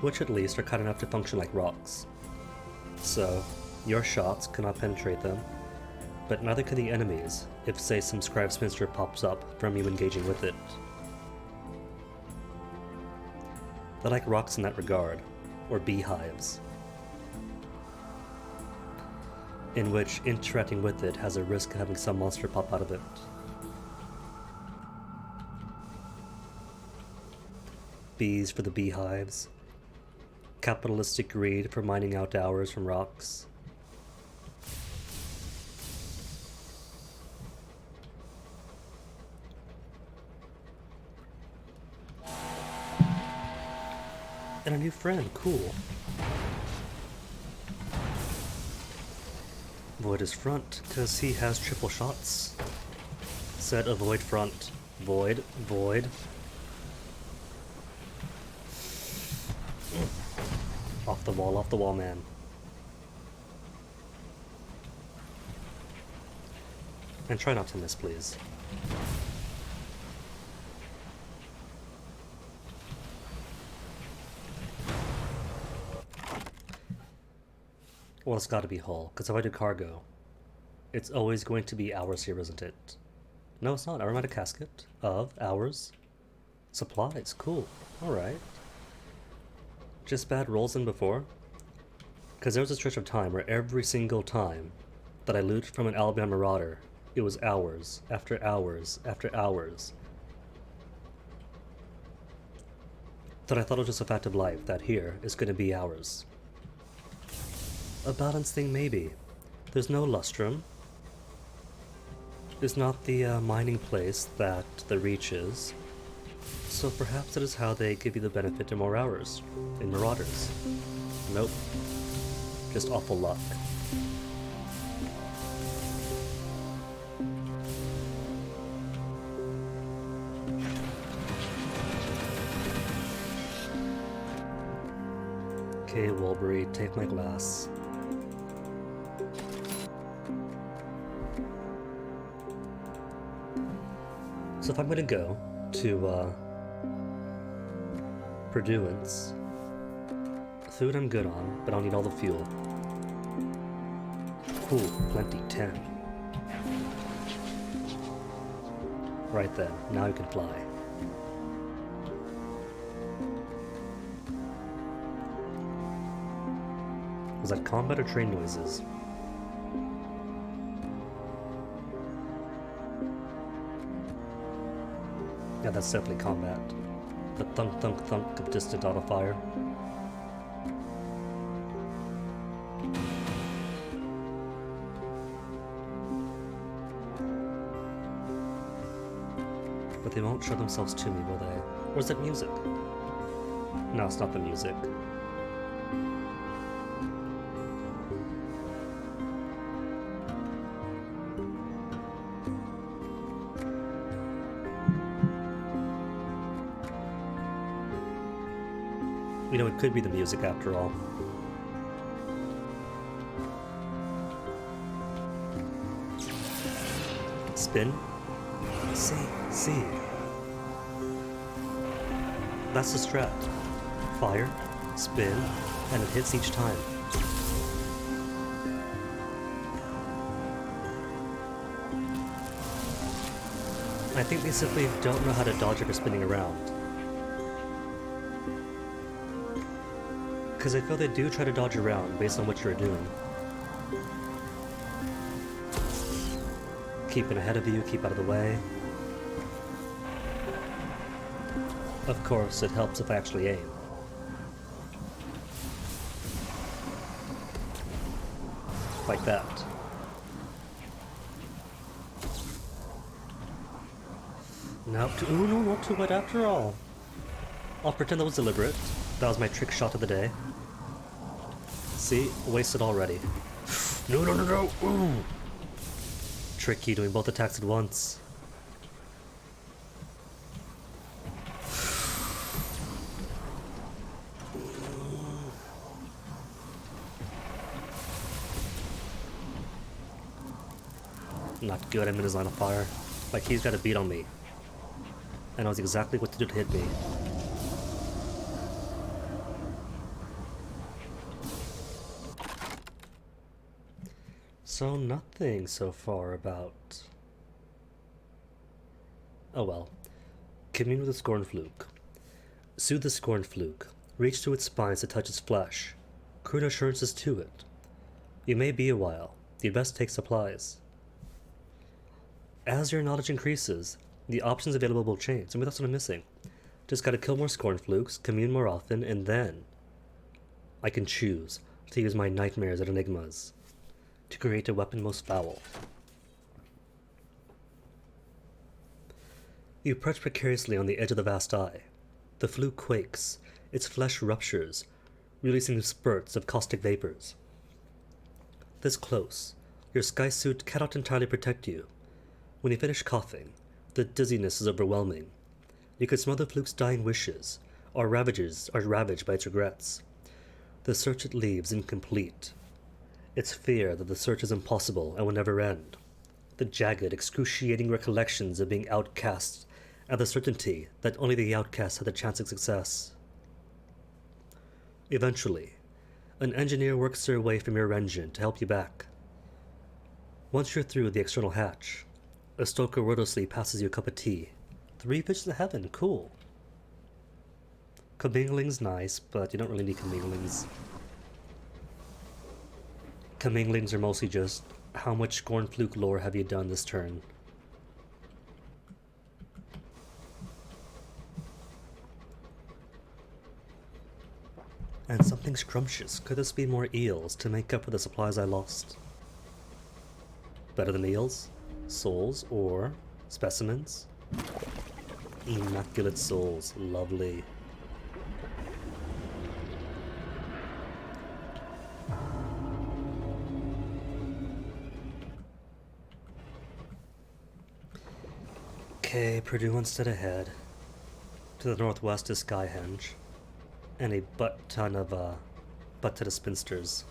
Which at least are kind enough to function like rocks. So, your shots cannot penetrate them, but neither can the enemies if, say, some scribe spinster pops up from you engaging with it. They're like rocks in that regard, or beehives, in which interacting with it has a risk of having some monster pop out of it. Bees for the beehives. Capitalistic greed for mining out hours from rocks. And a new friend, cool. Avoid his front, because he has triple shots. Said avoid front. Void, void. Off the wall, man. And try not to miss, please. Well, it's gotta be Hull, because if I do cargo, it's always going to be hours here, isn't it? No, it's not. Aromatic casket of hours. Supplies, cool. Alright. Just bad rolls in before? Because there was a stretch of time where every single time that I loot from an Albion Marauder, it was hours after hours after hours. That I thought it was just a fact of life that here is going to be hours. A balanced thing maybe. There's no lustrum. It's not the mining place that the Reach is. So perhaps that is how they give you the benefit of more hours in Marauders. Nope. Just awful luck. Okay, Wolbury, take my glass. So if I'm gonna go to Purduance, food I'm good on, but I'll need all the fuel. Cool, plenty, 10. Right then, now you can fly. Was that combat or train noises? Yeah, that's definitely combat. The thunk thunk thunk of distant auto fire. But they won't show themselves to me, will they? Or is it music? No, it's not the music. You know, it could be the music after all. Spin. See. That's the strat. Fire, spin, and it hits each time. I think they simply don't know how to dodge after spinning around. Because I feel they do try to dodge around based on what you're doing. Keeping ahead of you, keep out of the way. Of course, it helps if I actually aim. Like that. Now, ooh, no, not too wet after all. I'll pretend that was deliberate. That was my trick shot of the day. See? Wasted already. No, no, no, no! Ooh. Tricky doing both attacks at once. Not good, I'm in his line of fire. Like he's got a beat on me. And knows exactly what to do to hit me. So nothing so far about... Oh well. Commune with the Scorn Fluke. Soothe the Scorn Fluke. Reach to its spines to touch its flesh. Crude assurances to it. You may be a while. You'd best take supplies. As your knowledge increases, the options available will change. I mean, that's what I'm missing. Just gotta kill more Scorn Flukes, commune more often, and then I can choose to use my nightmares and enigmas to create a weapon most foul. You perch precariously on the edge of the vast eye. The fluke quakes, its flesh ruptures, releasing spurts of caustic vapors. This close, your sky suit cannot entirely protect you. When you finish coughing, the dizziness is overwhelming. You could smell the fluke's dying wishes, or ravaged by its regrets. The search it leaves incomplete. Its fear that the search is impossible and will never end. The jagged, excruciating recollections of being outcast, and the certainty that only the outcast had a chance of success. Eventually, an engineer works their way from your engine to help you back. Once you're through the external hatch, a stoker wordlessly passes you a cup of tea. 3 visions of heaven, cool. Commingling's nice, but you don't really need comminglings. Comminglings are mostly just, how much Scorn Fluke lore have you done this turn? And something scrumptious. Could this be more eels to make up for the supplies I lost? Better than eels? Souls or specimens? Immaculate souls, lovely. Okay, Purdue instead ahead. To the northwest is Skyhenge, and a butt ton of spinsters.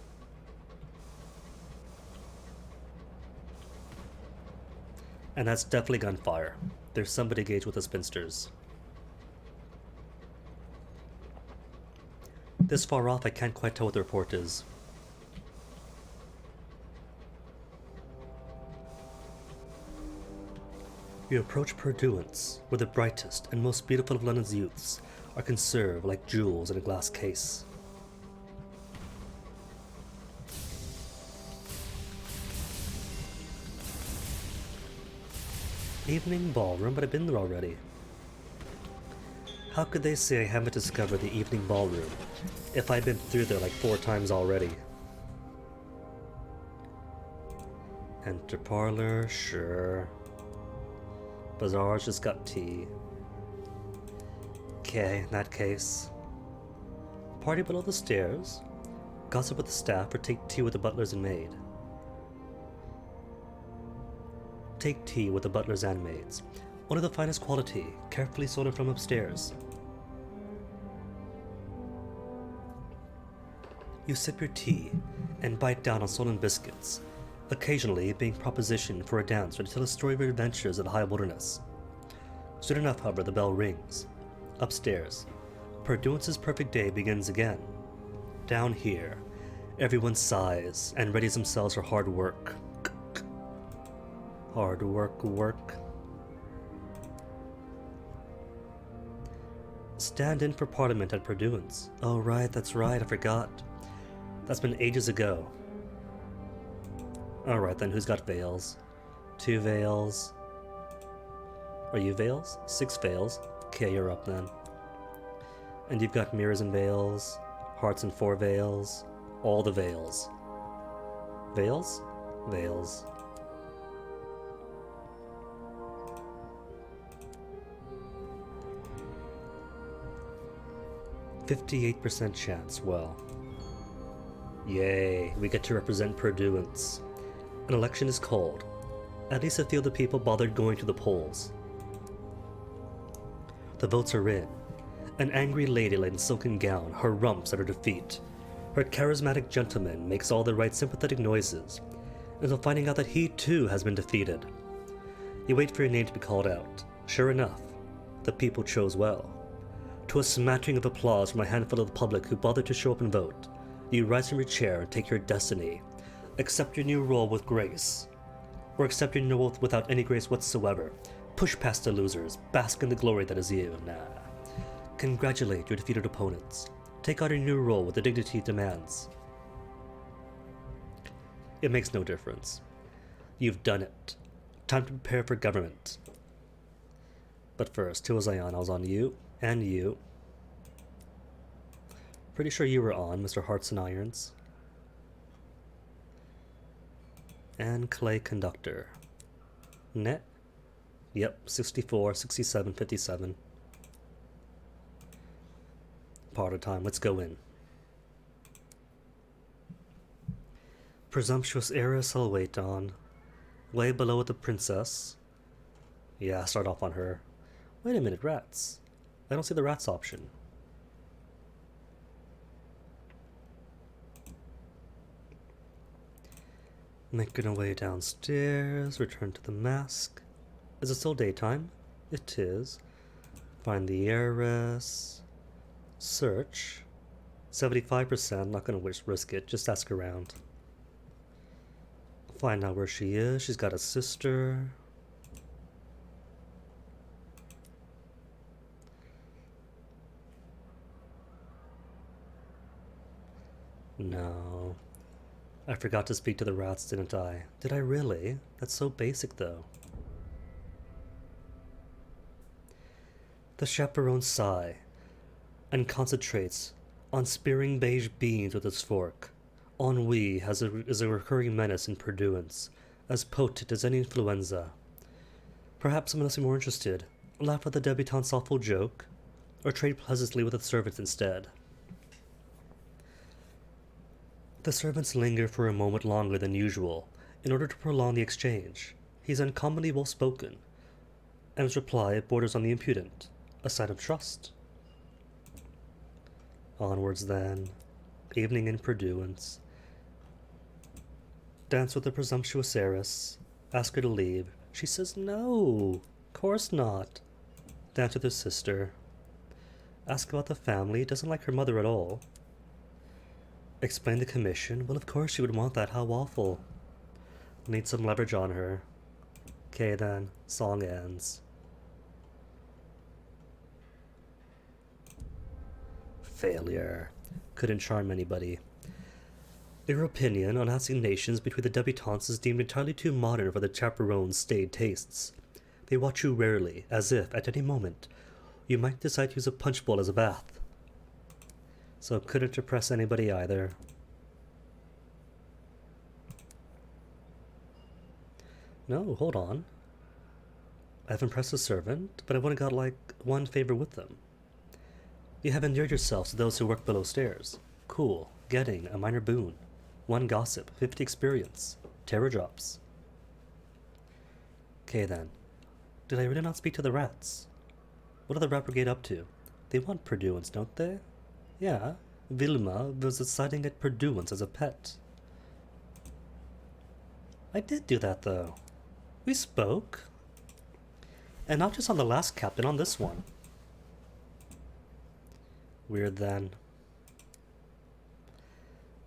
And that's definitely gunfire. There's somebody engaged with the spinsters. This far off, I can't quite tell what the report is. You approach Purduance, where the brightest and most beautiful of London's youths are conserved like jewels in a glass case. Evening ballroom, but I've been there already. How could they say I haven't discovered the evening ballroom if I've been through there like 4 times already? Enter parlor, sure. Bazaar's just got tea. Okay, in that case. Party below the stairs. Gossip with the staff or take tea with the butlers and maid. Take tea with the butlers and maids. One of the finest quality, carefully sorted from upstairs. You sip your tea and bite down on stolen biscuits, occasionally being propositioned for a dance or to tell a story of your adventures of the high wilderness. Soon enough, however, the bell rings. Upstairs, Purduance's perfect day begins again. Down here, everyone sighs and readies themselves for hard work. Hard work. Stand in for Parliament at Purduance. Oh right, that's right, I forgot. That's been ages ago. Alright then, who's got Veils? 2 Veils. Are you Veils? 6 Veils. Okay, you're up then. And you've got Mirrors and Veils, Hearts and 4 Veils, all the Veils. Veils? Veils. %58 chance, well. Yay, we get to represent Purduance. An election is called. At least a few of the people bothered going to the polls. The votes are in. An angry lady in silken gown, her rumps at her defeat. Her charismatic gentleman makes all the right sympathetic noises, until finding out that he too has been defeated. You wait for your name to be called out. Sure enough, the people chose well. To a smattering of applause from a handful of the public who bothered to show up and vote, you rise from your chair and take your destiny. Accept your new role with grace. Or accept your new role without any grace whatsoever. Push past the losers, bask in the glory that is you. Nah. Congratulate your defeated opponents. Take on your new role with the dignity it demands. It makes no difference. You've done it. Time to prepare for government. But first, who was I on? I was on you, and you. Pretty sure you were on, Mr. Hearts and Irons. And Clay Conductor. Net? Yep, 64, 67, 57. Part of time, let's go in. Presumptuous heiress I'll wait on. Way below the princess. Yeah, start off on her. Wait a minute, rats. I don't see the rats option. Making our way downstairs, return to the mask. Is it still daytime? It is. Find the heiress. Search. 75%, not gonna risk it, just ask around. Find out where she is. She's got a sister. No. I forgot to speak to the rats, didn't I? Did I really? That's so basic, though. The chaperone sigh and concentrates on spearing beige beans with its fork. Ennui is a recurring menace in Purduance, as potent as any influenza. Perhaps someone else be more interested, laugh at the debutante's awful joke, or trade pleasantly with the servants instead. The servants linger for a moment longer than usual, in order to prolong the exchange. He's uncommonly well spoken, and his reply borders on the impudent, a sign of trust. Onwards then, evening in Purduance. Dance with the presumptuous heiress, ask her to leave. She says no, course not. Dance with her sister. Ask about the family, doesn't like her mother at all. Explain the commission, well of course she would want that, how awful. Need some leverage on her. Okay then, song ends. Failure. Couldn't charm anybody. Your opinion on assignations between the debutantes is deemed entirely too modern for the chaperone's staid tastes. They watch you rarely, as if, at any moment, you might decide to use a punch bowl as a bath. So couldn't impress anybody either. No, hold on. I've impressed a servant, but I've only got like one favor with them. You have endeared yourselves to those who work below stairs. Cool. Getting a minor boon. 1 gossip, 50 experience. Terror drops. Okay then. Did I really not speak to the rats? What are the rat brigade up to? They want Purduance, don't they? Yeah. Vilma was deciding at Purduance as a pet. I did do that though. We spoke. And not just on the last captain, on this one. Weird then.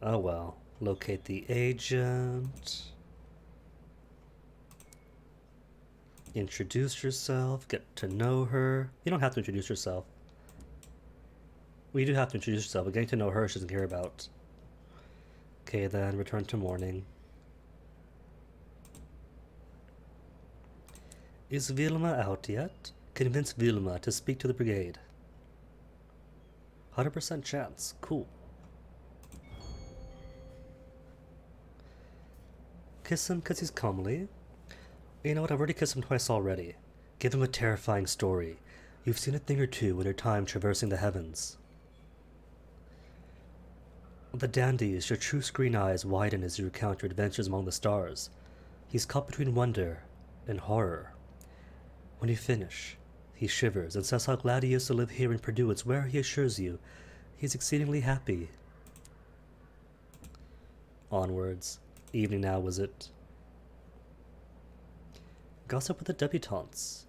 Oh well. Locate the agent. Introduce yourself. Get to know her. You don't have to introduce yourself. Well, you do have to introduce yourself, but getting to know her she doesn't care about. Okay, then return to morning. Is Vilma out yet? Convince Vilma to speak to the brigade. 100% chance. Cool. Kiss him because he's comely. You know what? I've already kissed him twice already. Give him a terrifying story. You've seen a thing or two in your time traversing the heavens. The dandies, your true screen eyes widen as you recount your adventures among the stars. He's caught between wonder and horror. When you finish, he shivers and says how glad he is to live here in Purdue. It's where he assures you he's exceedingly happy. Onwards. Evening now, was it? Gossip with the debutantes.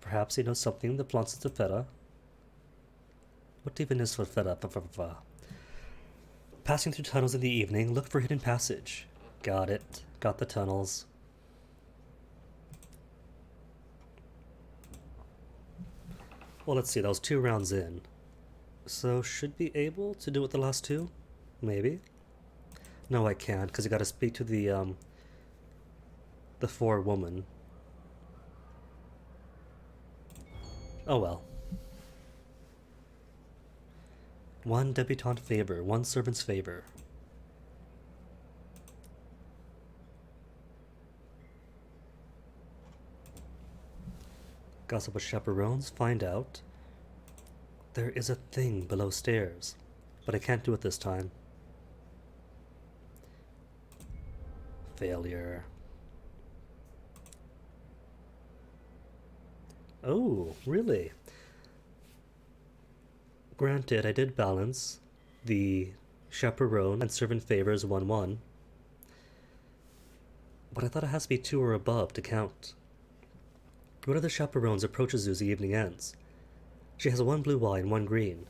Perhaps he knows something that flaunts to Feta. What even is for Feta? Passing through tunnels in the evening, look for hidden passage. Got it. Got the tunnels. Well, let's see. That was 2 rounds in. So, should be able to do it the last 2? Maybe. No, I can't, because I gotta speak to the 4 woman. Oh well. 1 debutante favor, 1 servant's favor. Gossip with chaperones, find out. There is a thing below stairs, but I can't do it this time. Failure. Oh, really? Granted, I did balance the chaperone and servant favors 1-1, but I thought it has to be 2 or above to count. One of the chaperones approaches you as the evening ends. She has 1 blue eye and 1 green.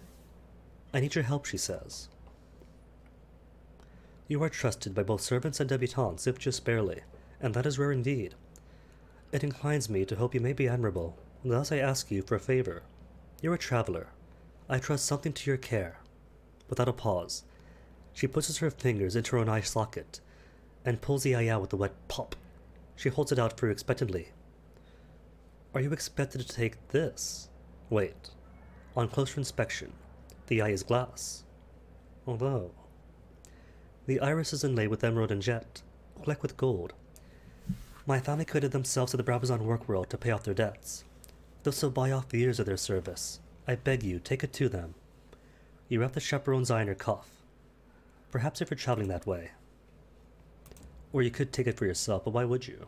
I need your help, she says. You are trusted by both servants and debutantes, if just barely, and that is rare indeed. It inclines me to hope you may be admirable, and thus I ask you for a favor. You're a traveler. I trust something to your care. Without a pause, she pushes her fingers into her own eye socket, and pulls the eye out with a wet pop. She holds it out for you expectantly. Are you expected to take this? Wait. On closer inspection, the eye is glass. Although, the iris is inlaid with emerald and jet, flecked with gold. My family committed themselves to the Brabazon work world to pay off their debts. This will buy off years of their service. I beg you, take it to them. You wrap the chaperone's eye in your cuff. Perhaps if you're traveling that way. Or you could take it for yourself, but why would you?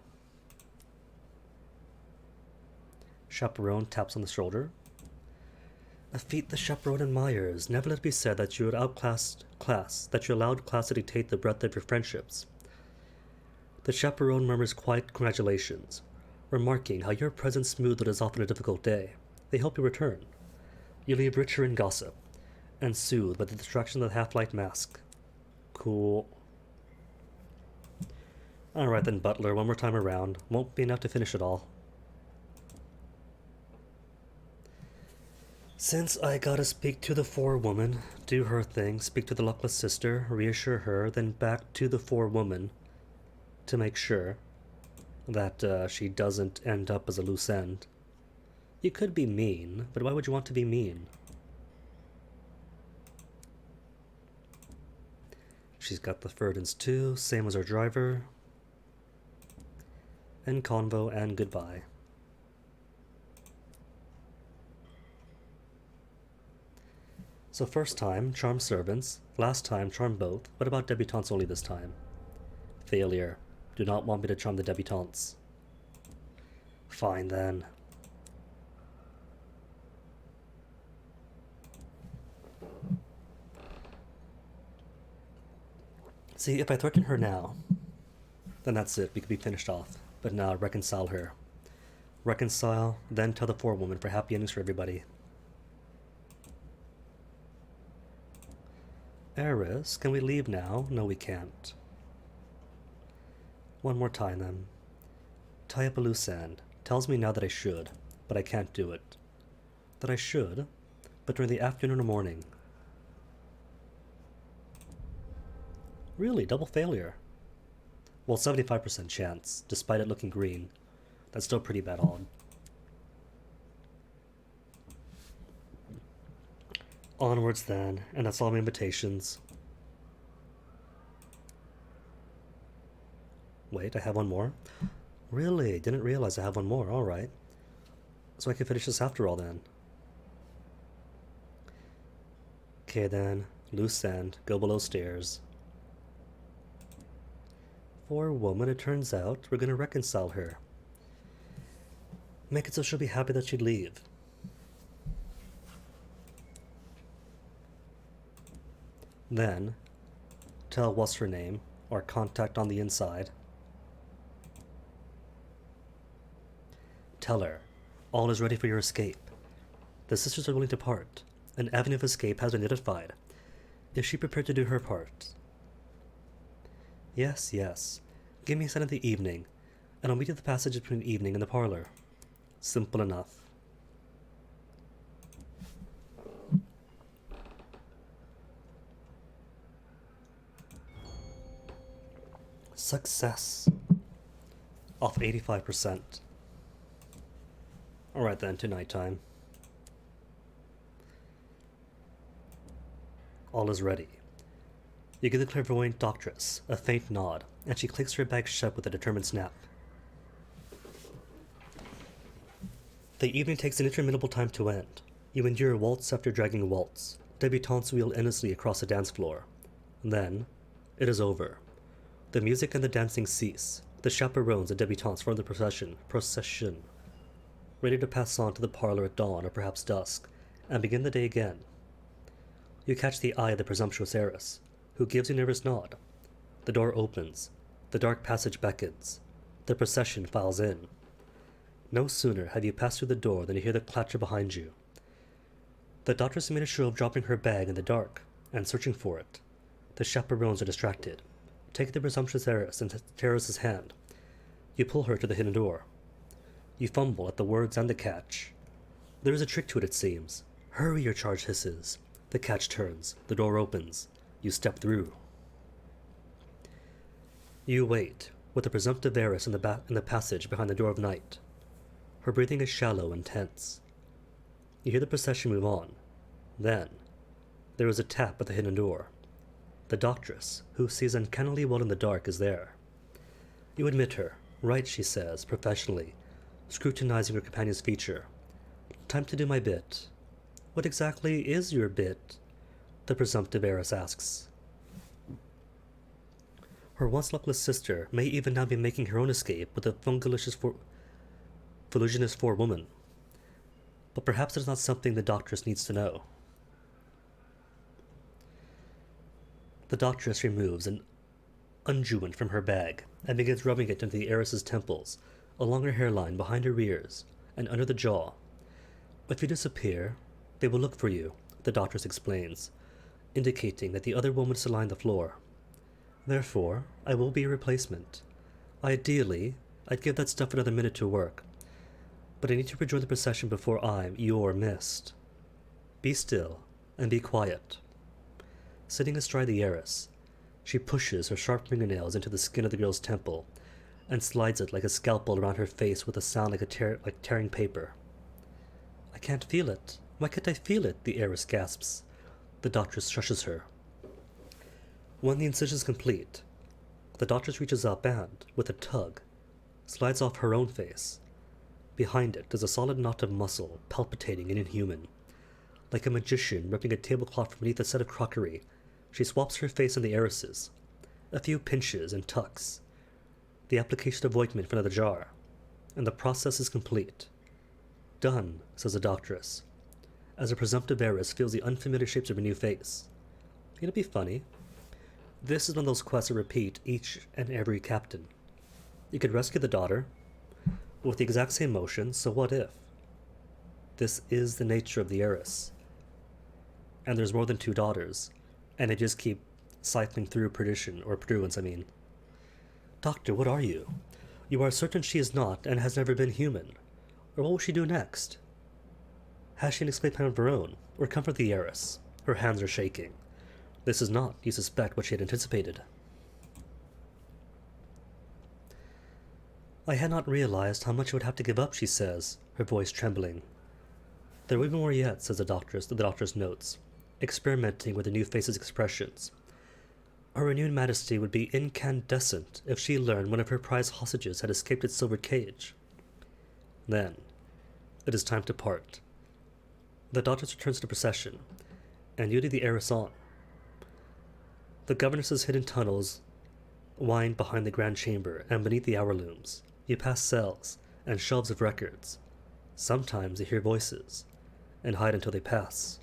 Chaperone taps on the shoulder. A feat the chaperone admires. Never let it be said that you had outclassed class, that you allowed class to dictate the breadth of your friendships. The chaperone murmurs quiet congratulations, remarking how your presence smoothed what is often a difficult day. They hope you return. You leave richer in gossip, and soothed by the distraction of the half-light mask. Cool. Alright then, Butler, 1 more time around. Won't be enough to finish it all. Since I gotta speak to the 4 woman, do her thing, speak to the luckless sister, reassure her, then back to the 4 woman to make sure that she doesn't end up as a loose end. You could be mean, but why would you want to be mean? She's got the Ferdins too, same as our driver. And convo and goodbye. So first time, charm servants. Last time, charm both. What about debutantes only this time? Failure. Do not want me to charm the debutantes. Fine then. See, if I threaten her now, then that's it. We could be finished off. But now, reconcile her. Reconcile, then tell the 4 women for happy endings for everybody. Eris, can we leave now? No, we can't. 1 more time, then. Tie up a loose end. Tells me now that I should, but I can't do it. That I should, but during the afternoon or morning. Really, double failure. Well, 75% chance, despite it looking green. That's still pretty bad odd. Onwards then, and that's all my invitations. Wait, I have one more? Really? Didn't realize I have one more, alright. So I can finish this after all then. Okay then, loose end, go below stairs. For a woman, it turns out, we're gonna reconcile her. Make it so she'll be happy that she'd leave. Then, tell what's her name, or contact on the inside. Tell her, all is ready for your escape. The sisters are willing to part. An avenue of escape has been identified. Is she prepared to do her part? Yes, yes. Give me a sign in the evening, and I'll meet you at the passage between evening and the parlor. Simple enough. Success. Off 85%. Alright then, to nighttime. All is ready. You give the clairvoyant doctress a faint nod, and she clicks her bag shut with a determined snap. The evening takes an interminable time to end. You endure waltz after dragging waltz. Debutantes wheel endlessly across the dance floor. Then, it is over. The music and the dancing cease. The chaperones and debutantes form the procession, ready to pass on to the parlor at dawn or perhaps dusk, and begin the day again. You catch the eye of the presumptuous heiress, who gives you a nervous nod. The door opens. The dark passage beckons. The procession files in. No sooner have you passed through the door than you hear the clatter behind you. The doctress made a show of dropping her bag in the dark and searching for it. The chaperones are distracted. Take the presumptuous heiress in Terrace's hand. You pull her to the hidden door. You fumble at the words and the catch. There is a trick to it seems. Hurry, your charge hisses. The catch turns. The door opens. You step through. You wait, with the presumptive heiress in the passage behind the door of night. Her breathing is shallow and tense. You hear the procession move on. Then, there is a tap at the hidden door. The doctress, who sees uncannily well in the dark, is there. You admit her. Right, she says, professionally, scrutinizing her companion's feature. Time to do my bit. What exactly is your bit? The presumptive heiress asks. Her once luckless sister may even now be making her own escape with a fuliginous forewoman. But perhaps it is not something the doctress needs to know. The doctress removes an unguent from her bag and begins rubbing it into the heiress's temples, along her hairline, behind her ears, and under the jaw. If you disappear, they will look for you, the doctress explains, indicating that the other woman is to lie on the floor. Therefore, I will be a replacement. Ideally, I'd give that stuff another minute to work, but I need to rejoin the procession before you're missed. Be still, and be quiet. Sitting astride the heiress, she pushes her sharp fingernails into the skin of the girl's temple, and slides it like a scalpel around her face with a sound like tearing paper. I can't feel it. Why can't I feel it? The heiress gasps. The doctress shushes her. When the incision is complete, the doctress reaches up and, with a tug, slides off her own face. Behind it is a solid knot of muscle, palpitating and inhuman. Like a magician ripping a tablecloth from beneath a set of crockery, she swaps her face on the heiress's. A few pinches and tucks. The application of ointment from the jar, and the process is complete. Done, says the doctress, as a presumptive heiress feels the unfamiliar shapes of her new face. It'll be funny. This is one of those quests that repeat each and every captain. You could rescue the daughter, with the exact same motion, so what if? This is the nature of the heiress. And there's more than 2 daughters, and they just keep cycling through pursuance, I mean. Doctor, what are you? You are certain she is not, and has never been human. Or what will she do next? Has she an escape plan of her own, or comfort the heiress? Her hands are shaking. This is not, you suspect, what she had anticipated. I had not realized how much I would have to give up, she says, her voice trembling. There will be more yet, says the doctor's notes, experimenting with the new face's expressions. Her renewed majesty would be incandescent if she learned one of her prize hostages had escaped its silver cage. Then, it is time to part. The doctor returns to the procession, and you lead the heiress on. The governess's hidden tunnels wind behind the grand chamber and beneath the hour looms. You pass cells and shelves of records. Sometimes you hear voices, and hide until they pass.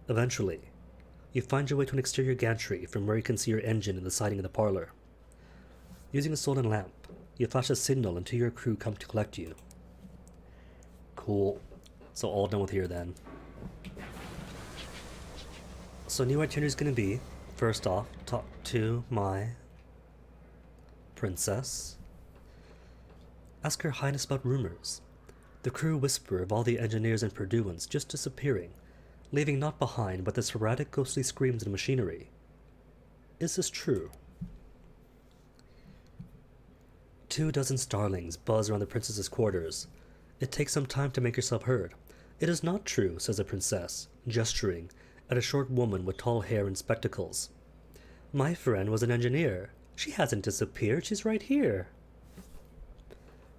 Eventually, you find your way to an exterior gantry from where you can see your engine in the siding of the parlor. Using a solar lamp, you flash a signal until your crew come to collect you. Cool. So all done with here then. So new itinerary is going to be, first off, talk to my princess. Ask her highness about rumors. The crew whisper of all the engineers and Purduans just disappearing, leaving naught behind but the sporadic ghostly screams and machinery. Is this true? 24 starlings buzz around the princess's quarters. It takes some time to make yourself heard. It is not true, says the princess, gesturing at a short woman with tall hair and spectacles. My friend was an engineer. She hasn't disappeared. She's right here.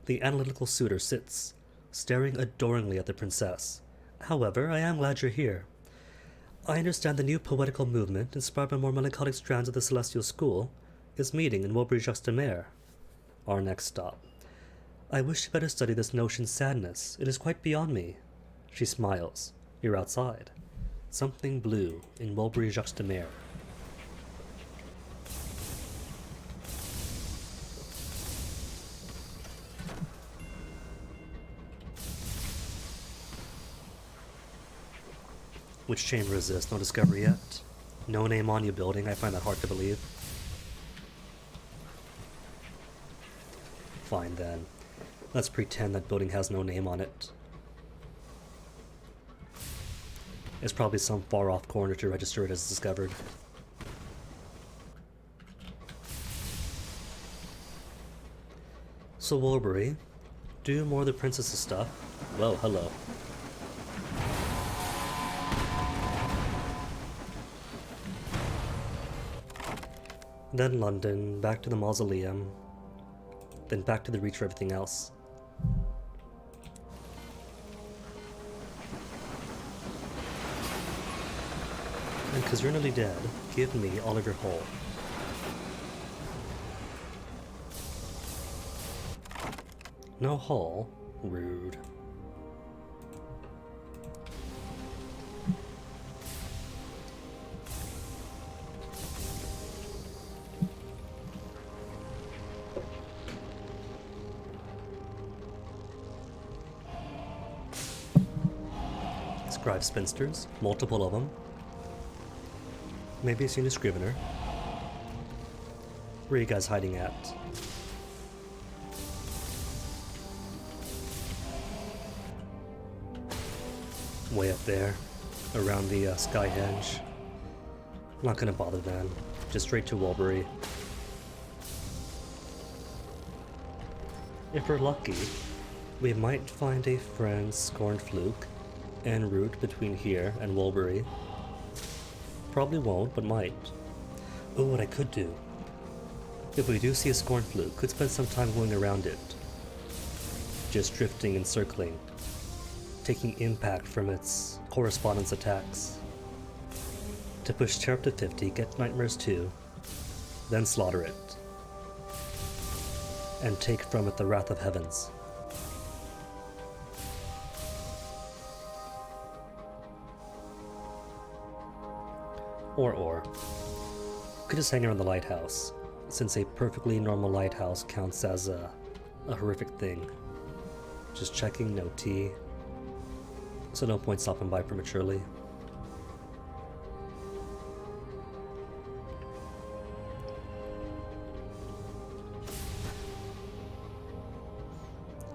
The analytical suitor sits, staring adoringly at the princess. However, I am glad you're here. I understand the new poetical movement, inspired by more melancholic strands of the Celestial School, is meeting in Wilbury-Juxtamer, our next stop. I wish you better study this notion's sadness. It is quite beyond me. She smiles. You're outside. Something blue in Wilbury-Juxtamer. Which chamber is this? No discovery yet? No name on you building. I find that hard to believe. Fine then. Let's pretend that building has no name on it. It's probably some far-off corner to register it as discovered. So Wilbury, do more of the princess's stuff. Whoa, hello. Then London, back to the mausoleum, then back to the Reach for everything else. And because you're nearly dead, give me all of your hull. No hull? Rude. Scribe spinsters, multiple of them. Maybe a senior scrivener. Where are you guys hiding at? Way up there, around the Skyhenge. I'm not gonna bother then. Just straight to Wilbury. If we're lucky, we might find a friend Scorned Fluke en route between here and Wilbury. Probably won't, but might. Oh, what I could do. If we do see a Scorned Fluke, could spend some time going around it. Just drifting and circling, taking impact from its correspondence attacks. To push terror up to 50, get Nightmares 2, then slaughter it. And take from it the Wrath of Heavens. Or, could just hang around the lighthouse, since a perfectly normal lighthouse counts as a horrific thing. Just checking, no tea. So no point stopping by prematurely.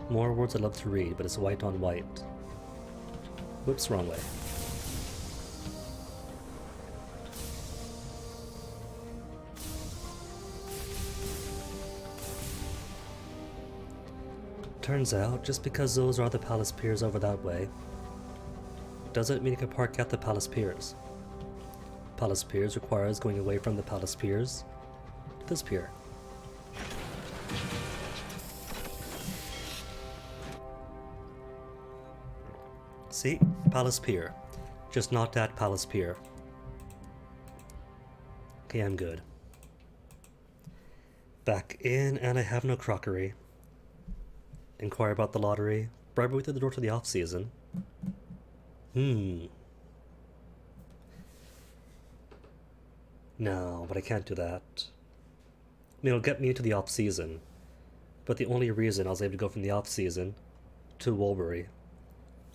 More words I'd love to read, but it's white on white. Whoops, wrong way. Turns out, just because those are the palace piers over that way, doesn't mean you can park at the palace piers. Palace piers requires going away from the palace piers to this pier. See? Palace pier. Just not at palace pier. Okay, I'm good. Back in, and I have no crockery. Inquire about the lottery. Bribery through the door to the off-season. No, but I can't do that. I mean, it'll get me into the off-season, but the only reason I was able to go from the off-season to Woolbury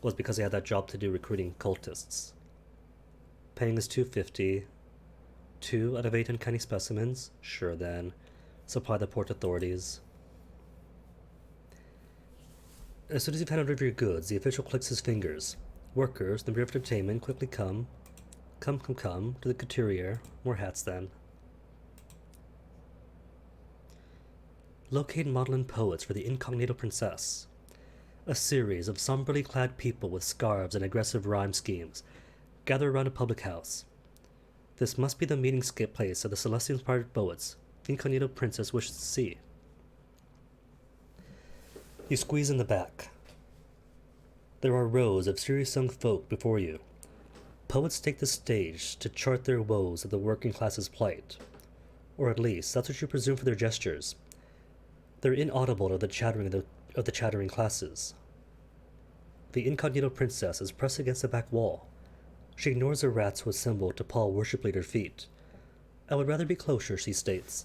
was because I had that job to do recruiting cultists. Paying is $2.50. 2 out of 8 uncanny specimens? Sure then. Supply the port authorities. As soon as you've handed over your goods, the official clicks his fingers. Workers, the Bureau of Entertainment, quickly come to the couturier. More hats then. Locate, model, and poets for the Incognito Princess. A series of somberly clad people with scarves and aggressive rhyme schemes gather around a public house. This must be the meeting place of the Celestial-inspired poets the Incognito Princess wishes to see. You squeeze in the back. There are rows of serious young folk before you. Poets take the stage to chart their woes of the working class's plight. Or at least, that's what you presume for their gestures. They're inaudible to the chattering of the chattering classes. The Incognito Princess is pressed against the back wall. She ignores the rats who assemble to paw worshipfully at her feet. I would rather be closer, she states.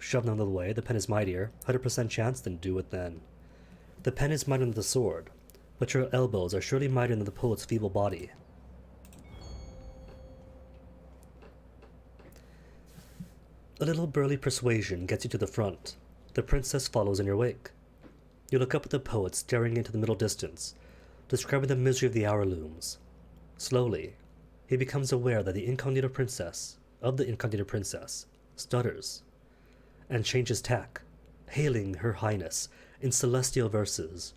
Shoved out of the way, the pen is mightier. 100% chance, then do it then. The pen is mightier than the sword, but your elbows are surely mightier than the poet's feeble body. A little burly persuasion gets you to the front. The princess follows in your wake. You look up at the poet staring into the middle distance, describing the misery of the hour looms. Slowly, he becomes aware that the Incognito Princess, stutters, and changes tack, hailing Her Highness in celestial verses.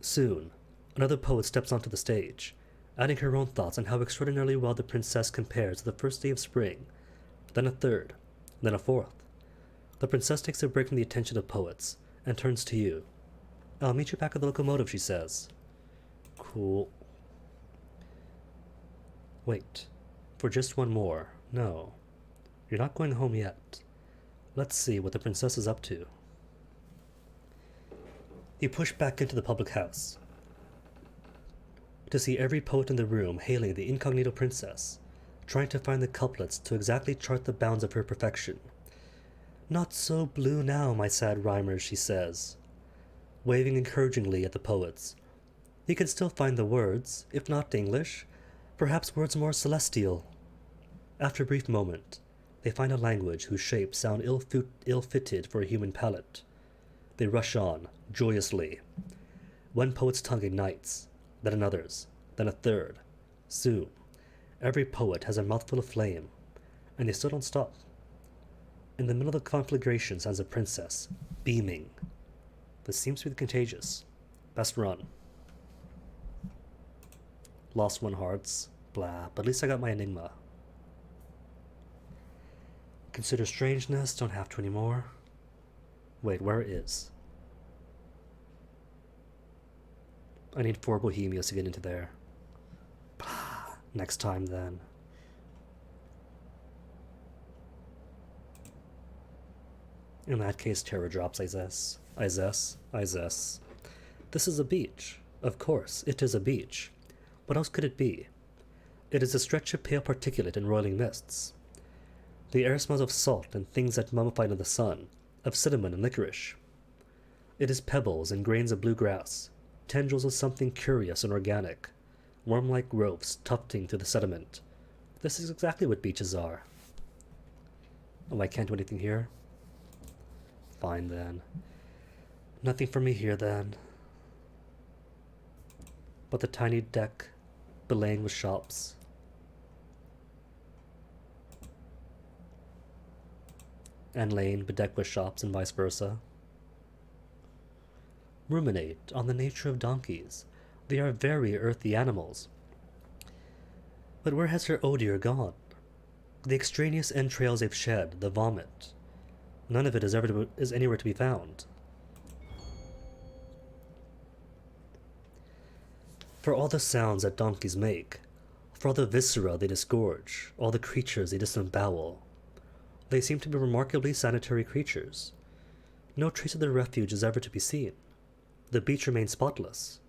Soon, another poet steps onto the stage, adding her own thoughts on how extraordinarily well the princess compares to the first day of spring, then a third, then a fourth. The princess takes a break from the attention of poets, and turns to you. I'll meet you back at the locomotive, she says. Cool. Wait, for just one more. No, you're not going home yet. Let's see what the princess is up to. You push back into the public house to see every poet in the room hailing the Incognito Princess, trying to find the couplets to exactly chart the bounds of her perfection. Not so blue now, my sad rhymers, she says, waving encouragingly at the poets. You can still find the words, if not English, perhaps words more celestial. After a brief moment, they find a language whose shapes sound ill-fitted for a human palate. They rush on, joyously. One poet's tongue ignites, then another's, then a third. Soon, every poet has a mouthful of flame, and they still don't stop. In the middle of the conflagration stands a princess, beaming. This seems to be contagious. Best run. Lost 1 hearts. Blah, but at least I got my enigma. Consider strangeness, don't have to anymore. Wait, where is? I need 4 Bohemias to get into there. Blah, next time then. In that case, terror drops, I zess. This is a beach. Of course, it is a beach. What else could it be? It is a stretch of pale particulate and roiling mists. The air smells of salt and things that mummified in the sun, of cinnamon and licorice. It is pebbles and grains of blue grass, tendrils of something curious and organic, worm-like growths tufting through the sediment. This is exactly what beaches are. Oh, I can't do anything here? Fine then. Nothing for me here then. But the tiny deck belaying with shops. And lane bedecked with shops and vice versa. ruminate on the nature of donkeys. They are very earthy animals. But where has her odor gone? The extraneous entrails they've shed, the vomit. None of it is anywhere to be found. For all the sounds that donkeys make, for all the viscera they disgorge, all the creatures they disembowel, they seem to be remarkably sanitary creatures. No trace of their refuge is ever to be seen. The beach remains spotless.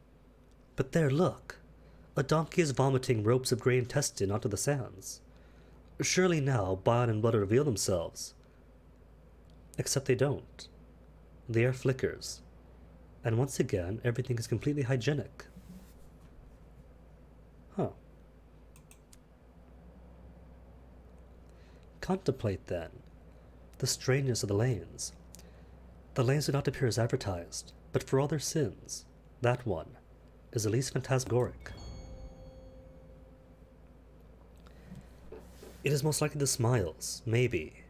But there, look! A donkey is vomiting ropes of grey intestine onto the sands. Surely now bile and blood will reveal themselves. Except they don't. They are flickers. And once again, everything is completely hygienic. Huh. Contemplate, then, the strangeness of the lanes. The lanes do not appear as advertised, but for all their sins, that one is at least phantasmagoric. It is most likely the smiles, maybe.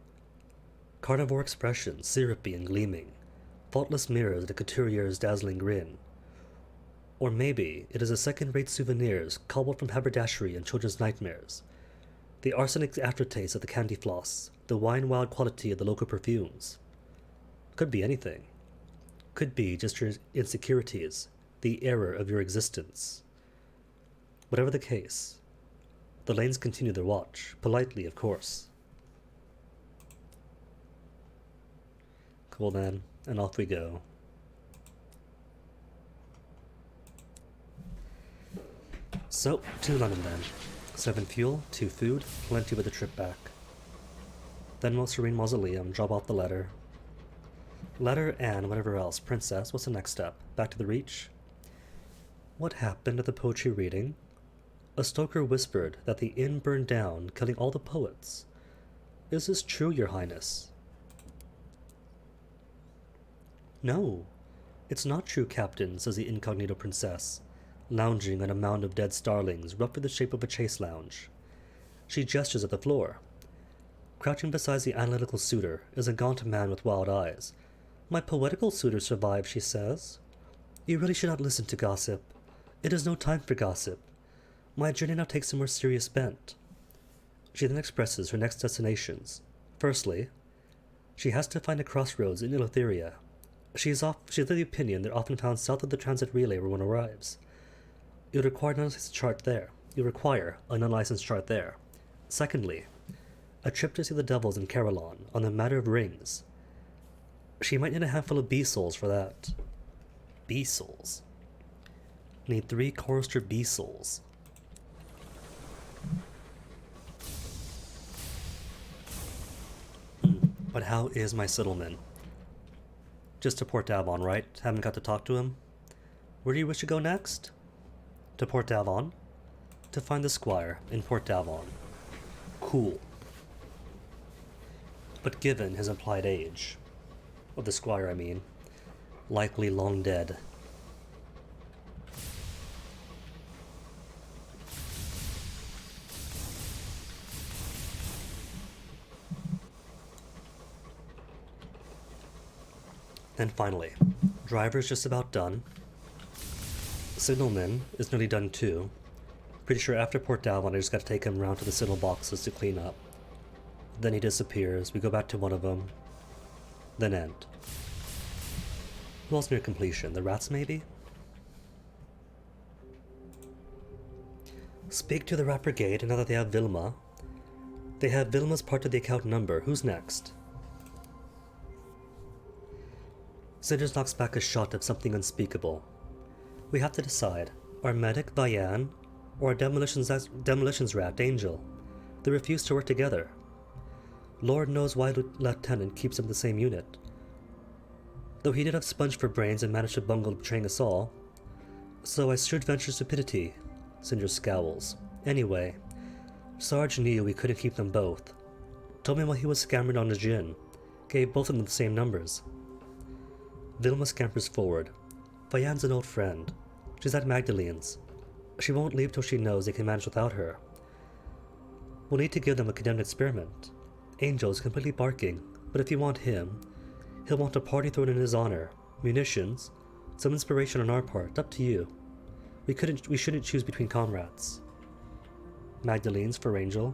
Carnivore expressions, syrupy and gleaming, faultless mirrors of the couturier's dazzling grin. Or maybe it is the second-rate souvenirs cobbled from haberdashery and children's nightmares, the arsenic aftertaste of the candy floss, the wine-wild quality of the local perfumes. Could be anything. Could be just your insecurities, the error of your existence. Whatever the case, the lanes continue their watch, politely, of course. Cool then, and off we go. So, to London then. 7 fuel, 2 food, plenty with the trip back. Then Most Serene Mausoleum, drop off the letter. Letter and whatever else. Princess, what's the next step? Back to the Reach? What happened at the poetry reading? A stoker whispered that the inn burned down, killing all the poets. Is this true, your highness? No, it's not true, captain, says the incognito princess, lounging on a mound of dead starlings, roughly the shape of a chase lounge. She gestures at the floor. Crouching beside the analytical suitor is a gaunt man with wild eyes. My poetical suitor survived, she says. You really should not listen to gossip. It is no time for gossip. My journey now takes a more serious bent. She then expresses her next destinations. Firstly, she has to find a crossroads in Eleutheria. She is of the opinion they're often found south of the transit relay where one arrives. You require an unlicensed chart there. Secondly, a trip to see the devils in Carillon on the matter of rings. She might need a handful of bee-souls for that. Bee-souls? Need 3 chorister bee-souls. But how is my settlement? Just to Port Avon, right? Haven't got to talk to him? Where do you wish to go next? To Port Avon? To find the squire in Port Avon. Cool. But given his implied age, of the squire I mean, likely long dead. Then finally, driver's just about done. Signalman is nearly done too. Pretty sure after Port Avon I just gotta take him round to the signal boxes to clean up. Then he disappears, we go back to one of them. Then end. Who else near completion? The rats maybe? Speak to the rat brigade, and now that they have Vilma. They have Vilma's part of the account number. Who's next? Sinders knocks back a shot of something unspeakable. We have to decide, our medic, Vian, or our demolitions rat, Angel. They refuse to work together. Lord knows why Lieutenant keeps them in the same unit. Though he did have sponge for brains and managed to bungle betraying us all. So I should venture stupidity, Cinder scowls. Anyway, Sarge knew we couldn't keep them both. Told me while he was scammering on the gin. Gave both of them the same numbers. Vilma scampers forward. Vian's an old friend. She's at Magdalene's. She won't leave till she knows they can manage without her. We'll need to give them a condemned experiment. Angel's completely barking, but if you want him, he'll want a party thrown in his honor, munitions, Some inspiration on our part, up to you. We shouldn't choose between comrades. Magdalene's for Angel.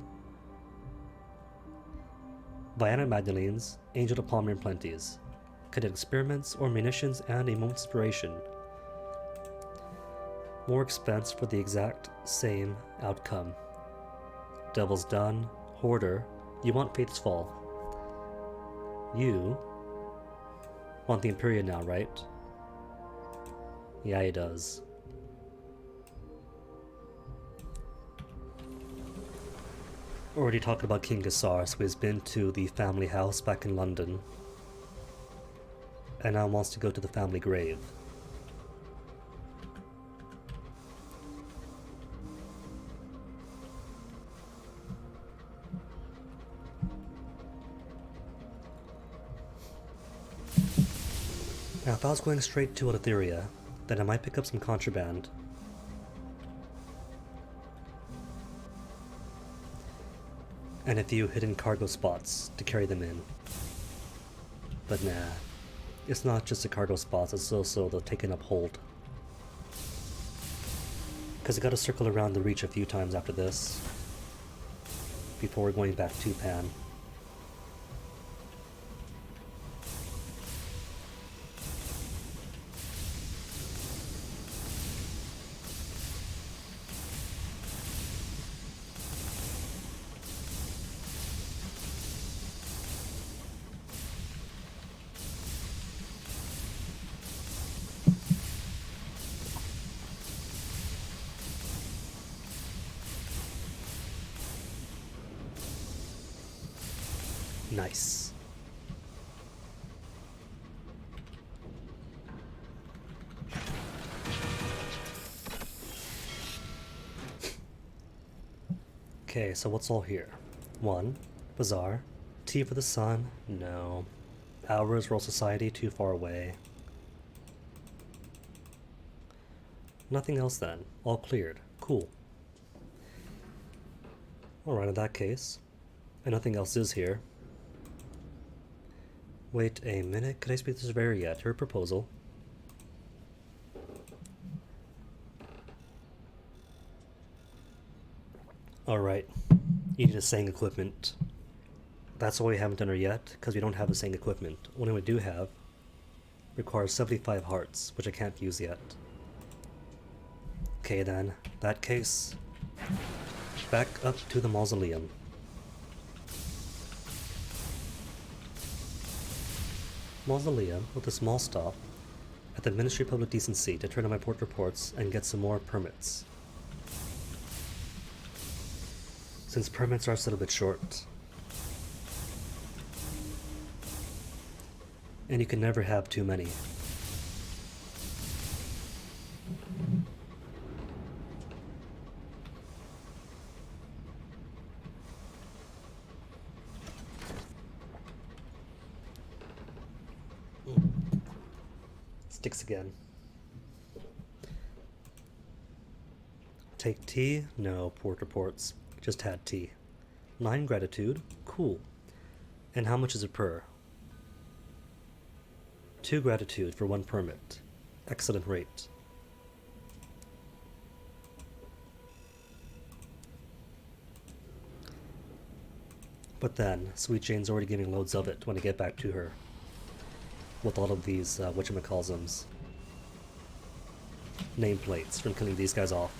Bionic Magdalene's, Angel to Palmer and Plenty's. Cadet experiments or munitions and a moment's inspiration. More expense for the exact same outcome. Devil's Done, Hoarder, you want Faith's Fall. You want the Imperia now, right? Yeah, he does. Already talked about King Gassar, so he's been to the family house back in London. And now wants to go to the family grave. Now if I was going straight to Eleutheria, then I might pick up some contraband. And a few hidden cargo spots to carry them in. But nah, it's not just the cargo spots, it's also the taken up hold. Because I gotta circle around the Reach a few times after this, before we're going back to Pan. Nice. Okay, so what's all here? 1. Bazaar. Tea for the sun? No. Hours, Royal Society, too far away. Nothing else then. All cleared. Cool. Alright, in that case. And nothing else is here. Wait a minute, could I speak to the surveyor yet? Her proposal. Alright, you need a saying equipment. That's why we haven't done her yet, because we don't have the saying equipment. Only we do have requires 75 hearts, which I can't use yet. Okay then, that case, back up to the mausoleum. Mausoleum with a small stop at the Ministry of Public Decency to turn in my port reports and get some more permits. Since permits are still a bit short. And you can never have too many. Sticks again. Take tea? No, port reports. Just had tea. 9 gratitude? Cool. And how much is it per? 2 gratitude for 1 permit. Excellent rate. But then, Sweet Jane's already giving loads of it when I get back to her. With all of these, whatchamacallsums. Nameplates from killing these guys off.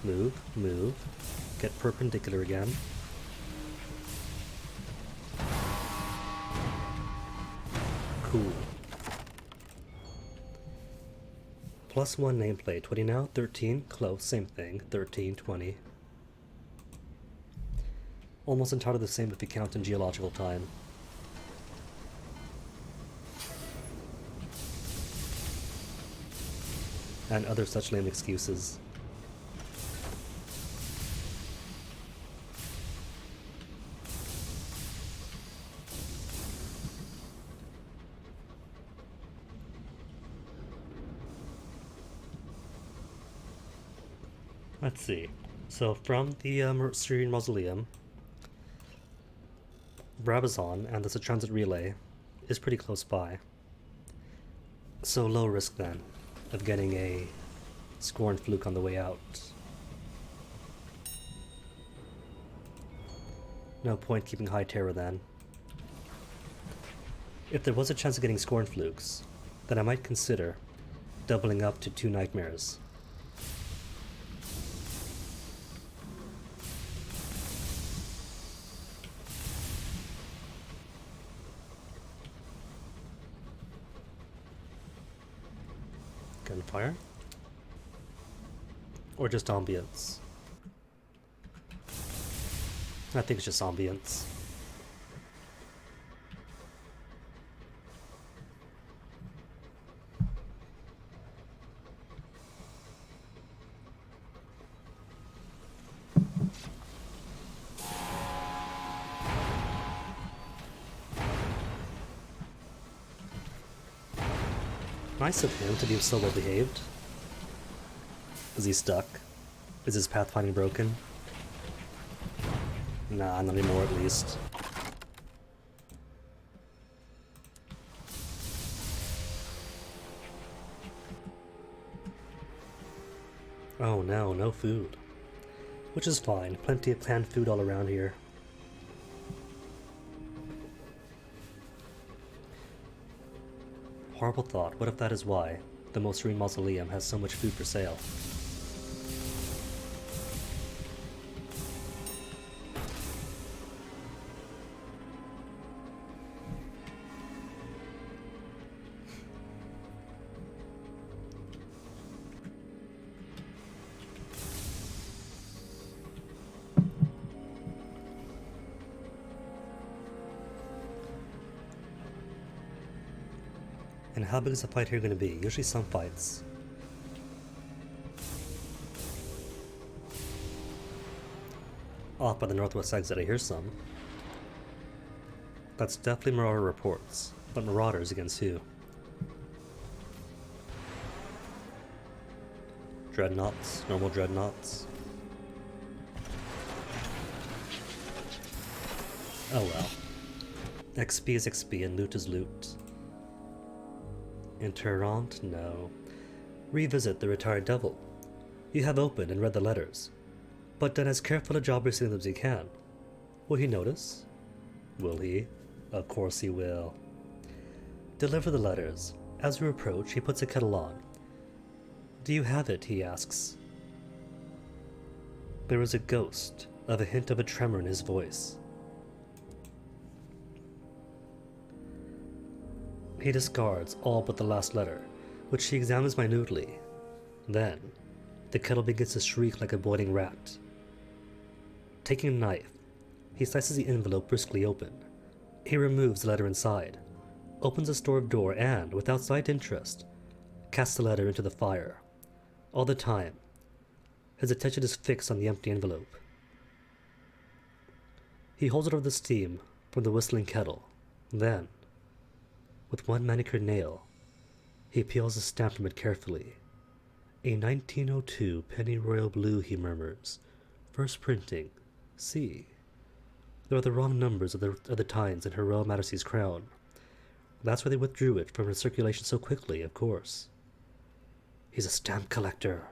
Move, move. Get perpendicular again. Cool. +1 nameplate. 20 now? 13? Close, same thing. 13, 20. Almost entirely the same if you count in geological time. And other such lame excuses. Let's see. So from the Syrian Mausoleum, Brabazon and the transit relay is pretty close by. So low risk then, of getting a Scorn Fluke on the way out. No point keeping High Terror then. If there was a chance of getting Scorn Flukes, then I might consider doubling up to 2 Nightmares. Gunfire? Or just ambience? I think it's just ambience. Nice of him to be so well behaved. Is he stuck? Is his pathfinding broken? Nah, not anymore at least. Oh no, no food. Which is fine, plenty of canned food all around here. Horrible thought, what if that is why the Most Serene Mausoleum has so much food for sale? And how big is the fight here going to be? Usually some fights. Off by the northwest exit, I hear some. That's definitely Marauder reports. But Marauders against who? Dreadnoughts? Normal Dreadnoughts? Oh well. XP is XP and loot is loot. Interrant? No. Revisit the retired devil. You have opened and read the letters, but done as careful a job receiving them as you can. Will he notice? Will he? Of course he will. Deliver the letters. As you approach, he puts a kettle on. Do you have it? He asks. There is a ghost of a hint of a tremor in his voice. He discards all but the last letter, which he examines minutely. Then, the kettle begins to shriek like a boiling rat. Taking a knife, he slices the envelope briskly open. He removes the letter inside, opens the store door and, without slight interest, casts the letter into the fire. All the time, his attention is fixed on the empty envelope. He holds it over the steam from the whistling kettle. Then, with one manicured nail, he peels the stamp from it carefully. A 1902 penny royal blue, he murmurs. First printing. See. There are the wrong numbers of the tines in Her Royal Majesty's crown. That's why they withdrew it from circulation so quickly, of course. He's a stamp collector.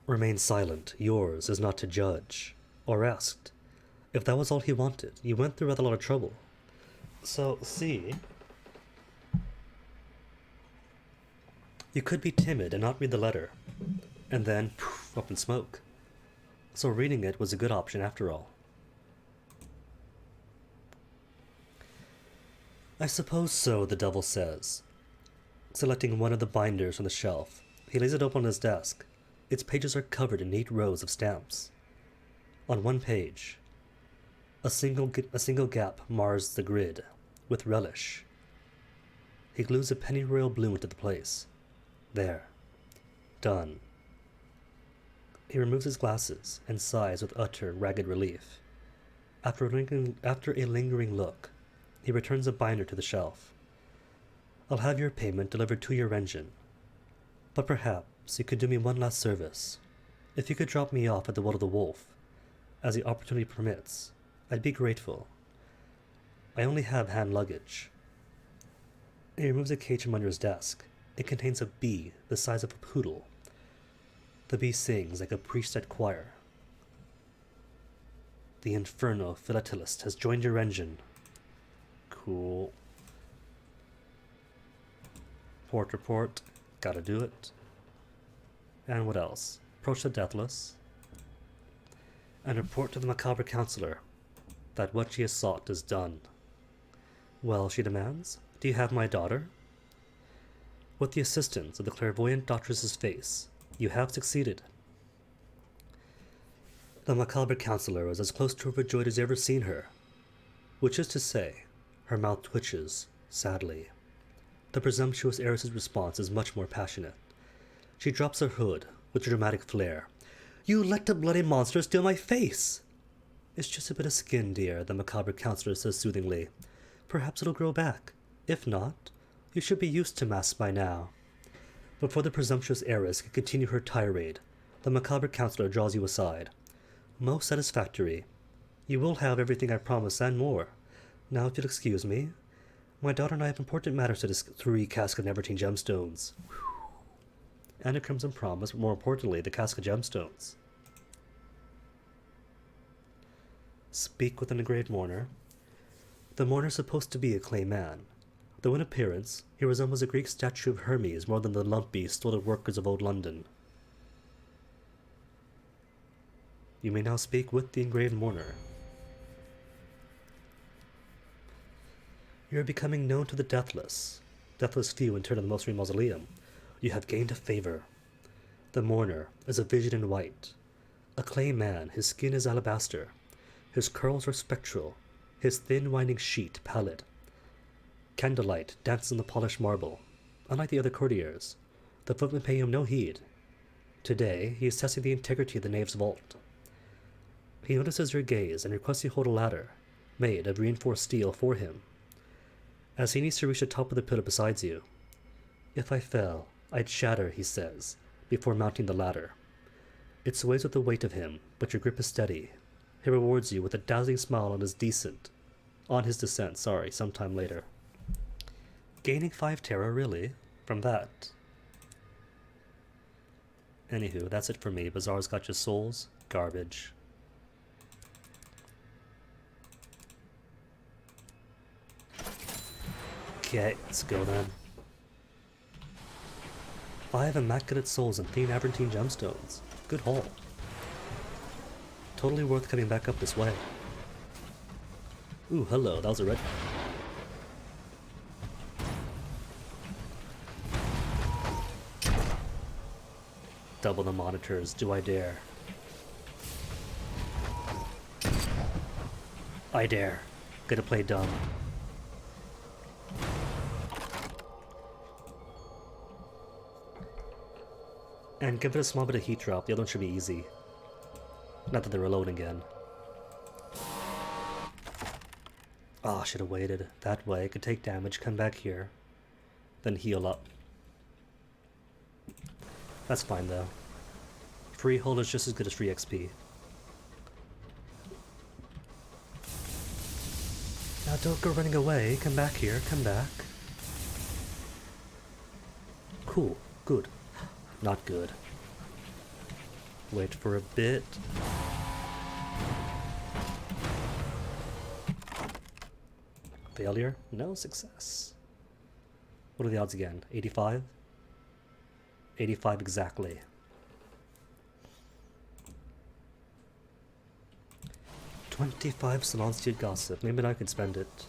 Remain silent. Yours is not to judge. Or asked. If that was all he wanted, you went through rather a lot of trouble. So, see, you could be timid and not read the letter, and then poof, up in smoke. So reading it was a good option after all. I suppose so, the devil says. Selecting one of the binders from the shelf, he lays it open on his desk. Its pages are covered in neat rows of stamps. On one page, a single gap mars the grid, with relish. He glues a pennyroyal blue into the place. There. Done. He removes his glasses and sighs with utter, ragged relief. After a lingering look, he returns a binder to the shelf. I'll have your payment delivered to your engine. But perhaps you could do me one last service. If you could drop me off at the Will of the Wolf, as the opportunity permits, I'd be grateful. I only have hand luggage. He removes a cage from under his desk. It contains a bee the size of a poodle. The bee sings like a priest at choir. The Inferno Philatelist has joined your engine. Cool. Port report. Gotta do it. And what else? Approach the Deathless. And report to the Macabre Counselor that what she has sought is done. Well, she demands, do you have my daughter? With the assistance of the clairvoyant Doctress's face, you have succeeded. The Macabre Counselor is as close to overjoyed as you ever seen her, which is to say, her mouth twitches, sadly. The presumptuous heiress's response is much more passionate. She drops her hood with a dramatic flair. You let the bloody monster steal my face! It's just a bit of skin, dear, the Macabre Counselor says soothingly. Perhaps it'll grow back. If not, you should be used to masks by now. Before the presumptuous heiress can continue her tirade, the Macabre Counselor draws you aside. Most satisfactory. You will have everything I promise and more. Now, if you'll excuse me, my daughter and I have important matters to recast of Nevertine gemstones. And a Crimson Promise, but more importantly, the Cask of Gemstones. Speak with an engraved mourner. The mourner is supposed to be a clay man, though in appearance he resembles a Greek statue of Hermes more than the lumpy, stolid workers of old London. You may now speak with the engraved mourner. You are becoming known to the deathless. Deathless few interred in the Mausoleum Mausoleum. You have gained a favor. The mourner is a vision in white. A clay man, his skin is alabaster. His curls are spectral, his thin winding sheet pallid. Candlelight dances on the polished marble. Unlike the other courtiers, the footmen pay him no heed. Today, he is testing the integrity of the nave's vault. He notices your gaze and requests you hold a ladder, made of reinforced steel for him. As he needs to reach the top of the pillar beside you. If I fell, I'd shatter, he says, before mounting the ladder. It sways with the weight of him, but your grip is steady. He rewards you with a dazzling smile on his descent, sometime later. Gaining 5 terror, really? From that? Anywho, that's it for me. Bazaar's got your souls. Garbage. Okay, let's go then. 5 immaculate souls and 3 Nevertine gemstones. Good haul. Totally worth coming back up this way. Ooh, hello, that was a red. Double the monitors, do I dare? I dare. Gonna play dumb. And give it a small bit of heat drop, the other one should be easy. Not that they're reloading again. Ah, should have waited. That way, I could take damage, come back here, then heal up. That's fine though. Free hold is just as good as free XP. Now don't go running away, come back here, come back. Cool, good. Not good. Wait for a bit. Failure? No success. What are the odds again? 85? 85 exactly. $25 Salon Street Gossip. Maybe I could spend it.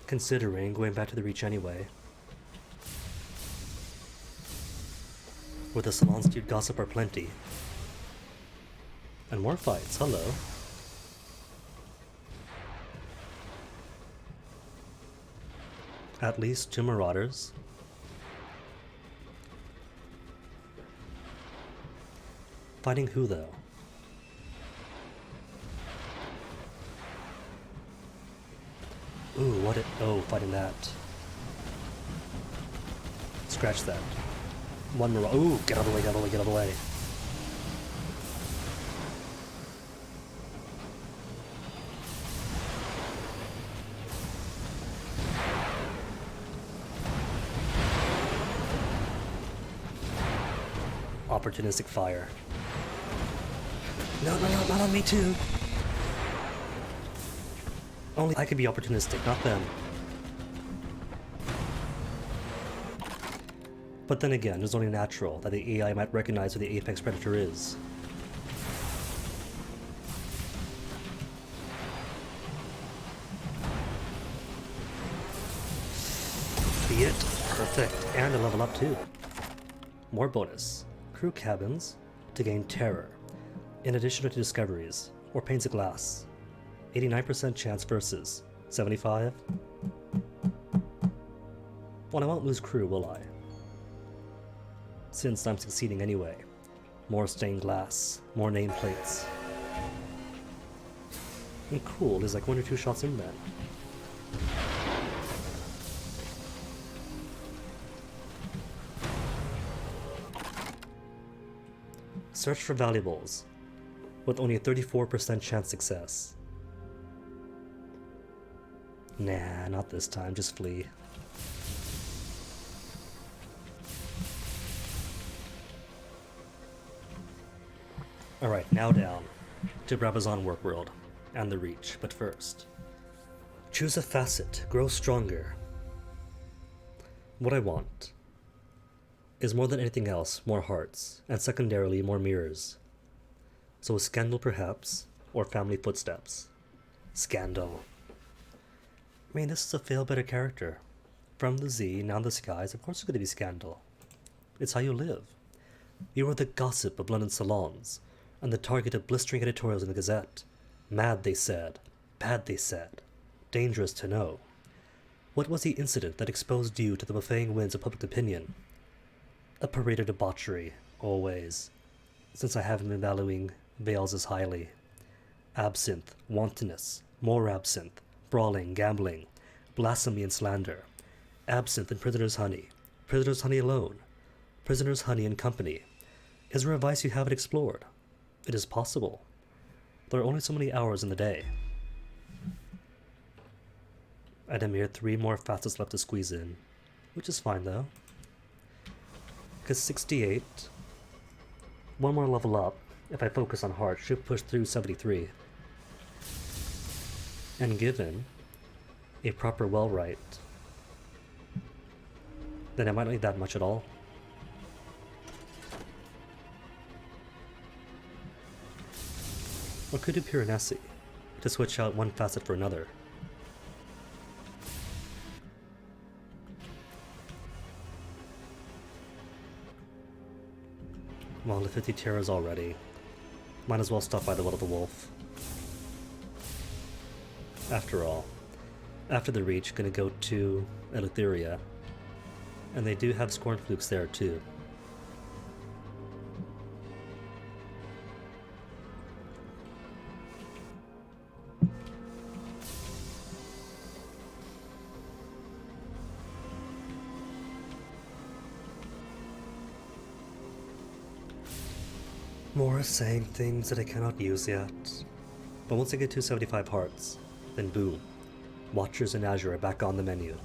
Considering going back to the Reach anyway. Where the Salon Street Gossip are plenty. And more fights, hello. At least 2 Marauders. Fighting who though? Ooh, what it? Oh, fighting that. Scratch that. 1 Marauder. Ooh, get out of the way, get out of the way, get out of the way. Opportunistic fire. No, not on me too. Only I could be opportunistic, not them. But then again, it's only natural that the AI might recognize who the apex predator is. Be it. Perfect. And a level up too. More bonus. Crew cabins to gain terror, in addition to discoveries, or panes of glass. 89% chance versus 75. Well, I won't lose crew, will I? Since I'm succeeding anyway. More stained glass, more nameplates. And cool, there's like 1 or 2 shots in then. Search for valuables, with only a 34% chance success. Nah, not this time, just flee. Alright, now down to Brabazon Work World and the Reach, but first, choose a facet, grow stronger. What I want is more than anything else, more hearts, and secondarily, more mirrors. So a scandal perhaps, or family footsteps. Scandal. I mean, this is a fail-better character. From the Z, now the skies, of course it's going to be scandal. It's how you live. You are the gossip of London salons, and the target of blistering editorials in the Gazette. Mad, they said. Bad, they said. Dangerous to know. What was the incident that exposed you to the buffeting winds of public opinion? A parade of debauchery, always, since I haven't been valuing veils as highly. Absinthe, wantonness, more absinthe, brawling, gambling, blasphemy and slander. Absinthe and prisoner's honey alone, prisoner's honey and company. Is there a vice you haven't explored? It is possible. There are only so many hours in the day. And a mere 3 more facets left to squeeze in, which is fine though. Because 68, 1 more level up, if I focus on heart, should push through 73. And given a proper well-right, then I might not need that much at all. Or could do Piranesi to switch out 1 facet for another. Well, the 50 terrors already. Might as well stop by the Will of the Wolf. After all, after the Reach, gonna go to Eleutheria. And they do have Scornflukes there too. Morris saying things that I cannot use yet. But once I get 275 hearts, then boom, Watchers and Azure are back on the menu.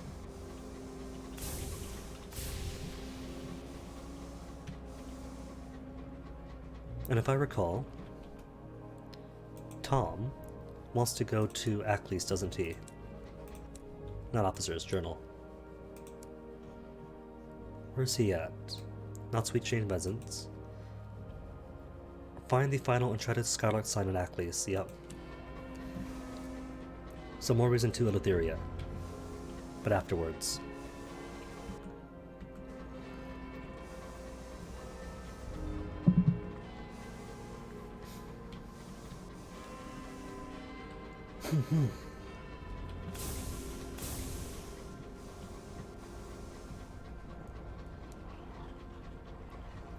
And if I recall, Tom wants to go to Aklis, doesn't he? Not Officer's Journal. Where's he at? Not Sweet Jane Pheasants. Find the final Enchanted Skylark sign in Aklis, yep. Some more reason to Eleutheria. But afterwards.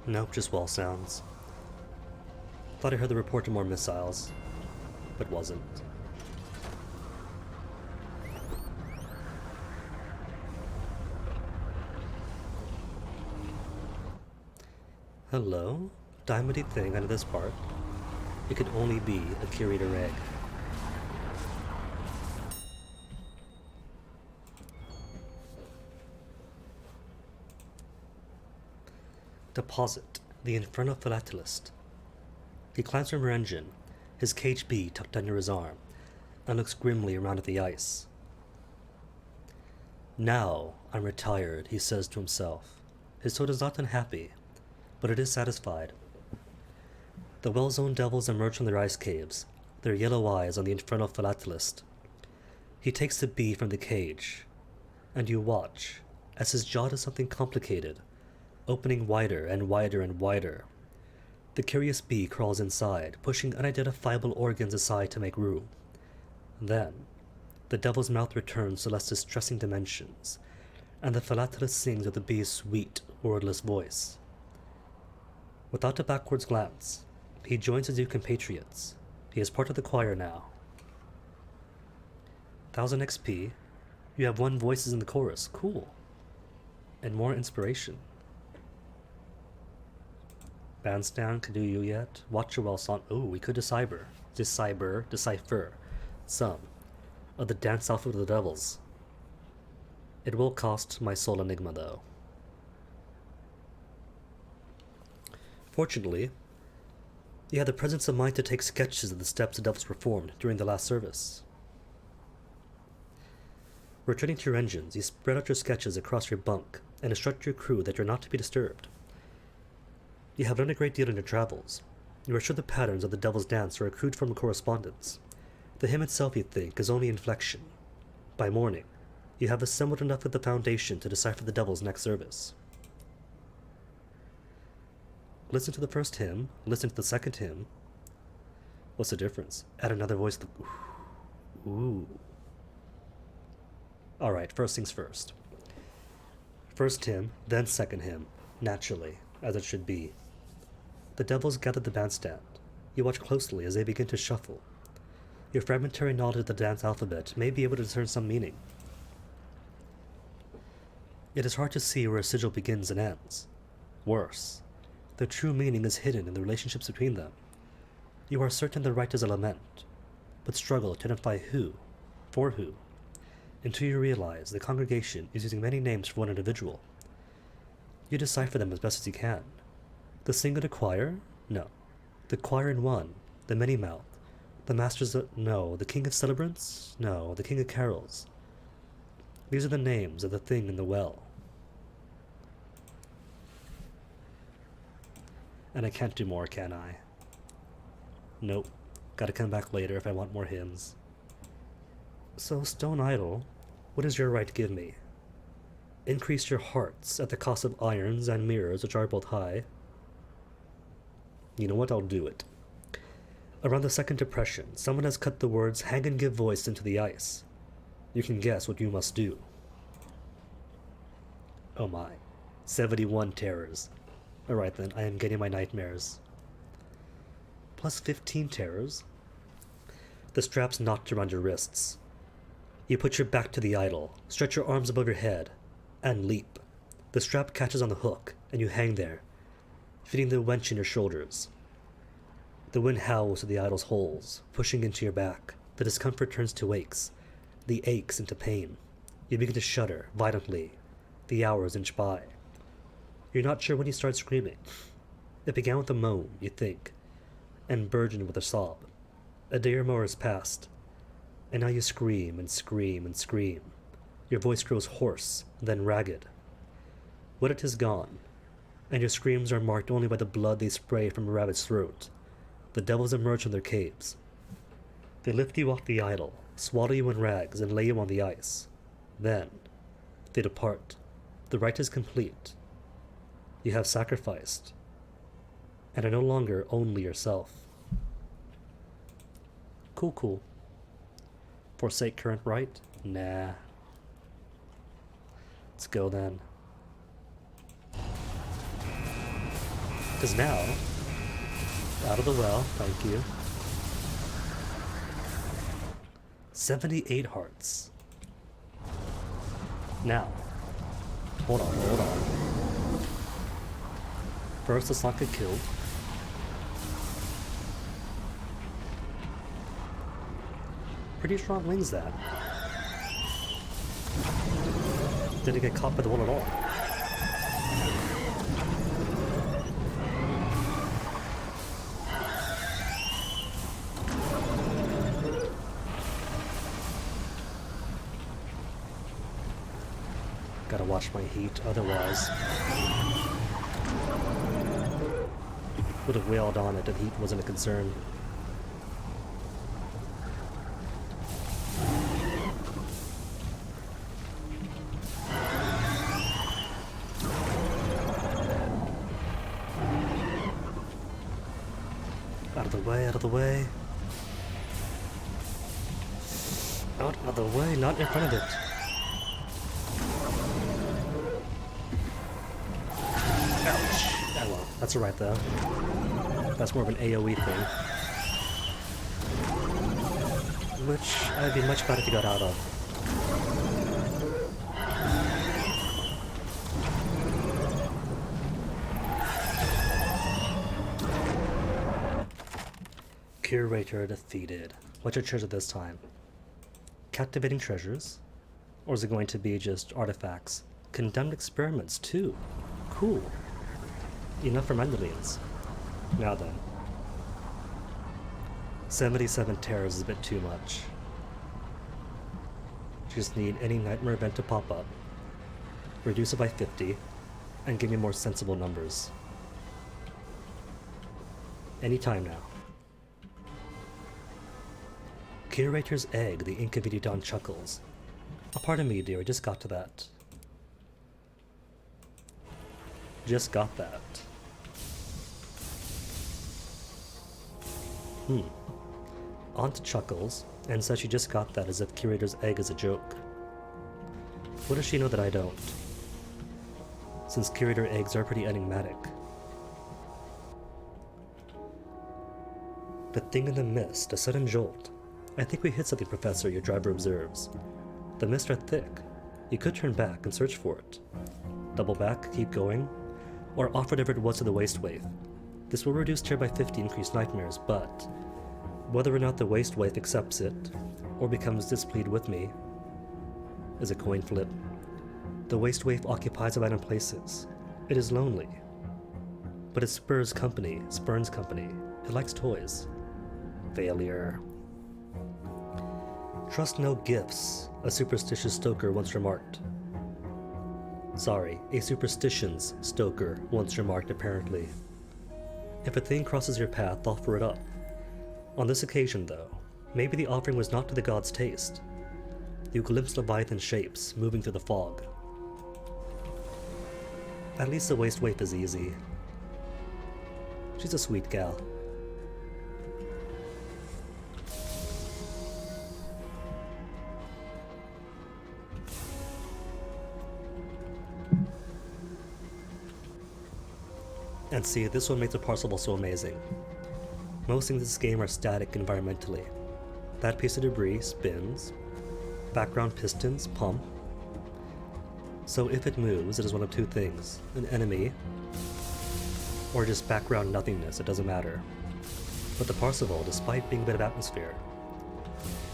Nope, just wall sounds. Thought I heard the report of more missiles, but wasn't. Hello? Diamondy thing under this part. It could only be a curator egg. Deposit. The Infernal Philatelist. He climbs from her engine, his cage bee tucked under his arm, and looks grimly around at the ice. Now I'm retired, he says to himself. His tone is not unhappy, but it is satisfied. The well-zoned devils emerge from their ice caves, their yellow eyes on the Infernal Philatelist. He takes the bee from the cage, and you watch as his jaw does something complicated, opening wider and wider and wider. The curious bee crawls inside, pushing unidentifiable organs aside to make room. Then, the devil's mouth returns to less distressing dimensions, and the philatelist sings with the bee's sweet, wordless voice. Without a backwards glance, he joins his new compatriots. He is part of the choir now. 1000 XP. You have 1 voices in the chorus. Cool. And more inspiration. Bandstand, can do you yet? Watch your well song. Oh, we could decipher some of the dance alphabet of the devils. It will cost my soul enigma, though. Fortunately, you had the presence of mind to take sketches of the steps the devils performed during the last service. Returning to your engines, you spread out your sketches across your bunk and instruct your crew that you're not to be disturbed. You have learned a great deal in your travels. You are sure the patterns of the devil's dance are accrued from a correspondence. The hymn itself, you think, is only inflection. By morning, you have assembled enough of the foundation to decipher the devil's next service. Listen to the first hymn, listen to the second hymn. What's the difference? Add another voice. Ooh. Alright, first things first. First hymn, then second hymn, naturally, as it should be. The devils gather the bandstand. You watch closely as they begin to shuffle. Your fragmentary knowledge of the dance alphabet may be able to discern some meaning. It is hard to see where a sigil begins and ends. Worse, the true meaning is hidden in the relationships between them. You are certain the rite is a lament, but struggle to identify who, for who, until you realize the congregation is using many names for one individual. You decipher them as best as you can. The singular choir? No. The choir in one, the many-mouth. The masters of... No. The king of celebrants? No. The king of carols. These are the names of the thing in the well. And I can't do more, can I? Nope. Gotta come back later if I want more hymns. So, Stone Idol, what does your rite give me? Increase your hearts at the cost of irons and mirrors, which are both high. You know what? I'll do it. Around the second depression, someone has cut the words hang and give voice into the ice. You can guess what you must do. Oh my. 71 terrors. Alright then, I am getting my nightmares. Plus 15 terrors. The strap's knotted around your wrists. You put your back to the idol, stretch your arms above your head, and leap. The strap catches on the hook, and you hang there, feeling the wench in your shoulders. The wind howls to the idol's holes, pushing into your back. The discomfort turns to aches, the aches into pain. You begin to shudder violently. The hours inch by. You're not sure when you start screaming. It began with a moan, you think, and burgeoned with a sob. A day or more has passed, and now you scream and scream and scream. Your voice grows hoarse, then ragged. When it is gone, and your screams are marked only by the blood they spray from a rabbit's throat, the devils emerge from their caves. They lift you off the idol, swallow you in rags, and lay you on the ice. Then, they depart. The rite is complete. You have sacrificed, and are no longer only yourself. Cool. Forsake current rite? Nah. Let's go then. Because now, out of the well, thank you. 78 hearts. Now, hold on. First, let's not get killed. Pretty strong wings, that. Didn't get caught by the wall at all. watch my heat, otherwise would have wailed on it if heat wasn't a concern. Out of the way, out of the way. Out of the way, not in front of it. Ouch. Oh well, that's alright though. That's more of an AoE thing. Which I'd be much glad if you got out of. Curator defeated. What's your treasure this time? Captivating treasures? Or is it going to be just artifacts? Condemned experiments too. Cool. Enough for Mandalines. Now then. 77 terrors is a bit too much. Just need any nightmare event to pop up. Reduce it by 50, and give me more sensible numbers. Anytime now. Curator's egg, the Inquisitor chuckles. Pardon me, dear, I just got to that. Just got that. Aunt chuckles, and says she just got that as if Curator's egg is a joke. What does she know that I don't? Since Curator eggs are pretty enigmatic. The thing in the mist, a sudden jolt. I think we hit something, Professor, your driver observes. The mists are thick. You could turn back and search for it. Double back, keep going, or offer whatever it was to the waste wave. This will reduce terror by 50, increase nightmares, but whether or not the waste wave accepts it, or becomes displeased with me, is a coin flip. The waste wave occupies abandoned places. It is lonely. But it spurns company. It likes toys. Failure. Trust no gifts, a superstitious stoker once remarked. Sorry, a superstitions stoker once remarked apparently. If a thing crosses your path, offer it up. On this occasion, though, maybe the offering was not to the god's taste. You glimpsed Leviathan shapes moving through the fog. At least the waste waif is easy. She's a sweet gal. And see, this one makes the Parzival so amazing. Most things in this game are static environmentally. That piece of debris spins, background pistons pump. So if it moves, it is one of two things: an enemy, or just background nothingness, it doesn't matter. But the Parzival, despite being a bit of atmosphere,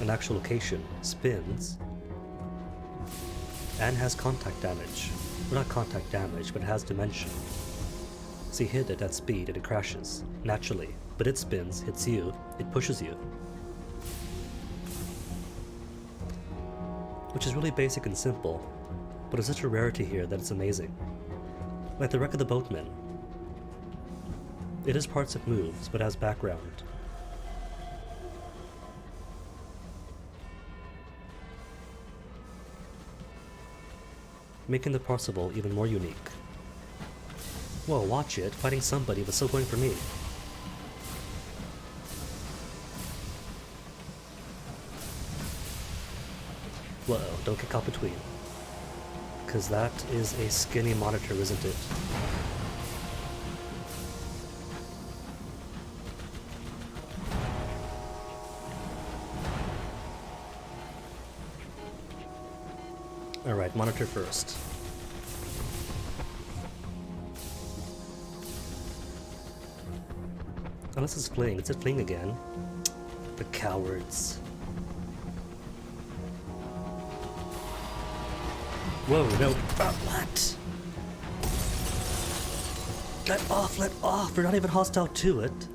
an actual location, spins, and has contact damage. Well, not contact damage, but it has dimension. So you hit it at speed and it crashes, naturally, but it spins, hits you, it pushes you. Which is really basic and simple, but it's such a rarity here that it's amazing. Like the wreck of the boatman. It is parts it moves, but has background. Making the Parzival even more unique. Whoa, watch it, fighting somebody but still going for me. Whoa, don't get caught between. Cause that is a skinny monitor, isn't it? Alright, monitor first. Unless it's fleeing. Is it fleeing again? The cowards. Whoa, no. What? Let off, let off. We're not even hostile to it.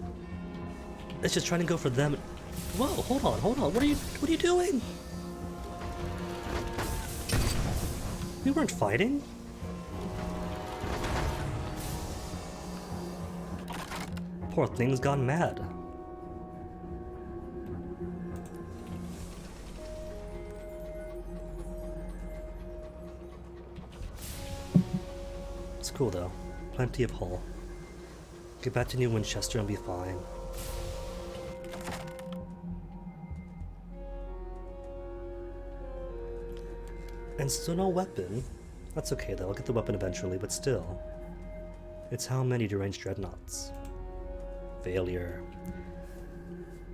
It's just trying to go for them. Whoa, hold on. What are you doing? We weren't fighting. Poor thing's gone mad. It's cool though. Plenty of hull. Get back to New Winchester and be fine. And still no weapon. That's okay though, I'll get the weapon eventually, but still. It's how many deranged dreadnoughts? Failure.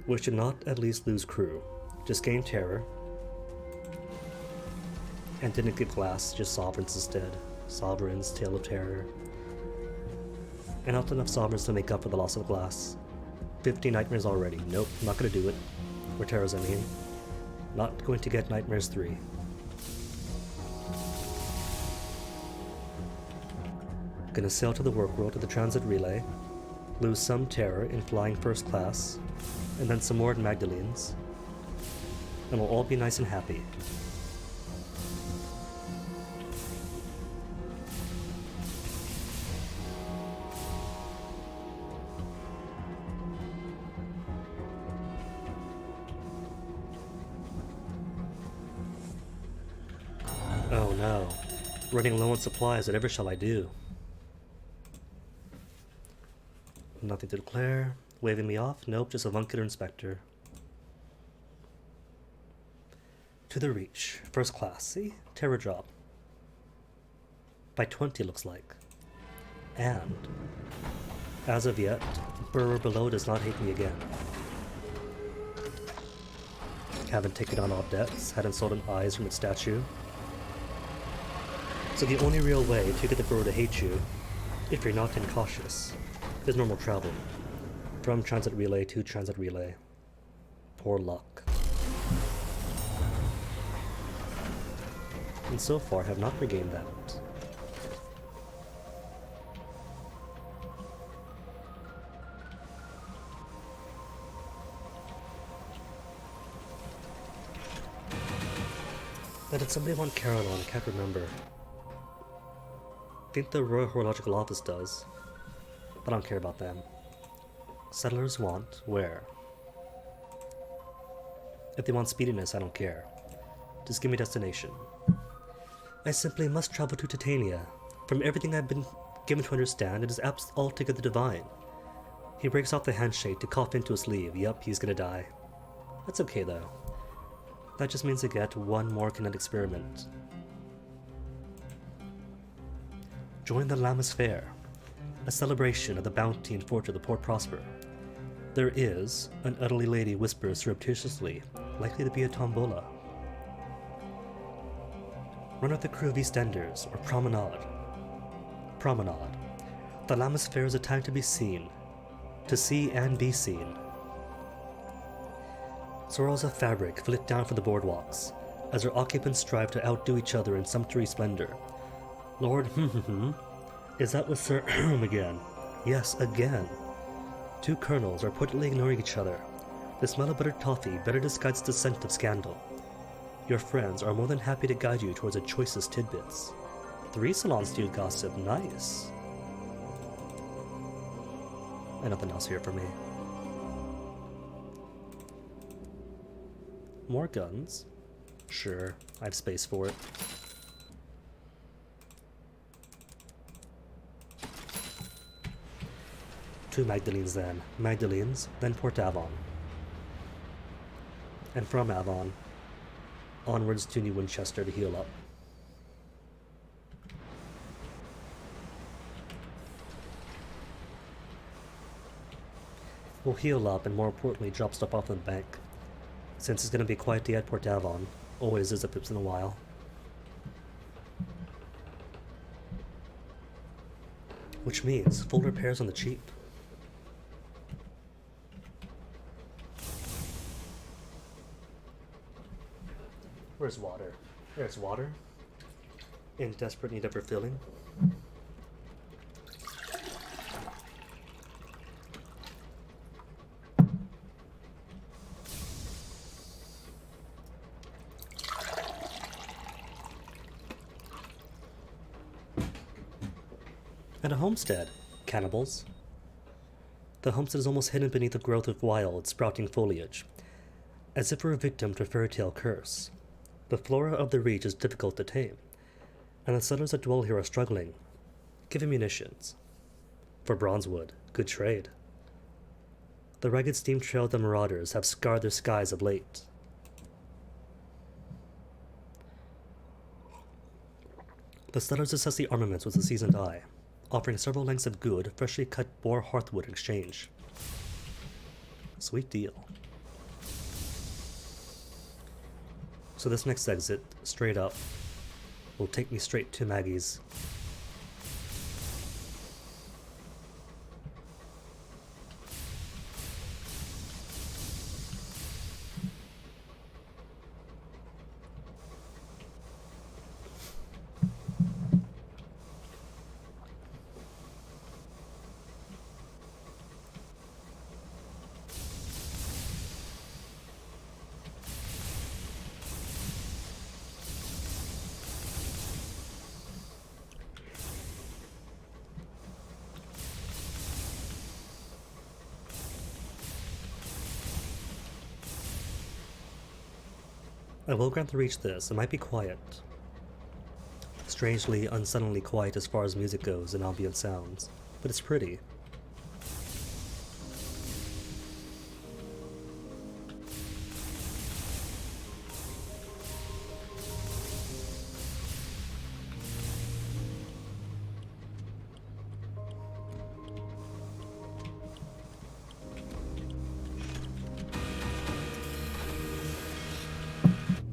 We should not at least lose crew. Just gain terror. And didn't get glass, just sovereigns instead. Sovereigns, Tale of Terror. And not enough sovereigns to make up for the loss of glass. 50 nightmares already. Nope, not gonna do it. Or terrors, I mean. Not going to get Nightmares 3. Gonna sail to the work world with the transit relay. Lose some terror in flying first class. And then some more in Magdalene's. And we'll all be nice and happy. Oh no. Running low on supplies, whatever shall I do? Nothing to declare. Waving me off? Nope, just a Avuncular Inspector. To the Reach. First class. See? Terror job. By 20 looks like. And, as of yet, Burr below does not hate me again. Haven't taken on all debts, hadn't sold an eyes from its statue. So the only real way to get the Burr to hate you, if you're not incautious, is normal travel. From transit relay to transit relay. Poor luck. And so far have not regained that. Now, did somebody want Caroline? I can't remember. I think the Royal Horological Office does, but I don't care about them. Settlers want where? If they want speediness, I don't care. Just give me destination. I simply must travel to Titania. From everything I've been given to understand, it is altogether divine. He breaks off the handshake to cough into his sleeve. Yup, he's gonna die. That's okay though. That just means I get one more kinetic experiment. Join the Lammas Fair, a celebration of the bounty and fortune of the Port Prosper. There is, an elderly lady whispers surreptitiously, likely to be a tombola. Run with the crew of EastEnders, or promenade. Promenade. The Lammas Fair is a time to be seen. To see and be seen. Swirls of fabric flit down from the boardwalks, as their occupants strive to outdo each other in sumptuary splendor. Lord is that with Sir again? Yes, again. Two colonels are reportedly ignoring each other. The smell of buttered toffee better disguises the scent of scandal. Your friends are more than happy to guide you towards the choicest tidbits. 3 salons do gossip, nice. And nothing else here for me. More guns? Sure, I have space for it. Two Magdalenes then. Magdalenes, then Port Avon. And from Avon, onwards to New Winchester to heal up. We'll heal up and more importantly drop stuff off in the bank. Since it's going to be quiet day at Port Avon, always is a pips in a while. Which means full repairs on the cheap. Where's water? There's water. In desperate need of refilling. And a homestead. Cannibals. The homestead is almost hidden beneath a growth of wild, sprouting foliage, as if we're a victim to a fairy tale curse. The flora of the reach is difficult to tame, and the settlers that dwell here are struggling. Give him munitions. For Bronzewood, good trade. The ragged steam trail of the marauders have scarred their skies of late. The settlers assess the armaments with a seasoned eye, offering several lengths of good, freshly cut boar hearthwood in exchange. Sweet deal. So this next exit, straight up, will take me straight to Maggie's. I will grant the reach this. It might be quiet. Strangely, unsettlingly quiet as far as music goes and ambient sounds. But it's pretty.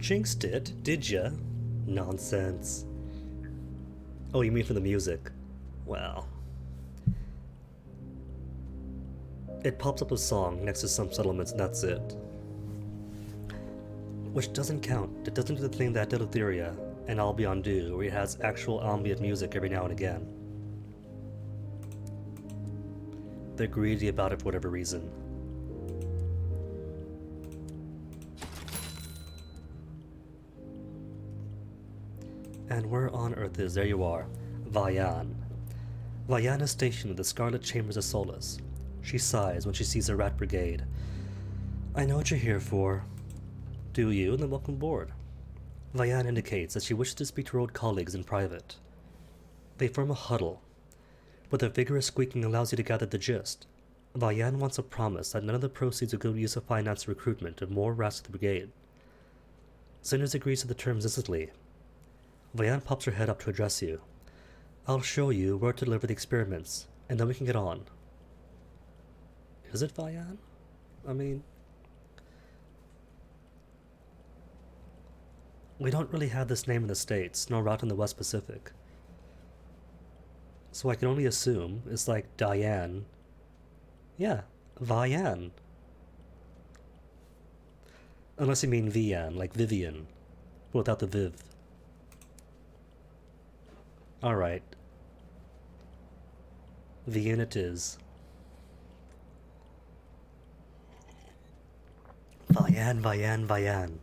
Jinxed it, did ya? Nonsense. Oh, you mean for the music? Well. It pops up a song next to some settlements and that's it. Which doesn't count. It doesn't do the thing that did Etheria and I'll Be On Do, where it has actual ambient music every now and again. They're greedy about it for whatever reason. And where on earth is, there you are, Vian. Vian is stationed in the Scarlet Chambers of Solace. She sighs when she sees the Rat Brigade. I know what you're here for. Do you? Then welcome aboard. Vian indicates that she wishes to speak to her old colleagues in private. They form a huddle, but their vigorous squeaking allows you to gather the gist. Vian wants a promise that none of the proceeds will go to use to finance the recruitment of more rats to the brigade. Cinders agrees to the terms instantly. Vian pops her head up to address you. I'll show you where to deliver the experiments, and then we can get on. Is it Vian? I mean, we don't really have this name in the States, nor out in the West Pacific. So I can only assume it's like Diane. Yeah, Vian. Unless you mean Vian, like Vivian, without the Viv. Alright. Vian it is. Vian, Vian, Vian.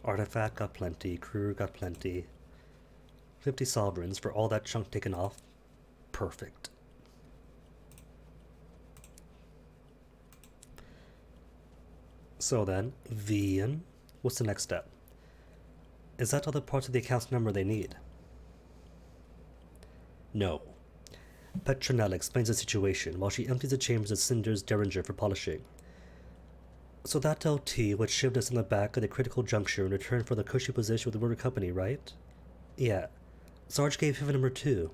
Artifact got plenty, crew got plenty. 50 sovereigns for all that chunk taken off. Perfect. So then, Vian, what's the next step? Is that other parts of the account's number they need? No. Petronella explains the situation while she empties the chambers of Cinder's Derringer for polishing. So that LT would shivved us in the back at the critical juncture in return for the cushy position with the River Company, right? Yeah. Sarge gave him number 2.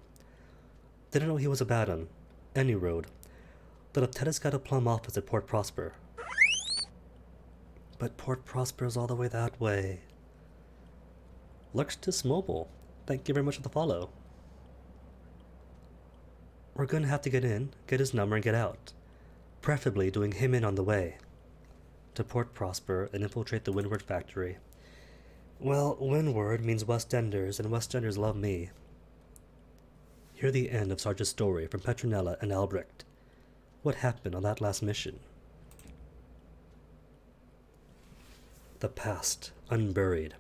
Didn't know he was a bad one. Any road. The lieutenant's got a plum office at Port Prosper. But Port Prosper is all the way that way. Luxtus Mobile, thank you very much for the follow. We're gonna have to get in, get his number, and get out. Preferably doing him in on the way. To Port Prosper and infiltrate the Windward factory. Well, Windward means West Enders, and West Enders love me. Hear the end of Sarge's story from Petronella and Albrecht. What happened on that last mission? The past, unburied.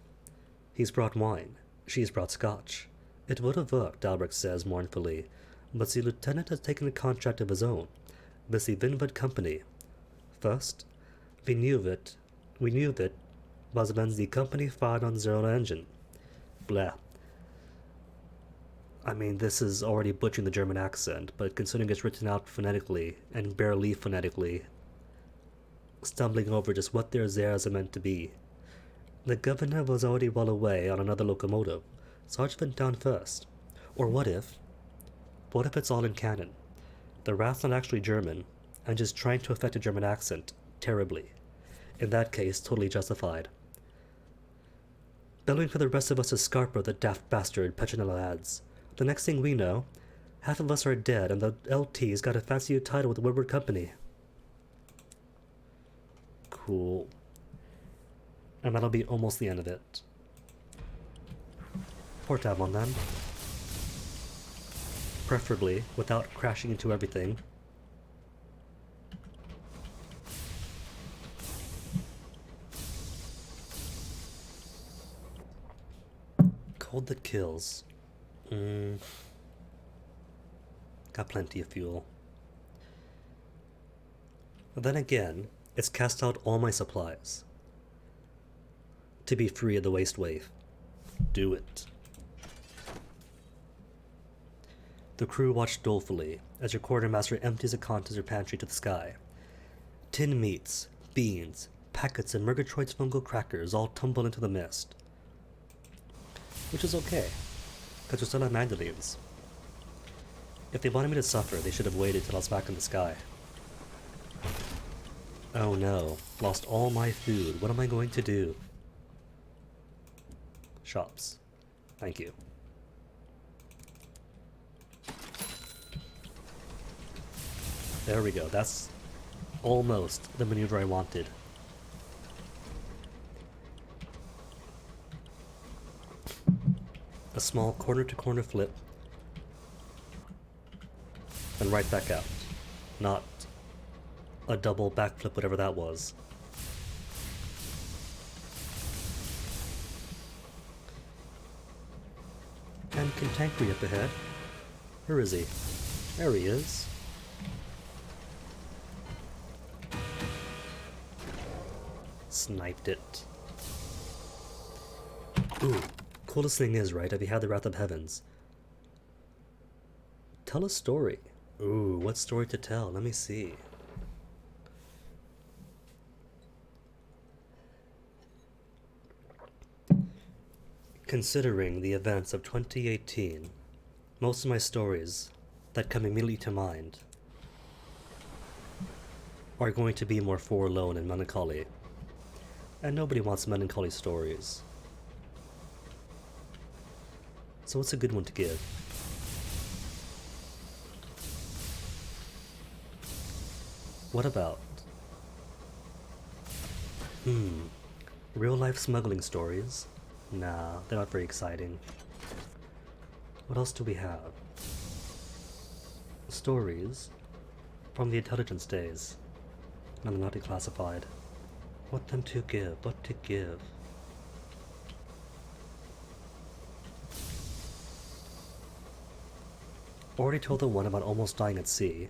He's brought wine. She's brought scotch. It would have worked, Albrecht says mournfully, but the lieutenant has taken a contract of his own, with the Vinwood Company. First, we knew that was when the company fired on their own engine. Blah. I mean, this is already butchering the German accent, but considering it's written out phonetically, and barely phonetically, stumbling over just what their theirs are meant to be. The governor was already well away on another locomotive, so it went down first. Or what if it's all in canon? The Wrath's not actually German, and just trying to affect a German accent, terribly. In that case, totally justified. Bellowing for the rest of us is Scarpa, the daft bastard, Petronella adds. The next thing we know, half of us are dead, and the LT's got a fancy new title with the Woodward Company. Cool. And that'll be almost the end of it. Port tab on them. Preferably without crashing into everything. Cold that kills. Got plenty of fuel. But then again, it's cast out all my supplies. To be free of the waste wave. Do it. The crew watched dolefully as your quartermaster empties the contents of your pantry to the sky. Tin meats, beans, packets of Murgatroyd's fungal crackers all tumble into the mist. Which is okay, because we still have Magdalene's. If they wanted me to suffer, they should have waited till I was back in the sky. Oh no, lost all my food. What am I going to do? Shops. Thank you. There we go. That's almost the maneuver I wanted. A small corner-to-corner flip. And right back out. Not a double backflip, whatever that was. And Cantankerous up ahead. Where is he? There he is. Sniped it. Ooh, coolest thing is, right, have you had the Wrath of Heavens? Tell a story. Ooh, what story to tell? Let me see. Considering the events of 2018, most of my stories that come immediately to mind are going to be more forlorn and melancholy. And nobody wants melancholy stories. So what's a good one to give? What about? Real life smuggling stories? Nah, they're not very exciting. What else do we have? Stories from the intelligence days. No, they're not declassified. What them to give? What to give? Already told the one about almost dying at sea.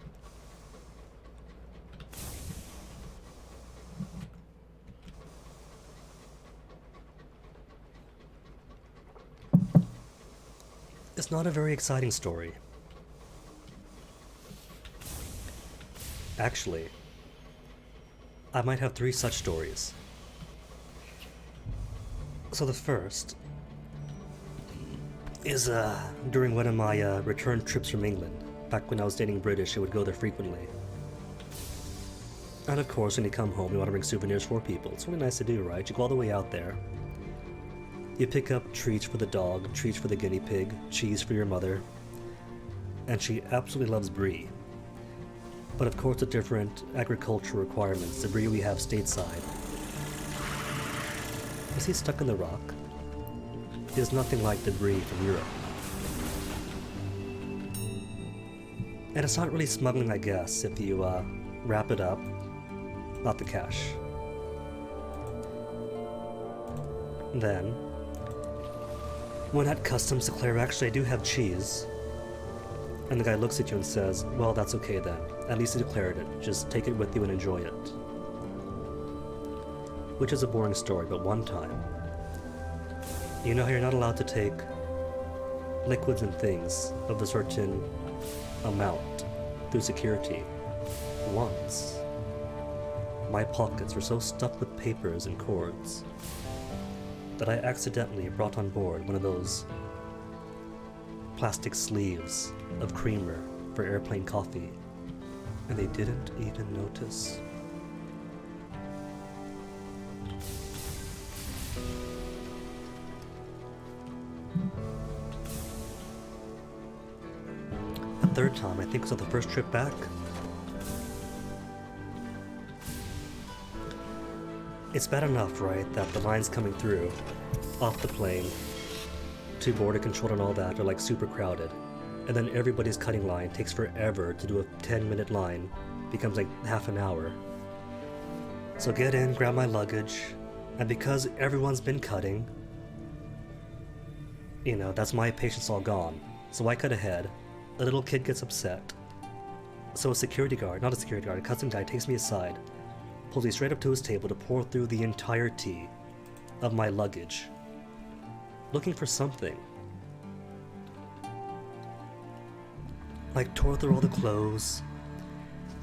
It's not a very exciting story. Actually, I might have 3 such stories. So the first is during one of my return trips from England. Back when I was dating British, I would go there frequently. And of course, when you come home, you want to bring souvenirs for people. It's really nice to do, right? You go all the way out there. You pick up treats for the dog, treats for the guinea pig, cheese for your mother. And she absolutely loves brie. But of course, the different agricultural requirements, the brie we have stateside. Is he stuck in the rock? He is nothing like the brie from Europe. And it's not really smuggling, I guess, if you wrap it up. Not the cash. When at customs declare, actually, I do have cheese. And the guy looks at you and says, well, that's okay then. At least you declared it. Just take it with you and enjoy it. Which is a boring story, but one time. You know how you're not allowed to take liquids and things of a certain amount through security. Once, my pockets were so stuffed with papers and cords that I accidentally brought on board one of those plastic sleeves of creamer for airplane coffee, and they didn't even notice. The third time, I think, was on the first trip back. It's bad enough, right, that the lines coming through off the plane to border control and all that are like super crowded. And then everybody's cutting line takes forever to do a 10-minute line, becomes like half an hour. So get in, grab my luggage, and because everyone's been cutting, you know, that's my patience all gone. So I cut ahead, a little kid gets upset. So a security guard, not a security guard, a custom guy takes me aside, pulls me straight up to his table to pour through the entirety of my luggage, looking for something. Like tore through all the clothes,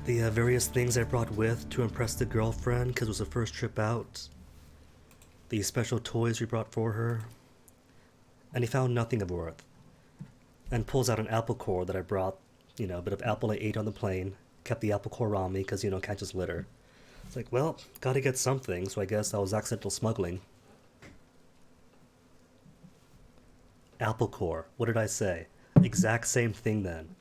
the various things I brought with to impress the girlfriend because it was the first trip out, the special toys we brought for her, and he found nothing of worth, and pulls out an apple core that I brought, you know, a bit of apple I ate on the plane, kept the apple core on me because, you know, can't just litter. It's like, well, gotta get something, so I guess that was accidental smuggling. Apple core, what did I say? Exact same thing then.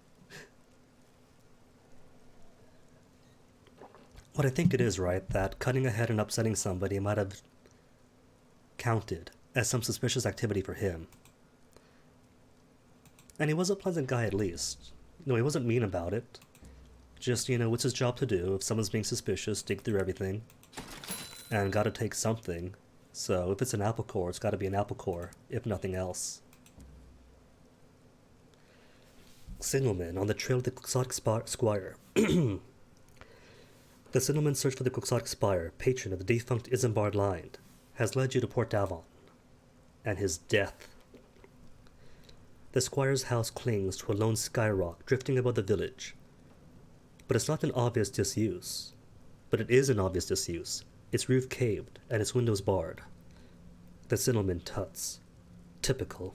What I think it is, right, that cutting ahead and upsetting somebody might have counted as some suspicious activity for him. And he was a pleasant guy at least. No, he wasn't mean about it. Just, you know, it's his job to do. If someone's being suspicious, dig through everything. And gotta take something. So if it's an apple core, it's gotta be an apple core, if nothing else. Signalman on the trail of the Quixotic Squire. The Signalman's search for the Quixotic Spire, patron of the defunct Isambard line, has led you to Port Davon, and his death. The squire's house clings to a lone skyrock drifting above the village. But it's not an obvious disuse. But it is an obvious disuse. Its roof caved, and its windows barred. The Signalman tuts. Typical.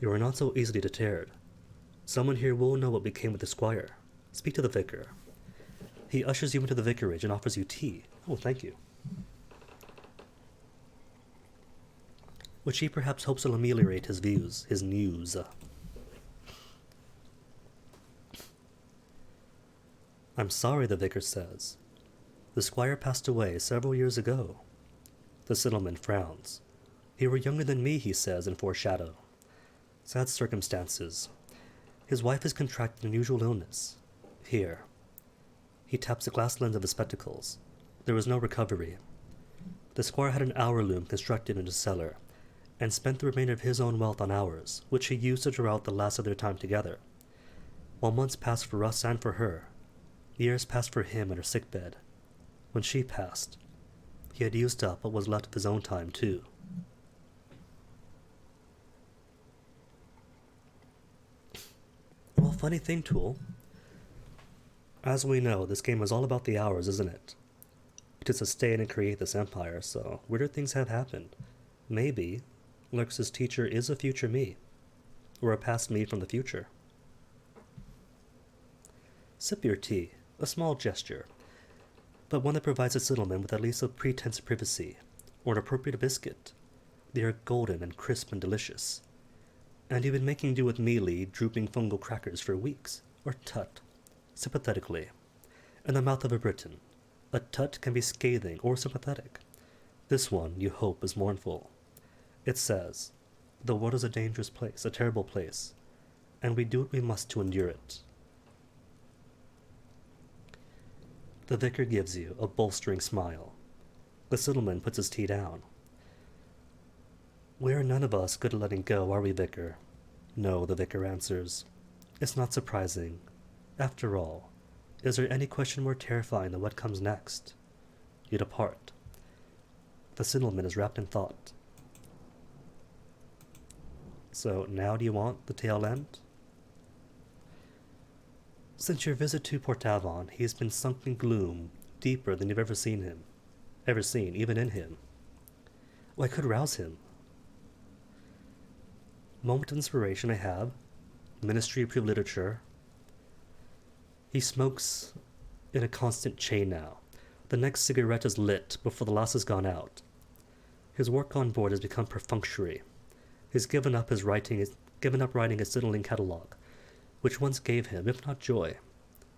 You are not so easily deterred. Someone here will know what became of the squire. Speak to the vicar. He ushers you into the vicarage and offers you tea. Oh, thank you. Which he perhaps hopes will ameliorate his views, his news. I'm sorry, the vicar says. The squire passed away several years ago. The Signalman frowns. You were younger than me, he says in foreshadow. Sad circumstances. His wife has contracted an unusual illness. Here. He taps the glass lens of his spectacles. There was no recovery. The squire had an hour loom constructed in his cellar, and spent the remainder of his own wealth on hours, which he used to draw out the last of their time together. While months passed for us and for her, years passed for him in her sickbed. When she passed, he had used up what was left of his own time, too. Well, funny thing, Tool. As we know, this game is all about the hours, isn't it? To sustain and create this empire, so weirder things have happened. Maybe Lurx's teacher is a future me, or a past me from the future. Sip your tea, a small gesture, but one that provides a Signalman with at least a pretense of privacy, or an appropriate biscuit. They are golden and crisp and delicious. And you've been making do with mealy, drooping fungal crackers for weeks, or tut, sympathetically. In the mouth of a Briton, a tut can be scathing or sympathetic. This one, you hope, is mournful. It says, the world is a dangerous place, a terrible place, and we do what we must to endure it. The vicar gives you a bolstering smile. The Signalman puts his tea down. We're none of us good at letting go, are we, Vicar? No, the vicar answers. It's not surprising. After all, is there any question more terrifying than what comes next? You depart. The Sindelman is wrapped in thought. So now do you want the tail end? Since your visit to Port Avon, he has been sunk in gloom deeper than you've ever seen, even in him. Well, I could rouse him. Moment of inspiration I have. Ministry-approved literature. He smokes in a constant chain now. The next cigarette is lit before the last has gone out. His work on board has become perfunctory. He's given up writing his Sindelin catalogue, which once gave him, if not joy,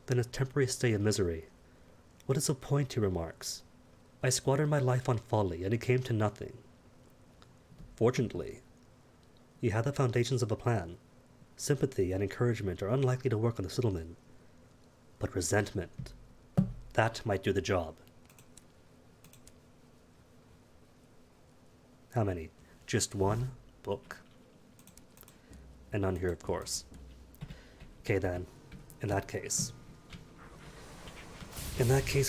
then a temporary stay of misery. What is the point, he remarks? I squandered my life on folly, and it came to nothing. Fortunately, you have the foundations of a plan. Sympathy and encouragement are unlikely to work on the Sindelman. But resentment, that might do the job. How many? Just one book? And none here, of course. Okay then, in that case,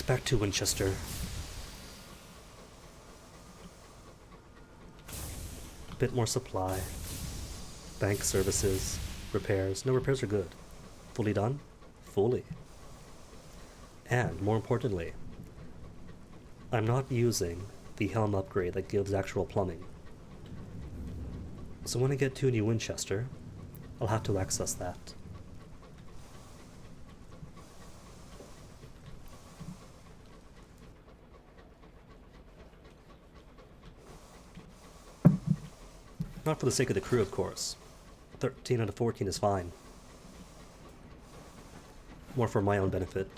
back to Winchester. Bit more supply. Bank services. Repairs. No, repairs are good. Fully done? Fully. And, more importantly, I'm not using the helm upgrade that gives actual plumbing. So when I get to New Winchester, I'll have to access that. Not for the sake of the crew, of course. 13 out of 14 is fine. More for my own benefit.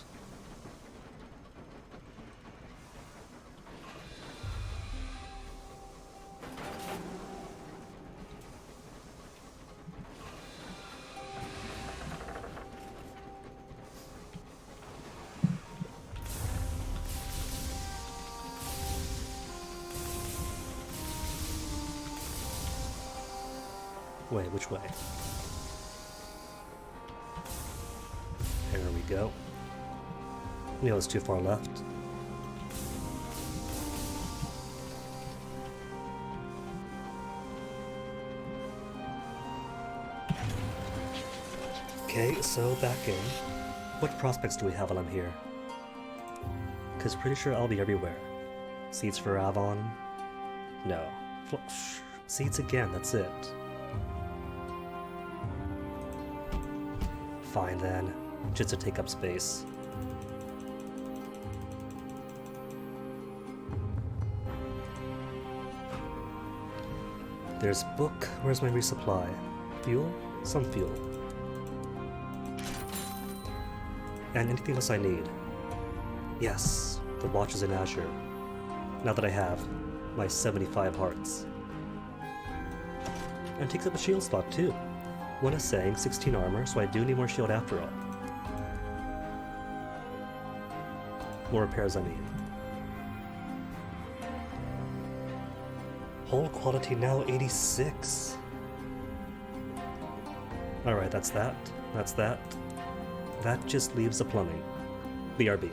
Wait, which way? There we go. No, it's too far left. Okay, so back in. What prospects do we have while I'm here? Because pretty sure I'll be everywhere. Seats for Avon? No. Seats again, that's it. Fine then, just to take up space. There's book, where's my resupply? Fuel? Some fuel. And anything else I need? Yes, the watch is in Azure. Now that I have my 75 hearts. And takes up a shield slot too. One is saying 16 armor, so I do need more shield after all. More repairs, I mean. Hull quality now 86. Alright, that's that. That's that. That just leaves the plumbing. BRB.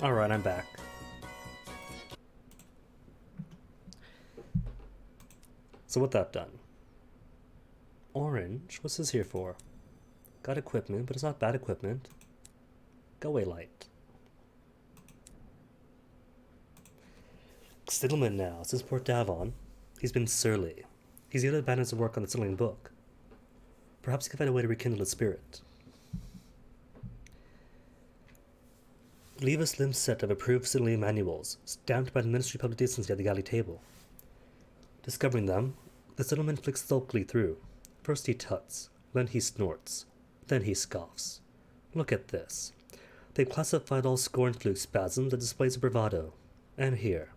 Alright, I'm back. So what that done? Orange, what's this here for? Got equipment, but it's not bad equipment. Go away, light. Stiddleman now, since Port Davon, he's been surly. He's either abandoned his work on the Stiddling book. Perhaps he can find a way to rekindle his spirit. Leave a slim set of approved Stiddling manuals, stamped by the Ministry of Public Decency at the galley table. Discovering them, the Stiddleman flicks sulkily through. First he tuts, then he snorts, then he scoffs. Look at this. They've classified all scornfluke spasms as displays of bravado. And here,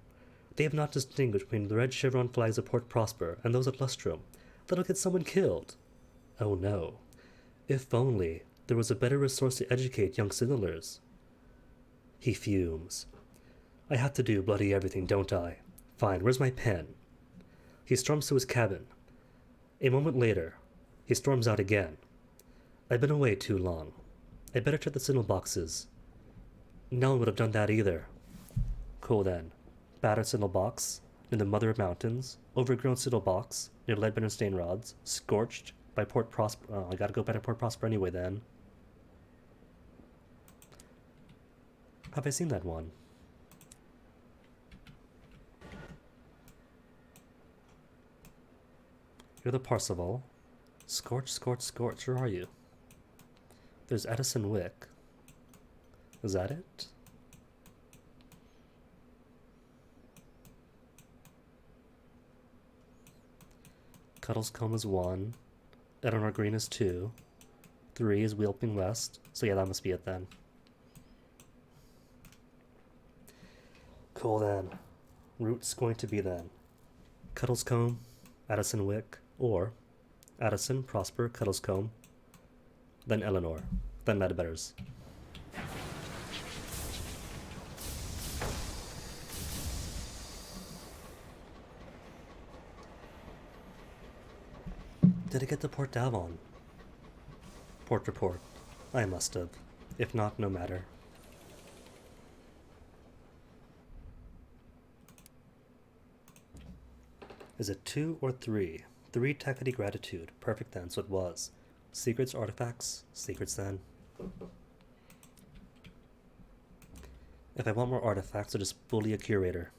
they have not distinguished between the red chevron flags of Port Prosper and those at Lustrum. That'll get someone killed. Oh no. If only there was a better resource to educate young signalers. He fumes. I have to do bloody everything, don't I? Fine, where's my pen? He storms to his cabin. A moment later, he storms out again. I've been away too long. I'd better check the signal boxes. No one would have done that either. Cool then. Battered signal box, in the Mother of Mountains, overgrown signal box, near Leadbetter and Stain Rods, scorched by Port Prosper. Oh, I gotta go back to Port Prosper anyway then. Have I seen that one? You're the Parseval. Scorch, scorch, scorch. Where are you? There's Edison Wick. Is that it? Cuddlescombe is 1. Eleanor Green is 2. 3 is Wheelping West. So yeah, that must be it then. Cool then. Route's going to be then Cuddlescombe, Addison Wick, or Addison, Prosper, Cuddlescombe, then Eleanor, then Leadbetters. Did I get to Port Davon? Port report. I must have. If not, no matter. Is it 2 or 3? 3 Takati gratitude. Perfect then, so it was. Secrets, artifacts? Secrets then. If I want more artifacts, I'll just bully a curator.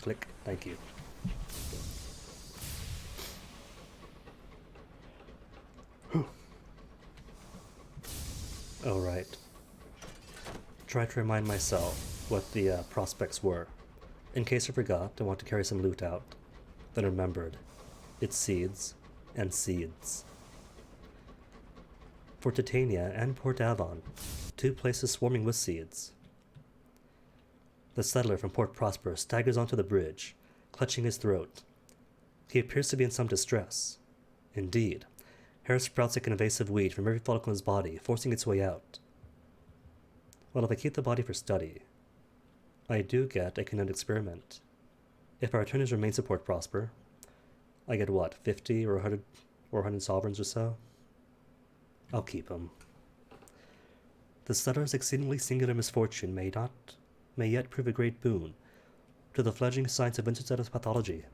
Click. Thank you. Oh, right. Try to remind myself what the prospects were. In case I forgot, I want to carry some loot out. Then remembered. It's seeds and seeds. For Titania and Port Avon, 2 places swarming with seeds. The settler from Port Prosper staggers onto the bridge, clutching his throat. He appears to be in some distress. Indeed, hair sprouts like an invasive weed from every follicle in his body, forcing its way out. Well, if I keep the body for study, I do get a kinetic experiment. If I return his remains to Port Prosper, I get what, 50 or 100 sovereigns or so? I'll keep him. The settler's exceedingly singular misfortune may yet prove a great boon to the fledgling science of interstellar pathology.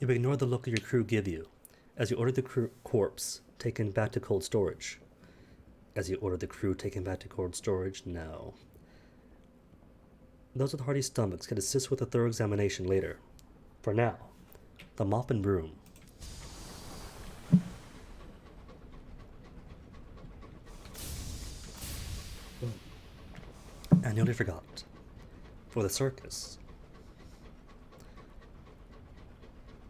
You ignore the look your crew give you, as you order the corpse taken back to cold storage. As you order the crew taken back to cold storage? No. Those with hearty stomachs can assist with a thorough examination later. For now, the mop and broom. I nearly forgot. For the circus,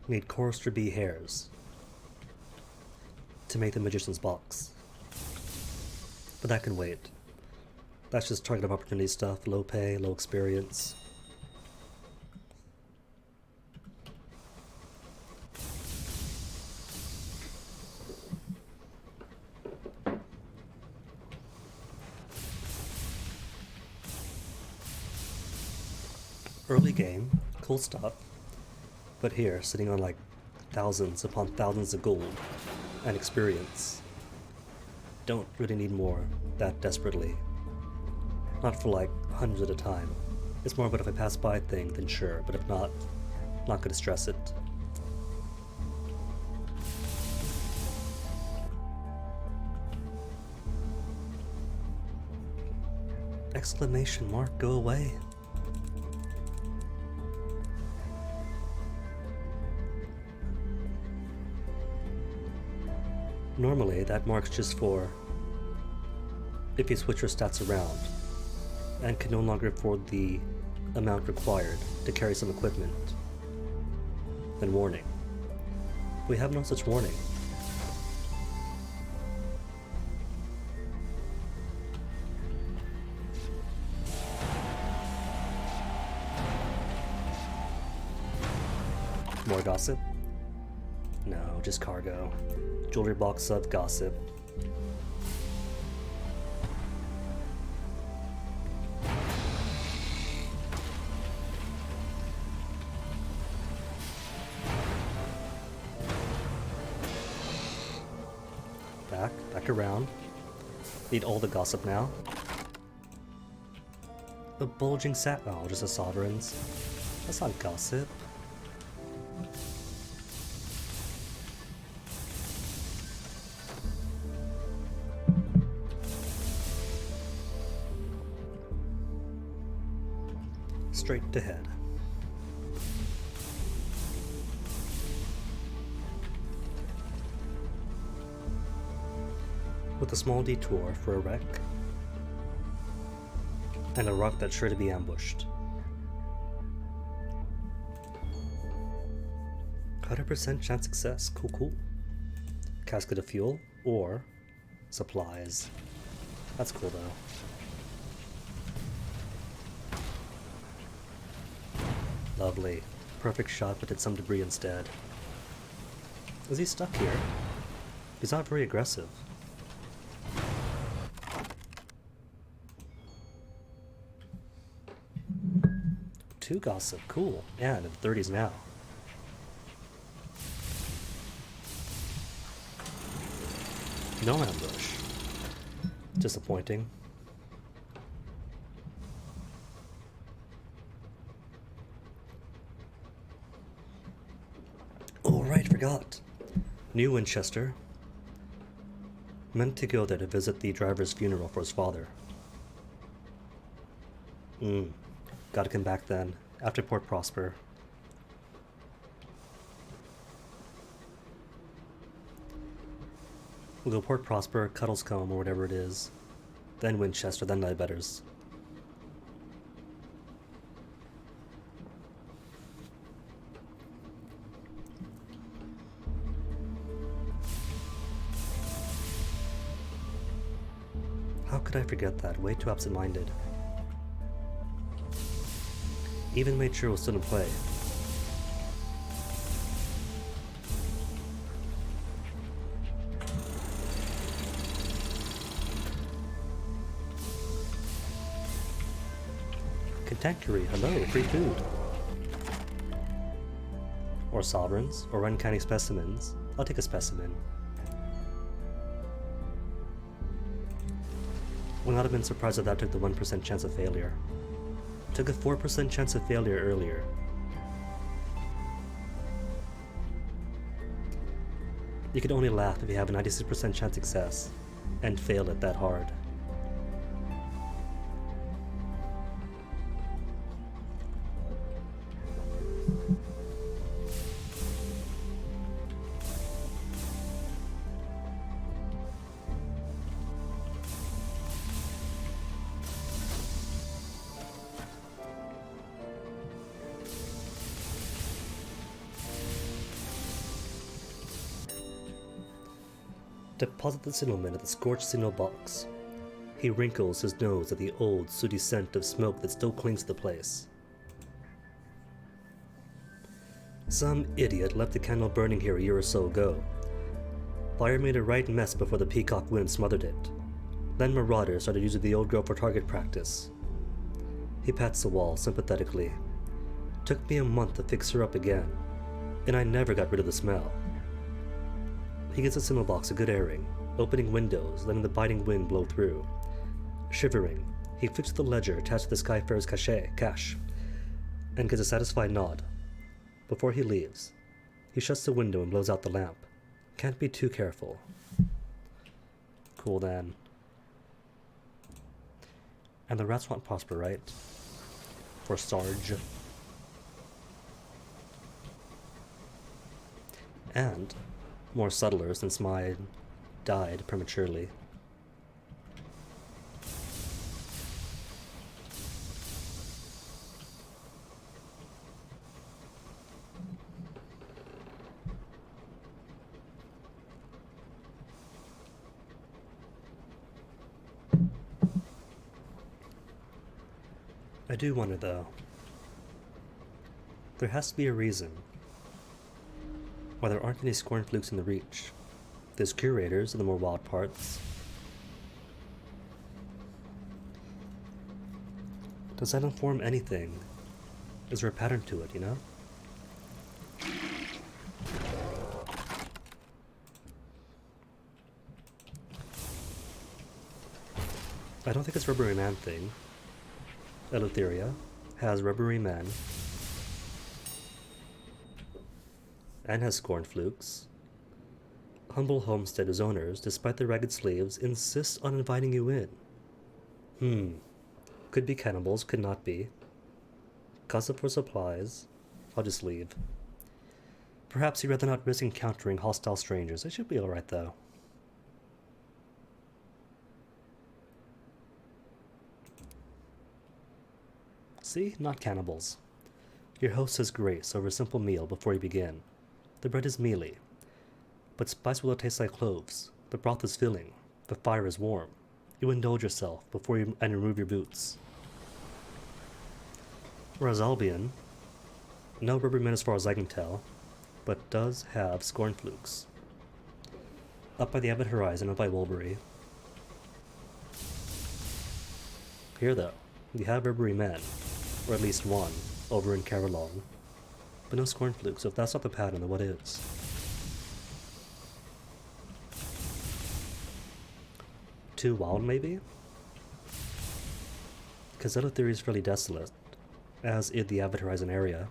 need chorister bee hairs to make the magician's box. But that can wait. That's just target of opportunity stuff, low pay, low experience. Early game, cool stuff. But here, sitting on like thousands upon thousands of gold and experience, don't really need more that desperately. Not for like hundreds at a time. It's more of a if I pass by thing, then sure, but if not, not gonna stress it. Exclamation mark, go away. Normally, that marks just for if you switch your stats around and can no longer afford the amount required to carry some equipment. Then warning. We have no such warning. More gossip? No, just cargo. Jewelry box of gossip. Back around. Need all the gossip now. The bulging oh, just a sovereigns. That's not gossip. Straight ahead. With a small detour for a wreck and a rock that's sure to be ambushed. 100% chance success. Cool. Casket of fuel or supplies. That's cool though. Lovely. Perfect shot, but did some debris instead. Is he stuck here? He's not very aggressive. Two gossip, cool. And in the 30s now. No ambush. Disappointing. Oh right, forgot. New Winchester. Meant to go there to visit the driver's funeral for his father. Gotta come back then, after Port Prosper. We'll go Port Prosper, Cuttlescombe, or whatever it is. Then Winchester, then Leadbetters. How could I forget that? Way too absent-minded. Even made sure it was still in play. Kentucky, hello, free food. Or sovereigns, or uncanny specimens. I'll take a specimen. Would not have been surprised if that took the 1% chance of failure. Took a 4% chance of failure earlier. You can only laugh if you have a 96% chance success, and fail it that hard. Deposit the signalman at the scorched signal box. He wrinkles his nose at the old, sooty scent of smoke that still clings to the place. Some idiot left the candle burning here a year or so ago. Fire made a right mess before the peacock wind smothered it. Then marauders started using the old girl for target practice. He pats the wall sympathetically. Took me a month to fix her up again, and I never got rid of the smell. He gives the signal box a good airing, opening windows, letting the biting wind blow through. Shivering, he flicks to the ledger attached to the Skyfarer's cache, and gets a satisfied nod. Before he leaves, he shuts the window and blows out the lamp. Can't be too careful. Cool then. And the rats want Prosper, right? For Sarge. And more settlers since Smythe died prematurely. I do wonder, though. There has to be a reason why there aren't any scorn flukes in the Reach. There's curators in the more wild parts. Does that inform anything? Is there a pattern to it, you know? I don't think it's Rubbery Man thing. Eleutheria has rubbery men and has scorn flukes. Humble homesteaders owners, despite their ragged sleeves, insist on inviting you in. Could be cannibals, could not be. Gossip for supplies. I'll just leave. Perhaps you'd rather not risk encountering hostile strangers. It should be alright, though. See? Not cannibals. Your host says grace over a simple meal before you begin. The bread is mealy, but spice will taste like cloves. The broth is filling. The fire is warm. You indulge yourself before you remove your boots. Whereas Albion, no rubber men as far as I can tell, but does have scorn flukes. Up by the Abbot Horizon, up by Wilbury. Here, though, you have rubbery men, or at least one, over in Carolong, but no scorn flukes. So if that's not the pattern, then what is? Too wild, maybe? Because Eleutheria is fairly desolate, as is the Abbot Horizon area.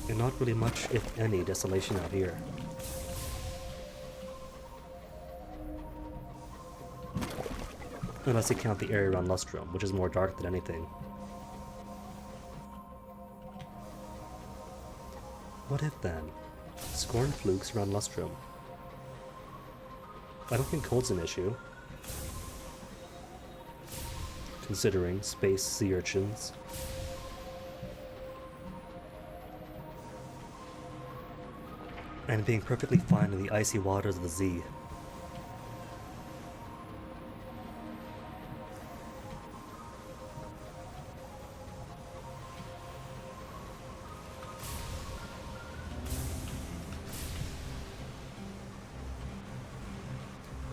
And not really much, if any, desolation out here. Unless you count the area around Lustrum, which is more dark than anything. What if, then? Scorn flukes around Lustrum. I don't think cold's an issue. Considering space sea urchins. And being perfectly fine in the icy waters of the Z.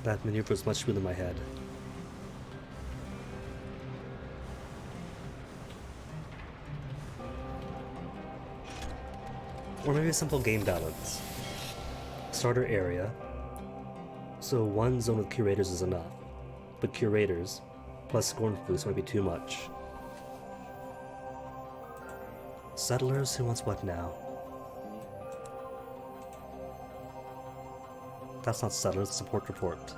That maneuver was much smoother in my head. Or maybe a simple game balance. Starter area. So one zone with curators is enough. But curators plus scorn flukes might be too much. Settlers, who wants what now? That's not settlers, it's support report.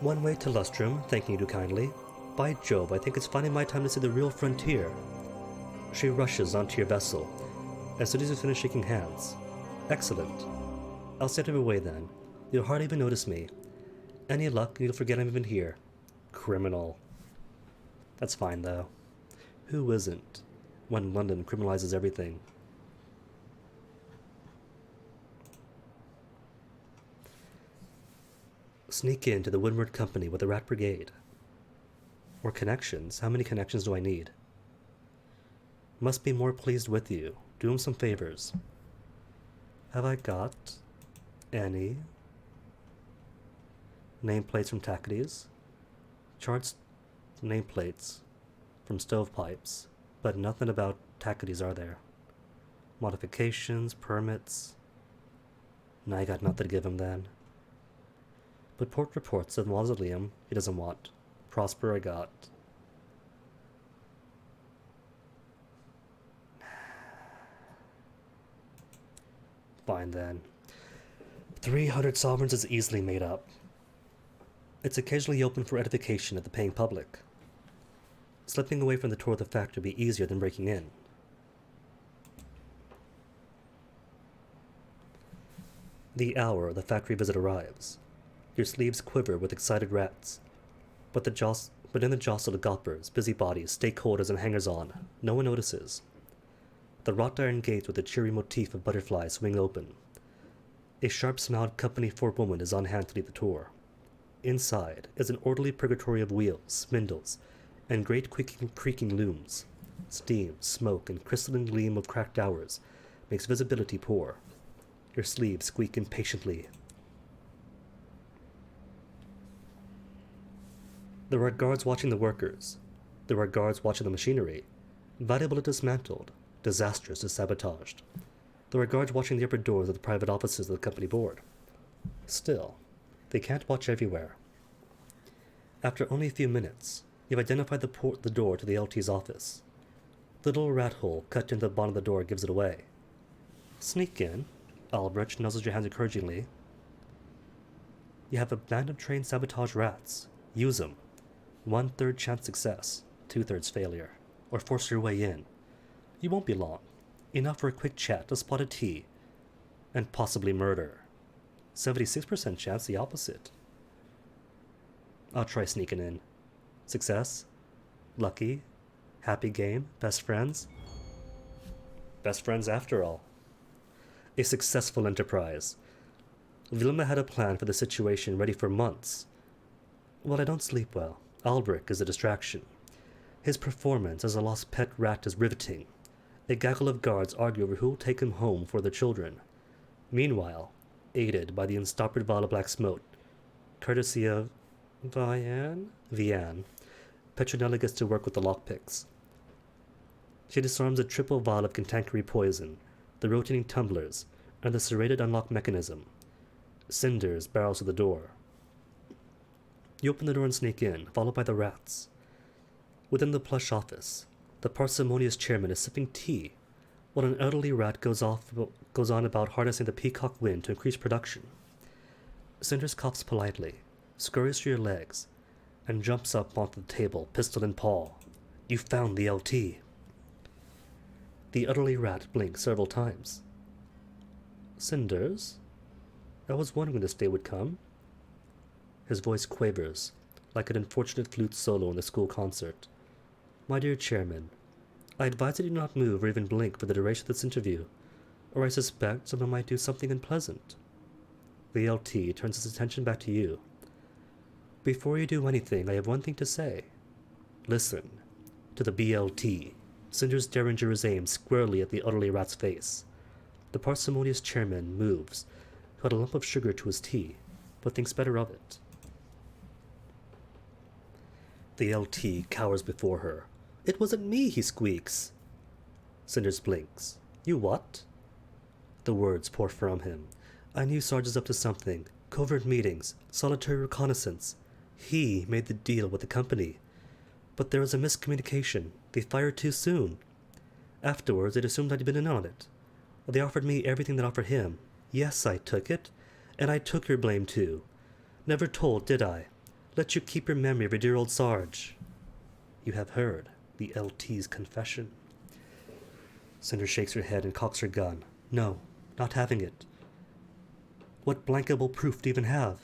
One way to Lustrum, thanking you too kindly. By Jove, I think it's finally my time to see the real frontier. She rushes onto your vessel, as soon as you finish shaking hands. Excellent. I'll stay out of your way then. You'll hardly even notice me. Any luck, and you'll forget I'm even here. Criminal. That's fine, though. Who isn't, when London criminalizes everything? Sneak into the Windward Company with the Rat Brigade. Or connections. How many connections do I need? Must be more pleased with you. Do him some favors. Have I got any nameplates from Tacitus? Charred nameplates from stovepipes, but nothing about Tacides are there. Modifications, permits. Nah, I got nothing to give him then. But Port reports that mausoleum he doesn't want. Prosper I got. Fine then. 300 sovereigns is easily made up. It's occasionally open for edification of the paying public. Slipping away from the tour of the factory would be easier than breaking in. The hour the factory visit arrives. Your sleeves quiver with excited rats. But in the jostle of goppers, busybodies, stakeholders, and hangers-on, no one notices. The wrought iron gates with a cheery motif of butterflies swing open. A sharp-smiled company forewoman is on hand to lead the tour. Inside is an orderly purgatory of wheels, spindles, and great creaking looms. Steam, smoke, and crystalline gleam of cracked hours makes visibility poor. Your sleeves squeak impatiently. There are guards watching the workers. There are guards watching the machinery. Valuable if dismantled, disastrous if sabotaged. There are guards watching the upper doors of the private offices of the company board. Still, they can't watch everywhere. After only a few minutes, you've identified the door to the LT's office. The little rat hole cut into the bottom of the door gives it away. Sneak in. Albrecht nuzzles your hands encouragingly. You have a band of trained sabotage rats. Use them. 1/3 chance success, 2/3 failure. Or force your way in. You won't be long. Enough for a quick chat, a spot of tea, and possibly murder. 76% chance the opposite. I'll try sneaking in. Success? Lucky? Happy game? Best friends? Best friends after all. A successful enterprise. Vilma had a plan for the situation ready for months. While I don't sleep well, Albrecht is a distraction. His performance as a lost pet rat is riveting. A gaggle of guards argue over who will take him home for their children. Meanwhile, aided by the unstoppered vial of black smoke, courtesy of Vianne, Petronella gets to work with the lockpicks. She disarms a triple vial of cantankerous poison, the rotating tumblers, and the serrated unlock mechanism. Cinders barrels to the door. You open the door and sneak in, followed by the rats. Within the plush office, the parsimonious chairman is sipping tea, while an elderly rat goes on about harnessing the peacock wind to increase production. Cinders coughs politely, scurries to your legs, and jumps up onto the table, pistol in paw. You found the LT. The elderly rat blinks several times. Cinders? I was wondering when this day would come. His voice quavers, like an unfortunate flute solo in a school concert. My dear chairman, I advise that you not move or even blink for the duration of this interview, or I suspect someone might do something unpleasant. The LT turns his attention back to you. Before you do anything, I have one thing to say. Listen to the BLT. Cinders Derringer's aim squarely at the elderly rat's face. The parsimonious chairman moves to add a lump of sugar to his tea, but thinks better of it. The LT cowers before her. It wasn't me, he squeaks. Cinders blinks. You what? The words pour from him. I knew Sarge is up to something. Covert meetings, solitary reconnaissance. He made the deal with the company. But there was a miscommunication. They fired too soon. Afterwards, they'd assumed I'd been in on it. They offered me everything that offered him. Yes, I took it. And I took your blame, too. Never told, did I? Let you keep your memory of your dear old Sarge. You have heard the LT's confession. Cinder shakes her head and cocks her gun. No, not having it. What blankable proof do you even have?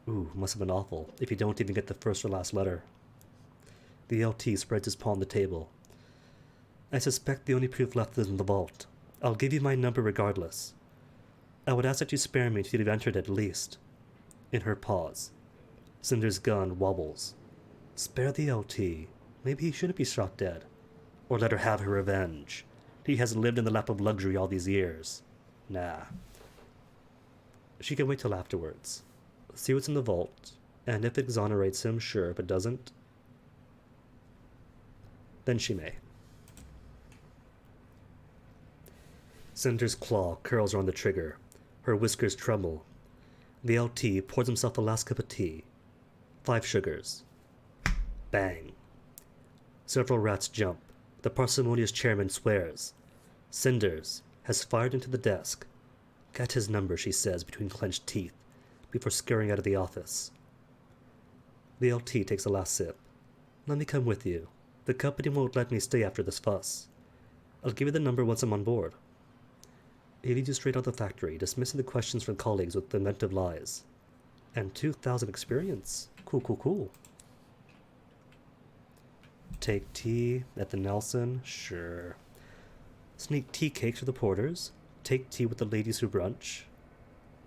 Ooh, must have been awful if you don't even get the first or last letter. The LT spreads his paw on the table. I suspect the only proof left is in the vault. I'll give you my number regardless. I would ask that you spare me till you've entered at least. In her pause, Cinder's gun wobbles. Spare the LT. Maybe he shouldn't be shot dead. Or let her have her revenge. He has lived in the lap of luxury all these years. Nah. She can wait till afterwards. See what's in the vault. And if it exonerates him, sure. If it doesn't, then she may. Cinder's claw curls around the trigger. Her whiskers tremble. The LT pours himself a last cup of tea. 5 sugars. Bang. Several rats jump. The parsimonious chairman swears. Cinders has fired into the desk. Get his number, she says between clenched teeth, before scurrying out of the office. The LT takes a last sip. Let me come with you. The company won't let me stay after this fuss. I'll give you the number once I'm on board. He leads you straight out of the factory, dismissing the questions from colleagues with inventive lies. And 2,000 experience. Cool. Take tea at the Nelson? Sure. Sneak tea cakes for the porters. Take tea with the ladies who brunch.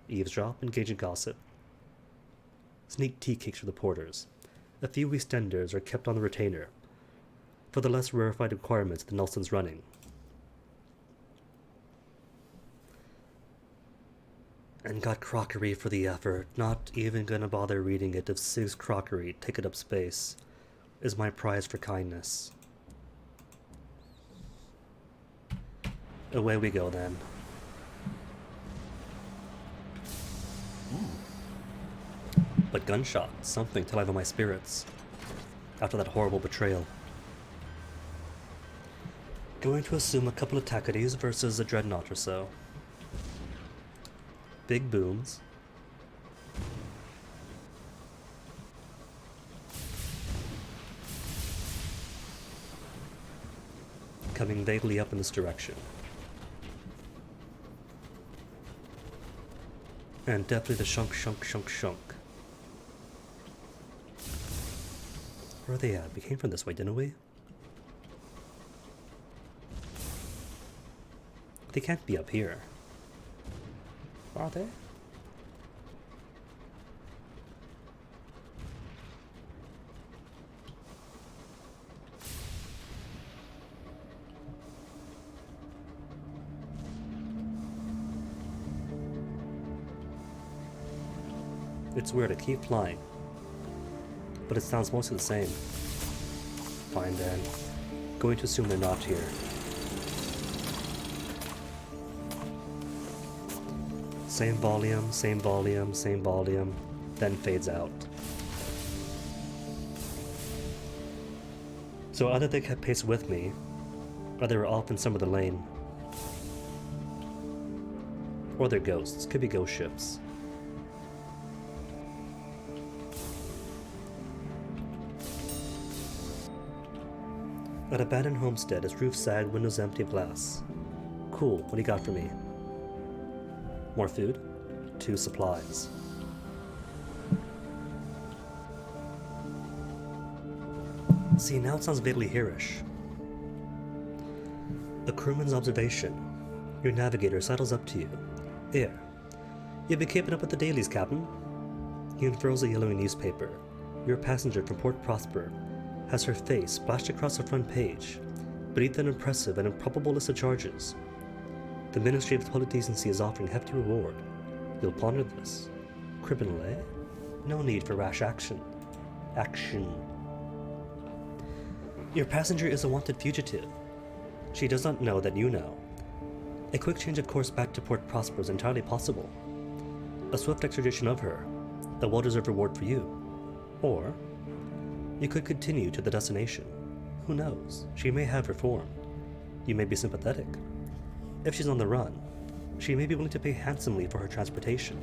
Eavesdrop, engage in gossip. Sneak tea cakes for the porters. A few EastEnders are kept on the retainer for the less rarefied requirements the Nelson's running. And got crockery for the effort. Not even gonna bother reading it if Sig's crockery, taking up space, is my prize for kindness. Away we go then. But gunshots, something to liven my spirits after that horrible betrayal. Going to assume a couple of Tacadies versus a Dreadnought or so. Big booms. Coming vaguely up in this direction. And definitely the shunk. Where are they at? We came from this way, didn't we? They can't be up here. Are they? It's weird, I keep flying. But it sounds mostly the same. Fine then. Going to assume they're not here. Same volume, then fades out. So either they kept pace with me, or they were off in some other lane. Or they're ghosts, could be ghost ships. An abandoned homestead, its roof sagged, windows empty of glass. Cool, what do you got for me? More food? 2 supplies. See, now it sounds vaguely hereish. A crewman's observation. Your navigator sidles up to you. Air. You've been keeping up with the dailies, Captain. He unfurls a yellowing newspaper. Your passenger from Port Prosper has her face splashed across the front page, beneath an impressive and improbable list of charges. The Ministry of Public Decency is offering hefty reward. You'll ponder this. Criminal, eh? No need for rash action. Your passenger is a wanted fugitive. She does not know that you know. A quick change of course back to Port Prosper is entirely possible. A swift extradition of her, a well-deserved reward for you. Or you could continue to the destination. Who knows? She may have reformed. You may be sympathetic. If she's on the run, she may be willing to pay handsomely for her transportation.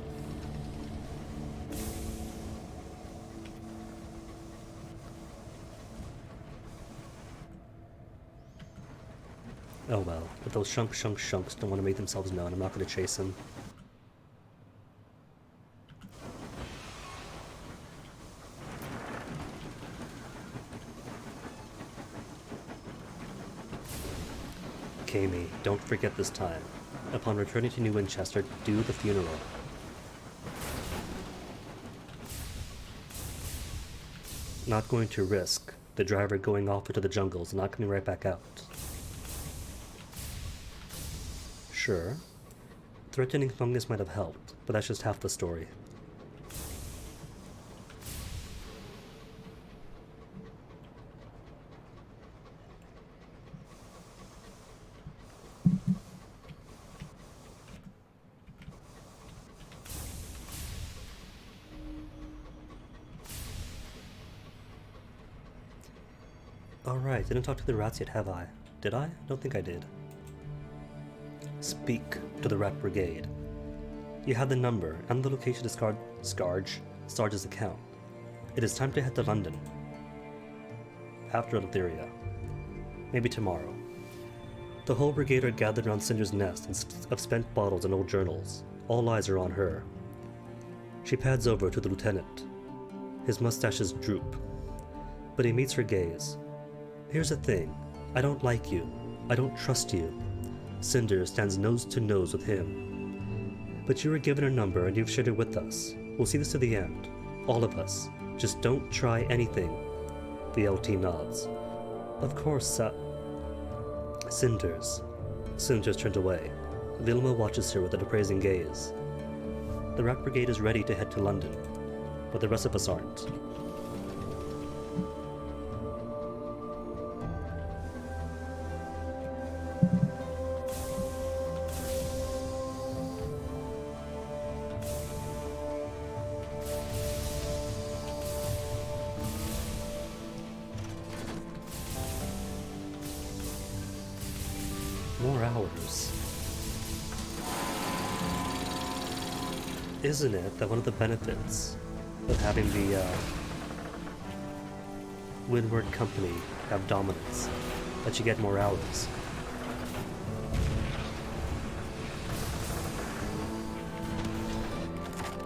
Oh well, if those shunks don't want to make themselves known, I'm not going to chase them. Kami, don't forget this time. Upon returning to New Winchester, do the funeral. Not going to risk the driver going off into the jungles and not coming right back out. Sure, threatening fungus might have helped, but that's just half the story. Alright, didn't talk to the rats yet, have I? Did I? Don't think I did. Speak to the Rat Brigade. You have the number and the location to Sarge's account. It is time to head to London. After Eltheria. Maybe tomorrow. The whole brigade are gathered around Cinder's nest of spent bottles and old journals. All eyes are on her. She pads over to the lieutenant. His mustaches droop. But he meets her gaze. Here's the thing. I don't like you. I don't trust you. Cinder stands nose to nose with him. But you were given a number and you've shared it with us. We'll see this to the end. All of us. Just don't try anything. The LT nods. Of course, Cinders. Cinders turned away. Vilma watches her with an appraising gaze. The Rat Brigade is ready to head to London, but the rest of us aren't. More hours. Isn't it that one of the benefits of having the Windward Company have dominance, that you get more hours?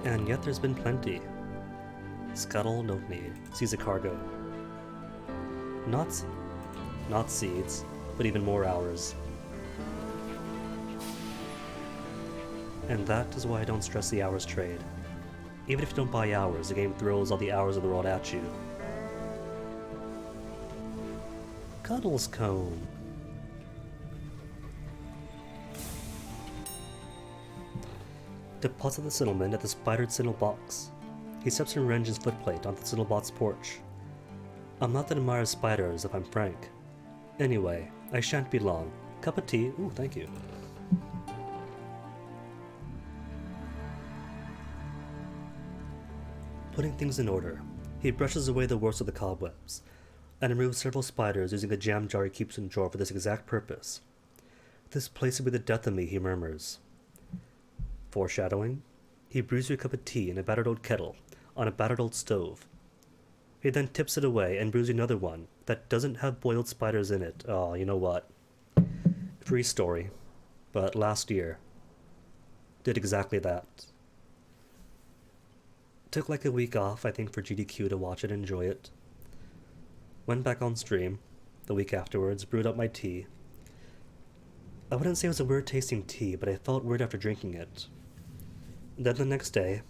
And yet there's been plenty. Scuttle, don't need. Sees a cargo. Not seeds, but even more hours. And that is why I don't stress the hours trade. Even if you don't buy hours, the game throws all the hours of the world at you. Cuddles Cone. Deposit the settlement at the spidered signal box. He steps and wrenches his footplate onto the Signalbot's porch. I'm not that admires spiders, if I'm frank. Anyway, I shan't be long. Cup of tea? Ooh, thank you. Putting things in order, he brushes away the worst of the cobwebs, and removes several spiders using a jam jar he keeps in a drawer for this exact purpose. This place will be the death of me, he murmurs. Foreshadowing, he brews you a cup of tea in a battered old kettle, on a battered old stove. He then tips it away and brews another one that doesn't have boiled spiders in it. Oh, you know what? Free story, but last year, did exactly that. Took like a week off, I think, for GDQ to watch it and enjoy it. Went back on stream, the week afterwards, brewed up my tea. I wouldn't say it was a weird tasting tea, but I felt weird after drinking it. Then the next day,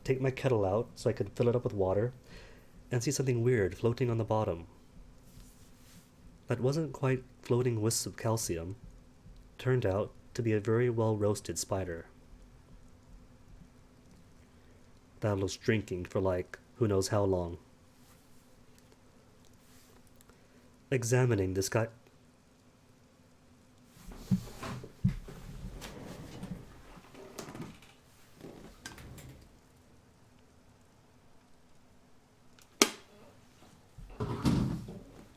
take my kettle out so I could fill it up with water, and see something weird floating on the bottom. That wasn't quite floating wisps of calcium. Turned out to be a very well roasted spider. That was drinking for like, who knows how long. Examining this guy.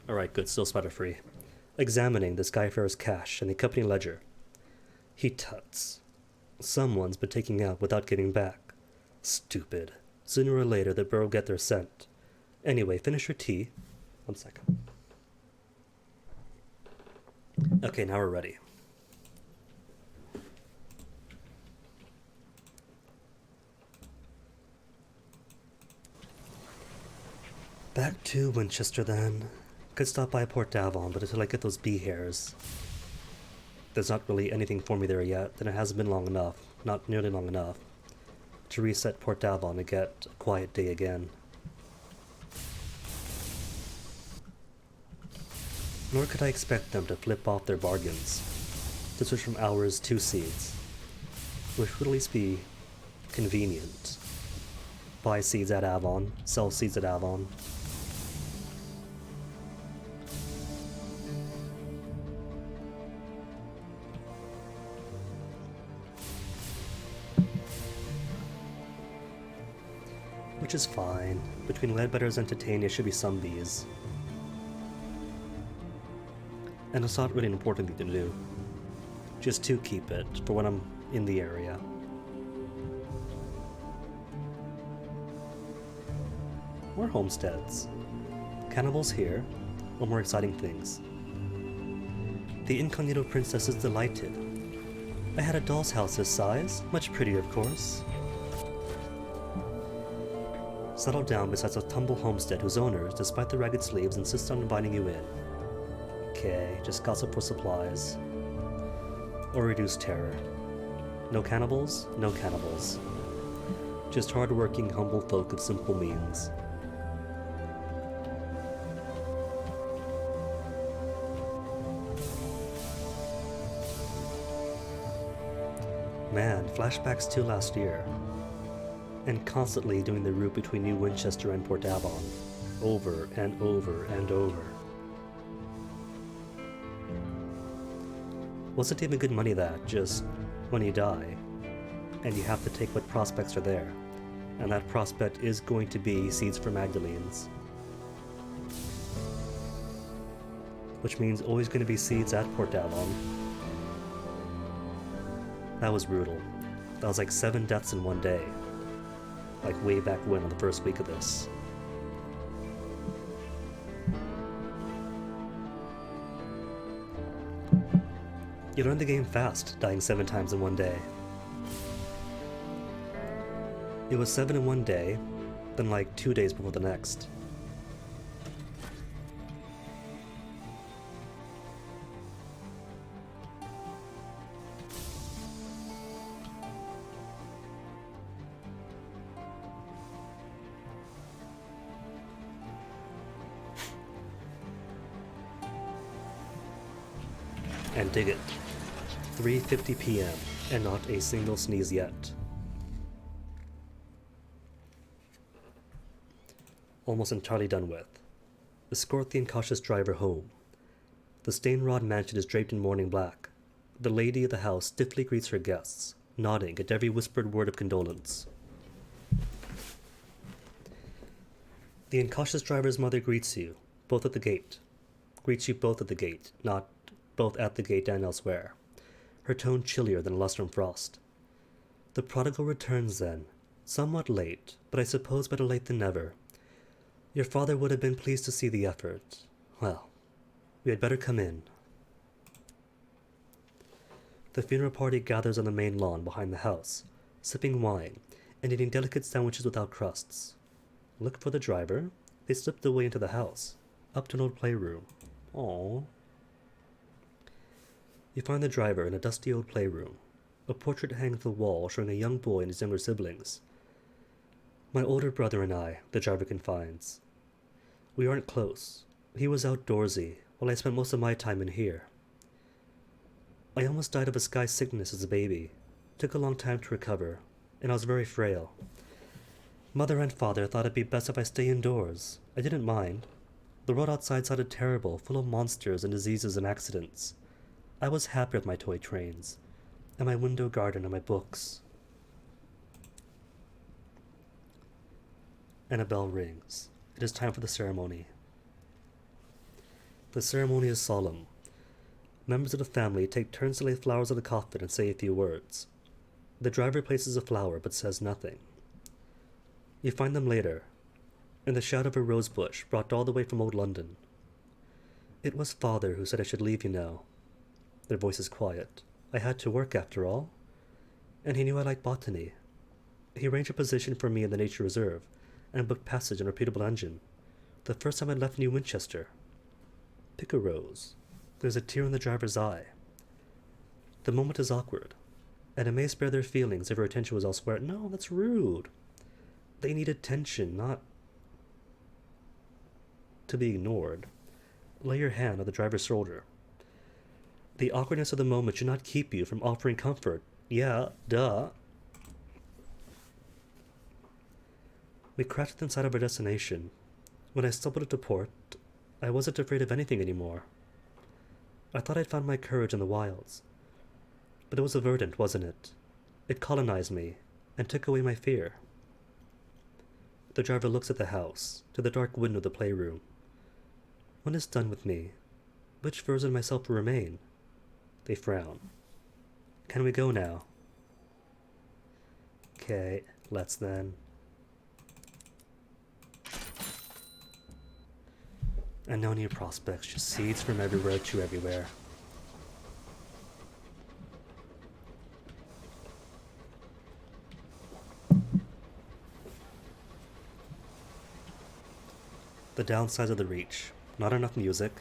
Alright, good, still spider free. Examining the Skyfarer's cash and the company ledger. He tuts. Someone's been taking out without giving back. Stupid. Sooner or later the Burrow get their scent. Anyway, finish your tea. 1 second. Okay, now we're ready. Back to Winchester then. Could stop by Port Davon, but until I get those bee hairs, there's not really anything for me there yet, and it hasn't been long enough, not nearly long enough, to reset Port Davon and get a quiet day again. Nor could I expect them to flip off their bargains, to switch from hours to seeds, which would at least be convenient. Buy seeds at Avon, sell seeds at Avon. Which is fine. Between Ledbetter's and Titania should be some bees. and it's not really an important thing to do. Just to keep it for when I'm in the area. More homesteads. Cannibals here, or more exciting things. The incognito princess is delighted. I had a doll's house this size, much prettier of course. Settle down beside a humble homestead whose owners, despite the ragged sleeves, insist on inviting you in. Okay, just gossip for supplies. Or reduce terror. No cannibals, no cannibals. Just hard-working, humble folk of simple means. Man, flashbacks to last year. And constantly doing the route between New Winchester and Port Avon. Over and over and over. Wasn't even good money that, just when you die, and you have to take what prospects are there. And that prospect is going to be seeds for Magdalenes. Which means always going to be seeds at Port Avon. That was brutal. That was like 7 deaths in one day. Like way back when on the first week of this. You learn the game fast, dying 7 times in one day. It was 7 in one day, then like 2 days before the next. And dig it. 3:50 p.m. and not a single sneeze yet. Almost entirely done with. Escort the incautious driver home. The Stainrod mansion is draped in mourning black. The lady of the house stiffly greets her guests, nodding at every whispered word of condolence. The incautious driver's mother greets you, both at the gate. Greets you both at the gate, not both at the gate and elsewhere. Her tone chillier than a lustrum frost. The prodigal returns then, somewhat late, but I suppose better late than never. Your father would have been pleased to see the effort. Well, we had better come in. The funeral party gathers on the main lawn behind the house, sipping wine and eating delicate sandwiches without crusts. Look for the driver. They slipped away into the house, up to an old playroom. Aww. You find the driver in a dusty old playroom. A portrait hangs on the wall showing a young boy and his younger siblings. My older brother and I, the driver confides. We aren't close. He was outdoorsy, while I spent most of my time in here. I almost died of a sky sickness as a baby. Took a long time to recover, and I was very frail. Mother and father thought it'd be best if I stay indoors. I didn't mind. The road outside sounded terrible, full of monsters and diseases and accidents. I was happy with my toy trains, and my window garden and my books. And a bell rings. It is time for the ceremony. The ceremony is solemn. Members of the family take turns to lay flowers on the coffin and say a few words. The driver places a flower but says nothing. You find them later, in the shadow of a rose bush brought all the way from old London. It was father who said I should leave you now. Their voice is quiet. I had to work after all. And he knew I liked botany. He arranged a position for me in the nature reserve, and booked passage on a reputable engine. The first time I left New Winchester. Pick a rose. There's a tear in the driver's eye. The moment is awkward, and it may spare their feelings if her attention was elsewhere. No, that's rude. They need attention, not to be ignored. Lay your hand on the driver's shoulder. The awkwardness of the moment should not keep you from offering comfort. Yeah, duh. We crashed inside of our destination. When I stumbled into port, I wasn't afraid of anything anymore. I thought I'd found my courage in the wilds. But it was a verdant, wasn't it? It colonized me, and took away my fear. The driver looks at the house, to the dark window of the playroom. When it's done with me, Which version of myself will remain? They frown. Can we go now? Okay, let's then. And no new prospects, just seeds from everywhere to everywhere. The downsides of the Reach. Not enough music.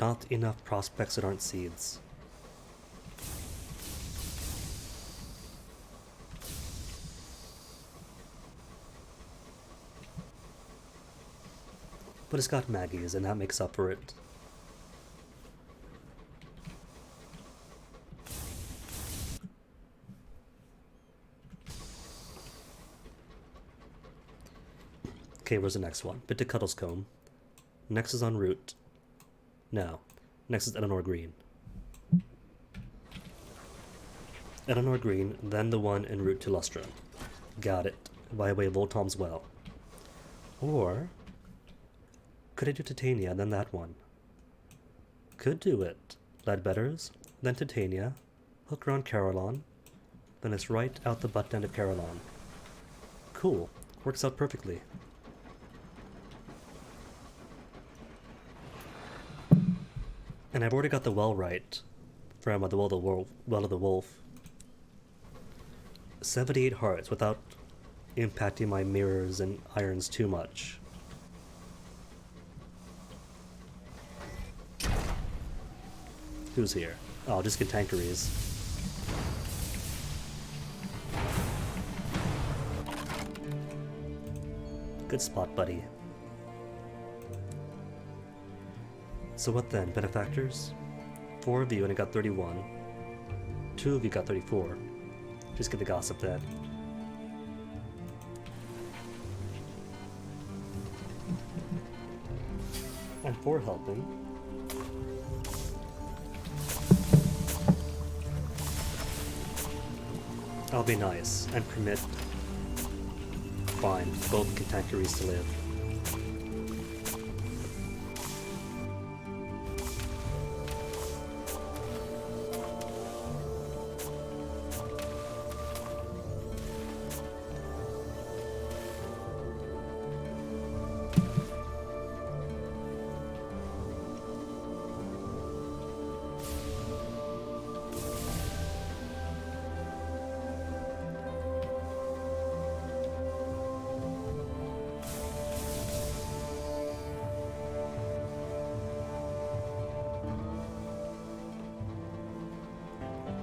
Not enough prospects that aren't seeds. But it's got Maggie's, and that makes up for it. Okay, where's the next one? Bit to Cuddlescombe. Next is en route. No. Next is Eleanor Green. Eleanor Green, then the one en route to Lustrum. Got it. Via way of Old Tom's Well. Or could I do Titania, then that one? Could do it. Ledbetter's, then Titania, hook around Carillon, then it's right out the butt end of Carillon. Cool. Works out perfectly. And I've already got the well right from the Well of the Wolf. 78 hearts without impacting my mirrors and irons too much. Who's here? Oh, just Cantankeries. Good spot, buddy. So what then, benefactors? 4 of you and I got 31. 2 of you got 34. Just get the gossip then. And 4 helping. I'll be nice and permit, fine, both Cantankeries to live.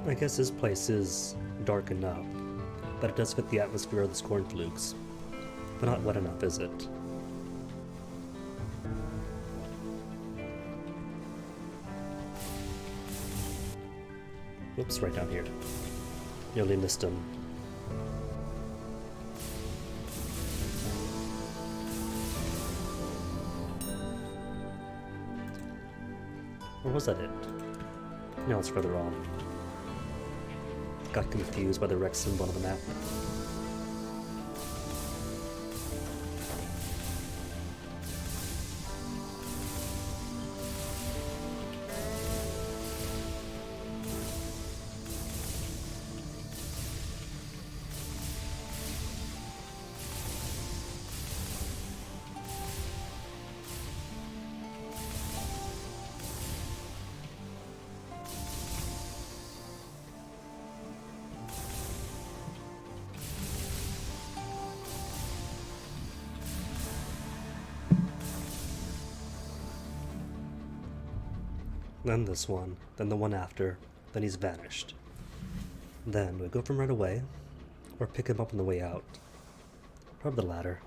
I guess this place is dark enough, but it does fit the atmosphere of the Scornflukes. But not wet enough, is it? Whoops, right down here. Nearly missed him. Or was that it? No, it's further on. Got confused by the Rex symbol on the map. Then this one, then the one after, then he's vanished. Then we go from right away, or pick him up on the way out. Probably the latter.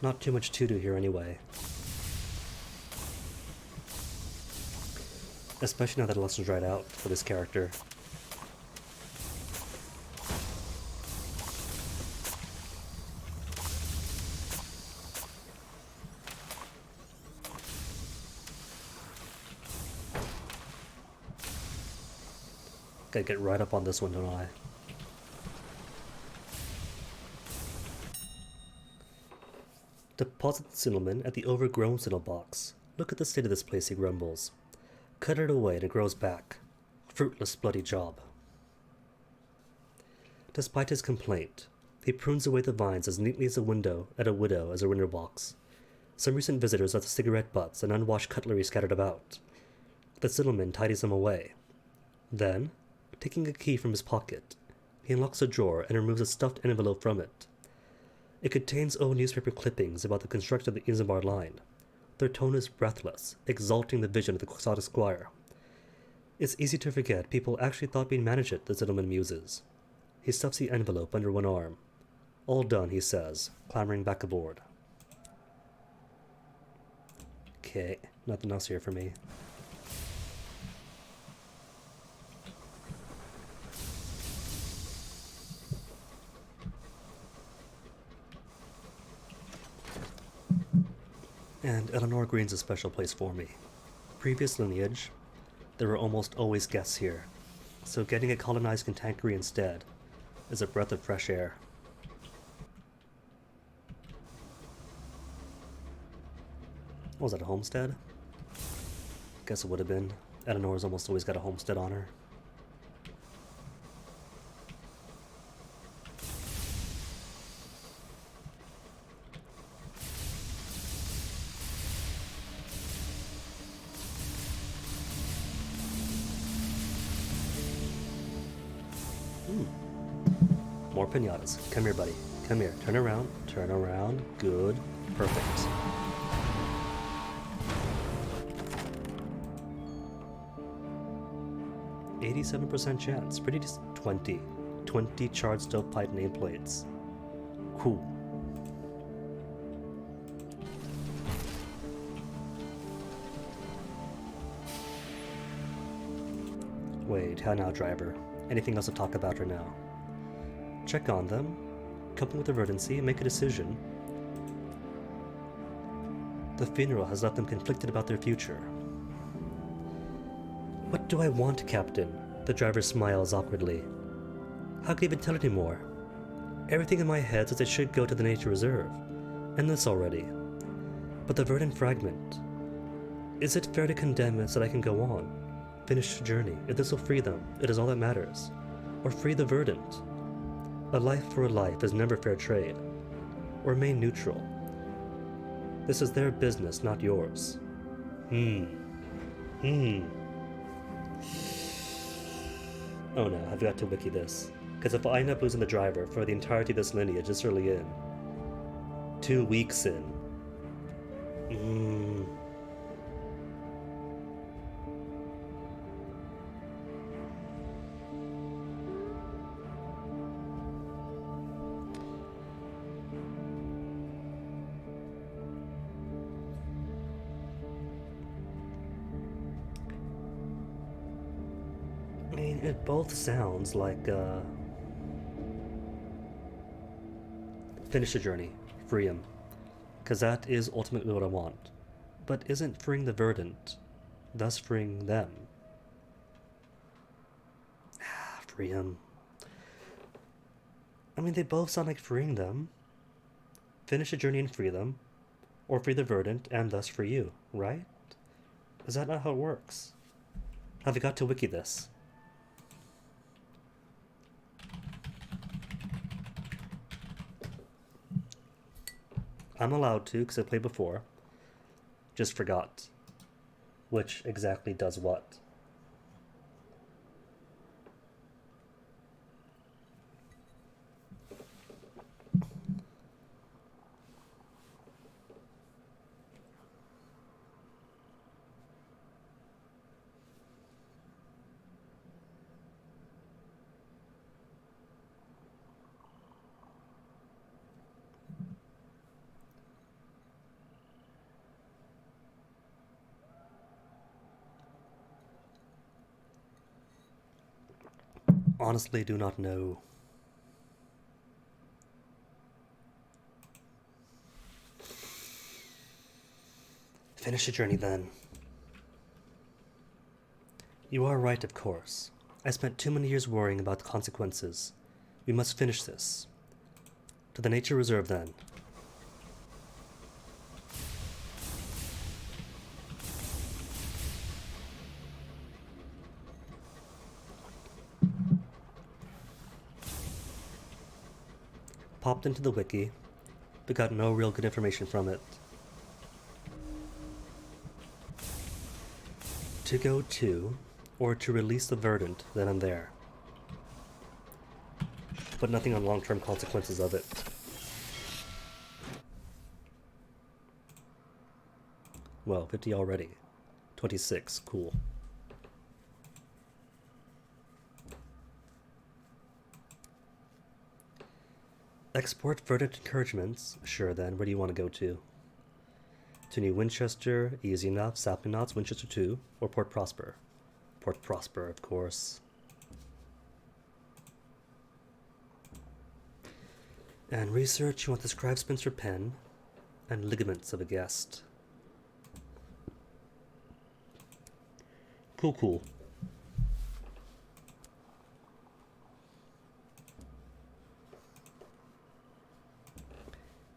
Not too much to do here anyway. Especially now that lesson's dried out for this character. Gotta get right up on this one, don't I? Deposit the cinnamon at the overgrown cinnamon box. Look at the state of this place, he grumbles. Cut it away and it grows back. Fruitless, bloody job. Despite his complaint, he prunes away the vines as neatly as a widow as a window box. Some recent visitors left cigarette butts and unwashed cutlery scattered about. The cinnamon tidies them away. Then, taking a key from his pocket, he unlocks a drawer and removes a stuffed envelope from it. It contains old newspaper clippings about the construction of the Isambard line. Their tone is breathless, exalting the vision of the Quixotic squire. It's easy to forget people actually thought we'd manage it, the gentleman muses. He stuffs the envelope under one arm. All done, he says, clambering back aboard. Okay, nothing else here for me. And Eleanor Green's a special place for me. Previous lineage, there were almost always guests here, so getting a colonized Cantankerry instead is a breath of fresh air. Was that a homestead? Guess it would have been. Eleanor's almost always got a homestead on her. More pinatas. Come here, buddy. Come here. Turn around. Turn around. Good. Perfect. %87 chance. Pretty decent. 20 charred stovepipe nameplates. Cool. Wait, how now, driver? Anything else to talk about or now? Check on them, couple with urgency, and make a decision. The funeral has left them conflicted about their future. What do I want, Captain? The driver smiles awkwardly. How can I even tell anymore? Everything in my head says I should go to the nature reserve. And this already. But the verdant fragment. Is it fair to condemn it so that I can go on? Finish the journey. If this will free them, it is all that matters. Or free the verdant. A life for a life is never fair trade. Or remain neutral. This is their business, not yours. Oh no, I've got to wiki this. Because if I end up losing the driver for the entirety of this lineage this early in, 2 weeks in, I mean, it both sounds like, finish the journey, free him, because that is ultimately what I want. But isn't freeing the verdant, thus freeing them? Free him. I mean, they both sound like freeing them. Finish the journey and free them, or free the verdant and thus free you, right? Is that not how it works? Have I got to wiki this? I'm allowed to, because I played before. Just forgot which exactly does what. Honestly, do not know. Finish the journey then. You are right, of course. I spent too many years worrying about the consequences. We must finish this. To the nature reserve then. Popped into the wiki, but got no real good information from it. To go to, or to release the verdant then and there. But nothing on long-term consequences of it. Well, 50 already. 26, cool. Export verdant encouragements. Sure then, where do you want to go to? To New Winchester, easy enough. Sapling Knots, Winchester 2, or Port Prosper? Port Prosper, of course. And research, you want the Scribe Spencer pen and ligaments of a guest. Cool.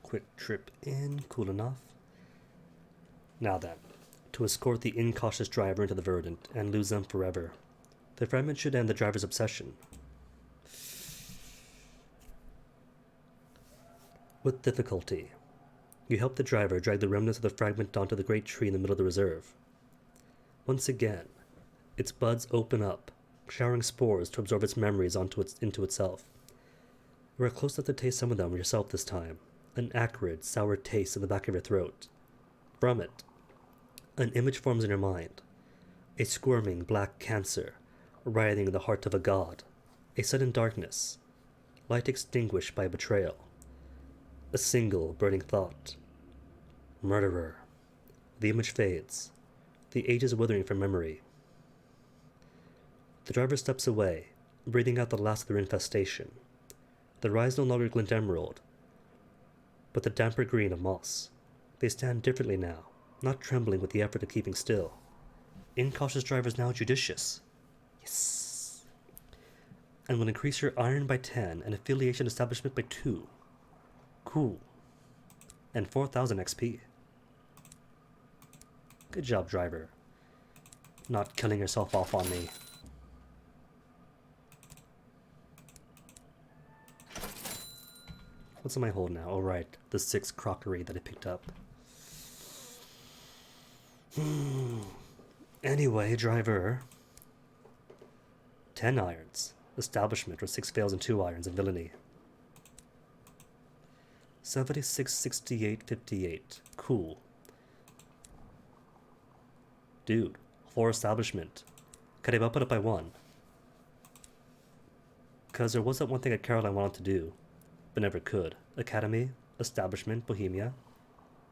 Quick trip in, cool enough. Now then, to escort the incautious driver into the verdant and lose them forever. The fragment should end the driver's obsession. With difficulty, you help the driver drag the remnants of the fragment onto the great tree in the middle of the reserve. Once again, its buds open up, showering spores to absorb its memories into itself. You are close enough to taste some of them yourself this time, an acrid, sour taste in the back of your throat. From it, an image forms in your mind, a squirming black cancer, writhing in the heart of a god, a sudden darkness, light extinguished by betrayal, a single burning thought. Murderer. The image fades, the ages withering from memory. The driver steps away, breathing out the last of their infestation. Their eyes no longer glint emerald, but the damper green of moss. They stand differently now, not trembling with the effort of keeping still. Incautious driver is now judicious. Yes. And will increase your iron by 10 and affiliation establishment by 2. Cool. And 4,000 XP. Good job, driver. Not killing yourself off on me. What's in my hold now? Oh, right. The 6 crockery that I picked up. Anyway, driver. 10 irons. Establishment with 6 fails and 2 irons and villainy. 76, 68, 58. Cool. Dude, 4 establishment. Could I bump it up by 1? Because there was that one thing at Caroline wanted to do, but never could. Academy, establishment, Bohemia.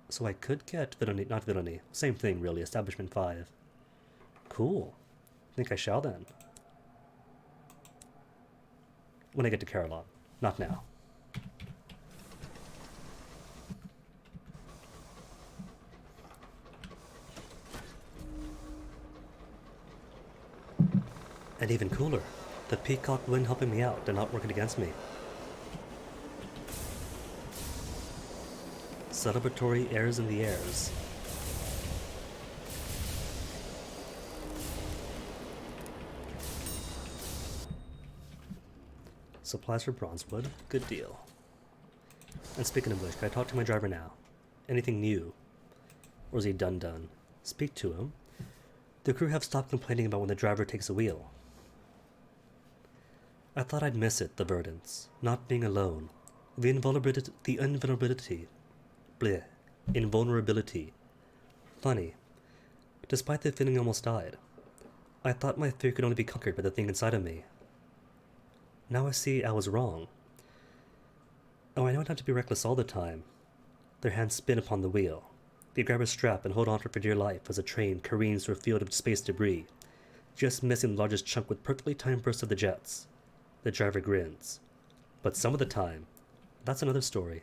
So I could get villainy, not villainy. Same thing, really. Establishment 5. Cool. Think I shall then. When I get to Caroline. Not now. And even cooler, the peacock wind helping me out and not working against me. Celebratory airs in the airs. Supplies for Bronzewood, good deal. And speaking of which, can I talk to my driver now? Anything new? Or is he done? Speak to him. The crew have stopped complaining about when the driver takes the wheel. I thought I'd miss it, the verdants. Not being alone. The invulnerability. Bleh. Invulnerability. Funny. Despite the feeling I almost died, I thought my fear could only be conquered by the thing inside of me. Now I see I was wrong. Oh, I know not to be reckless all the time. Their hands spin upon the wheel. They grab a strap and hold on to it for dear life as the train careens through a field of space debris, just missing the largest chunk with perfectly timed bursts of the jets. The driver grins. But some of the time, that's another story.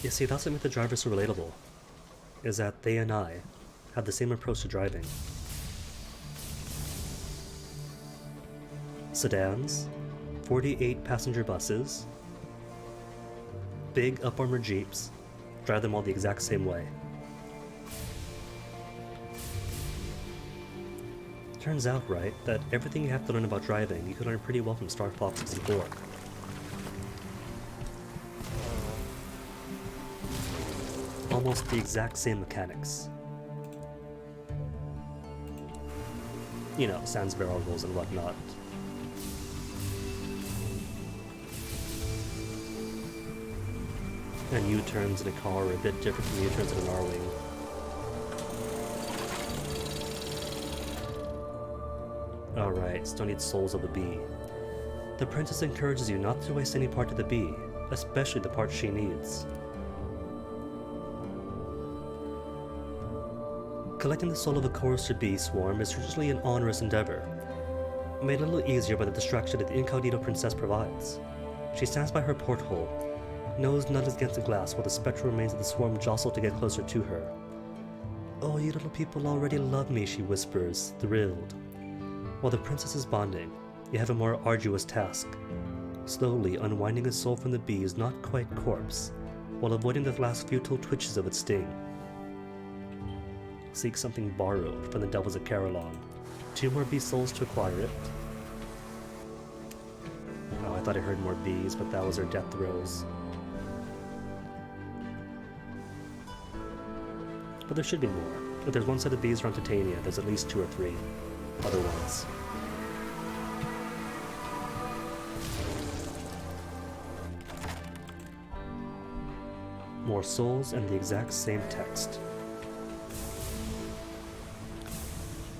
You see, that's what makes the driver so relatable, is that they and I have the same approach to driving. Sedans, 48 passenger buses, big up-armored jeeps, drive them all the exact same way. Turns out, right, that everything you have to learn about driving, you can learn pretty well from Star Fox 64. Almost the exact same mechanics. You know, sans barrel rolls and whatnot. And U-turns in a car are a bit different from U-turns in an R-Wing. Alright, still need Souls of the Bee. The princess encourages you not to waste any part of the bee, especially the part she needs. Collecting the soul of a chorister bee swarm is usually an onerous endeavor, made a little easier by the distraction that the incognito princess provides. She stands by her porthole, nose nudged against the glass while the spectral remains of the swarm jostle to get closer to her. "Oh, you little people already love me," she whispers, thrilled. While the princess is bonding, you have a more arduous task, slowly unwinding a soul from the bee's not quite corpse, while avoiding the last futile twitches of its sting. Seek something borrowed from the Devils of Carillon. 2 more bee souls to acquire it. Oh, I thought I heard more bees, but that was her death throes. But there should be more. If there's one set of bees around Titania, there's at least 2 or 3 other ones. More souls and the exact same text.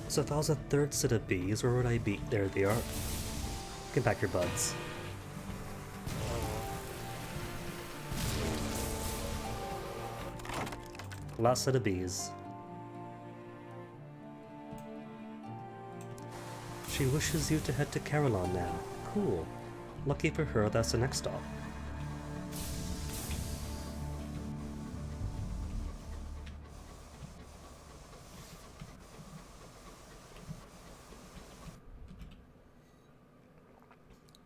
So if I was a 3rd set of bees, where would I be? There they are. Get back your buds. Last set of bees. She wishes you to head to Carillon now. Cool. Lucky for her, that's the next stop.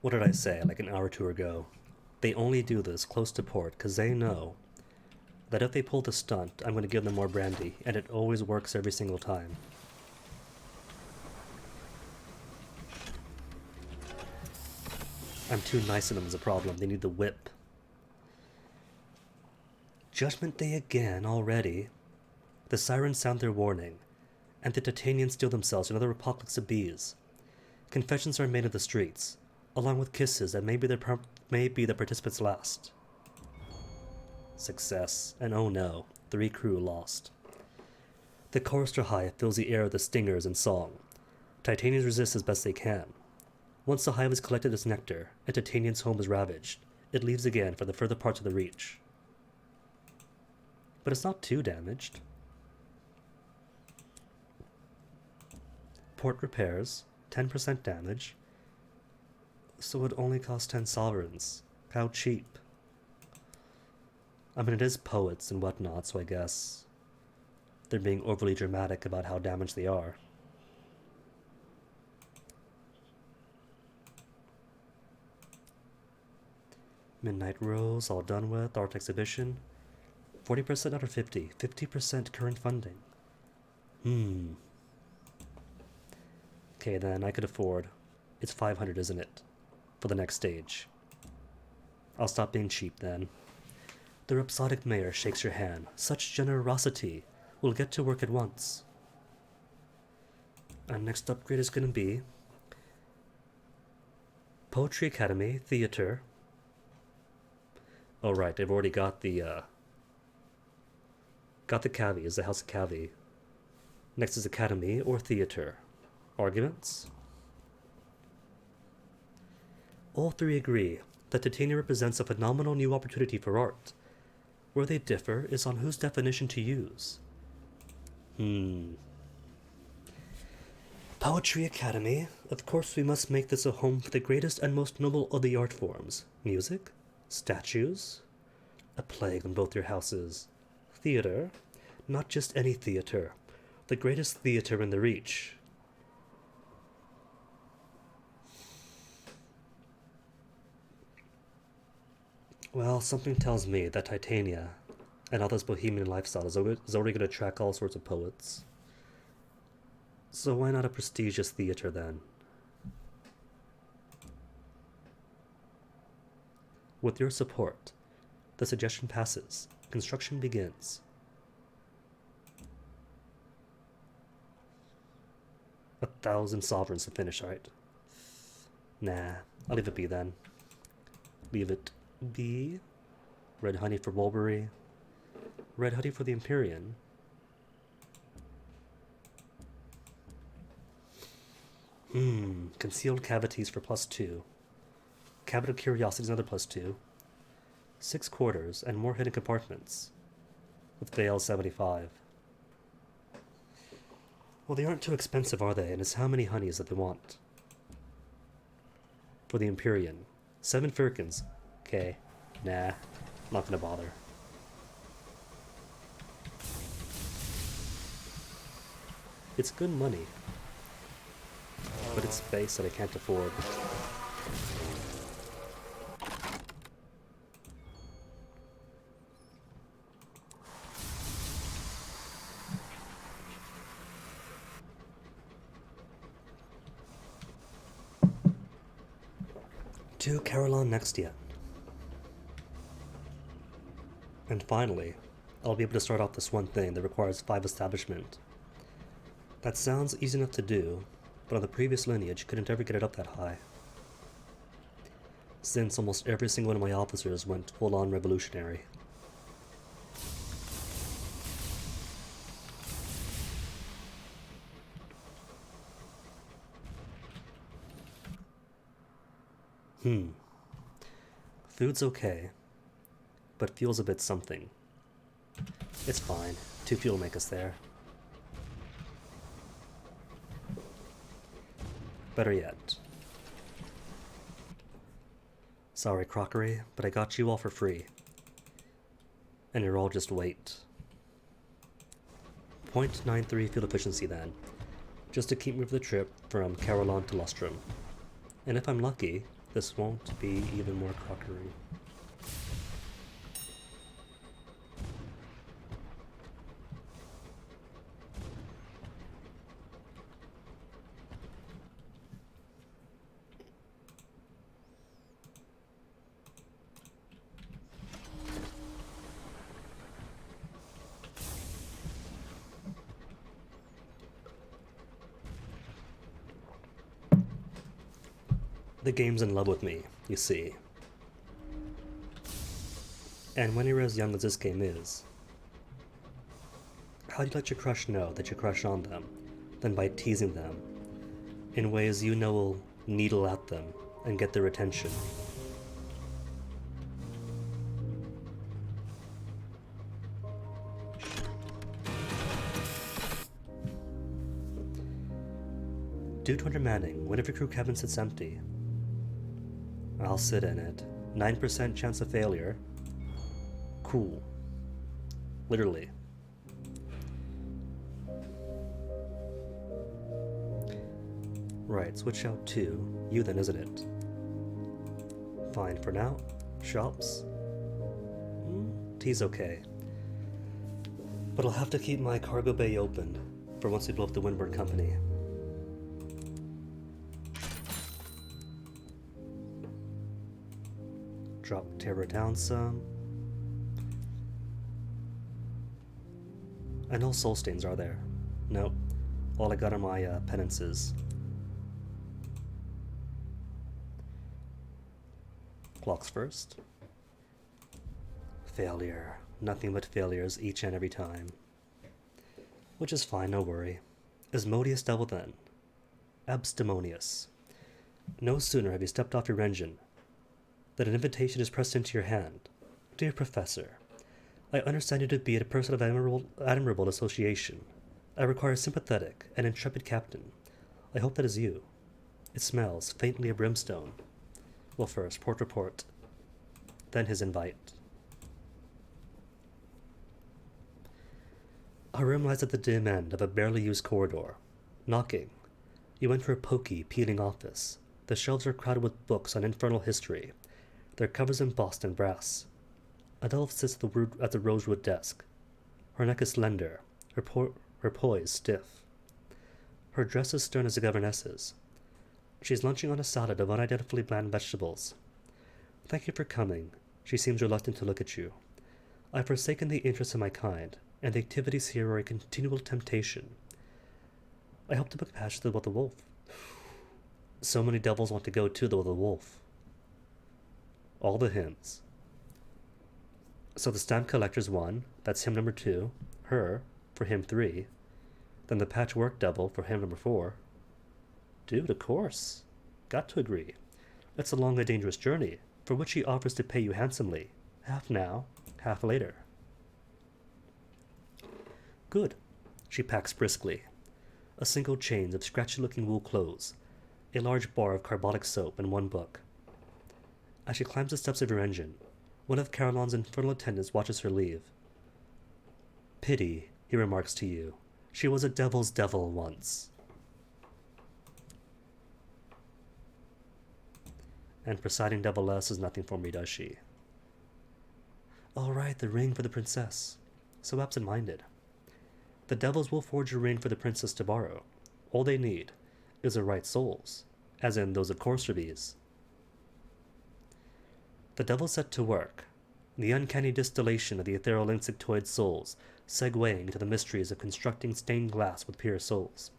What did I say, like an hour or 2 ago? They only do this close to port because they know that if they pull the stunt, I'm going to give them more brandy, and it always works every single time. I'm too nice to them is a problem. They need the whip. Judgment Day again already. The sirens sound their warning, and the Titanians steal themselves another apocalypse of bees. Confessions are made in the streets, along with kisses that may be the participants' last. Success, and oh no, 3 crew lost. The chorister hive fills the air with the stingers and song. Titanians resist as best they can. Once the hive has collected its nectar, and Titanian's home is ravaged, it leaves again for the further parts of the Reach. But it's not too damaged. Port repairs, 10% damage, so it only costs 10 sovereigns. How cheap. I mean, it is poets and whatnot, so I guess they're being overly dramatic about how damaged they are. Midnight Rose, all done with. Art exhibition. 40% out of 50. 50% current funding. Okay, then I could afford. It's 500, isn't it? For the next stage. I'll stop being cheap then. The rhapsodic mayor shakes your hand. Such generosity. We'll get to work at once. Our next upgrade is going to be Poetry Academy, Theater. Oh right, they've already got the Cavi, is the House of Cavi. Next is Academy or Theater. Arguments? All 3 agree that Titania represents a phenomenal new opportunity for art. Where they differ is on whose definition to use. Poetry Academy. Of course we must make this a home for the greatest and most noble of the art forms. Music? Statues? A plague on both your houses. Theater? Not just any theater. The greatest theater in the Reach. Well, something tells me that Titania and all this bohemian lifestyle is already going to attract all sorts of poets. So why not a prestigious theater then? With your support, the suggestion passes. Construction begins. A 1,000 sovereigns to finish, alright. Nah, I'll leave it be then. Leave it be. Red honey for Mulberry. Red honey for the Empyrean. Concealed cavities for +2. Cabinet of Curiosities another +2. 6 quarters and more hidden compartments. With Veil 75. Well, they aren't too expensive, are they? And it's how many honeys that they want. For the Empyrean. 7 firkins. Okay. Nah. Not gonna bother. It's good money. But it's space that I can't afford. To Carillon next yet. And finally, I'll be able to start off this one thing that requires 5 establishment. That sounds easy enough to do, but on the previous lineage couldn't ever get it up that high. Since almost every single one of my officers went full-on revolutionary. Food's okay, but fuel's a bit something. It's fine. 2 fuel make us there. Better yet. Sorry, crockery, but I got you all for free. And you're all just weight. 0.93 fuel efficiency then, just to keep me for the trip from Carillon to Lustrum. And if I'm lucky, this won't be even more crockery. The game's in love with me, you see. And when you're as young as this game is, how do you let your crush know that you crush on them than by teasing them in ways you know will needle at them and get their attention? Due to undermanning, one of your crew cabin sits empty. I'll sit in it. 9% chance of failure. Cool. Literally. Right, switch out to you then, isn't it? Fine for now. Shops. Tea's okay. But I'll have to keep my cargo bay open for once we blow up the Windward Company. Drop Terra down some. I know soul stains are there. Nope. All I got are my penances. Clocks first. Failure. Nothing but failures each and every time. Which is fine, no worry. Asmodeus Devil then. Abstemious. No sooner have you stepped off your engine that an invitation is pressed into your hand. Dear Professor, I understand you to be a person of admirable association. I require a sympathetic and intrepid captain. I hope that is you. It smells faintly of brimstone. Well, first, port report. Then his invite. Our room lies at the dim end of a barely used corridor. Knocking. You enter a poky, peeling office. The shelves are crowded with books on infernal history, their covers embossed in brass. Adolphe sits at the rosewood desk. Her neck is slender, her poise stiff. Her dress is stern as a governess's. She's lunching on a salad of unidentifiably bland vegetables. Thank you for coming. She seems reluctant to look at you. I've forsaken the interests of my kind, and the activities here are a continual temptation. I hope to book a passage to the Wolf. So many devils want to go to the Wolf. All the hymns. So the stamp collector's 1, that's hymn number 2, her, for hymn 3, then the patchwork devil for hymn number 4. Dude, of course. Got to agree. It's a long and dangerous journey, for which he offers to pay you handsomely, half now, half later. Good, she packs briskly. A single chain of scratchy-looking wool clothes, a large bar of carbolic soap, and 1 book. As she climbs the steps of her engine, one of Caroline's infernal attendants watches her leave. Pity, he remarks to you. She was a devil's devil once. And presiding deviless is nothing for me, does she? All right, the ring for the princess. So absent-minded. The devils will forge a ring for the princess to borrow. All they need is the right souls, as in those of Courservies. The devil set to work, the uncanny distillation of the ethereal insectoid souls, segueing into the mysteries of constructing stained glass with pure souls.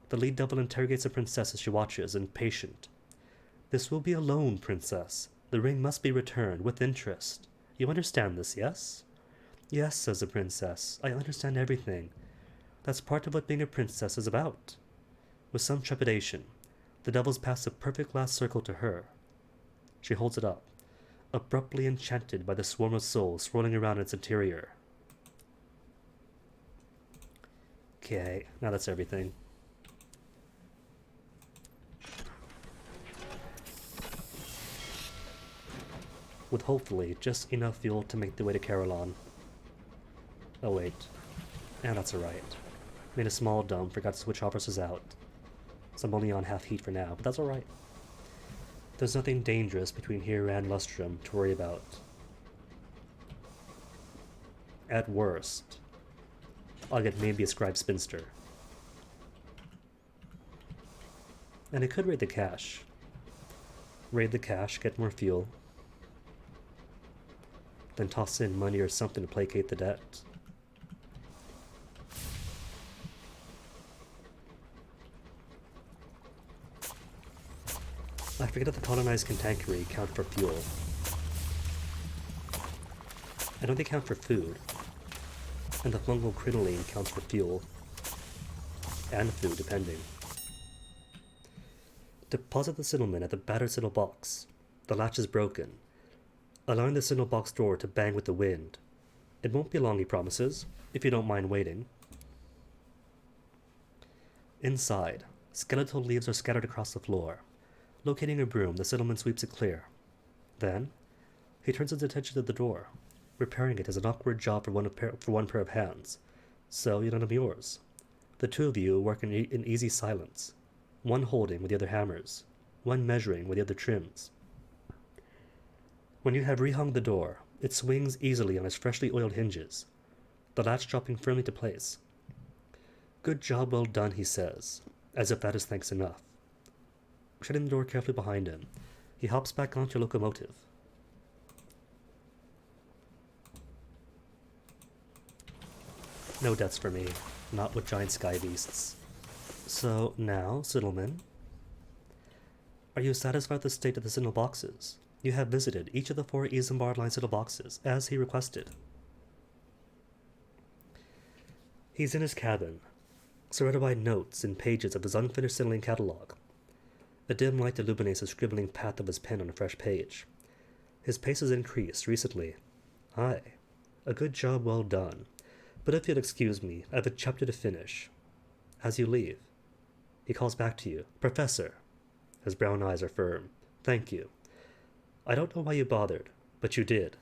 The lead devil interrogates the princess as she watches, impatient. This will be a loan, princess. The ring must be returned with interest. You understand this, yes? Yes, says the princess. I understand everything. That's part of what being a princess is about. With some trepidation, the devils pass the perfect last circle to her. She holds it up, abruptly enchanted by the swarm of souls swirling around its interior. Okay, now that's everything. With hopefully just enough fuel to make the way to Caroline. Oh wait. That's alright. Made a small dump, forgot to switch officers out. So I'm only on half heat for now, but that's alright. There's nothing dangerous between here and Lustrum to worry about. At worst, I'll get maybe a scribe spinster. And I could raid the cache. Raid the cache, get more fuel. Then toss in money or something to placate the debt. I forget that the colonized Cantankery count for fuel. I know they count for food. And the fungal crinoline counts for fuel. And food, depending. Deposit the Siddleman at the battered Siddle box. The latch is broken, allowing the Siddle box door to bang with the wind. It won't be long, he promises, if you don't mind waiting. Inside, skeletal leaves are scattered across the floor. Locating a broom, the Siddleman sweeps it clear. Then, he turns his attention to the door. Repairing it is an awkward job for one pair of hands, so you don't have yours. The two of you work in easy silence, one holding with the other hammers, one measuring with the other trims. When you have rehung the door, it swings easily on its freshly oiled hinges, the latch dropping firmly to place. Good job well done, he says, as if that is thanks enough. Shutting the door carefully behind him, he hops back onto your locomotive. No debts for me, not with giant sky beasts. So now, Siddleman, are you satisfied with the state of the Siddle boxes? You have visited each of the 4 Isambard line Siddle boxes, as he requested. He's in his cabin, surrounded by notes and pages of his unfinished Siddling catalogue. A dim light illuminates the scribbling path of his pen on a fresh page. His pace has increased recently. Aye, a good job well done. But if you'll excuse me, I have a chapter to finish. As you leave, he calls back to you. Professor. His brown eyes are firm. Thank you. I don't know why you bothered, but you did.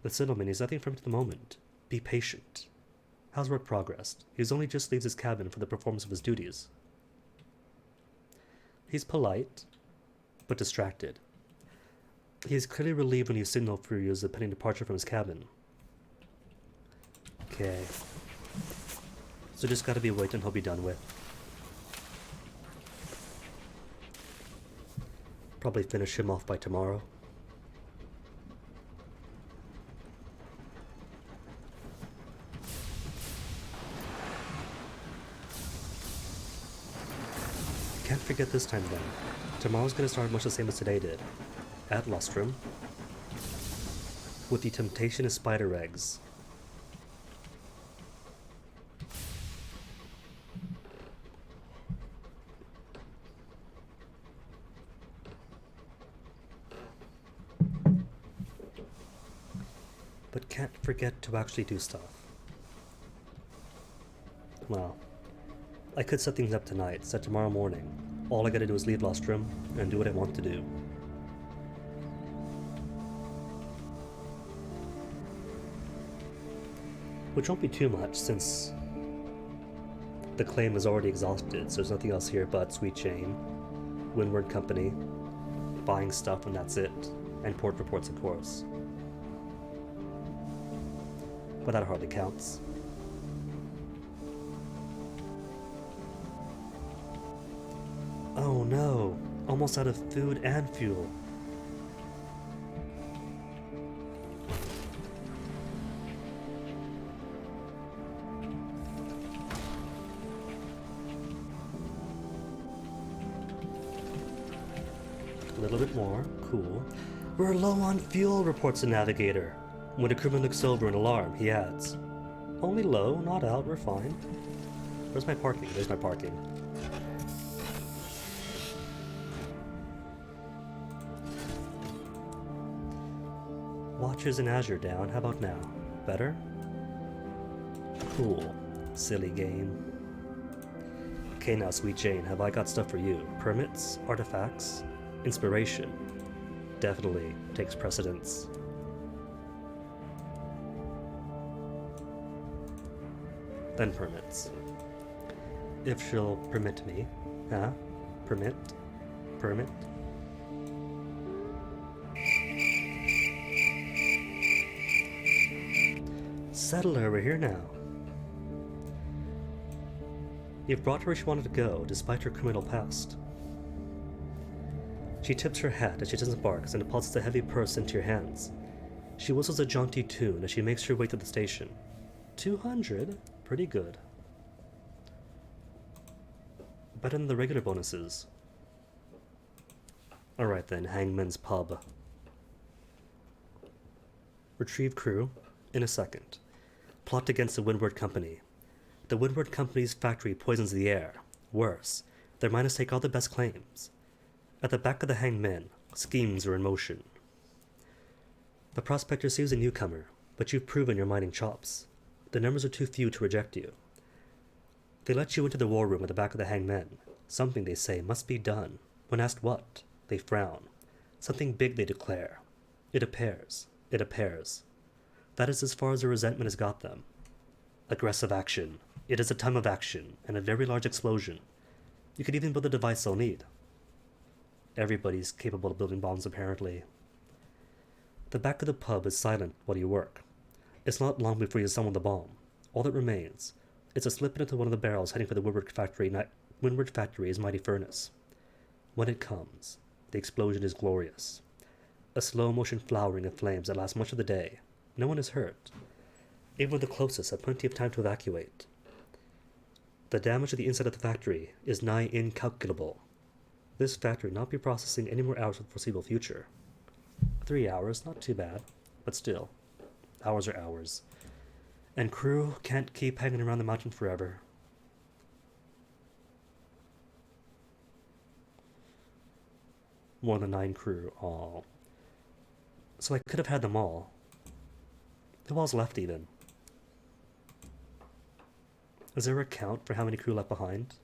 The Siddleman is nothing from at the moment. Be patient. How's work progressed? He's only just leaves his cabin for the performance of his duties. He's polite, but distracted. He is clearly relieved when you signal for his pending departure from his cabin. Okay. So just gotta be waiting and he'll be done with. Probably finish him off by tomorrow. Can't forget this time then. Tomorrow's gonna start much the same as today did. At Lustrum. With the temptation of spider eggs. But can't forget to actually do stuff. Well, I could set things up tonight, so tomorrow morning, all I gotta do is leave Lustrum and do what I want to do. Which won't be too much, since the claim is already exhausted, so there's nothing else here but Sweet Jane, Windward Company, buying stuff, and that's it. And port reports, of course. But that hardly counts. Oh no! Almost out of food and fuel. A little bit more. Cool. We're low on fuel, reports the navigator. When the crewman looks over in alarm, he adds, "Only low, not out, we're fine." Where's my parking? There's my parking. Watchers in Azure down, how about now? Better? Cool. Silly game. Okay now, Sweet Jane, have I got stuff for you? Permits? Artifacts? Inspiration? Definitely takes precedence. Then permits. If she'll permit me. Huh? Permit? Permit? Settler, we're here now. You've brought her where she wanted to go, despite her criminal past. She tips her hat as she disembarks and deposits a heavy purse into your hands. She whistles a jaunty tune as she makes her way to the station. 200? Pretty good. Better than the regular bonuses. Alright then, Hangman's Pub. Retrieve crew in a second. Plot against the Windward Company. The Windward Company's factory poisons the air. Worse, their miners take all the best claims. At the back of the Hanged Men, schemes are in motion. The prospector sees a newcomer, but you've proven your mining chops. The numbers are too few to reject you. They let you into the war room at the back of the Hanged Men. Something, they say, must be done. When asked what, they frown. Something big, they declare. It appears. It appears. That is as far as their resentment has got them. Aggressive action. It is a time of action, and a very large explosion. You could even build the device they'll need. Everybody's capable of building bombs, apparently. The back of the pub is silent while you work. It's not long before you summon the bomb. All that remains is to slip it into one of the barrels heading for the Windward Factory's mighty furnace. When it comes, the explosion is glorious. A slow-motion flowering of flames that lasts much of the day. No one is hurt. Even the closest have plenty of time to evacuate. The damage to the inside of the factory is nigh incalculable. This factory will not be processing any more hours for the foreseeable future. 3 hours, not too bad, but still, hours are hours. And crew can't keep hanging around the mountain forever. More than 9 crew, all. So I could have had them all. Who all's left even? Is there a count for how many crew left behind?